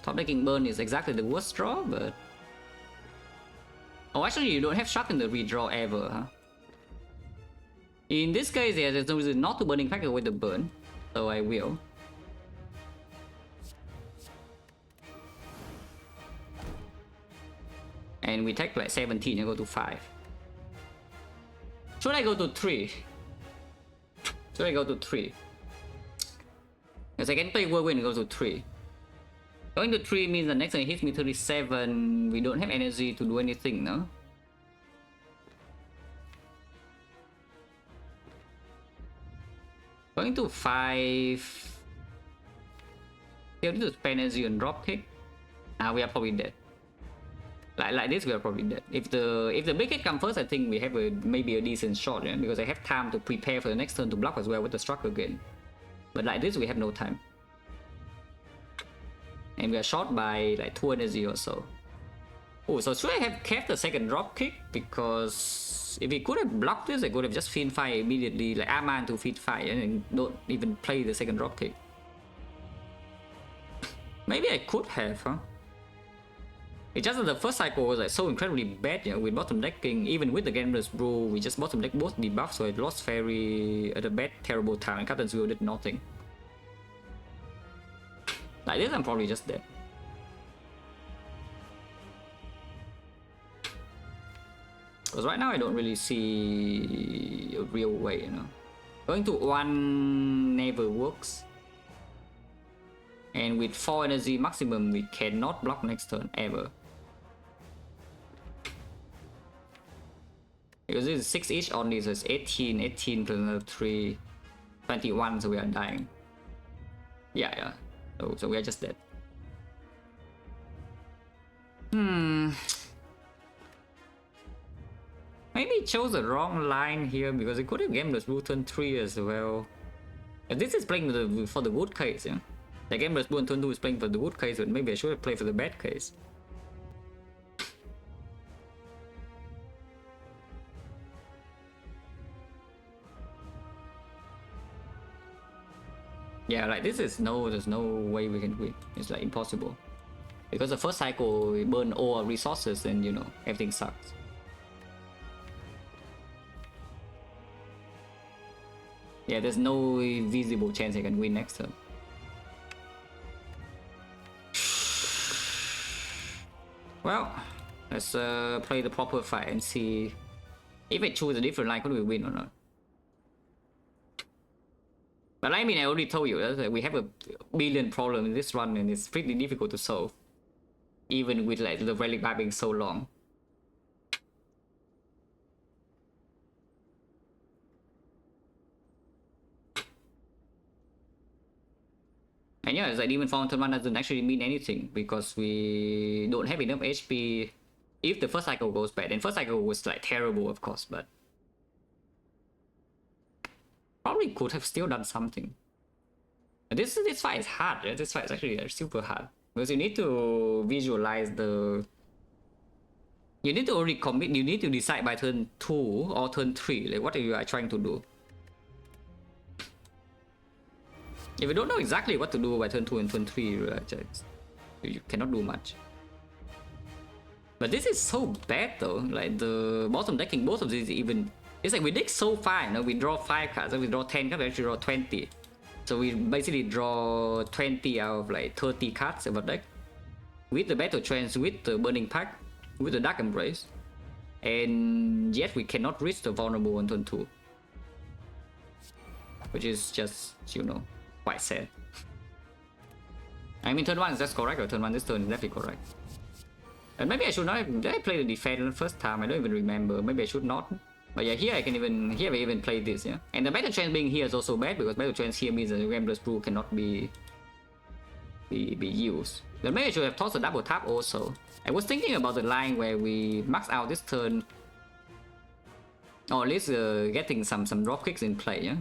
Top decking burn is exactly the worst draw, but... Oh, actually, you don't have shock in the redraw ever, huh? In this case, yeah, there's no reason not to burning factor with the burn, so I will. And we take like 17 and go to 5. Should I go to 3? Should I go to 3? Because I can play whirlwind and go to 3. Going to 3 means the next time it hits me 37, we don't have energy to do anything, no? Going to 5... Still need to spend energy on drop kick. We are probably dead. Like this, we are probably dead. If the big hit comes first, I think we have maybe a decent shot, yeah? Because I have time to prepare for the next turn to block as well with the struck again. But like this, we have no time. And we are short by like 2 energy or so. Oh, so should I have kept the second drop kick? Because if we could have blocked this, I could have just feed fire immediately, like Arman to feed fire and don't even play the second drop kick. Maybe I could have, huh? It's just that the first cycle was like so incredibly bad, you know, with bottom decking. Even with the Gambler's Brew, we just bottom deck both debuffs, so I lost Fairy at a bad, terrible time, and Captain's Will did nothing. Like this, I'm probably just dead. Because right now I don't really see a real way, you know. Going to 1 never works. And with 4 energy maximum, we cannot block next turn, ever. Because this is 6 each only, so it's 18, 18 plus another 3, 21, so we are dying. Yeah. So we are just dead. Maybe it chose the wrong line here, because it could have Gambler's Brew turn 3 as well. And this is playing for the good case, yeah? The Gambler's Brew turn 2 is playing for the good case, but maybe I should have played for the bad case. Yeah, like this is there's no way we can win. It's like impossible. Because the first cycle we burn all our resources and you know, everything sucks. Yeah, there's no visible chance I can win next turn. Well, let's play the proper fight and see If I choose a different line, could we win or not? But I mean, I already told you that we have a billion problems in this run, and it's pretty difficult to solve, even with like the relic bar being so long. And yeah, it's like even for turn 1 doesn't actually mean anything because we don't have enough HP. If the first cycle goes bad, and first cycle was like terrible, of course, but probably could have still done something. This fight is hard. Yeah? This fight is actually super hard because you need to visualize the. You need to already commit. You need to decide by turn 2 or turn 3. Like what are you trying to do? If you don't know exactly what to do by turn 2 and turn 3, you cannot do much. But this is so bad though. Like the bottom decking, both of these even. It's like we dig so far, you know, we draw 5 cards, then we draw 10 cards, we actually draw 20. So we basically draw 20 out of like 30 cards of our deck. With the Battle Trance, with the Burning Pact, with the Dark Embrace. And yet we cannot reach the vulnerable on turn 2. Which is just, you know, quite sad. I mean turn 1 is just correct, or turn 1 this turn is definitely correct. And maybe I should not have, did I play the defense the first time? I don't even remember. Maybe I should not. But yeah, here I even play this, yeah. And the Battle Trance being here is also bad because Battle Trance here means that the Gambler's Brew cannot be used. Then maybe I should have tossed a double tap also. I was thinking about the line where we max out this turn. Or at least getting some drop kicks in play, yeah.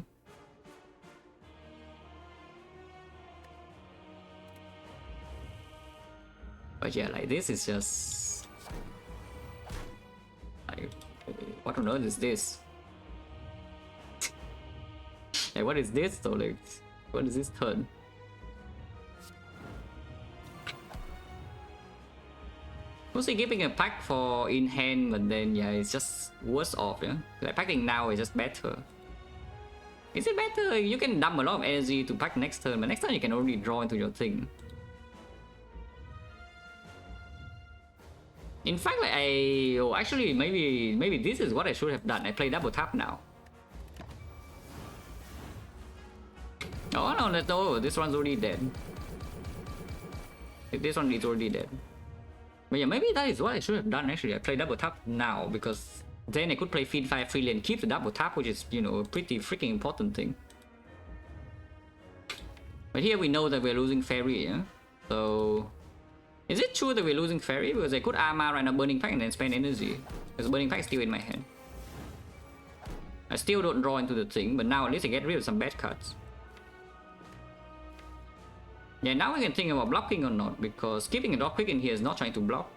But yeah, like this is just like, what on earth is this? Like what is this though? Like what is this turn? Mostly giving a pack for in hand, but then yeah, it's just worse off, yeah. Like packing now is just better. Is it better? You can dump a lot of energy to pack next turn, but next turn you can only draw into your thing. In fact, like actually maybe this is what I should have done. I play double tap now. Oh no, no, this one's already dead. This one is already dead. But yeah, maybe that is what I should have done actually. I play double tap now because then I could play feed 5 freely and keep the double tap, which is, you know, a pretty freaking important thing. But here we know that we're losing Fairy, yeah? So is it true that we're losing Fairy? Because I could Arma right now, Burning Pact, and then spend energy. Because Burning Pact is still in my hand. I still don't draw into the thing, but now at least I get rid of some bad cards. Yeah, now we can think about blocking or not, because keeping a dropkick in here is not trying to block.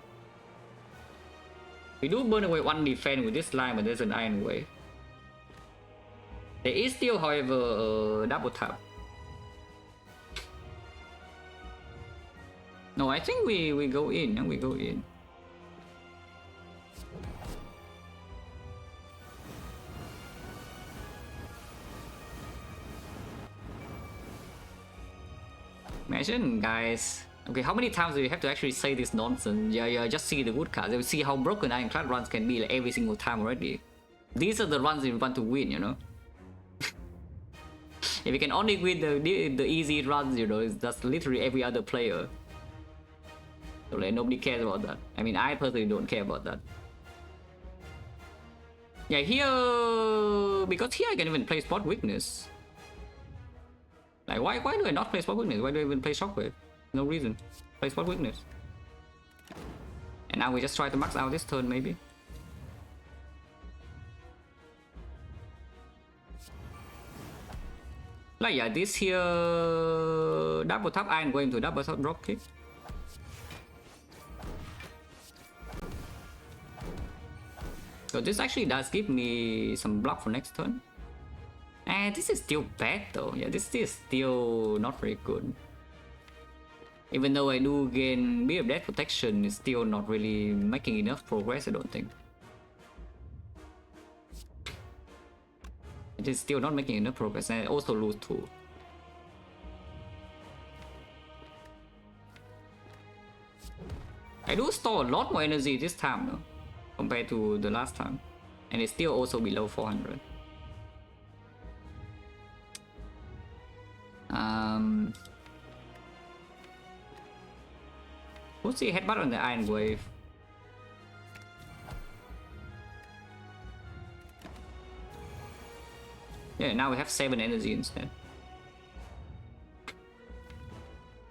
We do burn away 1 defense with this line, but there's an Iron Way. There is still, however, a double tap. No, I think we go in, and we go in. Imagine, guys. Okay, how many times do you have to actually say this nonsense? Yeah, just see the good cards. You see how broken Ironclad runs can be like every single time already. These are the runs you want to win, you know. If you can only win the easy runs, you know, it's just literally every other player. So like nobody cares about that. I mean, I personally don't care about that. Yeah, here, because here I can even play Spot Weakness. Like why do I not play Spot Weakness? Why do I even play Shockwave? No reason. Play Spot Weakness. And now we just try to max out this turn maybe. Like yeah, this here double tap Iron going to double tap drop kick. So this actually does give me some block for next turn. And this is still bad though. Yeah, this is still not very good. Even though I do gain Beard of Death protection, it's still not really making enough progress, I don't think. It is still not making enough progress, and I also lose 2. I do store a lot more energy this time though, compared to the last time. and it's still also below 400. We'll see headbutt on the Iron Wave. Yeah, now we have 7 energy instead.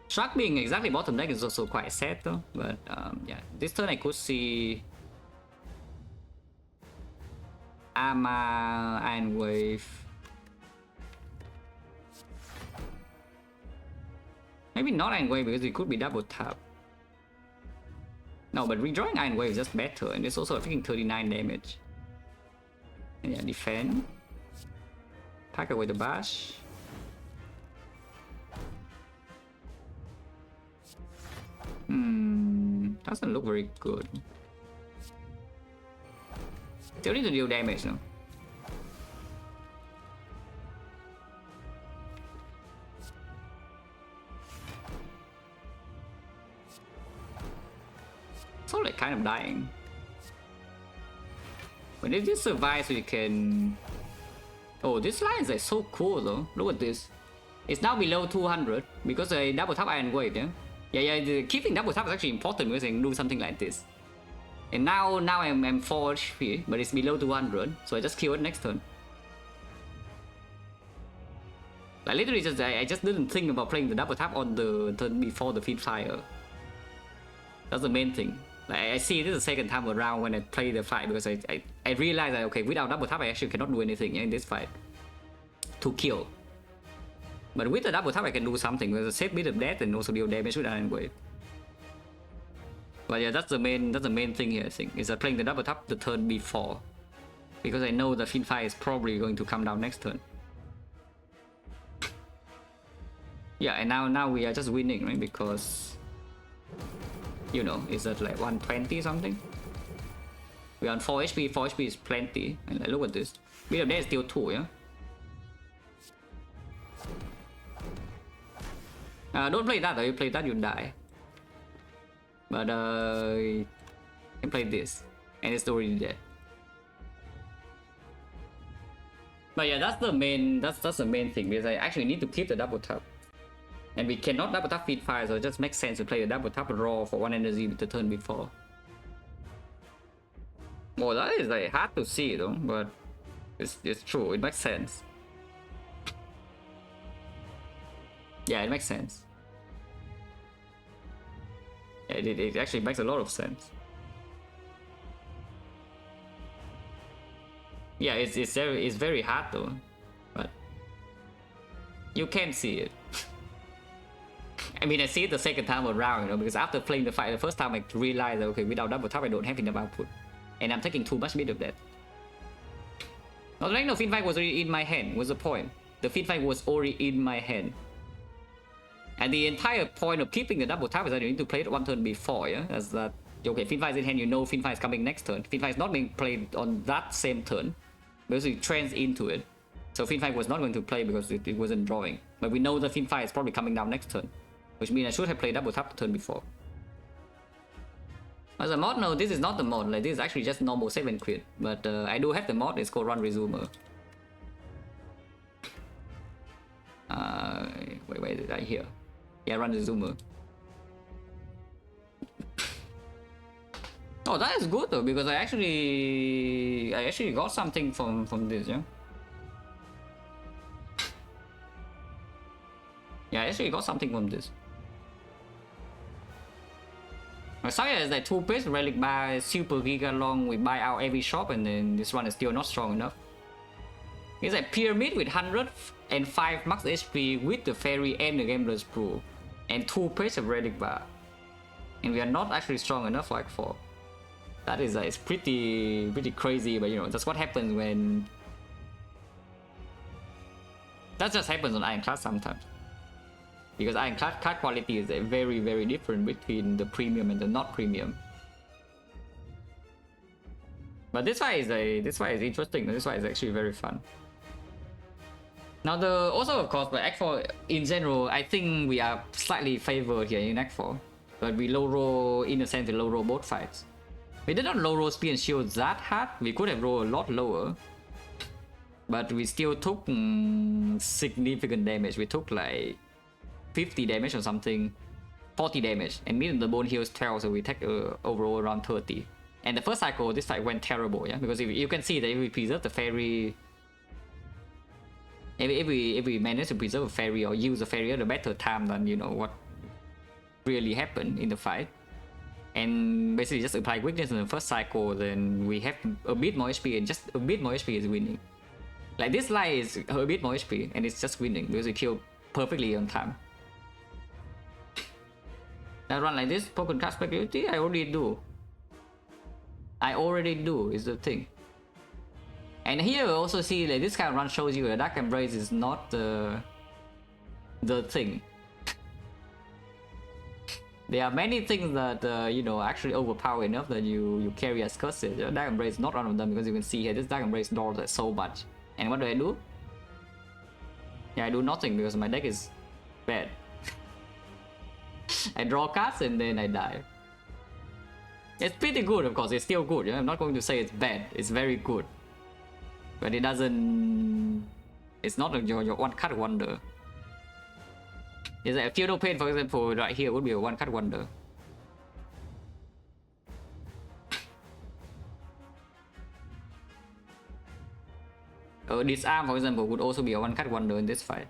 Shark being exactly bottom deck is also quite sad though, but yeah, this turn I could see Ama, Iron Wave. Maybe not Iron Wave because it could be double tap. No, but redrawing Iron Wave is just better, and it's also a freaking 39 damage. And yeah, defend. Pack away the bash. Doesn't look very good. Still need to deal damage though. So like kind of dying. But if this survives, we can. Oh, this line is like so cool though. Look at this. It's now below 200 because I double tap Iron Wave. Yeah. Keeping double tap is actually important because I can do something like this. And now I'm 4 HP, but it's below 200, so I just kill it next turn. Like literally, I just didn't think about playing the double tap on the turn before the feed fire. That's the main thing. Like I see this the second time around when I play the fight because I realized that okay, without double tap I actually cannot do anything in this fight to kill. But with the double tap I can do something with a safe bit of death and also deal damage with Iron Wave. But yeah, that's the main thing here. I think is that playing the double tap the turn before, because I know the Fin Fire is probably going to come down next turn. Yeah, and now we are just winning, right? Because you know, it's at like 120 something. We're on 4 HP. 4 HP is plenty. And like, look at this. Bit of death is still 2, yeah. Don't play that though. You play that, you die. But you can play this, and it's already dead. But yeah, that's the main thing because I actually need to keep the double tap, and we cannot double tap feed fire, so it just makes sense to play the double tap raw for 1 energy with the turn before. Well, that is like hard to see though, but it's true. It makes sense. Yeah, it makes sense. It actually makes a lot of sense. Yeah, it's very hard though, but you can see it. I mean, I see it the second time around, because after playing the fight the first time, I realized that okay, without double tap I don't have enough output, and I'm taking too much bit of that. Not like no feed fight was already in my hand. What's the point? The feed fight was already in my hand. And the entire point of keeping the double tap is that you need to play it 1 turn before, yeah? As that, okay, Fin Fire is in hand, you know Fin Fire is coming next turn. Fin Fire is not being played on that same turn, because it trends into it. So Fin Fire was not going to play because it wasn't drawing. But we know the Fin Fire is probably coming down next turn, which means I should have played double tap the turn before. As a mod, no, this is not the mod, like this is actually just normal 7 quid. But I do have the mod, it's called Run Resumer. Wait, did I hear? Yeah, Run the Zoomer. Oh, that is good though, because I actually got something from this, yeah. Yeah, I actually got something from this. Messiah is like 2 page relic bar, super giga long. We buy out every shop, and then this one is still not strong enough. It's like pyramid with 105 max HP with the fairy and the gambler's brew, and 2 page of relic bar, and we are not actually strong enough like for. That is it's pretty crazy, but you know that's what happens when. That just happens on Ironclad sometimes, because Ironclad card quality is very different between the premium and the not premium. But this fight is interesting. This fight is actually very fun. Now also of course, but Act 4 in general, I think we are slightly favored here in Act 4, but we low roll in a sense we low roll both fights. We did not low roll speed and shield that hard. We could have rolled a lot lower. But we still took significant damage. We took like 50 damage or something. 40 damage. And meaning the bone heals 12, so we take overall around 30. And the first cycle, this fight went terrible, yeah? Because if you can see that if we preserve the fairy... If we manage to preserve a fairy or use a fairy at a better time than, you know, what really happened in the fight. And basically just apply weakness in the first cycle, then we have a bit more HP, and just a bit more HP is winning. Like this line is a bit more HP and it's just winning because we kill perfectly on time. Now run like this, Pokemon card speculatively, I already do is the thing. And here we also see like this kind of run shows you that Dark Embrace is not the thing. There are many things that you know actually overpower enough that you carry as curses. Dark Embrace is not one of them because you can see here this Dark Embrace doors that so much. And what do? Yeah, I do nothing because my deck is bad. I draw cards and then I die. It's pretty good, of course. It's still good. Yeah? I'm not going to say it's bad. It's very good. But it doesn't... It's not your one-cut wonder. Is a Feudal Pain, for example, right here would be a one-cut wonder. Disarm, for example, would also be a one-cut wonder in this fight.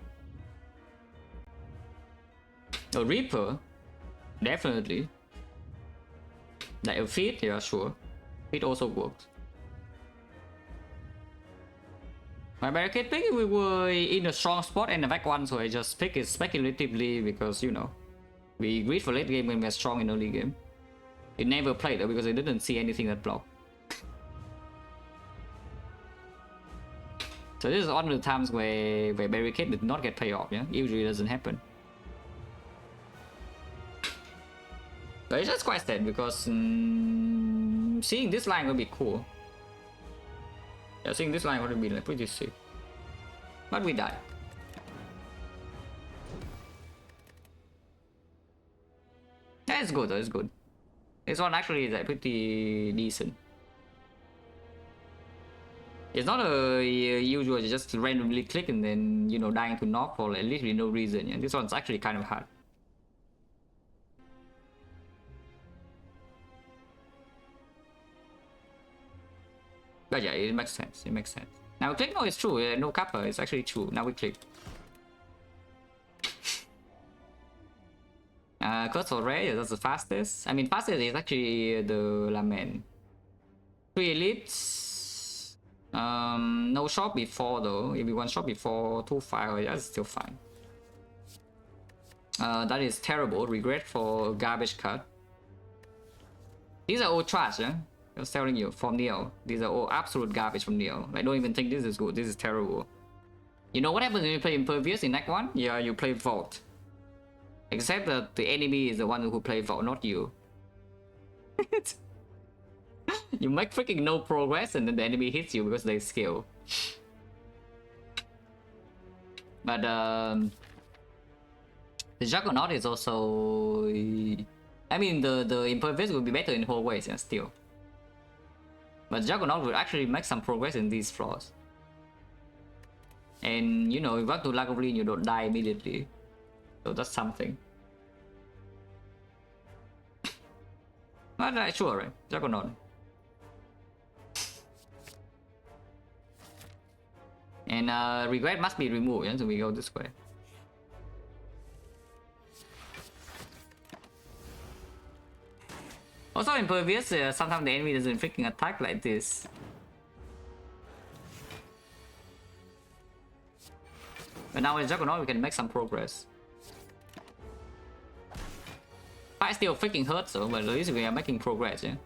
A Reaper, definitely. Like a Feat, yeah, sure. Feat also works. My barricade pick, we were in a strong spot and a back one, so I just pick it speculatively because, you know, we agreed for late game when we're strong in early game. It never played though because I didn't see anything that blocked. So this is one of the times where barricade did not get payoff, yeah? Usually it doesn't happen. But it's just quite sad because seeing this line would be cool. Yeah, seeing this line would be like pretty sick. But we died. Yeah, it's good though, it's good. This one actually is like pretty decent. It's not a usual just randomly click and then, you know, dying to knock for like literally no reason. Yeah? This one's actually kind of hard. But yeah, it makes sense. It makes sense. Now click, no, it's true. No kappa, it's actually true. Now we click. Curse for rare, yeah, that's the fastest. I mean, fastest is actually the Lament. 3 elites. No shot before though. If you want shot before 2-5, that's still fine. That is terrible. Regret for garbage cut. These are all trash, yeah? I was telling you, from Neo. These are all absolute garbage from Neo. I don't even think this is good. This is terrible. You know what happens when you play Impervious in Act 1? Yeah, you play Vault. Except that the enemy is the one who plays Vault, not you. You make freaking no progress and then the enemy hits you because they skill. But the Juggernaut is also... I mean, the Impervious would be better in whole ways, yeah, still. But Juggernaut will actually make some progress in these floors. And, you know, if you want to Lagavulin, you don't die immediately. So that's something. But sure, right? Juggernaut. And regret must be removed, yeah? So we go this way. Also Impervious, sometimes the enemy doesn't freaking attack like this. But now with Juggernaut we can make some progress. Fight still freaking hurts though, but at least we are making progress, yeah?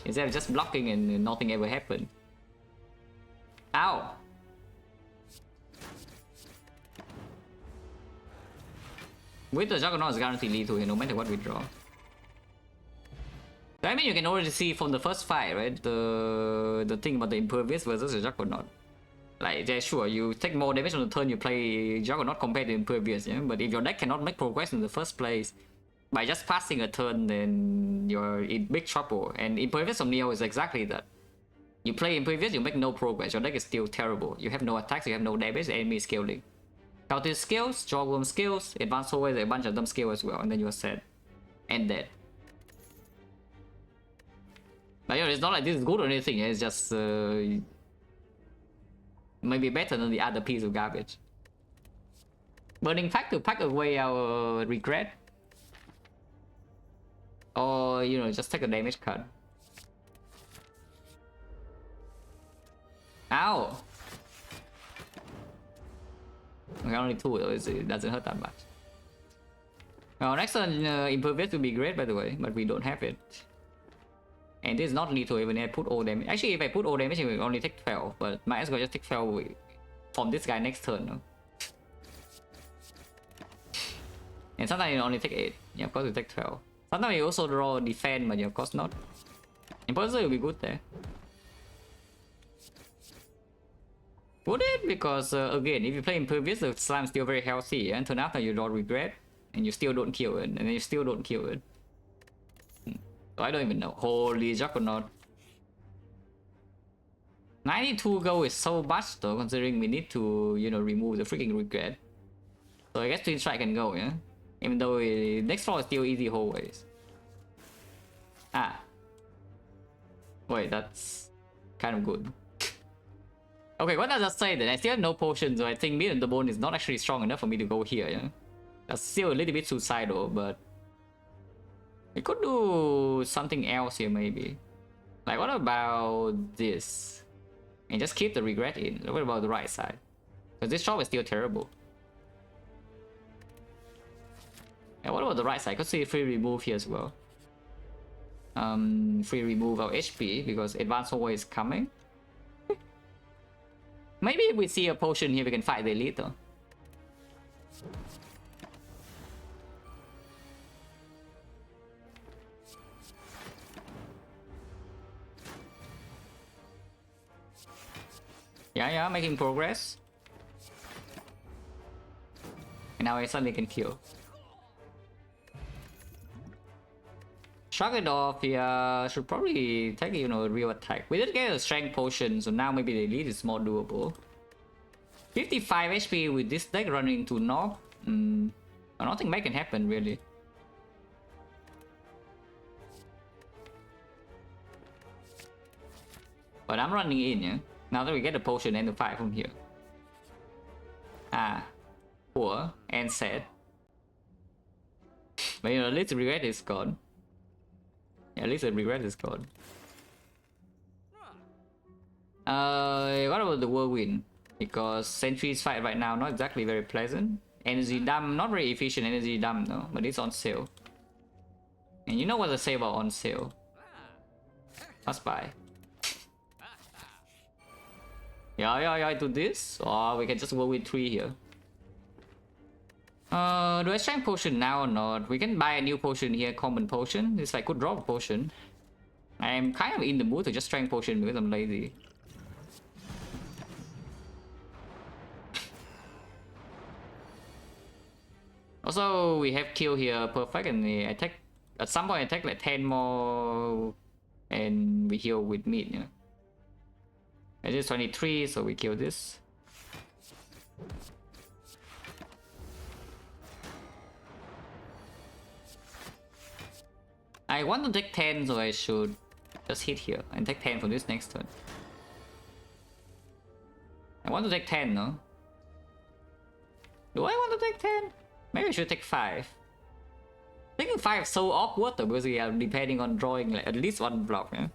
Instead of just blocking and nothing ever happened. Ow! With the Juggernaut is guaranteed lethal here, no matter what we draw. So, I mean, you can already see from the first fight, right? The thing about the Impervious versus the Juggernaut. Like, yeah, sure, you take more damage on the turn you play Juggernaut compared to Impervious, yeah? But if your deck cannot make progress in the first place, by just passing a turn, then you're in big trouble. And Impervious Omnio is exactly that. You play Impervious, you make no progress, your deck is still terrible. You have no attacks, you have no damage, the enemy is scaling. Counter skills, Jawworm skills, Advanced Always, a bunch of them skills as well, and then you're set. And dead. But you know, it's not like this is good or anything, it's just maybe better than the other piece of garbage. Burning Pack to pack away our regret. Or, you know, just take a damage cut. Ow! Okay, only 2 though, it doesn't hurt that much. Well, next turn, Impervious would be great by the way, but we don't have it. And this is not lethal even if I put all damage. Actually, if I put all damage, it will only take 12, but might as well just take 12 from this guy next turn. No? And sometimes you only take 8. Yeah, of course you take 12. Sometimes you also draw defense, but yeah, of course not. Impulse will be good there. Would it? Because again, if you play Impervious, the slime is still very healthy, and turn after you draw regret, and you still don't kill it, and then you still don't kill it. So I don't even know. Holy Juggernaut. 92 gold is so much though, considering we need to, you know, remove the freaking regret. So I guess Twin Strike can go, yeah? Even though next floor is still easy always. Ah. Wait, that's kind of good. Okay, what does that say then? I still have no potions, so I think mid and the bone is not actually strong enough for me to go here, yeah? That's still a little bit suicidal, but we could do something else here maybe. Like what about this? And just keep the regret in. What about the right side? Because this shop is still terrible. Yeah, what about the right side? Could see free remove here as well. Free remove our HP because advanced hallway is coming. Maybe if we see a potion here, we can fight the elite though. Yeah, making progress. And now I suddenly can kill. Shrug it off, yeah, should probably take, you know, a real attack. We did get a strength potion, so now maybe the elite is more doable. 55 HP with this deck running to North. I don't think much can happen really. But I'm running in, yeah. Now that we get the potion and the fight from here. Ah, poor and sad. But you know, at least the regret is gone. Yeah, at least the regret is gone. What about the whirlwind? Because sentries fight right now not exactly very pleasant. Energy dump, not very efficient energy dump no, but it's on sale. And you know what the sale about on sale? Must buy. Yeah, do this. Or we can just go with 3 here. Do I strength potion now or not? We can buy a new potion here, common potion. If I could drop a potion. I am kind of in the mood to just strength potion because I'm lazy. Also, we have kill here, perfect, and the attack. At some point, attack like 10 more, and we heal with meat. Yeah. It is 23, so we kill this. I want to take 10, so I should just hit here and take 10 for this next turn. I want to take 10, no? Do I want to take 10? Maybe I should take 5. Taking 5 is so awkward though, because we are depending on drawing like at least 1 block, yeah?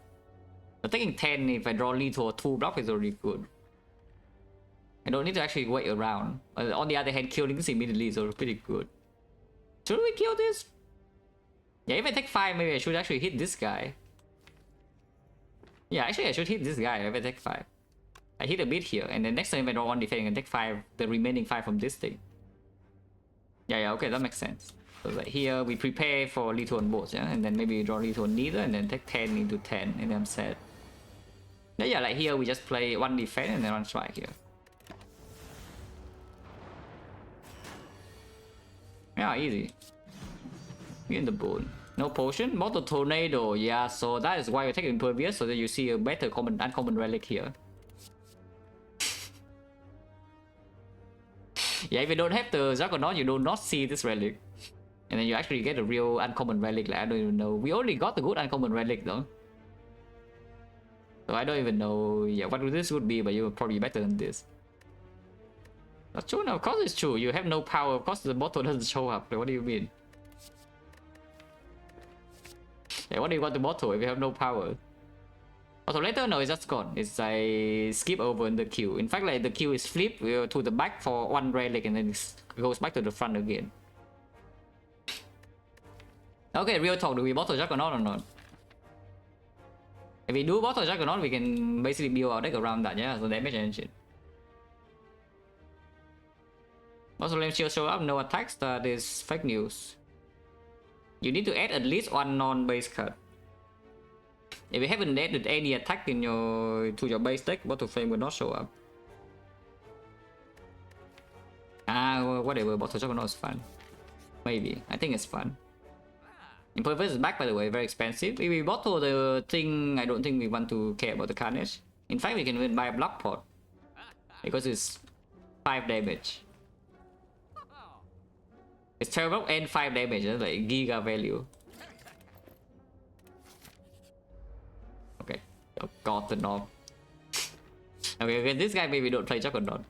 But taking 10 if I draw lethal or 2 block is already good. I don't need to actually wait around. On the other hand, killing this immediately is already pretty good. Should we kill this? Yeah, if I take 5, maybe I should actually hit this guy. Yeah, actually I should hit this guy if I take 5. I hit a bit here, and then next time if I draw 1 defending, I can take 5, the remaining 5 from this thing. Yeah, okay, that makes sense. So like here, we prepare for lethal on both, yeah? And then maybe draw lethal on neither, and then take 10 into 10, and then I'm set. Yeah, like here we just play 1 defense and then 1 strike here. Yeah, easy. In the bone. No potion. Bottle tornado. Yeah, so that is why you take impervious, so that you see a better uncommon relic here. Yeah, if you don't have the Juggernaut, you do not see this relic. And then you actually get a real uncommon relic, like I don't even know. We only got the good uncommon relic though. So I don't even know, yeah, what this would be, but you're probably better than this. That's true, no, of course it's true. You have no power, of course the bottle doesn't show up. Like, what do you mean? Yeah, what do you want the bottle if you have no power? Also later, no, it's just gone. It's like skip over in the queue. In fact, like the queue is flipped to the back for one relic and then it goes back to the front again. Okay, real talk, do we bottle Juggernaut or not? If we do bottle Juggernaut, we can basically build our deck around that, yeah, so damage and shit. Also, Lame Shield show up, no attacks, that is fake news. You need to add at least one non-base card. If you haven't added any attack in to your base deck, Bottle Flame will not show up. Ah, whatever, Bottle Juggernaut is fun. Maybe, I think it's fun. Impervious is back, by the way, very expensive. If we bottle the thing, I don't think we want to care about the Carnage. In fact, we can even buy a block pot. Because it's 5 damage. It's 12 and 5 damage, that's like giga value. Okay, oh god, the knob. Okay, this guy maybe don't play Juggernaut.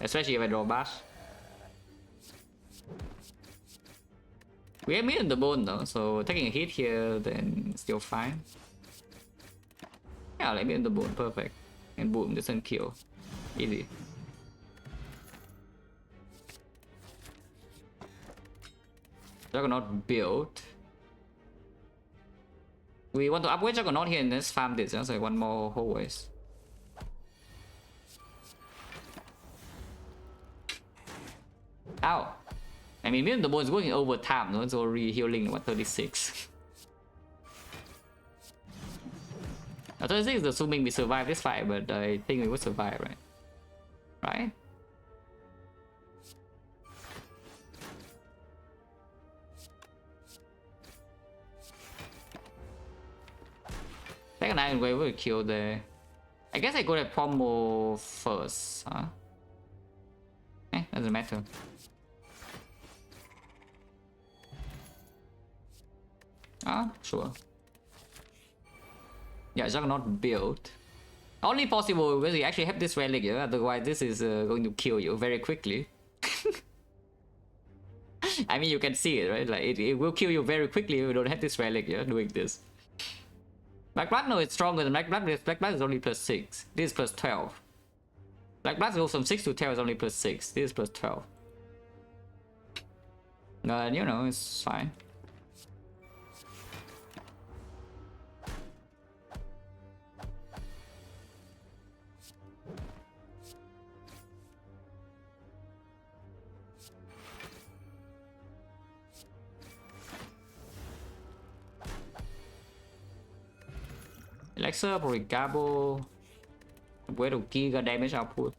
Especially if I draw Bash. We have mid in the bone though, so taking a hit here, then still fine. Yeah, like mid in the bone, perfect. And boom, doesn't kill. Easy. Juggernaut built. We want to upgrade Juggernaut here and let's farm this, just like one more hallways. Ow! I mean, the bone is going over time, no? It's already healing at 36. 36 is assuming we survive this fight, but I think we would survive, right? Right? Second Iron Wave will kill there. I guess I could have Pommel first, huh? Doesn't matter. Ah, sure. Yeah, Juggernaut built. Only possible because you actually have this relic, yeah? Otherwise this is going to kill you very quickly. I mean, you can see it, right? Like it will kill you very quickly if you don't have this relic, yeah, doing this. Black Blood, no, it's stronger than Black Blood because Black Blood is only +6. This is +12. Black Blood goes from 6 to 12 is only +6. This is +12. But you know, it's fine. Elixir, probably Gabble. Where to giga damage output.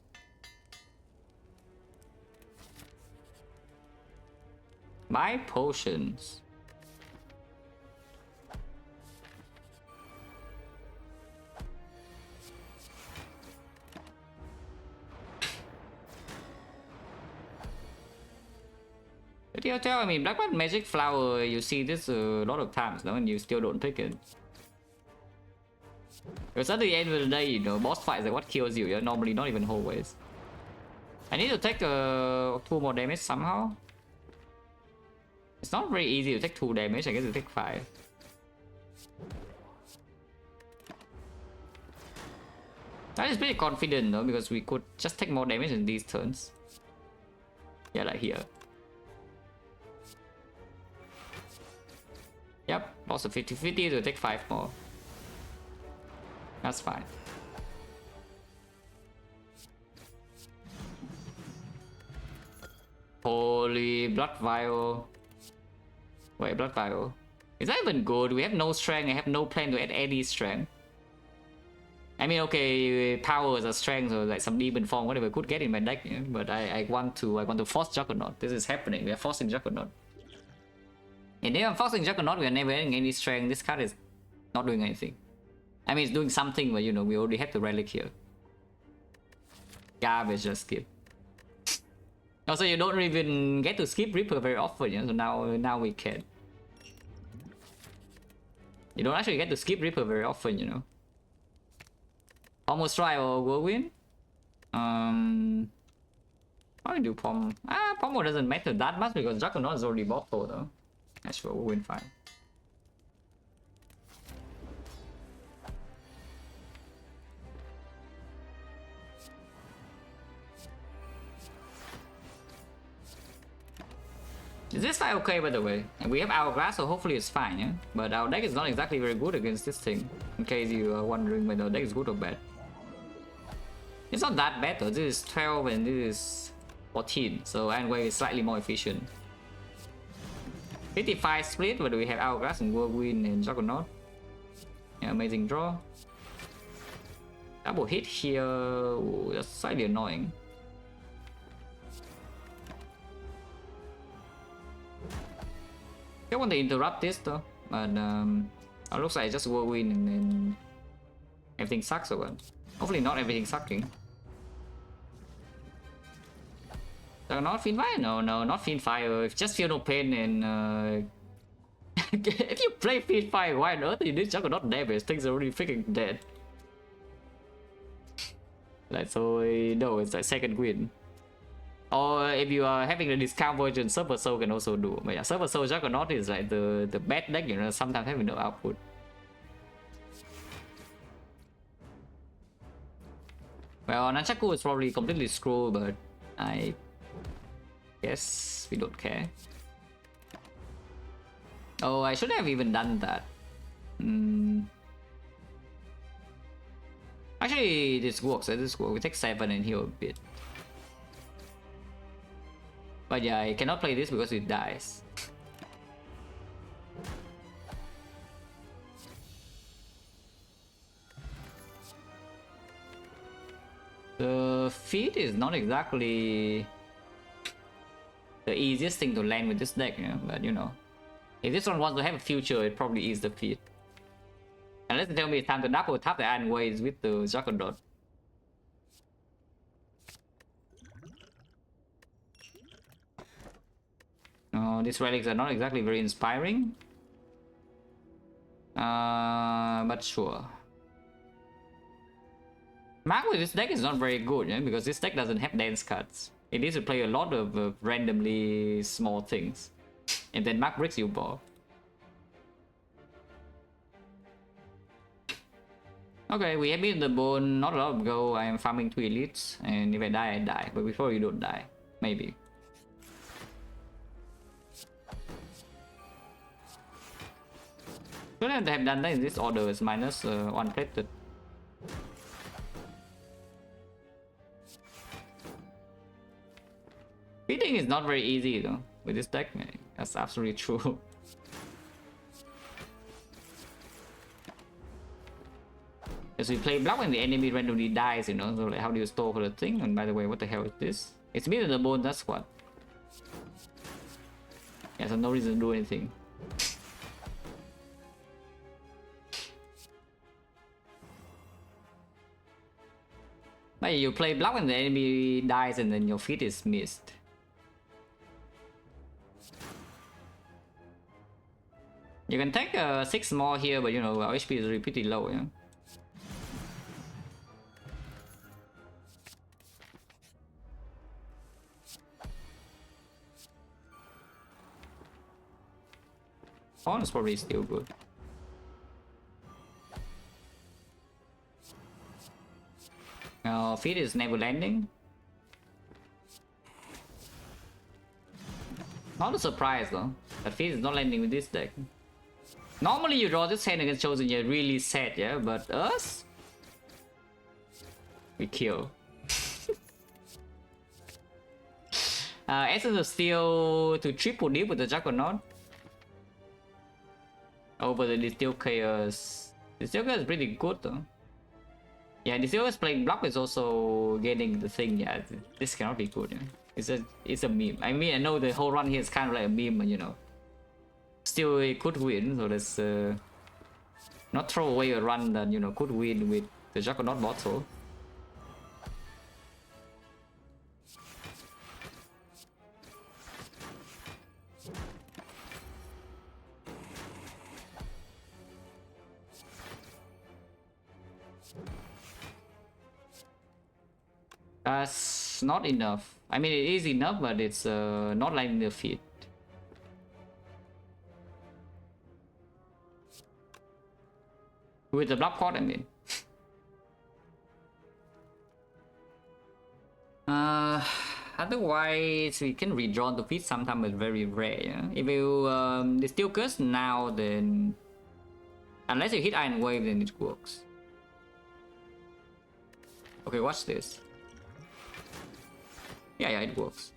Buy potions. I mean, Black Blood Magic Flower, you see this a lot of times now and you still don't pick it. Because at the end of the day, you know, boss fights are what kills you, you're normally not even hallways. I need to take 2 more damage somehow. It's not very easy to take 2 damage, I guess you take 5. That is pretty confident though, because we could just take more damage in these turns. Yeah, like here. Yep, lost a 50-50 to take 5 more. That's fine. Holy Blood Vial. Wait, Blood Vial. Is that even good? We have no strength. I have no plan to add any strength. I mean, okay, powers or strength or like some demon form, whatever I could get in my deck, yeah? But I want to force Juggernaut. This is happening. We are forcing Juggernaut. And if I'm forcing Juggernaut, we are never getting any strength. This card is not doing anything. I mean, it's doing something, but you know, we already have the relic here. Garbage, just skip. Also, you don't even get to skip Reaper very often, you know, so now we can. You don't actually get to skip Reaper very often, you know. Almost try or Whirlwind. Probably do Pommel. Pommel doesn't matter that much because Juggernaut is already bottled though. Actually, Whirlwind fine. Is this fight okay, by the way? And we have Hourglass, so hopefully it's fine, yeah? But our deck is not exactly very good against this thing, in case you are wondering whether our deck is good or bad. It's not that bad though, this is 12 and this is 14, so anyway it's slightly more efficient. 55 split, but we have Hourglass and Whirlwind and Juggernaut. Yeah, amazing draw. Double hit here, ooh, that's slightly annoying. I want to interrupt this though, but it looks like it's just Whirlwind and then everything sucks or what? Hopefully not everything sucking. So not Fiend Fire? No, not Fiend Fire. If just feel no pain and if you play Fiend Fire, why on earth you did Juggernaut damage? Things are already freaking dead. Like so, no, it's like second win. Or if you are having the discount version, Silver Soul can also do. But yeah, Silver Soul Juggernaut is like the bad deck, you know, sometimes having no output. Well, Nunchaku is probably completely screwed, but I guess we don't care. Oh, I should have even done that. Actually, this works. This works. We take 7 and heal a bit. But yeah, I cannot play this because it dies. The feat is not exactly the easiest thing to land with this deck, you know? But you know, if this one wants to have a future, it probably is the feat. Unless they tell me it's time to double tap the iron ways with the Juggernaut. These relics are not exactly very inspiring. But sure. Mark with this deck is not very good, yeah? Because this deck doesn't have dance cards. It needs to play a lot of randomly small things. And then Mark breaks you ball. Okay, we have beaten the bone, not a lot of go. I am farming 2 elites, and if I die, I die. But before you don't die, maybe. Shouldn't have done that in this order, it's minus 1 plated. Beating is not very easy though, with this deck, that's absolutely true. Because we play block when the enemy randomly dies, you know, so like how do you store for the thing? And by the way, what the hell is this? It's beaten the bone, that's what. Yeah, so no reason to do anything. But you play block when the enemy dies and then your feat is missed. You can take 6 more here, but you know, our HP is really pretty low, yeah? Pawn is probably still good. Feed is never landing. Not a surprise though. The feed is not landing with this deck. Normally you draw this hand against Chosen, you're really sad, yeah? But us? We kill. Essence of Steel to triple deal with the Juggernaut. Oh, but the Distill Chaos. Distill Chaos is pretty good though. Yeah, this always playing block is also getting the thing. Yeah, this cannot be good. Yeah. It's a meme. I mean, I know the whole run here is kind of like a meme, but you know, still it could win. So let's not throw away a run that you know could win with the Juggernaut bottle. That's not enough. I mean, it is enough, but it's not like the feet. With the block card, I mean. Otherwise, we can redraw the feet sometime, but very rare. Yeah? If you distill curse now, then unless you hit Iron Wave, then it works. Okay, watch this. Yeah, it works.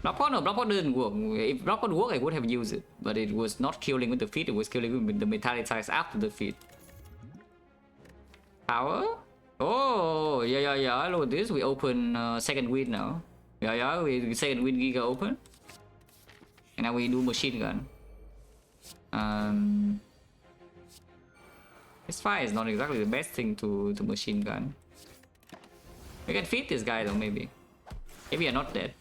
Block pod didn't work. If block pod worked, I would have used it, but it was not killing with the feet. It was killing with the metallicize after the feet. Power? Oh, yeah. Look at this. We open second wind now. Yeah. We second wind giga open, and now we do machine gun. This fire is not exactly the best thing to machine gun. We can feed this guy though, maybe. If we are not dead.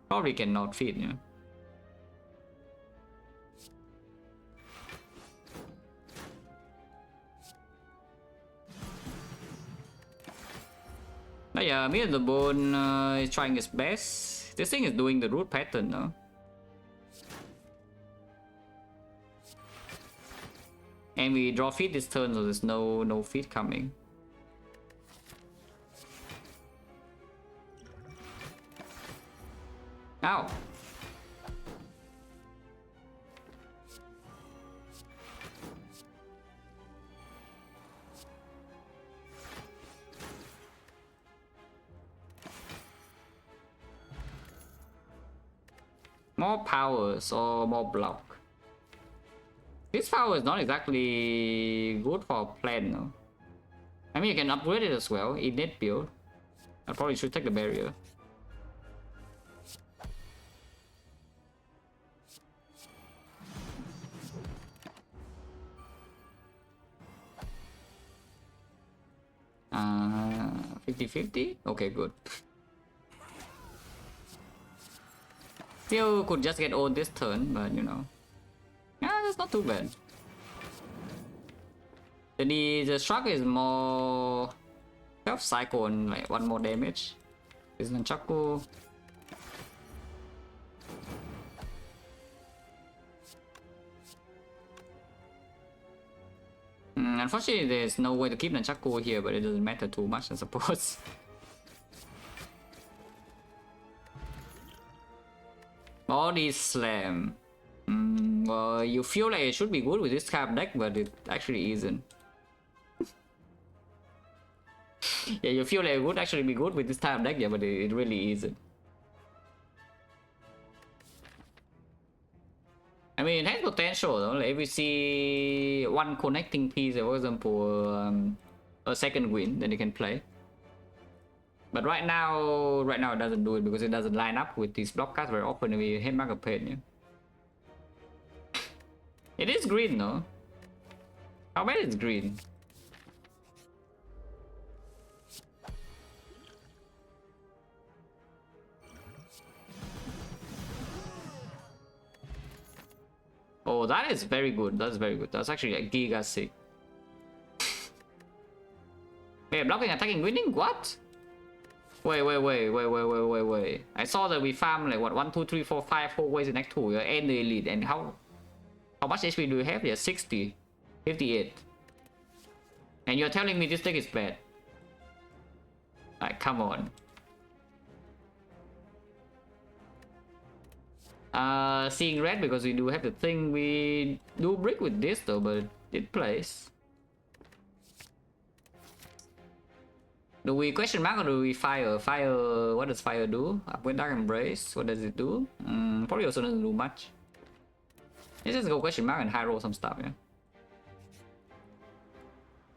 Probably cannot feed, yeah. But yeah, me and the bone is trying his best. This thing is doing the root pattern, no? And we draw feed this turn, so there's no feed coming. Ow! More powers or more block. This power is not exactly good for plan, no? I mean, you can upgrade it as well in net build. I probably should take the barrier. Uh, 50-50? Okay, good. Still could just get owned this turn, but you know. Yeah, that's not too bad. The struck is more self-cycle and like one more damage. This Nunchaku. Unfortunately, there's no way to keep Nunchaku here, but it doesn't matter too much, I suppose. Body Slam. Well, you feel like it should be good with this type of deck, but it actually isn't. Yeah, you feel like it would actually be good with this type of deck, yeah, but it really isn't. I mean, it has potential though. Like if we see one connecting piece, for example, a second win, then you can play. But right now it doesn't do it because it doesn't line up with these block cards very often. We hit Mark of Pain. Yeah. It is green though. How bad is green? Oh, that is very good. That's very good. That's actually a giga sick. Wait, blocking, attacking, winning? What? Wait. I saw that we farm like what 1, 2, 3, 4, 5 whole ways in Act 2 and the elite, and how much HP do you have? Yeah, 60, 58. And you're telling me this deck is bad? Like, come on. Seeing red because we do have the thing. We do brick with this though, but it plays. Do we question mark or do we fire? Fire, what does fire do? Up with Dark Embrace, what does it do? Probably also doesn't do much. Let's just go question mark and high roll some stuff, yeah.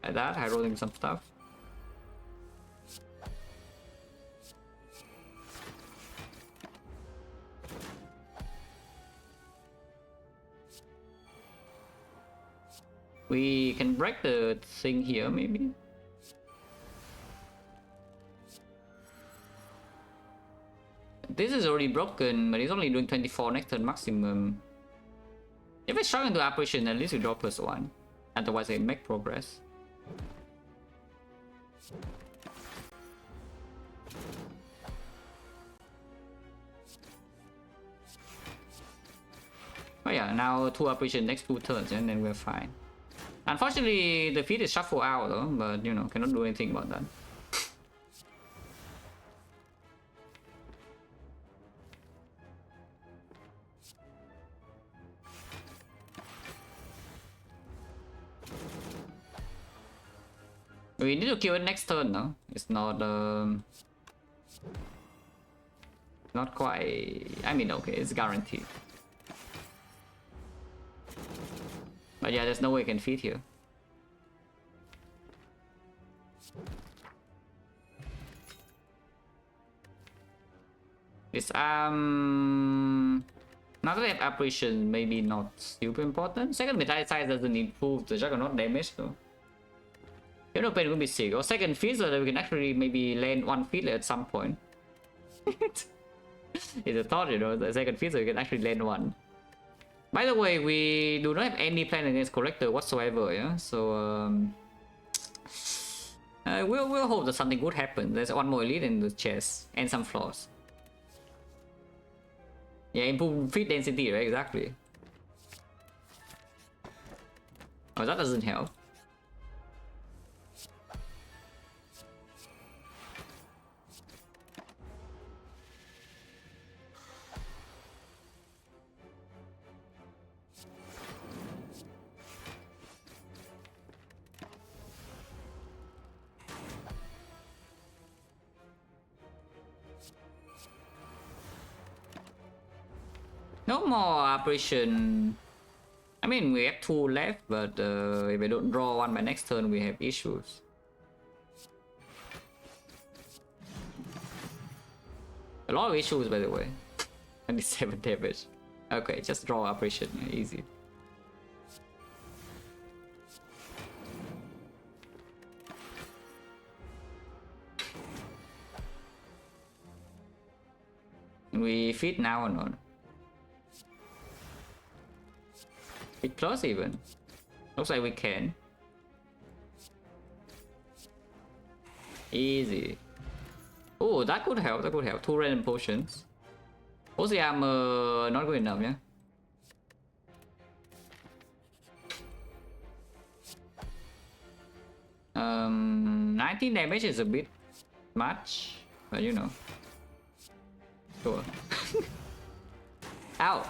Like that, high rolling some stuff. We can break the thing here, maybe. This is already broken, but it's only doing 24 next turn maximum. If it's strong into apparition, at least we draw +1. Otherwise, I make progress. Oh yeah, now 2 apparition next 2 turns, and then we're fine. Unfortunately, the feat is shuffle out though, but you know, cannot do anything about that. We need to kill it next turn, no? It's not quite. I mean, okay, it's guaranteed. But yeah, there's no way I can feed here. It's now that I have apparition, maybe not super important. Second metallic size doesn't improve the juggernaut damage though. You know, pain will be sick. Or second feed so that we can actually maybe land 1 feed at some point. It's a thought, you know, the second feed so we can actually land 1. By the way, we do not have any plan against collector whatsoever, yeah. So we'll hope that something good happens. There's 1 more elite in the chest and some flaws. Yeah, improve feed density, right? Exactly. Oh, that doesn't help. No more apparition. I mean, we have 2 left, but if we don't draw 1 by next turn, we have issues. A lot of issues, by the way. 27 damage. Okay, just draw apparition. Yeah, easy. We feed now or not? Feed close even. Looks like we can. Easy. Oh, that could help. That could help. 2 random potions. Also, armor not good enough, yeah. Um, 19 damage is a bit much, but you know. Sure. Ow.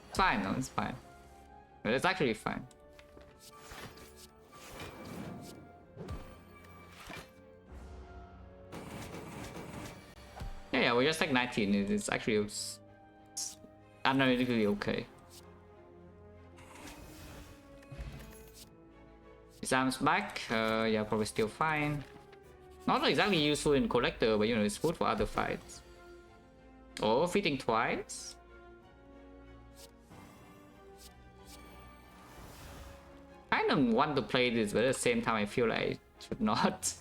It's fine, no, it's fine. But it's actually fine. Yeah, we just take 19. It's actually analytically okay. His arms back. Yeah, probably still fine. Not exactly useful in collector, but you know, it's good for other fights. Oh, fitting twice. I don't want to play this, but at the same time, I feel like I should not.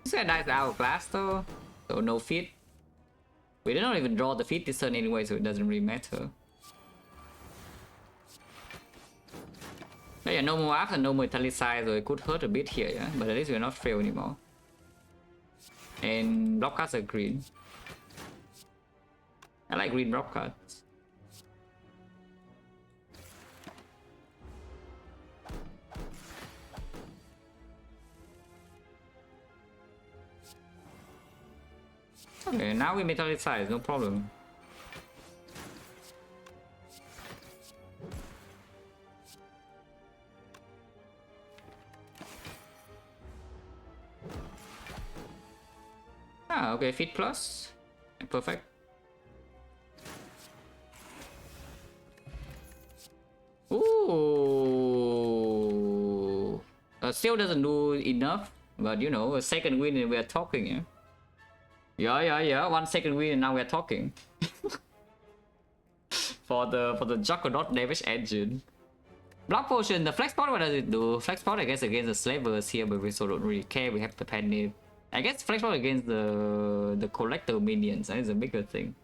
This guy dies Hourglass though, so no feat. We did not even draw the feat this turn anyway, so it doesn't really matter. Yeah, no more apps and no more italicized, so it could hurt a bit here, yeah? But at least we're not fail anymore. And block cards are green. I like green block cards. Okay, now we metallicize, no problem. Ah, okay, fit plus. Perfect. Ooh. Still doesn't do enough, but you know, a second win and we are talking, yeah? Yeah. 1 second win and now we're talking. for the Juggernaut damage engine. Block potion, the flex pot, what does it do? Flex pot I guess against the slavers here, but we so don't really care, we have the panic. I guess flex pot against the collector minions, that is a bigger thing.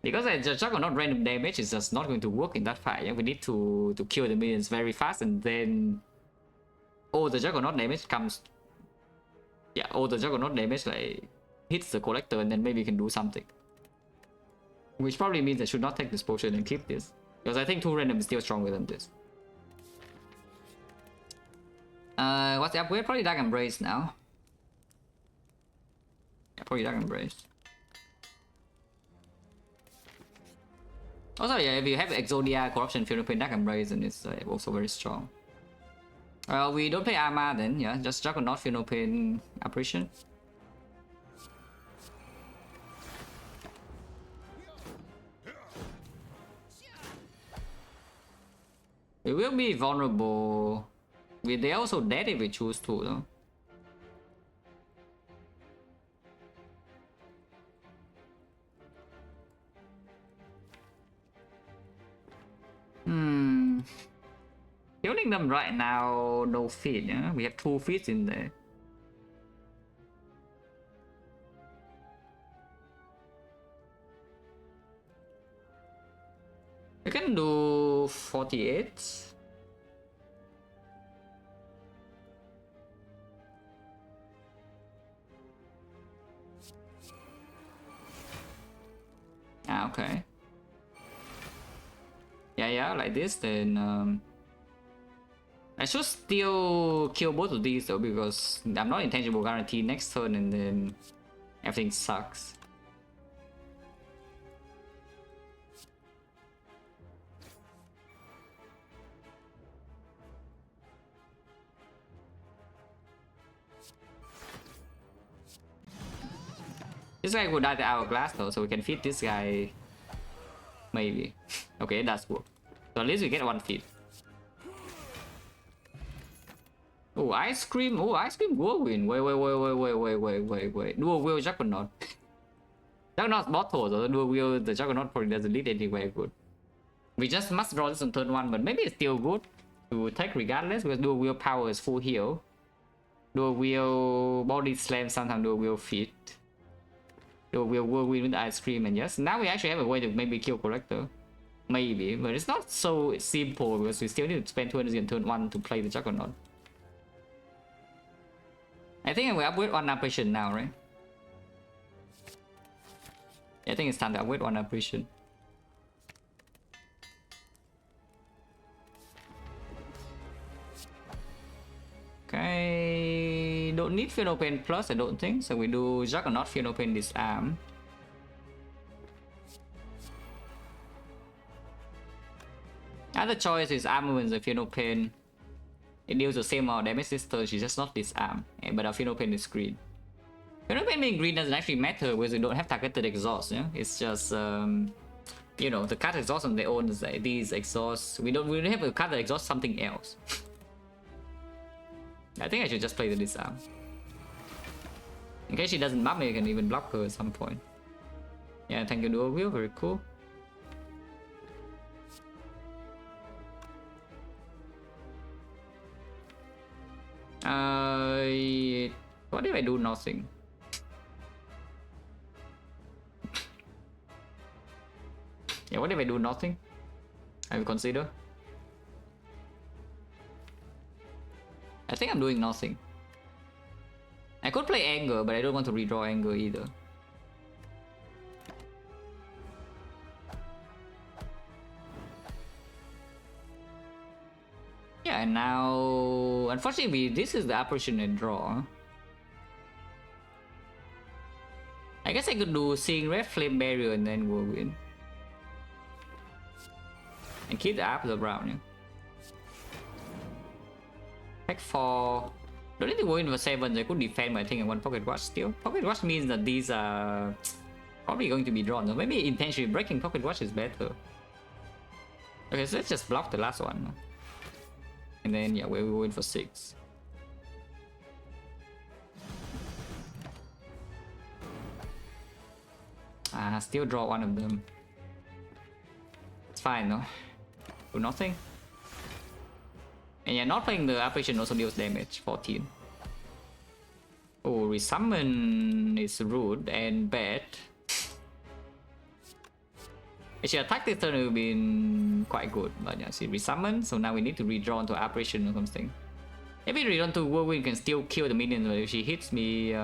Because the Juggernaut random damage is just not going to work in that fight. Yeah? We need to kill the minions very fast and then... Oh, the Juggernaut damage comes... Yeah, oh, the Juggernaut damage like hits the collector and then maybe you can do something. Which probably means I should not take this potion and keep this. Because I think 2 random is still stronger than this. What's the upgrade? Probably Dark Embrace now. Yeah, probably Dark Embrace. Also, yeah, if you have Exodia, Corruption, Philippine, Dark Embrace, then it's also very strong. We don't play Arma then, yeah, just Juggernaut, Philippine, Apparition. We will be vulnerable. They're also dead if we choose to, though. Killing them right now, no feed, yeah? We have 2 feeds in there. We can do 48. Ah, okay. Yeah, like this, then I should still kill both of these though, because I'm not intangible guarantee next turn and then everything sucks. This guy would die to Hourglass though, so we can feed this guy. Maybe. Okay, it does work. So at least we get 1 feed. Oh, Ice Cream. Oh, Ice Cream Whirlwind. Wait. Dual Wheel Juggernaut. Juggernaut's bottle, so the Dual Wheel, the Juggernaut probably doesn't lead anywhere good. We just must draw this on turn 1, but maybe it's still good to take regardless, because Dual Wheel power is full heal. Dual Wheel Body Slam, sometimes Dual Wheel Feet. Dual Wheel Whirlwind with Ice Cream, and yes, now we actually have a way to maybe kill Collector. Maybe, but it's not so simple because we still need to spend 2 energy on turn 1 to play the Juggernaut. I think we upgrade 1 apparition now, right? I think it's time to upgrade 1 apparition. Okay, don't need Phenopain Plus, I don't think, so we do Juggernaut, Phenopain Disarm. Other choice is Armaments and Phenopain. It deals the same amount of damage this turn, she's just not disarmed, but our Phenopain is green. Phenopain being green doesn't actually matter because we don't have targeted exhaust, yeah? It's just, you know, the card exhaust on their own is like these exhausts. We don't have a card that exhausts something else. I think I should just play the disarm. In case she doesn't buff me, I can even block her at some point. Yeah, thank you, Dual Wheel, very cool. What if I do nothing? Yeah, what if I do nothing? Have you considered? I think I'm doing nothing. I could play Anger, but I don't want to redraw Anger either. Yeah, and now... Unfortunately, this is the apparition and draw. I guess I could do Seeing Red, Flame Barrier, and then Whirlwind. And keep the Apple around, yeah. Pack 4. Don't need to go in for 7, I could defend by taking 1 Pocket Watch still. Pocket Watch means that these are probably going to be drawn, so maybe intentionally breaking Pocket Watch is better. Okay, so let's just block the last one. And then, yeah, we'll go in for 6. Still draw one of them. It's fine, though. Do nothing. And yeah, not playing the apparition also deals damage, 14. Oh, resummon is rude and bad. Actually, attack this turn would have been quite good, but yeah, see, resummon, so now we need to redraw into apparition or something. Maybe redraw to whirlwind can still kill the minion, but if she hits me,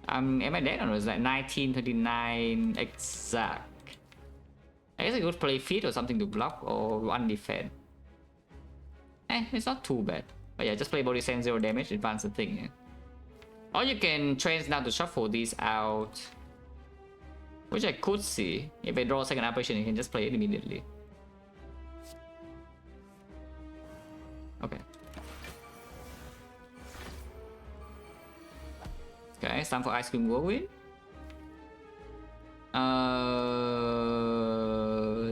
am I dead or is that 19, 29 exact? I guess I could play feet or something to block or one defend. It's not too bad. But yeah, just play body send 0 damage, advance the thing. Yeah. Or you can trance now to shuffle these out. Which I could see. If I draw a second apparition, you can just play it immediately. Okay. Okay, it's time for Ice Cream Whirlwind.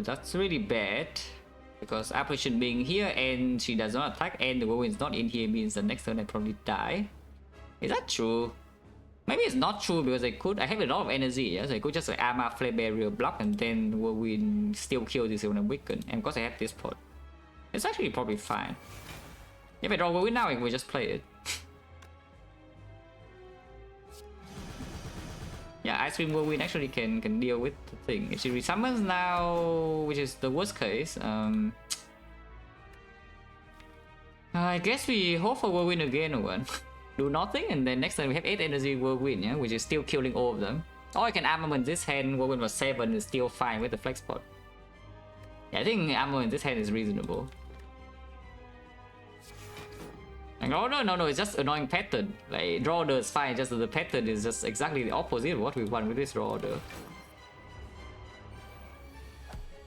That's really bad. Because apparition being here and she does not attack and the whirlwind's not in here means the next turn I probably die. Is that true? Maybe it's not true because I have a lot of energy, yeah? So I could just like armor, flame barrier, block, and then whirlwind still kill this when I'm weakened. And because I have this pot, it's actually probably fine. If I draw whirlwind now, I will just play it. Yeah, Ice Cream Whirlwind actually can deal with the thing. If she resummons now, which is the worst case, I guess we hope for Whirlwind again or one. Do nothing, and then next time we have 8 energy Whirlwind, yeah, which is still killing all of them. Or I can armament this hand, Whirlwind was 7, is still fine with the flex pot. Yeah, I think armament this hand is reasonable. Like, oh no, it's just annoying pattern. Like, draw order is fine, just the pattern is just exactly the opposite of what we want with this draw order.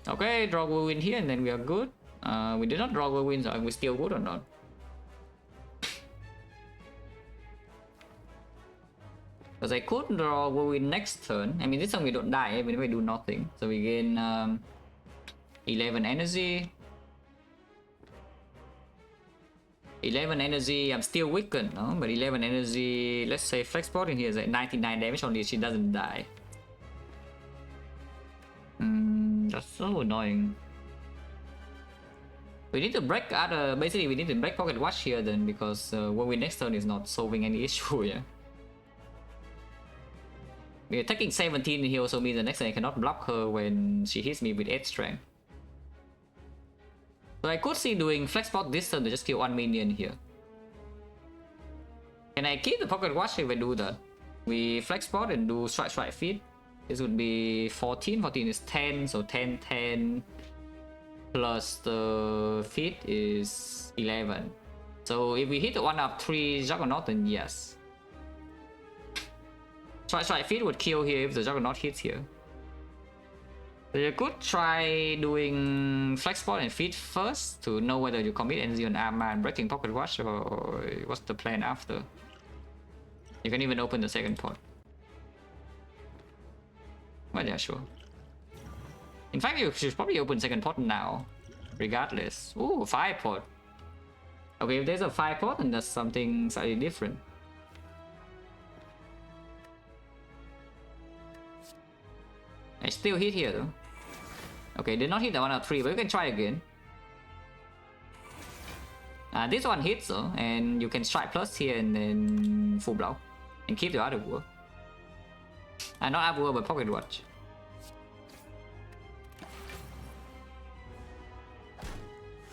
Okay, draw whirlwind here and then we are good. We did not draw whirlwind, so are we still good or not? Because I could draw whirlwind next turn. I mean, this time we don't die, even if we do nothing. So we gain 11 energy. 11 energy, I'm still weakened, no? But 11 energy, let's say flex pot in here is like 99 damage only, she doesn't die. That's so annoying. We need to break other, basically we need to break Pocket Watch here then, because when we next turn is not solving any issue, yeah. We're taking 17 here also means the next turn I cannot block her when she hits me with 8 strength. So I could see doing flex pot this turn to just kill 1 minion here. Can I keep the Pocket Watch if I do that? We flex pot and do strike feet. This would be 14. 14 is 10, so 10, 10. Plus the feet is 11. So if we hit one of 3 Juggernaut, then yes. Strike feet would kill here if the Juggernaut hits here. So you could try doing flex pot and feet first to know whether you commit energy on armor and breaking Pocket Watch, or what's the plan after. You can even open the second pot. Well, yeah, sure. In fact, you should probably open second pot now, regardless. Ooh, 5 pot. Okay, if there's a 5 pot, then that's something slightly different. I still hit here though. Okay, did not hit the 1 out of 3, but you can try again. This one hits though, and you can strike plus here and then full block. And keep the other war. Not other war, but Pocket Watch.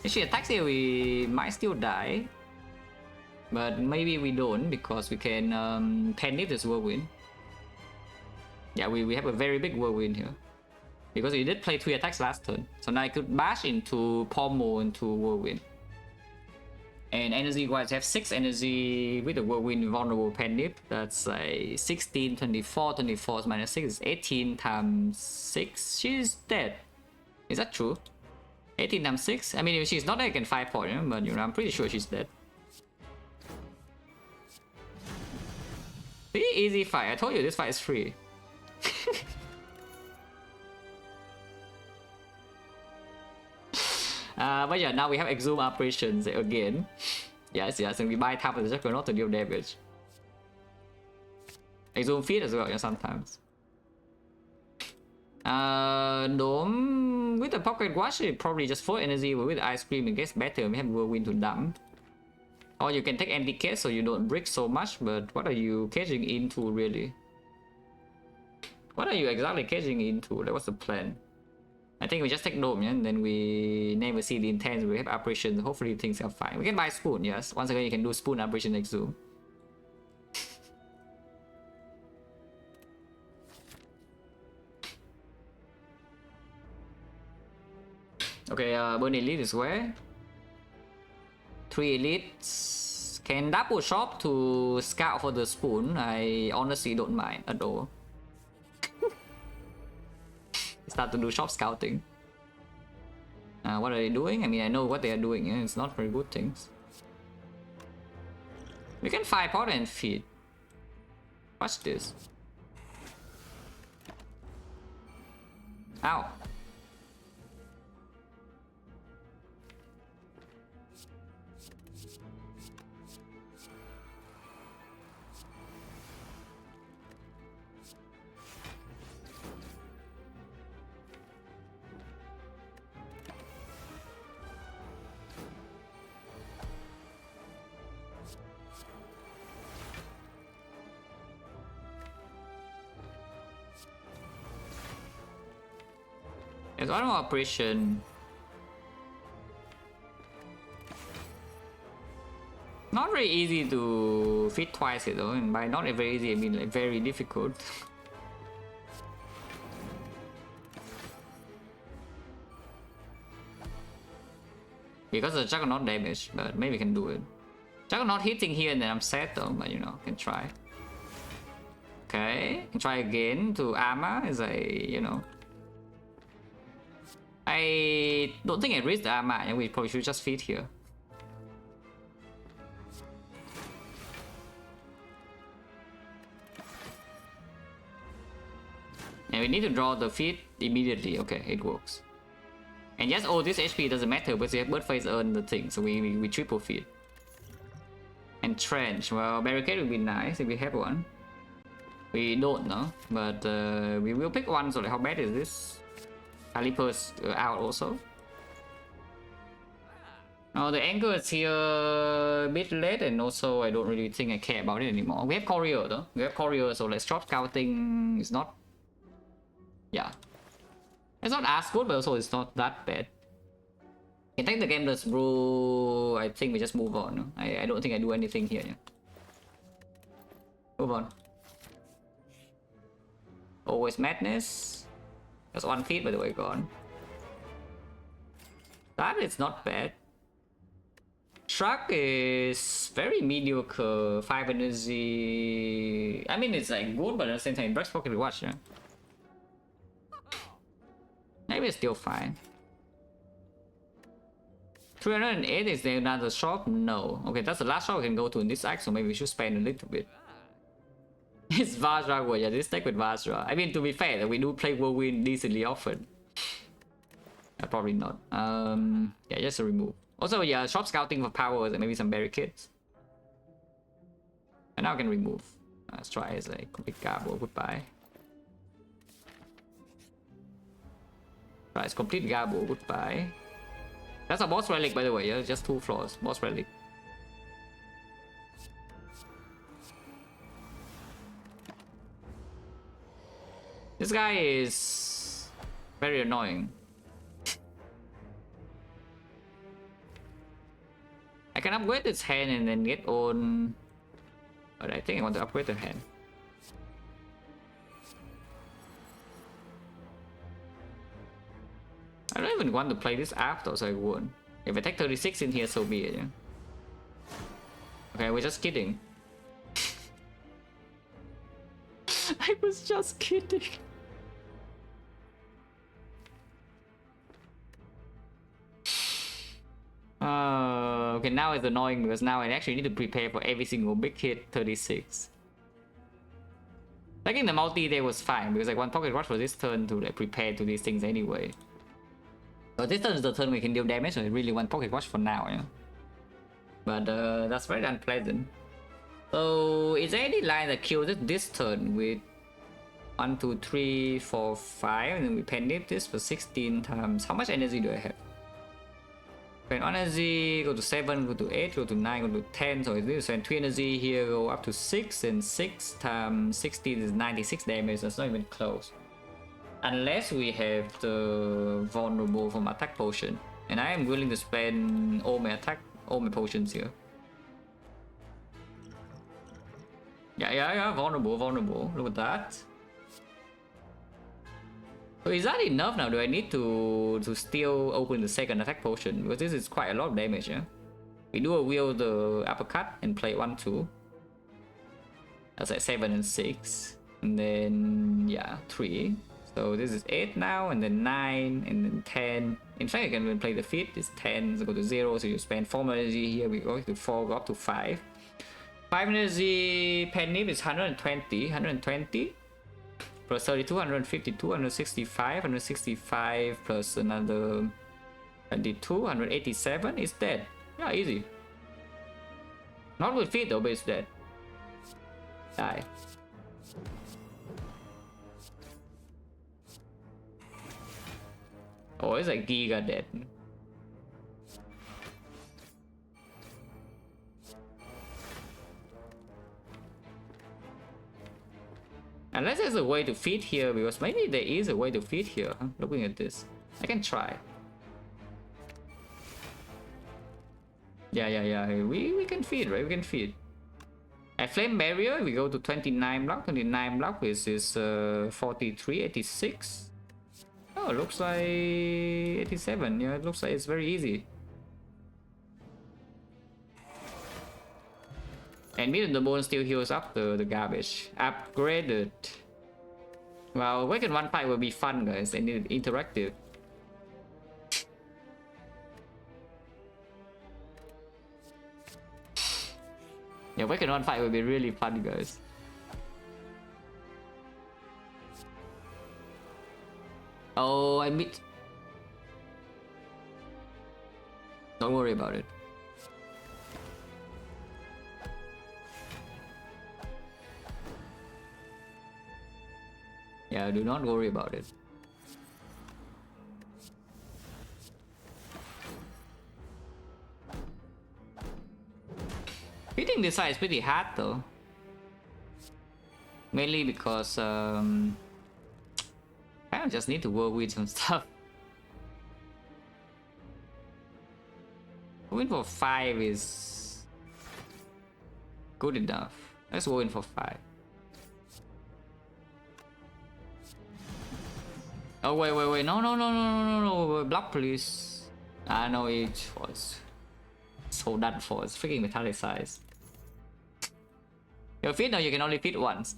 If she attacks here, we might still die. But maybe we don't, because we can panic this whirlwind. Yeah, we have a very big whirlwind here. Because we did play 3 attacks last turn. So now I could bash into Pommel into whirlwind. And energy wise, have 6 energy with the whirlwind vulnerable penip. That's like 16, 24, 24 minus 6 is 18 times 6. She's dead. Is that true? 18 times 6? I mean, if she's not dead, I can 5 point, but you know, I'm pretty sure she's dead. Pretty easy fight. I told you this fight is free. But yeah, now we have exhume operations again. Yes, and we buy tap with the Juggernaut to deal damage. Exhume feed as well, yeah, sometimes. Dome with the pocket watch, it probably just 4 energy, but with ice cream it gets better. We have whirlwind to dump. Or you can take anti-cage so you don't brick so much, but what are you caging into really? What are you exactly caging into? Like, what's the plan? I think we just take Dome, yeah? And then we never see the intent. We have operations. Hopefully things are fine. We can buy Spoon, yes. Once again, you can do Spoon operation exhume. Okay, burn elite is where? 3 elites. Can double shop to scout for the Spoon. I honestly don't mind at all. Start to do shop scouting. What are they doing? I mean, I know what they are doing. Yeah? It's not very good things. We can fire powder and feed. Watch this. Ow. There's one more operation. Not very easy to fit twice though, and by not very easy I mean like very difficult. Because the Juggernaut damage, but maybe we can do it. Juggernaut hitting here and then I'm sad though, but you know, can try. Okay, can try again to armor as I, you know. I don't think I reached the armor, and we probably should just feed here. And we need to draw the feed immediately. Okay, it works. And yes, oh, this HP doesn't matter because we have bird face earn the thing, so we triple feed. And trench, well, barricade would be nice if we have one. We don't know, but we will pick one. So like, how bad is this? Calipers out also. Oh, the anchor is here a bit late, and also I don't really think I care about it anymore. We have courier though. We have courier, so let's drop scouting. It's not. Yeah. It's not as good, but also it's not that bad. Can take the game does bro. I think we just move on. I don't think I do anything here. Yeah. Move on. Always madness. That's 1 feet by the way, gone. That is not bad. Truck is very mediocre. 5 energy. I mean, it's like good, but at the same time, Brex Pocket Watch, yeah. Maybe it's still fine. 308 is there another shop? No. Okay, that's the last shop we can go to in this act, so maybe we should spend a little bit. It's Vajra, well, yeah, this deck with Vajra. I mean, to be fair, we do play Whirlwind decently often. Probably not. Yeah, just a remove. Also, yeah, shop scouting for powers and maybe some barricades. And now I can remove. Let's try as a complete garbo. Goodbye. Try as complete garbo. Goodbye. That's a boss relic, by the way. Yeah, just 2 floors. Boss relic. This guy is very annoying. I can upgrade its hand and then get on, but I think I want to upgrade the hand. I don't even want to play this after, so I won't. If I take 36 in here, so be it. Yeah? Okay, we're just kidding. I was just kidding. Okay, now it's annoying because now I actually need to prepare for every single big hit 36. Like in the multi there was fine because like one pocket watch for this turn to like prepare to these things anyway. So this turn is the turn we can deal damage, so I really want pocket watch for now, yeah. But that's very unpleasant. So is there any line that kills it this turn with 1, 2, 3, 4, 5, and then we penny this for 16 times. How much energy do I have? Spend energy, go to 7, go to 8, go to 9, go to 10. So this spend 3 energy here, go up to 6, and 6 times 16 is 96 damage. That's not even close. Unless we have the vulnerable from attack potion. And I am willing to spend all my potions here. Yeah, vulnerable. Look at that. So is that enough now? Do I need to still open the second attack potion? Because this is quite a lot of damage, yeah? We do a wheel the uppercut and play 1, 2. That's like 7 and 6. And then, yeah, 3. So this is 8 now, and then 9, and then 10. In fact, you can even play the feat. It's 10, so go to 0, so you spend 4 energy here. We go to 4, go up to 5. 5 energy penny is 120. Plus 32, 152, 165, 165 plus another 22, 187. It's dead. Yeah, easy. Not with feet though, but it's dead. Die. Oh, it's like Giga dead. Unless there's a way to feed here, because maybe there is a way to feed here, huh? Looking at this. I can try. Yeah. We can feed, right? We can feed. At Flame Barrier, we go to 29 block. 29 block, which is 43, 86. Oh, it looks like 87. Yeah, it looks like it's very easy. And Meat on the Bone still heals up the garbage. Upgraded. Well, Waken 1 fight will be fun, guys. And interactive. Yeah, Waken 1 fight will be really fun, guys. Oh, I meet. Don't worry about it. Yeah, do not worry about it. Hitting this side is pretty hard though. Mainly because I just need to work with some stuff. Going for 5 is good enough. Let's go in for 5. Oh wait, no, block please. I know it was so done for. It's freaking metallicized. Your feet now you can only feed once.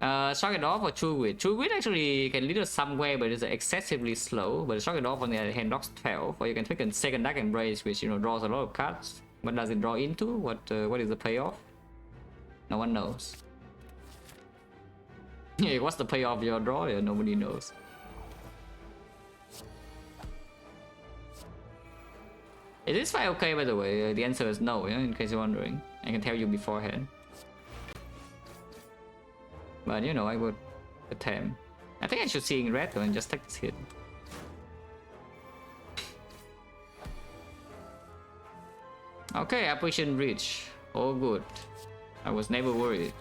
Shock it off or True Grit. True Grit actually can lead us somewhere, but it's excessively slow. But Shock it off on the other hand knocks 12, or you can pick a second Dark Embrace, which draws a lot of cards. What does it draw into? What is the payoff? No one knows. Yeah, what's the payoff of your draw? Yeah, nobody knows. Is this fight okay, by the way? The answer is no, yeah, in case you're wondering. I can tell you beforehand. But I would attempt. I think I should see in red though and just take this hit. Okay, Apparition Reach. All good. I was never worried.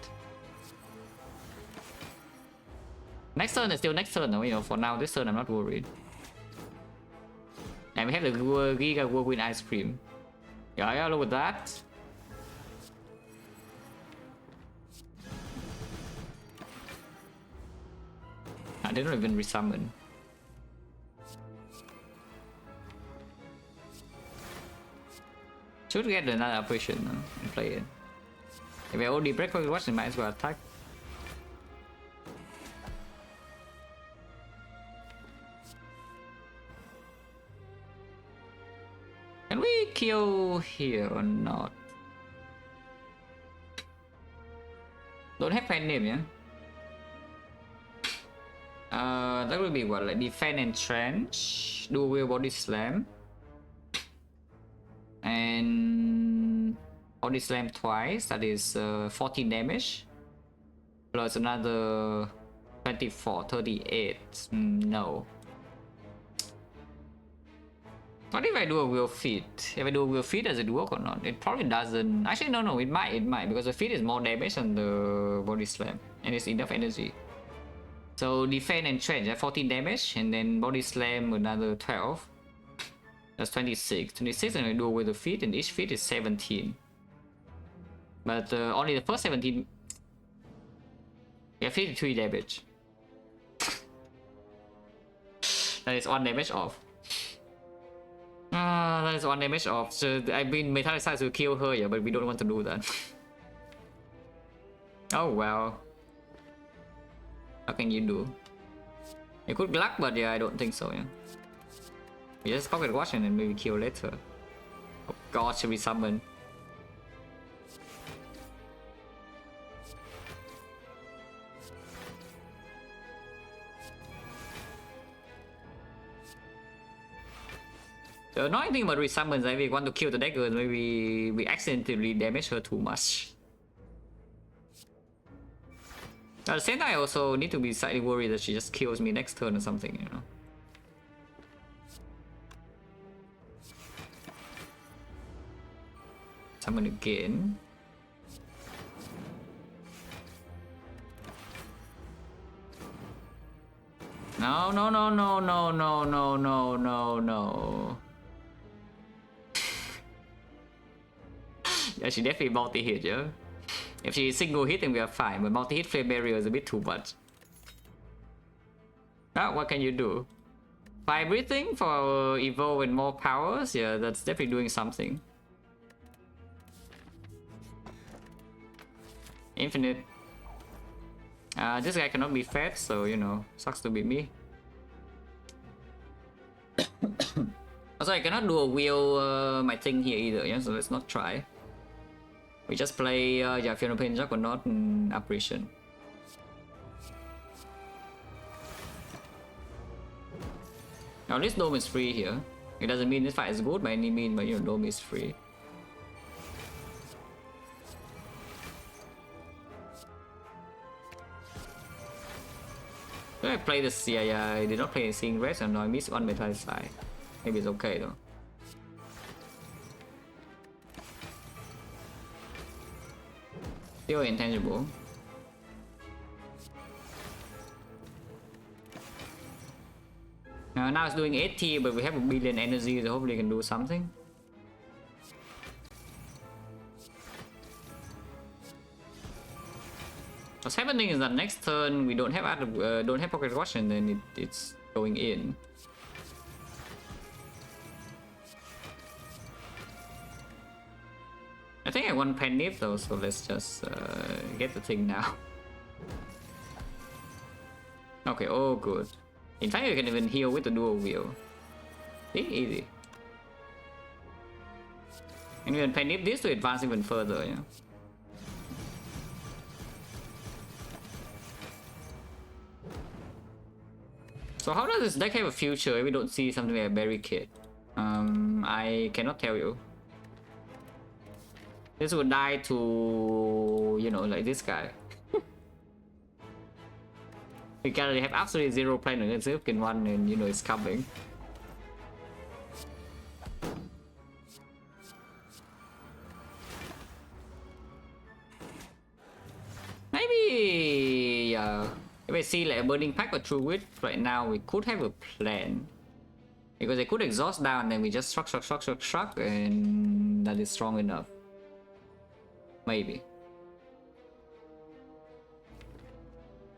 Next turn is still next turn though, for now this turn I'm not worried. And we have the Giga Whirlwind Ice Cream. Yeah, look at that. I didn't even resummon. Should get another operation and play it. If I already break focus watch, I might as well attack. Can we kill here or not? Don't have pen name, yeah? That will be what, like defend and trench, dual wheel body slam, and body slam twice. That is 14 damage plus another 24, 38. No. What if I do a wheel feet? If I do a wheel feet, does it work or not? It probably doesn't. Actually, no, it might, because the feet is more damage than the body slam, and it's enough energy. So defend and trench at 14 damage, and then body slam another 12. That's 26. 26, and I do with the feet, and each feet is 17. But only the first 17. Yeah, 53 damage. That is 1 damage off. That is 1 damage off. So I've been metallicized to kill her, yeah, but we don't want to do that. Oh well. What can you do? You could luck, but yeah, I don't think so, yeah. We just pocket watch and then maybe kill later. Oh god, should we summon? The annoying thing about resummons is that if we want to kill the dagger, maybe we accidentally damage her too much. At the same time, I also need to be slightly worried that she just kills me next turn or something, you know. Summon again. No. Yeah, she definitely multi-hit, yeah. If she single hit, then we are fine, but multi-hit flame barrier is a bit too much. Now, what can you do? Fire breathing for evolve and more powers? Yeah, that's definitely doing something. Infinite. This guy cannot be fed, so you know, sucks to be me. Also, I cannot do a wheel my thing here either, yeah, so let's not try. We just play Funeral Pain Juggernaut and Apparition. Now this dome is free here. It doesn't mean this fight is good by any means, but you know, dome is free. So I play this, yeah, I did not play Seeing Red, and I missed one metal side. Maybe it's okay though. Still intangible. Now it's doing 80, but we have a billion energy, so hopefully we can do something. What's happening is that next turn we don't have pocket watch, and then it's going in. I think I want pen nip though, so let's just get the thing now. Okay, oh good. In fact, you can even heal with the dual wheel. See? Easy. And we can pen nip this to advance even further, yeah. So how does this deck have a future if we don't see something like a barricade? I cannot tell you. This would die to, you know, like this guy. We currently have absolutely zero plan against Zilkin 1, and you know it's coming. Maybe, yeah. If I see like a burning pack or true wit right now, we could have a plan. Because they could exhaust down, then we just struck, and that is strong enough. Maybe.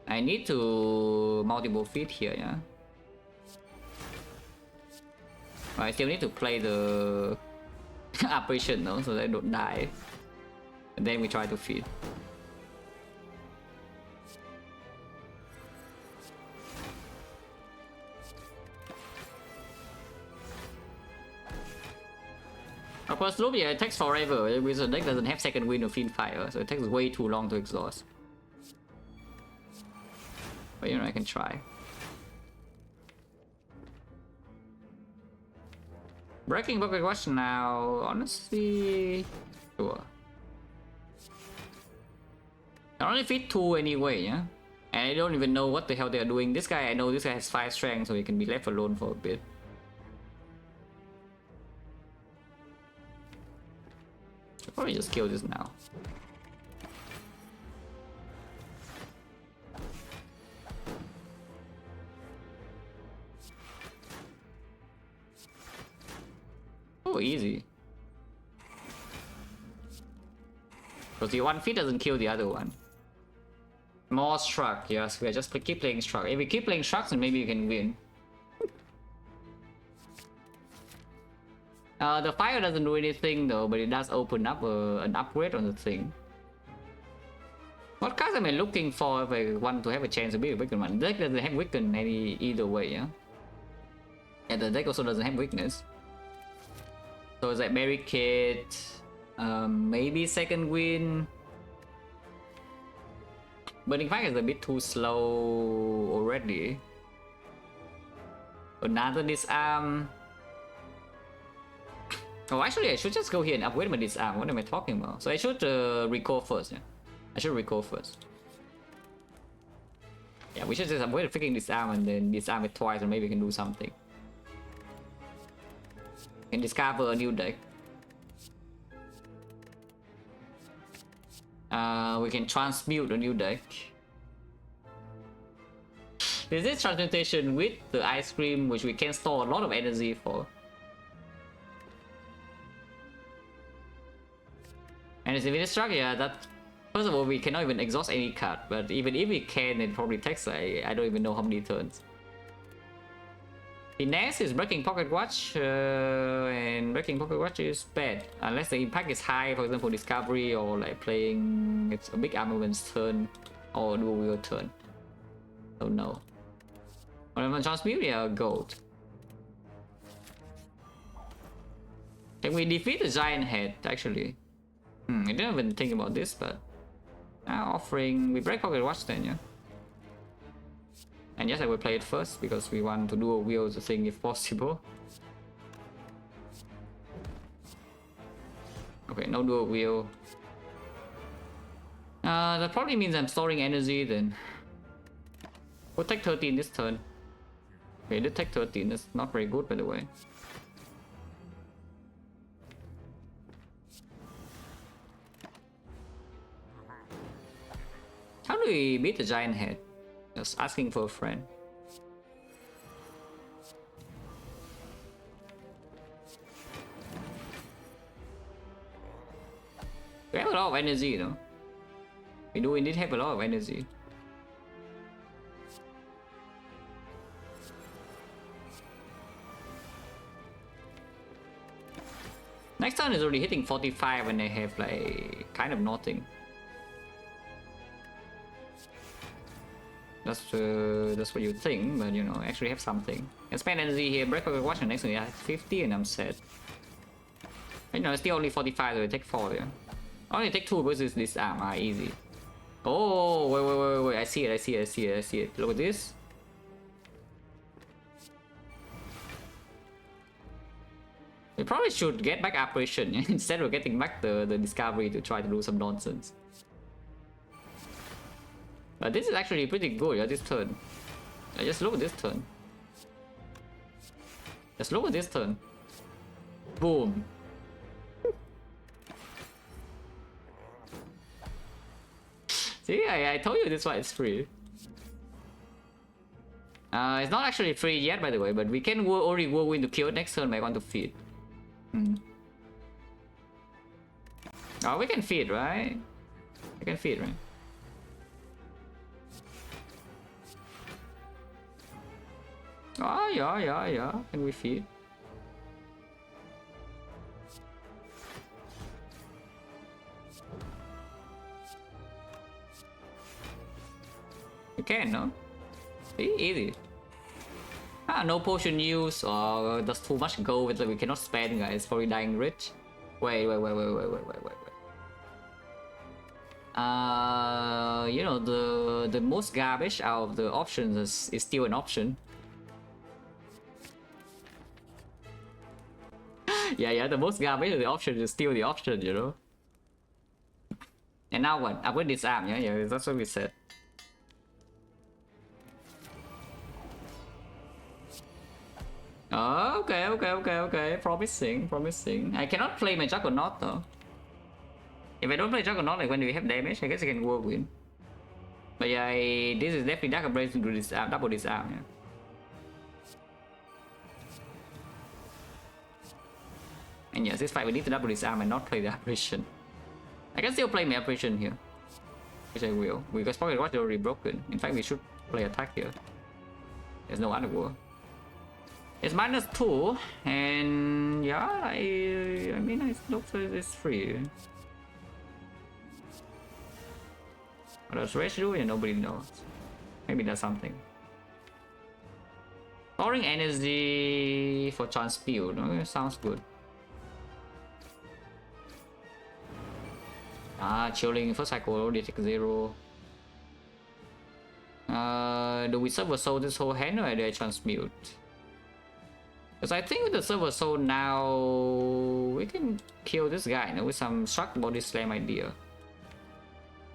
I need to multiple feet here, yeah. But I still need to play the apparition though, so they don't die. And then we try to feed. Of course, loop, yeah, it takes forever because the deck doesn't have second wind or fiend fire, so it takes way too long to exhaust. But you know, I can try. Breaking Pocket Watch now, honestly, sure. I only fit 2 anyway, yeah? And I don't even know what the hell they're doing. This guy, I know this guy has 5 strength, so he can be left alone for a bit. Should probably just kill this now. Oh, easy. Because the one feat doesn't kill the other one. More struck, yes, we are just keep playing struck. If we keep playing strucks, then maybe we can win. The fire doesn't do anything though, but it does open up an upgrade on the thing. What cards am I looking for if I want to have a chance to beat a weakened one? The deck doesn't have weaken either way, yeah? And the deck also doesn't have weakness. So it's like barricade, maybe second win. Burning Fire is a bit too slow already. Another disarm. Oh, actually, I should just go here and upgrade my disarm. What am I talking about? So I should recall first. Yeah, I should recall first. Yeah, we should just upgrade the freaking disarm and then disarm it twice, and maybe we can do something. Can discover a new deck. We can transmute a new deck. This is transmutation with the ice cream, which we can store a lot of energy for. And it's indestructible, yeah, that first of all we cannot even exhaust any card, but even if we can, it probably takes I don't even know how many turns. The next is Breaking Pocket Watch, and Breaking Pocket Watch is bad unless the impact is high, for example Discovery or like playing it's a big armament's turn or dual wield turn. Oh no. Whatever transmute, yeah, gold. Can we defeat the giant head actually? I didn't even think about this, but now offering we break Pocket Watch then, yeah. And yes, I will play it first because we want to dual wield the thing if possible. Okay, no dual wield. That probably means I'm storing energy then. We'll take 13 this turn. Okay, did take 13, that's not very good by the way. How do we beat the giant head? Just asking for a friend. We have a lot of energy, though. We do indeed have a lot of energy. Next turn is already hitting 45 and I have like kind of nothing. That's what you think, but you know, I actually have something. I spend energy here, break Pocket Watch, and next turn I have 50 and I'm set. You know, it's still only 45, so I take 4 there. I only take 2 versus this arm, easy. Oh, wait, I see it. Look at this. We probably should get back Apparition instead of getting back the Discovery to try to do some nonsense. But this is actually pretty good, yeah, this turn. Just look at this turn. Just look at this turn. Boom. See, I told you this one is free. It's not actually free yet, by the way, but we can already go into kill next turn. I want to feed. Oh, we can feed, right? We can feed, right? Oh, yeah. Can we feed? You can, no? See? Easy. Ah, no potion use, or there's too much gold that we cannot spend, guys. Probably dying rich. Wait. You know, the most garbage out of the options is still an option. yeah, the most garbage of the option is still the option, you know. And now what? Upgrade this arm, yeah, that's what we said. Oh, okay. Promising. I cannot play my Juggernaut though. If I don't play Juggernaut, like when we have damage, I guess I can work with. But yeah, this is definitely Dark Embrace to do this arm, double this arm, yeah. And yes, this fight we need to double this arm and not play the apparition. I can still play my apparition here, which I will, because Pocket Watch is already broken. In fact, we should play attack here. There's no other war. It's -2, and yeah, I mean, it looks like it's free. What does Rage do? Yeah, nobody knows. Maybe that's something. Storing energy for Transmute. Okay, sounds good. Chilling for cycle already take 0. Do we Silver Soul this whole hand or do I Transmute? Because I think with the Silver Soul now, we can kill this guy, you know, with some Struck Body Slam idea.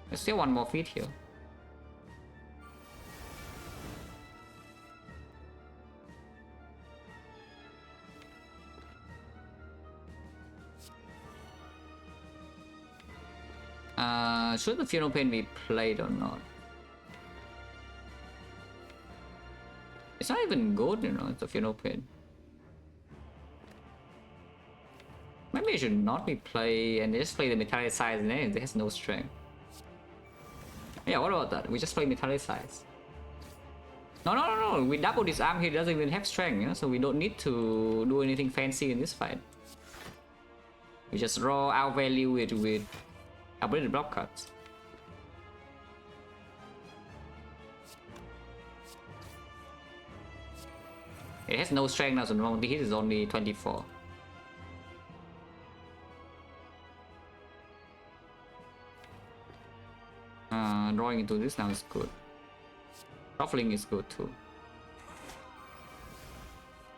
There's still one more feat here. Should the Funeral Pain be played or not? It's not even good, you know, it's a Funeral Pain. Maybe it should not be played and just play the Metallicize name. It has no strength. Yeah, what about that? We just play Metallicize. No. We double this arm here, it doesn't even have strength, you know? So we don't need to do anything fancy in this fight. We just raw our value with upgraded block cuts. It has no strength now, so the multi hit is only 24. Drawing into this now is good. Shuffling is good too.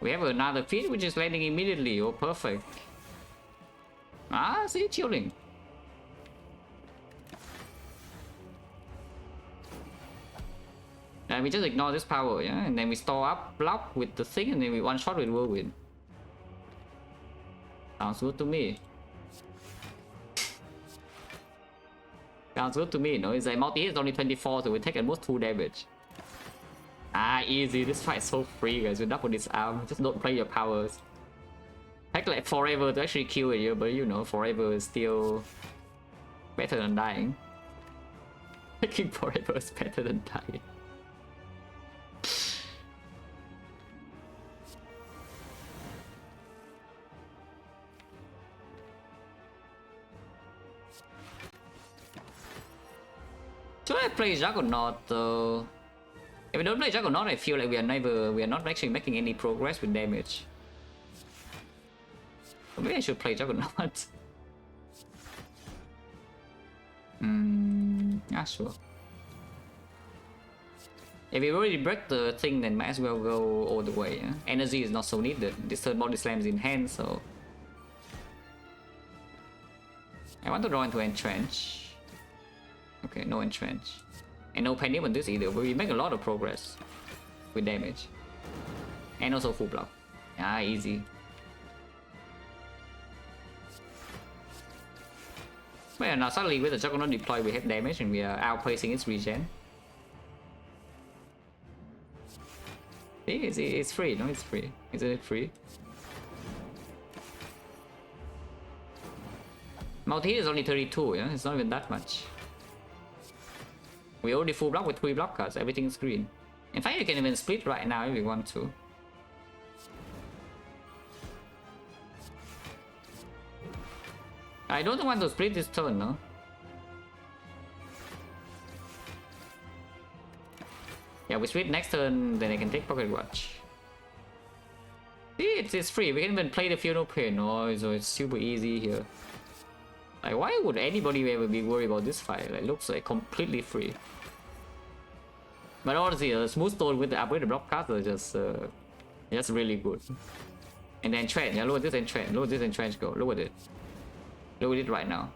We have another feat which is landing immediately. Oh, perfect. See, chilling. And we just ignore this power, yeah, and then we store up block with the thing, and then we one shot with whirlwind. Sounds good to me. Sounds good to me, no? It's like multi hit is only 24, so we take at most 2 damage. Easy. This fight is so free, guys. We double this arm. Just don't play your powers. Take like forever to actually kill it, but you know, forever is still better than dying. Taking forever is better than dying. Should I play Juggernaut though? If we don't play Juggernaut, I feel like we are not actually making any progress with damage. So maybe I should play Juggernaut. Yeah, sure. If we already break the thing, then might as well go all the way. Yeah? Energy is not so needed. This third body slam is in hand, so I want to draw into Entrench. Okay, no Entrench. And no Penny on this either, but we make a lot of progress with damage. And also full block. Easy. Well, now suddenly with the Juggernaut deploy, we have damage and we are outpacing its regen. See, it's free, no? It's free. Isn't it free? Multi is only 32, yeah? It's not even that much. We already full block with 3 block cards, everything's green. In fact, you can even split right now if you want to. I don't want to split this turn, no? Yeah, we split next turn, then I can take Pocket Watch. See, it's free. We can even play the Feel No Pain. Oh, so it's super easy here. Like, why would anybody ever be worried about this fight? Like, it looks like completely free. But honestly, Smooth Stone with the upgraded block card is just really good. And then Entrench, yeah, look at this Entrench, look at this Entrench go, look at it. Look at it right now.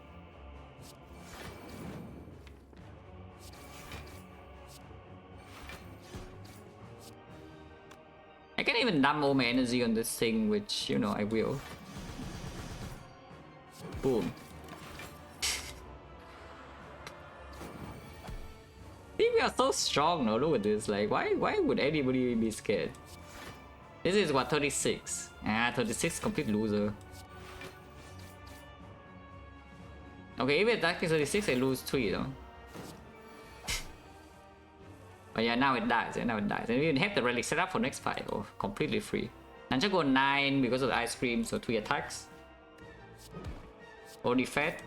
I can even dump all my energy on this thing, which, you know, I will. Boom. See, we are so strong now, look at this. Like, why would anybody be scared? This is what, 36? Ah, 36, complete loser. Okay, if it's actually 36, I lose 3 though. But yeah, now it dies, and now it dies. And we even have the relic set up for next fight. Oh, completely free. And just go 9 because of the ice cream, so 3 attacks. Only fat.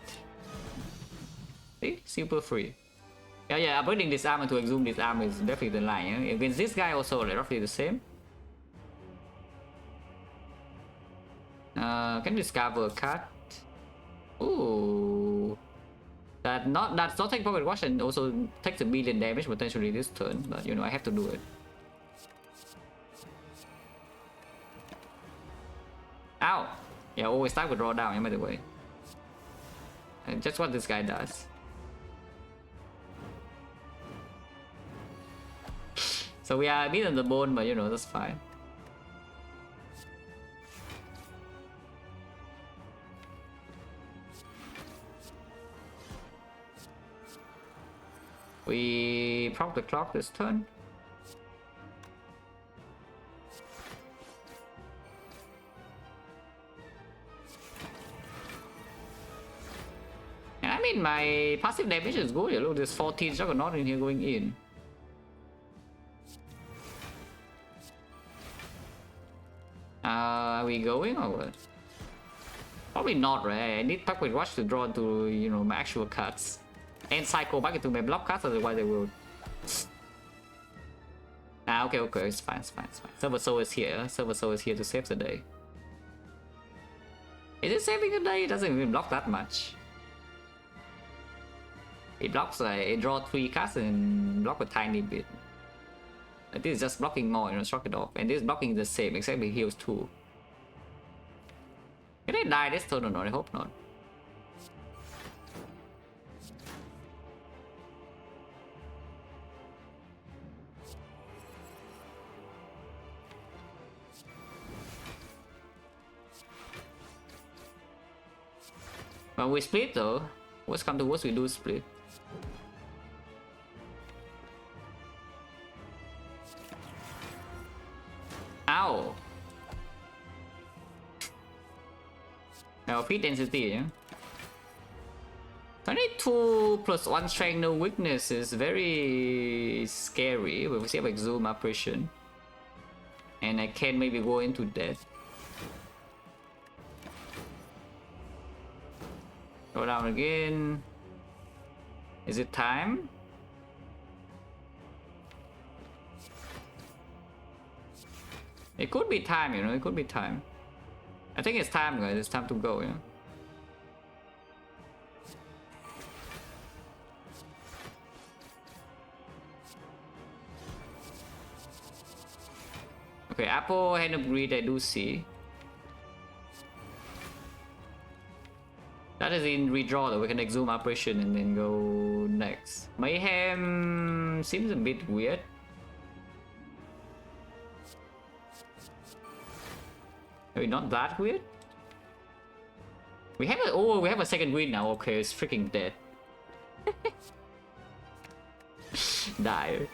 See? Super free. Yeah, upgrading this armor to exhume this armor is definitely the line. Yeah? Against this guy also like, roughly the same. Can discover a card. Ooh. That's not take Pocket Watch and also takes a million damage potentially this turn, but you know I have to do it. Ow! Yeah, always start with draw down, by the way. And just what this guy does. So we are a bit on the bone, but you know, that's fine. We proc the clock this turn. And I mean, my passive damage is good. Look, there's 14 Juggernaut in here going in. Are we going or what? Probably not, right? I need Pocket Watch to draw into, you know, my actual cards. And cycle back into my block cards, otherwise I will. Ah, okay, it's fine, it's fine. Silver Soul is here. Silver Soul is here to save the day. Is it saving the day? It doesn't even block that much. It blocks like it draw 3 cards and block a tiny bit. Like this is just blocking more, you know, struck it off. And this is blocking the same, except it heals 2. Can I die this turn or not? I hope not. But we split though. Worst come to worst, we do split. Ow! Our feet density, yeah? 22 plus 1 strength, no weakness is very scary. We see like zoom operation. And I can maybe go into that. Go down again. Is it time? It could be time, you know, it could be time. I think it's time, guys. It's time to go, yeah. Okay, Apple Hand of Greed, I do see. That is in redraw though, we can exhume operation and then go next. Mayhem seems a bit weird. Maybe not that weird. We have a second win now. Okay, it's freaking dead. Die.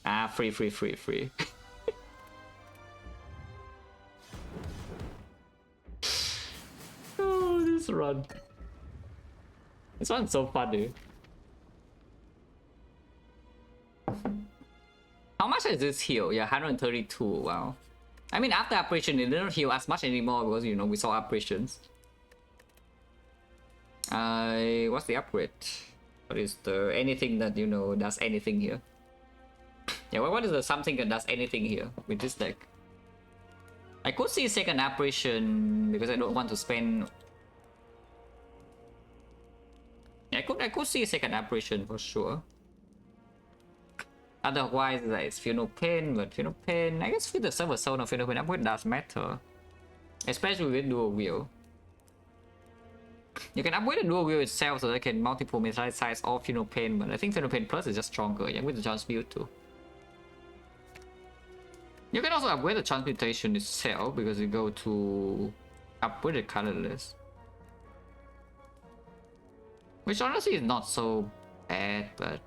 Ah, free. Oh, this run. This one's so fun, dude. How much is this heal? Yeah, 132. Wow. I mean, after operation, it didn't heal as much anymore because, you know, we saw operations. What's the upgrade? What is the anything that, you know, does anything here? Yeah, what is the something that does anything here with this deck? I could see second apparition because I don't want to spend. Yeah, I could see second apparition for sure. Otherwise, it's Funeral Pain, but Funeral Pain, I guess with the Silver Soul of Funeral Pain upgrade does matter, especially with Dual Wheel. You can upgrade the Dual Wheel itself so that it can multiple metallicize or Funeral Pain, but I think Funeral Pain Plus is just stronger, yeah, with the Transmute too. You can also upgrade the Transmutation itself because you go to upgrade the colorless, which honestly is not so bad, but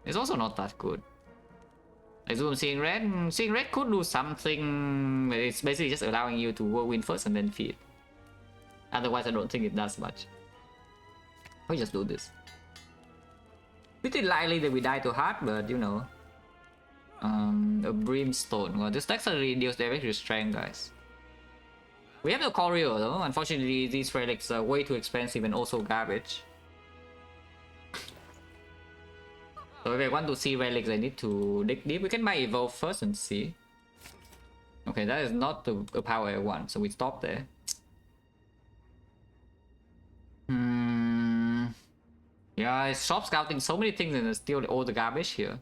it's also not that good. I assume Seeing Red could do something, but it's basically just allowing you to whirlwind first and then feed. Otherwise, I don't think it does much. We just do this. Pretty likely that we die too hard, but you know. A Brimstone. Well, this deck suddenly deals damage with strength, guys. We have the Choreo though. Unfortunately, these relics are way too expensive and also garbage. So if I want to see relics, I need to dig deep. We can buy Evolve first and see. Okay, that is not the power I want, so we stop there. Yeah, it's shop scouting so many things and there's still all the garbage here.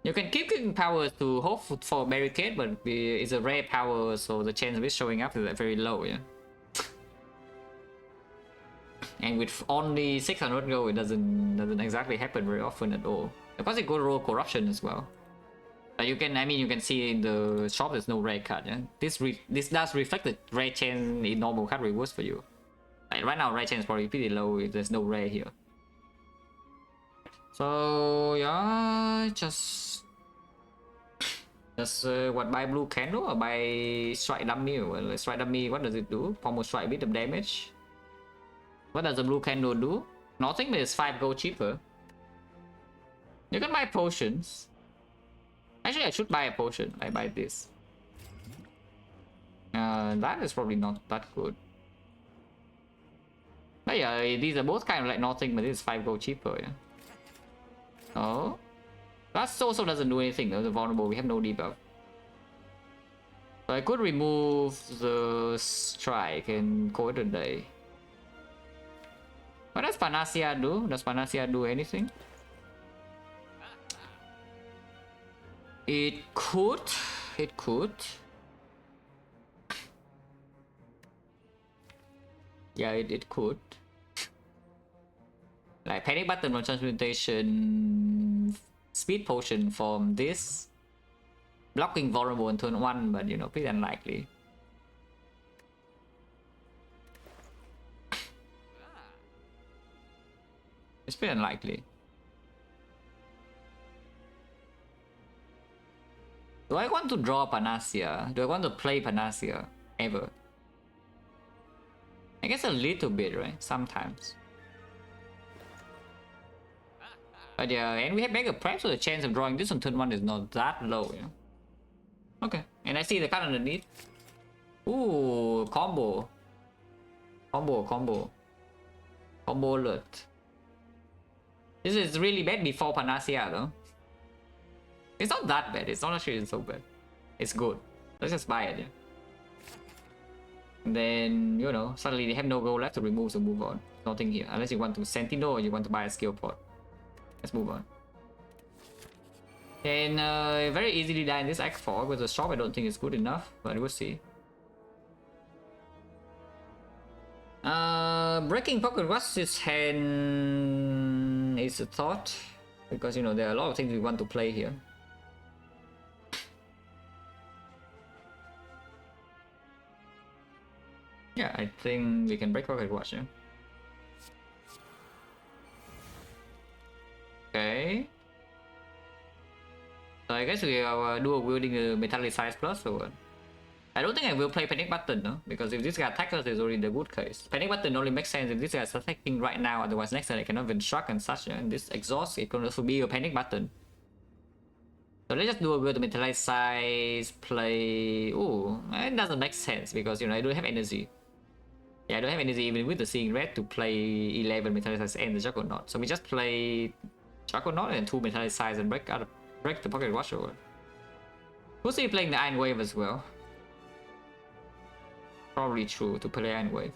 You can keep giving powers to hope for barricade, but it's a rare power, so the chance of it showing up is very low, yeah. And with only 600 gold, it doesn't exactly happen very often at all. Because it could roll corruption as well. But you can, I mean, you can see in the shop there's no rare card, yeah. This does reflect the rare chance in normal card rewards for you. Like right now, rare chance is probably pretty low if there's no rare here. So yeah, just what, buy blue candle or buy strike dummy? Well, strike dummy, what does it do? Pommel strike, bit of damage. What does the blue candle do? Nothing, but it's 5 gold cheaper. You can buy potions. Actually, I should buy a potion. I buy this. That is probably not that good. But yeah, these are both kind of like nothing, but this is 5 gold cheaper, yeah. Oh. That also doesn't do anything though, the vulnerable, we have no debuff. So I could remove the strike and call it a day. What does Panacea do? Does Panacea do anything? It could. It could. Yeah, it could. Like panic button on transmutation, speed potion from this, blocking vulnerable in turn 1, but you know, pretty unlikely. It's pretty unlikely. Do I want to draw Panacea? Do I want to play Panacea ever? I guess a little bit, right? Sometimes. But yeah, and we have Mega Prep, so the chance of drawing this on turn 1 is not that low, yeah. Okay, and I see the card underneath. Ooh, combo. Combo alert. This is really bad before Panacea though. It's not that bad, it's not actually so bad. It's good. Let's just buy it, yeah. And then, you know, suddenly they have no gold left to remove, so move on. Nothing here, unless you want to Sentinel or you want to buy a skill pot. Let's move on. And very easily die in this Act 4 with the shop. I don't think it's good enough, but we'll see. Breaking Pocket What's his hand is a thought, because you know there are a lot of things we want to play here. Yeah, I think we can break Pocket Watch, yeah. Okay. So I guess we are dual wielding a metallicize plus or what? I don't think I will play Panic Button, no? Because if this guy attacks us, it's already the good case. Panic Button only makes sense if this guy is attacking right now, otherwise next turn I cannot even struck and such, yeah? And this exhaust, it can also be a Panic Button. So let's just do a wield to metallicize, play... Ooh, it doesn't make sense because, you know, I don't have energy. Yeah, I don't have energy even with the Seeing Red to play 11 Metallicize and the Juggernaut. So we just play Juggernaut and 2 Metallicize and break the Pocket Watch over. We'll see playing the Iron Wave as well. Probably true to play Iron Wave.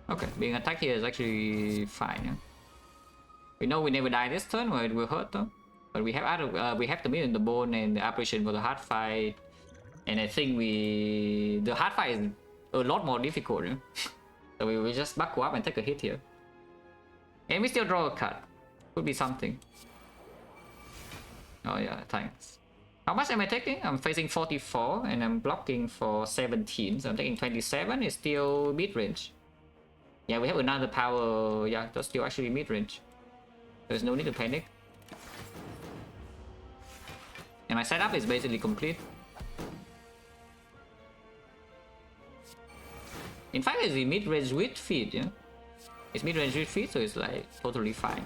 Okay, being attacked here is actually fine. Yeah? We know we never die this turn, but we're hurt though. But we have the Million in the Bone and the Apparition for the hard fight. And I think the hard fight is a lot more difficult. Yeah? So we will just buckle up and take a hit here. And we still draw a card. Could be something. Oh yeah, thanks. How much am I taking? I'm facing 44 and I'm blocking for 17. So I'm taking 27. It's still mid-range. Yeah, we have another power. Yeah, that's still actually mid-range. There's no need to panic. And my setup is basically complete. In fact, it's mid-range with feed, yeah? It's mid-range with feed, so it's like totally fine.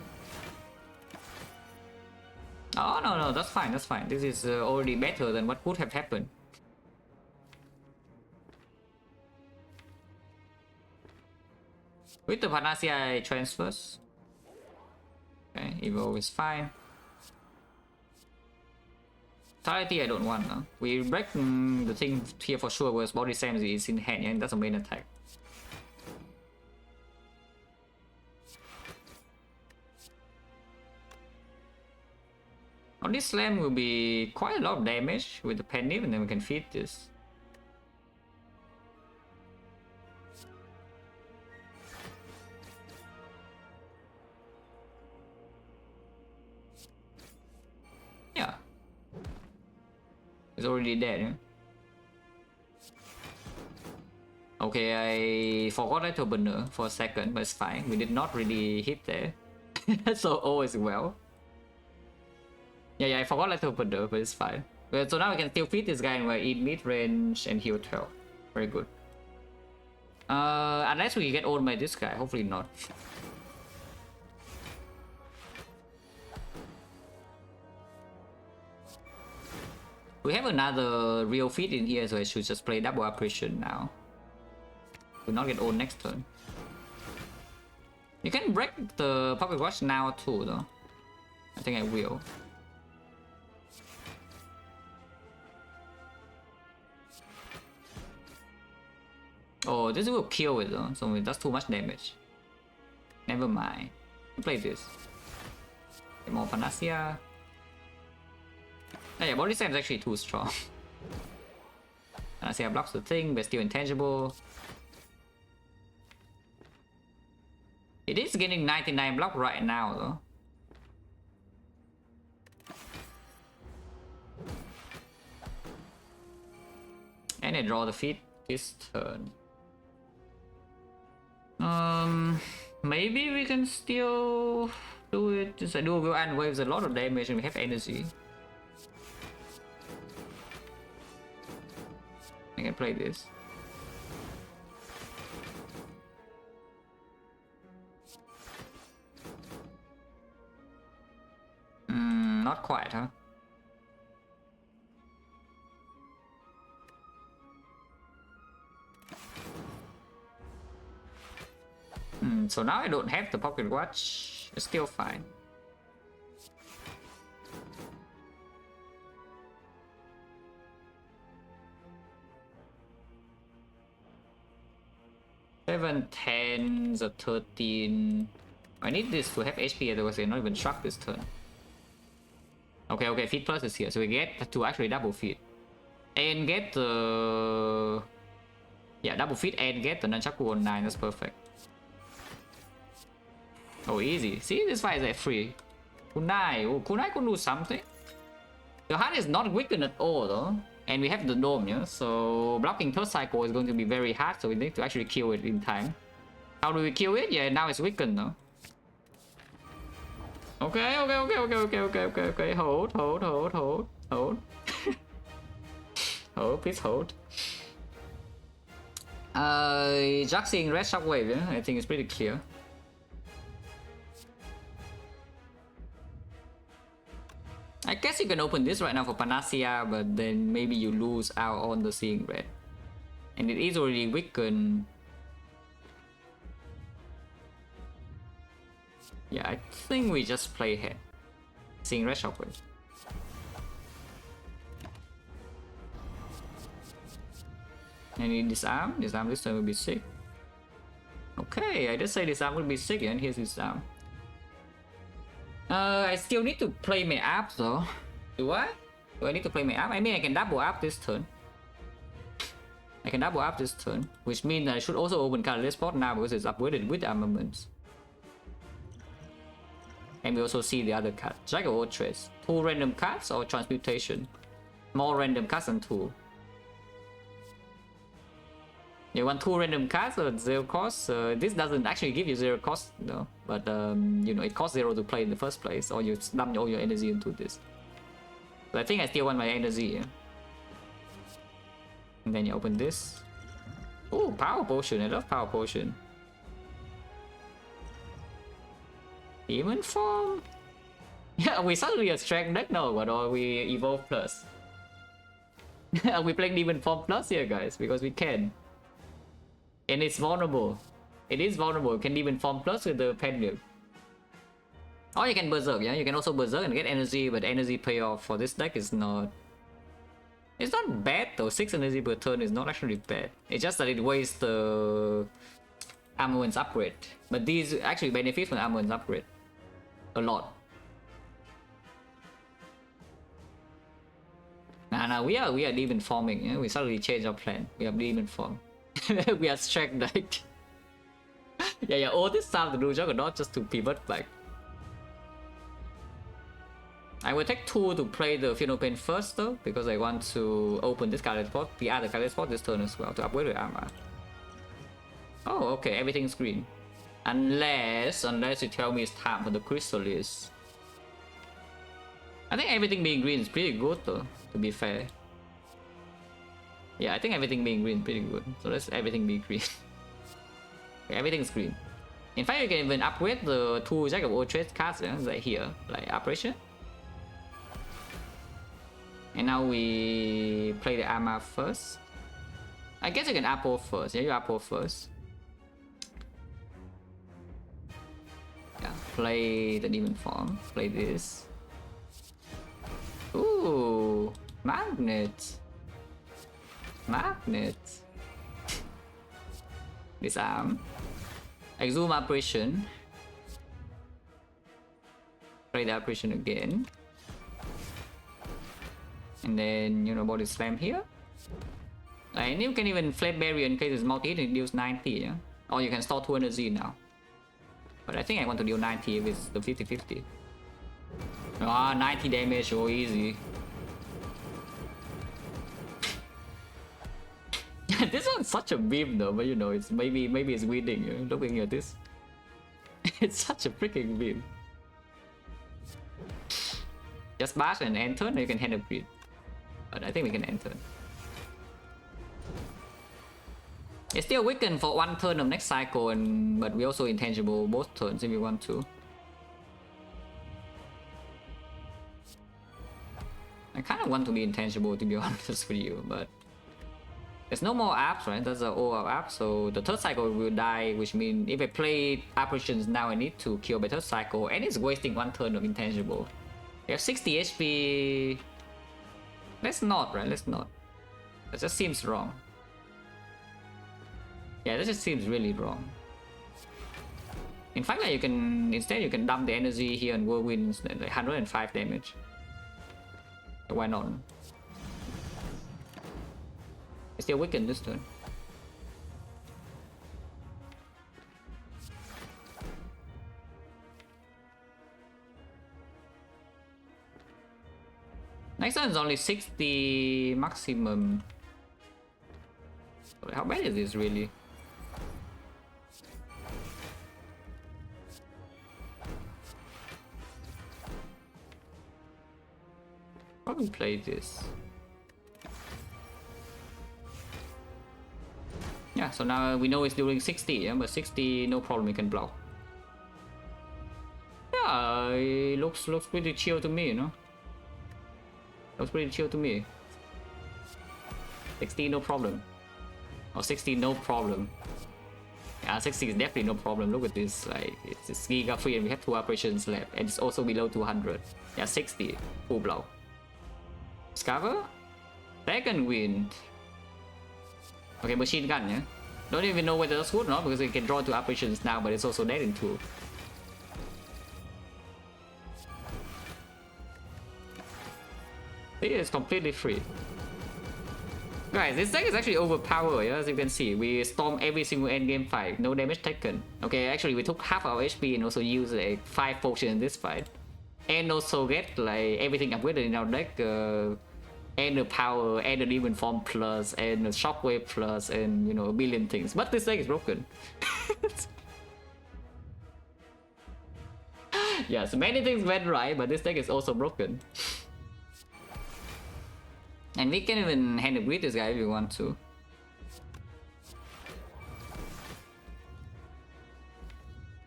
Oh, no, that's fine, that's fine. This is already better than what could have happened. With the Panacea, I transfers. Okay, Evo is fine. Vitality I don't want, no? We break the thing here for sure, whereas Body Slam is in hand, yeah? And that's a main attack. On this slam will be quite a lot of damage with the Penny, and then we can feed this. Yeah. It's already dead, yeah? Okay, I forgot that to burner for a second, but it's fine. We did not really hit there. So all is well. Yeah, I forgot that to burner, but it's fine. So now we can still feed this guy and we're in mid-range and heal 12. Very good. Unless we get owned by this guy, hopefully not. We have another real feed in here, so I should just play double apparition now. Do not get owned next turn. You can break the Pocket Watch now too, though. I think I will. Oh, this will kill it though, so that's too much damage. Never mind. Play this. Get more Panacea. Oh, yeah, Body Slam is actually too strong. Panacea blocks the thing, but still intangible. It is getting 99 block right now though. And I draw the feat this turn. Maybe we can still do it. Just a dual and waves a lot of damage and we have energy. I can play this. Not quite, huh? So now I don't have the Pocket Watch. It's still fine. Seven, 10, the 13. I need this to have HP, otherwise they're not even struck this turn. Okay, feed plus is here, so we get to actually double feed. And get the... Yeah, double feed and get the Nunchaku on 9, that's perfect. Oh, easy. See, this fight is at free. Kunai. Oh, Kunai can do something. The heart is not weakened at all, though. And we have the dome, yeah? So blocking third cycle is going to be very hard, so we need to actually kill it in time. How do we kill it? Yeah, now it's weakened, though. Okay. Hold. Hold, please hold. Just seeing red shockwave, yeah? I think it's pretty clear. I guess you can open this right now for Panacea, but then maybe you lose out on the Seeing Red. And it is already weakened. Yeah, I think we just play ahead. Seeing Red Shockwave. And you disarm. Disarm this turn will be sick. Okay, I just say disarm will be sick, and here's disarm. I still need to play my app though. Do I? Do I need to play my app? I mean, I can double up this turn. I can double up this turn, which means I should also open Catalyst Spot now because it's upgraded with armaments. And we also see the other card. Jack of all trades. 2 random cards or transmutation? More random cards than 2. You want 2 random cards or 0 cost? This doesn't actually give you 0 cost, no. But you know, it costs 0 to play in the first place, or you dump all your energy into this. But I think I still want my energy. Yeah? And then you open this. Oh, power potion! I love power potion. Demon form. Yeah, we suddenly a strength deck now, but or we evolve plus. Are we playing demon form plus here, guys? Because we can. And it's vulnerable. It is vulnerable. You can even form plus with the pendulum. Or you can berserk, yeah? You can also berserk and get energy, but energy payoff for this deck is not... It's not bad though. 6 energy per turn is not actually bad. It's just that it wastes the armaments upgrade. But these actually benefit from the armaments upgrade. A lot. Nah, we are demon forming, yeah? We suddenly change our plan. We have demon form. We are strength deck. yeah, all this time to do Juggernaut just to pivot back. I will take 2 to play the Funeral Pain first though, because I want to open this card spot, the other card spot this turn as well, to upgrade the armor. Oh, okay, everything's green. Unless you tell me it's time for the Chrysalis. I think everything being green is pretty good though, to be fair. Yeah, I think everything being green is pretty good. So let's everything be green. Okay, everything's green. In fact, you can even upgrade the 2 Jack of all trades cards, yeah, like here, like operation. And now we play the armor first. I guess you can uppo first. Yeah, you uppo first. Yeah, play the demon form. Play this. Ooh, magnet. Magnet. Disarm. Exhume apparition. Play the apparition again. And then, you know, body slam here. And you can even flame barrier in case it's multi, it deals 90, yeah? Or you can store 2 energy now. But I think I want to deal 90 with the 50-50. Ah, 90 damage, so easy. This one's such a beam though, but you know, it's maybe it's winning, you know, looking at this. It's such a freaking beam. Just bash and end turn, you can hand a grid. But I think we can end turn. It's still weakened for 1 turn of next cycle, but we also intangible both turns if we want to. I kind of want to be intangible to be honest with you, but there's no more apps, right? That's all our apps, so the 3rd cycle will die, which means if I play apparitions now, I need to kill by 3rd cycle, and it's wasting 1 turn of intangible. We have 60 HP. Let's not, right? Let's not. That just seems wrong. Yeah, that just seems really wrong. In fact, like, you can dump the energy here on Whirlwinds, like 105 damage. So why not? It's still weakened this turn. Next one is only 60 maximum. How bad is this really? Probably play this. Yeah, so now we know it's doing 60, yeah, but 60 no problem, we can block. Yeah, it looks pretty chill to me, you know. Looks pretty chill to me. 60 no problem. Or 60 no problem. Yeah, 60 is definitely no problem. Look at this, like it's giga free and we have 2 operations left and it's also below 200. Yeah, 60 full blow. Discover? Second wind. Okay, machine gun, yeah. Don't even know whether that's good or not because we can draw 2 operations now, but it's also dead in 2. It is completely free. Guys, this deck is actually overpowered, yeah? As you can see. We storm every single endgame fight, no damage taken. Okay, actually we took half our HP and also used like 5 potions in this fight. And also get like everything upgraded in our deck. And the power, and the demon form plus, and the shockwave plus, and you know, a billion things. But this deck is broken. Yes, many things went right, but this deck is also broken. And we can even hand a greet this guy if you want to.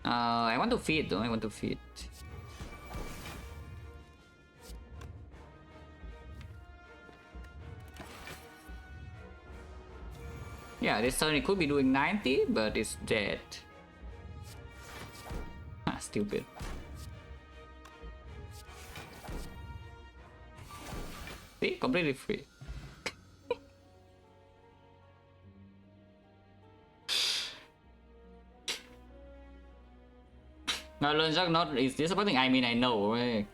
I want to feed though, I want to feed. Yeah, this turn it could be doing 90, but it's dead. Ah, stupid. See? Completely free. No, Juggernaut is disappointing. I mean, I know. I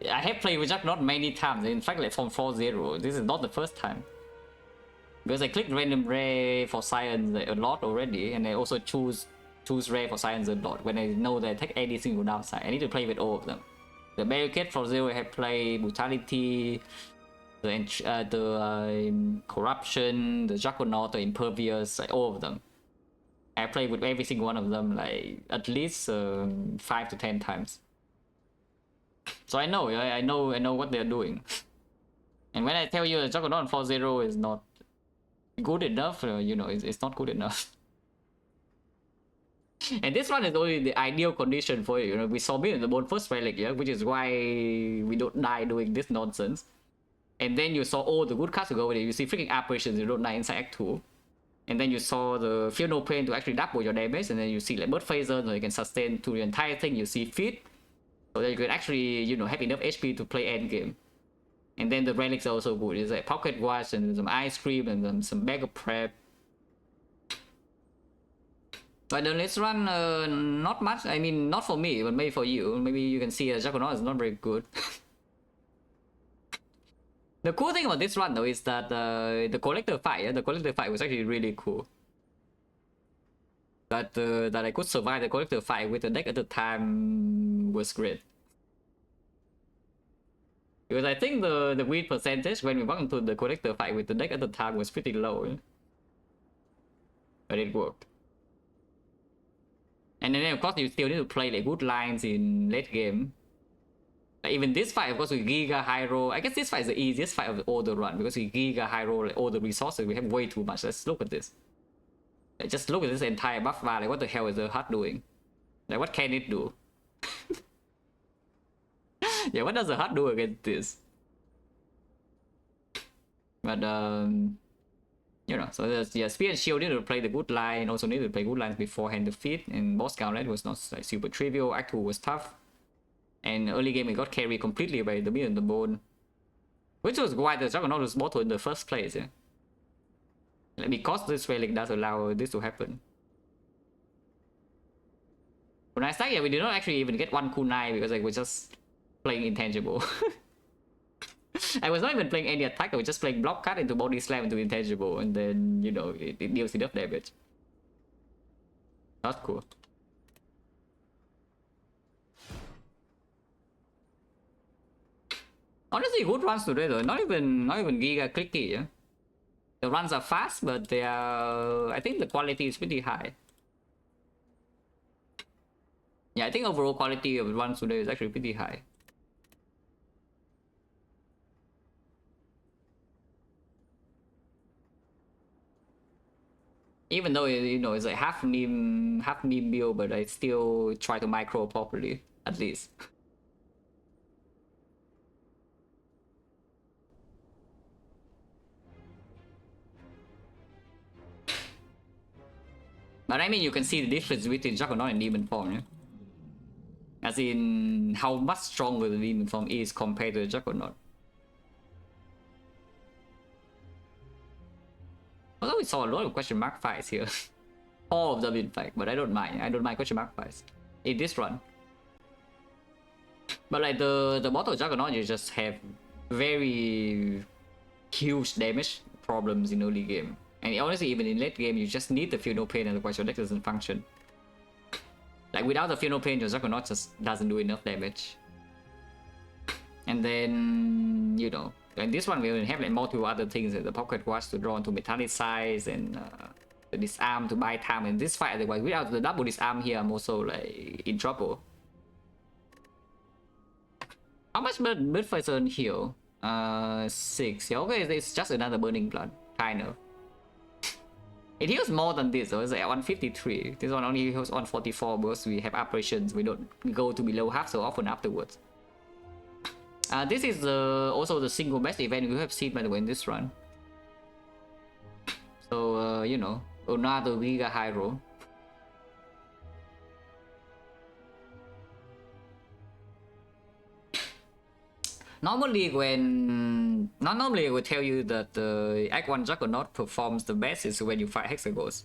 have played with Juggernaut many times. In fact, like from 4-0. This is not the first time. Because I clicked random rare for science a lot already, and I also choose rare for science a lot when I know that I take any single downside. I need to play with all of them. The barricade for 0 I have played, brutality, the corruption, the juggernaut, the impervious, like all of them. I played with every single one of them like at least 5 to 10 times. So I know, I know what they're doing. And when I tell you the juggernaut 4-0 is not good enough, you know, it's not good enough. And this one is only the ideal condition for you know, we saw me in the bone first relic, yeah, which is why we don't die doing this nonsense. And then you saw all the good cards to go with it. You see freaking apparitions, you don't die inside Act 2. And then you saw the Feel No Pain to actually double your damage, and then you see like Bird Phaser, so you can sustain to the entire thing. You see Feet, so that you can actually, you know, have enough HP to play endgame. And then the relics are also good. It's like Pocket Watch and some Ice Cream and then some Bag of Prep. But then let's run not much. I mean, not for me, but maybe for you. Maybe you can see Juggernaut is not very good. The cool thing about this run though is that the collector fight, the collector fight was actually really cool. That I could survive the collector fight with the deck at the time was great. Because I think the win percentage when we walked into the collector fight with the deck at the time was pretty low. But it worked. And then of course you still need to play like good lines in late game. Like even this fight, of course, with Giga, Hyro, I guess this fight is the easiest fight of all the run because with Giga, Hyro, like all the resources, we have way too much. Let's look at this. Like, just look at this entire buff bar. Like, what the hell is the HUD doing? Like, what can it do? Yeah, what does the HUD do against this? But you know, so there's, yeah, Spear and Shield need to play the good line, also need to play good lines beforehand to feed, and boss gauntlet was not like super trivial. Act 2 was tough. And early game it got carried completely by the Mirror and the Bone, which was why the Juggernaut was bottled in the first place, yeah. Like, because this relic does allow this to happen. When I started, yeah, we did not actually even get one kunai because like, we're just playing intangible. I was not even playing any attack, I was just playing block card into body slam into intangible, and then, you know, it deals enough damage. Not cool. Honestly, good runs today though. Not even giga clicky, yeah. The runs are fast, but they are, I think the quality is pretty high. Yeah, I think overall quality of the runs today is actually pretty high. Even though, you know, it's like half meme build, but I still try to micro properly, at least. But I mean, you can see the difference between Juggernaut and Demon Form, yeah? As in, how much stronger the Demon Form is compared to the Juggernaut. Although we saw a lot of question mark fights here. All of them in fact, but I don't mind. I don't mind question mark fights in this run. But like the Mortal Juggernaut, you just have very huge damage problems in early game. And honestly, even in late game, you just need the Feel No Pain, otherwise your deck doesn't function. Like without the Feel No Pain, your Juggernaut just doesn't do enough damage. And then, you know, in this one we will have like multiple other things, like the Pocket Watch to draw into Metallicize and the Disarm to buy time in this fight. Otherwise, without the double Disarm here, I'm also like in trouble. How much Bird Poison heal? 6. Yeah, okay, it's just another Burning Blood, kind of. It heals more than this, though. It's like 153. This one only heals 144 because we have operations. We don't go to below half so often afterwards. This is also the single best event we have seen, by the way, in this run. So, you know, another Giga Hero. Normally, I would tell you that the Act 1 Juggernaut performs the best is when you fight Hexaghost.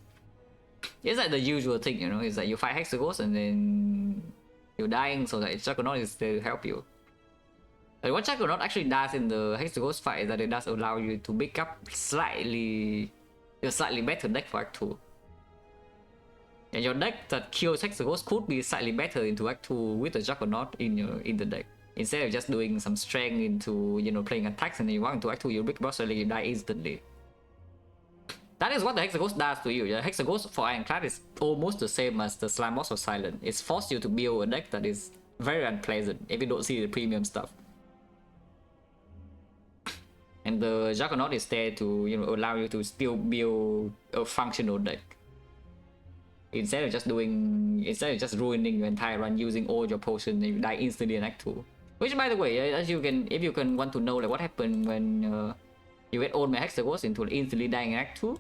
It's like the usual thing, you know, it's like you fight Hexaghost and then you're dying, so that Juggernaut is there to help you. But what Juggernaut actually does in the Hexaghost fight is that it does allow you to pick up a slightly better deck for Act 2. And your deck that kills Hexaghost could be slightly better into Act 2 with the Juggernaut in the deck. Instead of just doing some strength into, you know, playing attacks and then you walk into Act 2, you big boss relic, you die instantly. That is what the Hexaghost does to you. The Hexaghost for Ironclad is almost the same as the Slime Boss of Silent. It's forced you to build a deck that is very unpleasant if you don't see the premium stuff. And the Juggernaut is there to, you know, allow you to still build a functional deck. Instead of just ruining your entire run using all your potions and you die instantly in Act 2. Which, by the way, if you can want to know like what happened when you get owned by Hexaghost into instantly dying in Act 2,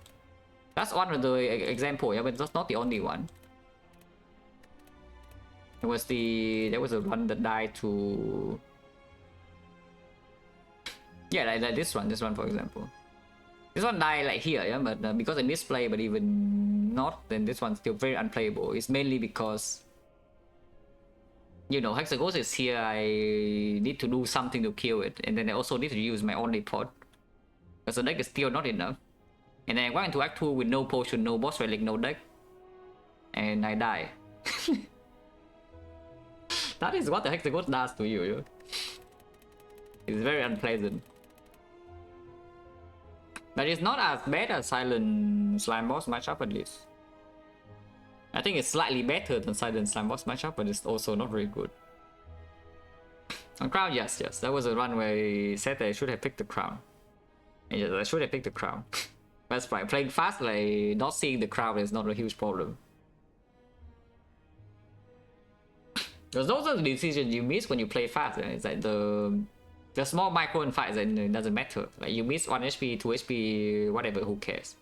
that's one of the examples, yeah, but that's not the only one. There was a run that died to, yeah, like this one for example. This one died like here, yeah, but because I misplay, but even not, then this one's still very unplayable. It's mainly because, you know, Hexaghost is here, I need to do something to kill it, and then I also need to use my only pot. Because the deck is still not enough. And then I walk into Act 2 with no potion, no boss relic, no deck. And I die. That is what the Hexaghost does to you, yeah? It's very unpleasant. But it's not as bad as Silent Slime Boss matchup at least. I think it's slightly better than Silent Slime Boss matchup, but it's also not very good. On Crown, yes. That was a run where I said that I should have picked the Crown. And yes, I should have picked the Crown. That's fine. Playing fast, like, not seeing the Crown is not a huge problem. Because those are the decisions you miss when you play fast. It's like the small micro fights, and it doesn't matter. Like you miss 1 HP, 2 HP, whatever, who cares?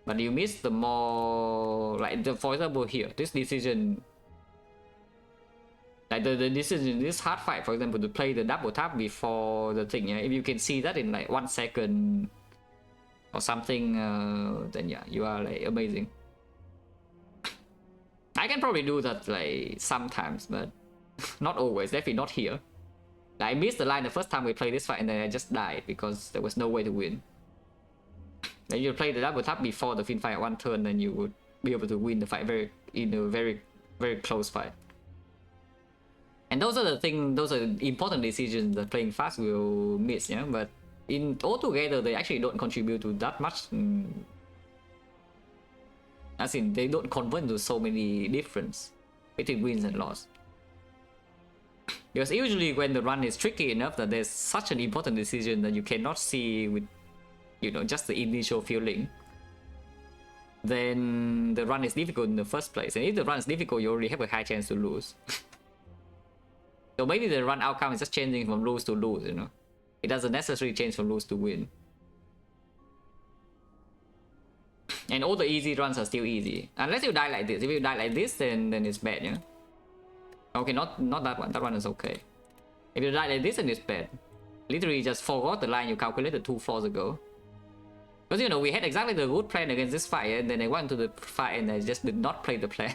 But you miss the more, like for example here, this decision, like the decision in this hard fight, for example, to play the double tap before the thing, yeah, if you can see that in like 1 second or something, then yeah, you are like amazing. I can probably do that like sometimes, but not always, definitely not here. I missed the line the first time we played this fight and then I just died because there was no way to win. Then you play the double tap before the fin fight at 1 turn, then you would be able to win the fight in a very close fight. And those are the things, those are important decisions that playing fast will miss, yeah. But in altogether, they actually don't contribute to that much. As in, they don't convert into so many difference between wins and loss. Because usually when the run is tricky enough that there's such an important decision that you cannot see with, you know, just the initial feeling, then the run is difficult in the first place. And if the run is difficult, you already have a high chance to lose. So maybe the run outcome is just changing from lose to lose, you know. It doesn't necessarily change from lose to win. And all the easy runs are still easy. Unless you die like this. If you die like this, then it's bad, you know? Okay, not that one. That one is okay. If you die like this, then it's bad. Literally just forgot the line you calculated 2 floors ago. Because, you know, we had exactly the good plan against this fight, and then I went to the fight and I just did not play the plan.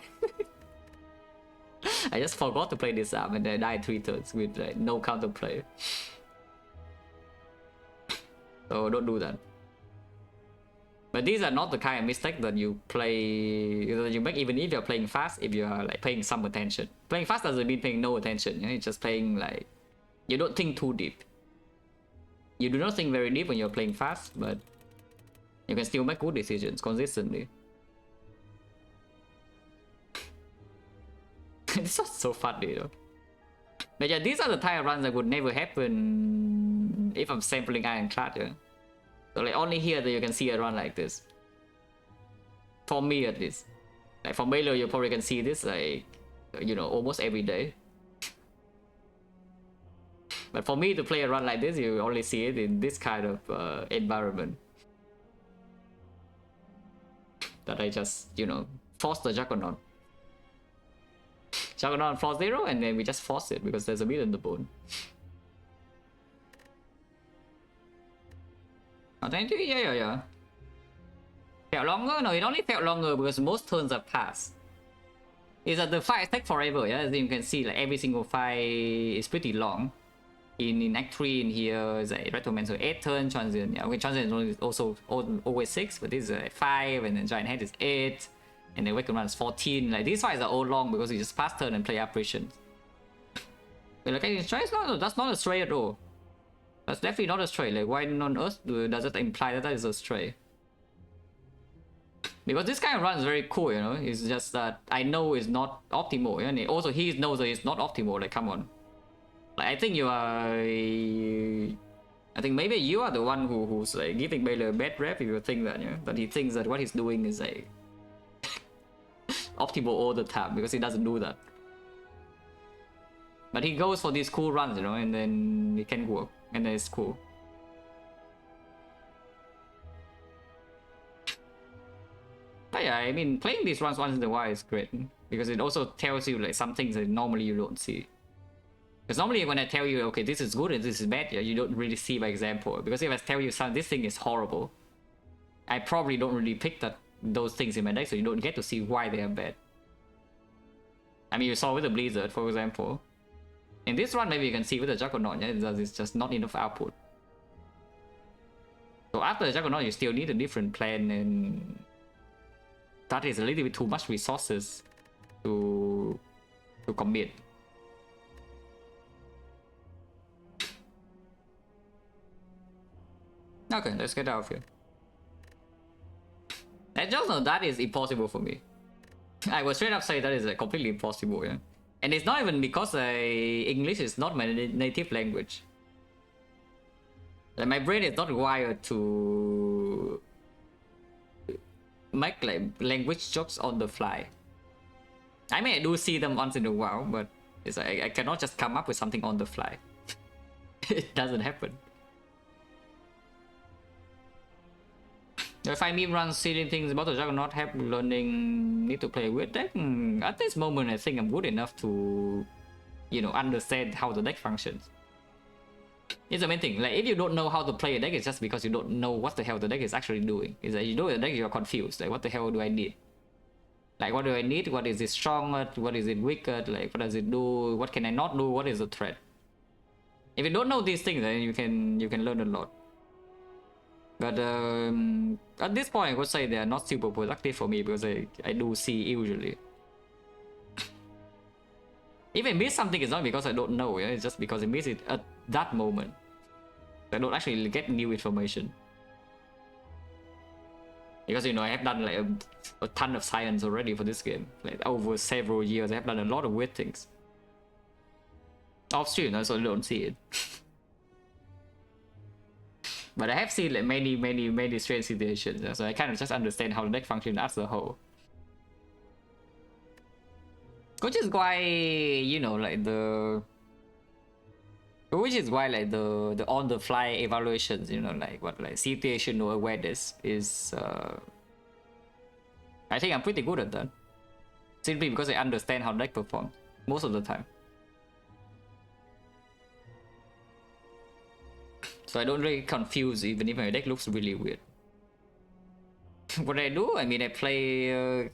I just forgot to play this arm and I died 3 turns with like, no counterplay. So don't do that. But these are not the kind of mistake that you play, that you make even if you're playing fast, if you are like paying some attention. Playing fast doesn't mean paying no attention, you know? It's just playing like, you don't think too deep. You do not think very deep when you're playing fast, but you can still make good decisions consistently. It's not so funny though. But yeah, these are the type of runs that would never happen if I'm sampling Ironclad, yeah? So like only here that you can see a run like this. For me at least. Like for Baylor you probably can see this like, you know, almost every day. But for me to play a run like this, you only see it in this kind of environment. That I just, you know, force the Juggernaut. Juggernaut floor 0 and then we just force it because there's a bit in the bone. Oh, thank you. Yeah. Felt longer? No, it only felt longer because most turns have passed. Is that the fight take forever, yeah? As you can see, like every single fight is pretty long. In Act 3 in here is like Retroman, so 8 turn transient. Yeah, okay, transient is also always 6, but this is 5, and then Giant Head is 8, and then Waken Run is 14. Like these fights are all long because you just pass turn and play apparitions. But like it's no, that's not a stray at all. That's definitely not a stray. Like why on earth does it imply that is a stray? Because this kind of run is very cool, you know. It's just that I know it's not optimal, and also he knows that it's not optimal. Like come on. Like, I think you are. I think maybe you are the one who's like giving Baylor a bad rep if you think that, you know, that he thinks that what he's doing is like optimal all the time because he doesn't do that. But he goes for these cool runs, you know, and then it can work, and then it's cool. But yeah, I mean, playing these runs once in a while is great because it also tells you like some things that normally you don't see. Because normally when I tell you, okay, this is good and this is bad, yeah, you don't really see my example. Because if I tell you this thing is horrible, I probably don't really pick those things in my deck, so you don't get to see why they are bad. I mean, you saw with the Blizzard, for example. In this run, maybe you can see with the Juggernaut, yeah, it's just not enough output. So after the Juggernaut, you still need a different plan, and that is a little bit too much resources to commit. Okay, let's get out of here. I just know that is impossible for me. I will straight up say that is completely impossible, yeah. And it's not even because English is not my native language. Like my brain is not wired to make like language jokes on the fly. I may do see them once in a while, but it's like I cannot just come up with something on the fly. It doesn't happen. If I meme runs seeing things about the Juggernaut, have learning, need to play with deck. At this moment, I think I'm good enough to, you know, understand how the deck functions. It's the main thing. Like if you don't know how to play a deck, it's just because you don't know what the hell the deck is actually doing. It's like you know the deck, you're confused. Like what the hell do I need? Like what do I need? What is it strong at? What is it weak at? Like what does it do? What can I not do? What is the threat? If you don't know these things, then you can learn a lot. But at this point, I would say they are not super productive for me because I do see usually. If I miss something, it's not because I don't know, yeah? It's just because I miss it at that moment. I don't actually get new information. Because, you know, I have done like a ton of science already for this game. Like over several years, I have done a lot of weird things. Off stream, so I don't see it. But I have seen like many strange situations, so I kind of just understand how the deck functions as a whole. Which is why, you know, like the on the fly evaluations, you know, like what like situational awareness is I think I'm pretty good at that. Simply because I understand how deck performs most of the time. So I don't really confuse even if my deck looks really weird. What I do, I mean, I play...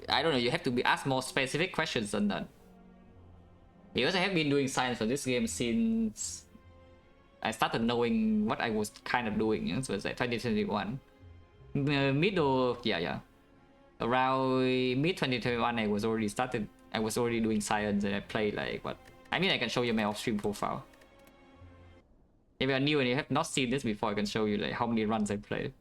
I don't know, you have to be asked more specific questions than that. Because I have been doing science for this game since I started knowing what I was kind of doing. You know? So it's like 2021. Around mid 2021, I was already doing science, and I played like what? I mean, I can show you my off-stream profile. If you are new and you have not seen this before, I can show you like how many runs I played.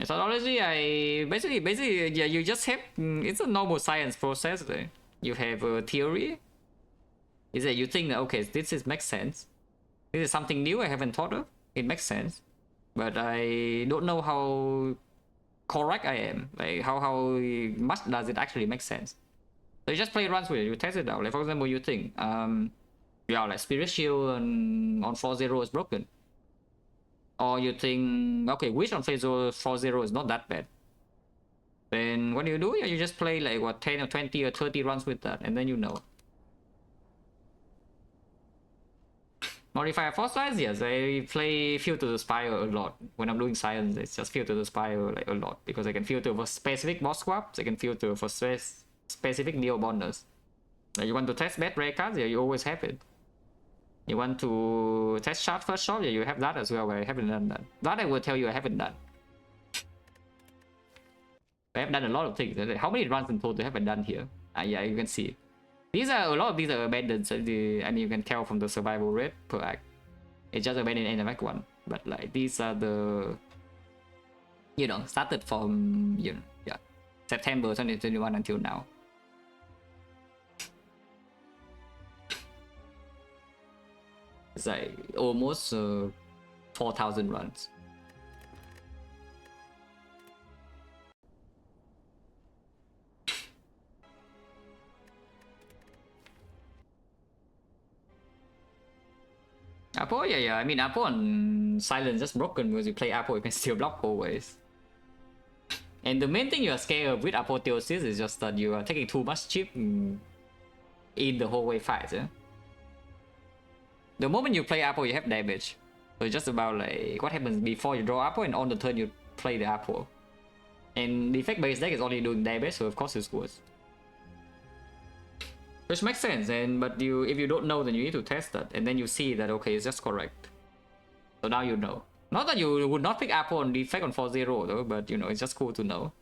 So honestly, I basically yeah, you just have it's a normal science process. You have a theory. Is that you think that okay, makes sense. This is something new I haven't thought of. It makes sense, but I don't know how correct I am. Like how much does it actually make sense? So you just play runs with it. You test it out. Like for example, you think yeah, like Spirit Shield on 4-0 is broken. Or you think, okay, Wish on 4-0 is not that bad. Then what do? Yeah, you just play like what 10 or 20 or 30 runs with that, and then you know. Modify force lines, yes, I play filter the spire a lot. When I'm doing science, it's just filter the spire like a lot because I can filter for specific boss swaps, I can filter for specific neo bonders. Like you want to test bad rare cards, yeah, you always have it. You want to test shot first shot, yeah, you have that as well, but I haven't done that. That I will tell you I haven't done. I have done a lot of things. How many runs in total have I done here? Yeah, you can see. A lot of these are abandoned, so and you can tell from the survival rate per act. It's just abandoned in the act 1. But like these are the, you know, started from, you know, yeah, September 2021 until now. It's like almost 4,000 runs. Apple, yeah. I mean, Apple on silence just broken because you play Apple, you can still block always. And the main thing you are scared of with apotheosis is just that you are taking too much chip in the whole way fight. Yeah? The moment you play Apple, you have damage. So it's just about like what happens before you draw Apple and on the turn you play the Apple. And the effect based deck is only doing damage, so of course it's worse. Which makes sense, but if you don't know, then you need to test that, and then you see that okay, it's just correct. So now you know. Not that you would not pick Apple on the effect on 4-0 though, but you know, it's just cool to know.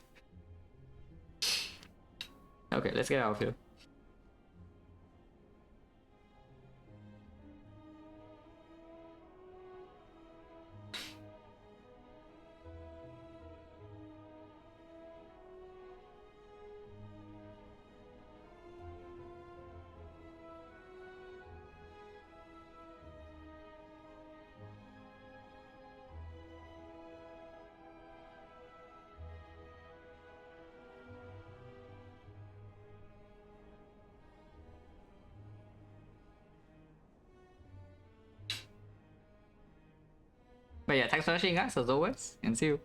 Okay, let's get out of here. But yeah, thanks for watching guys as always, and see you.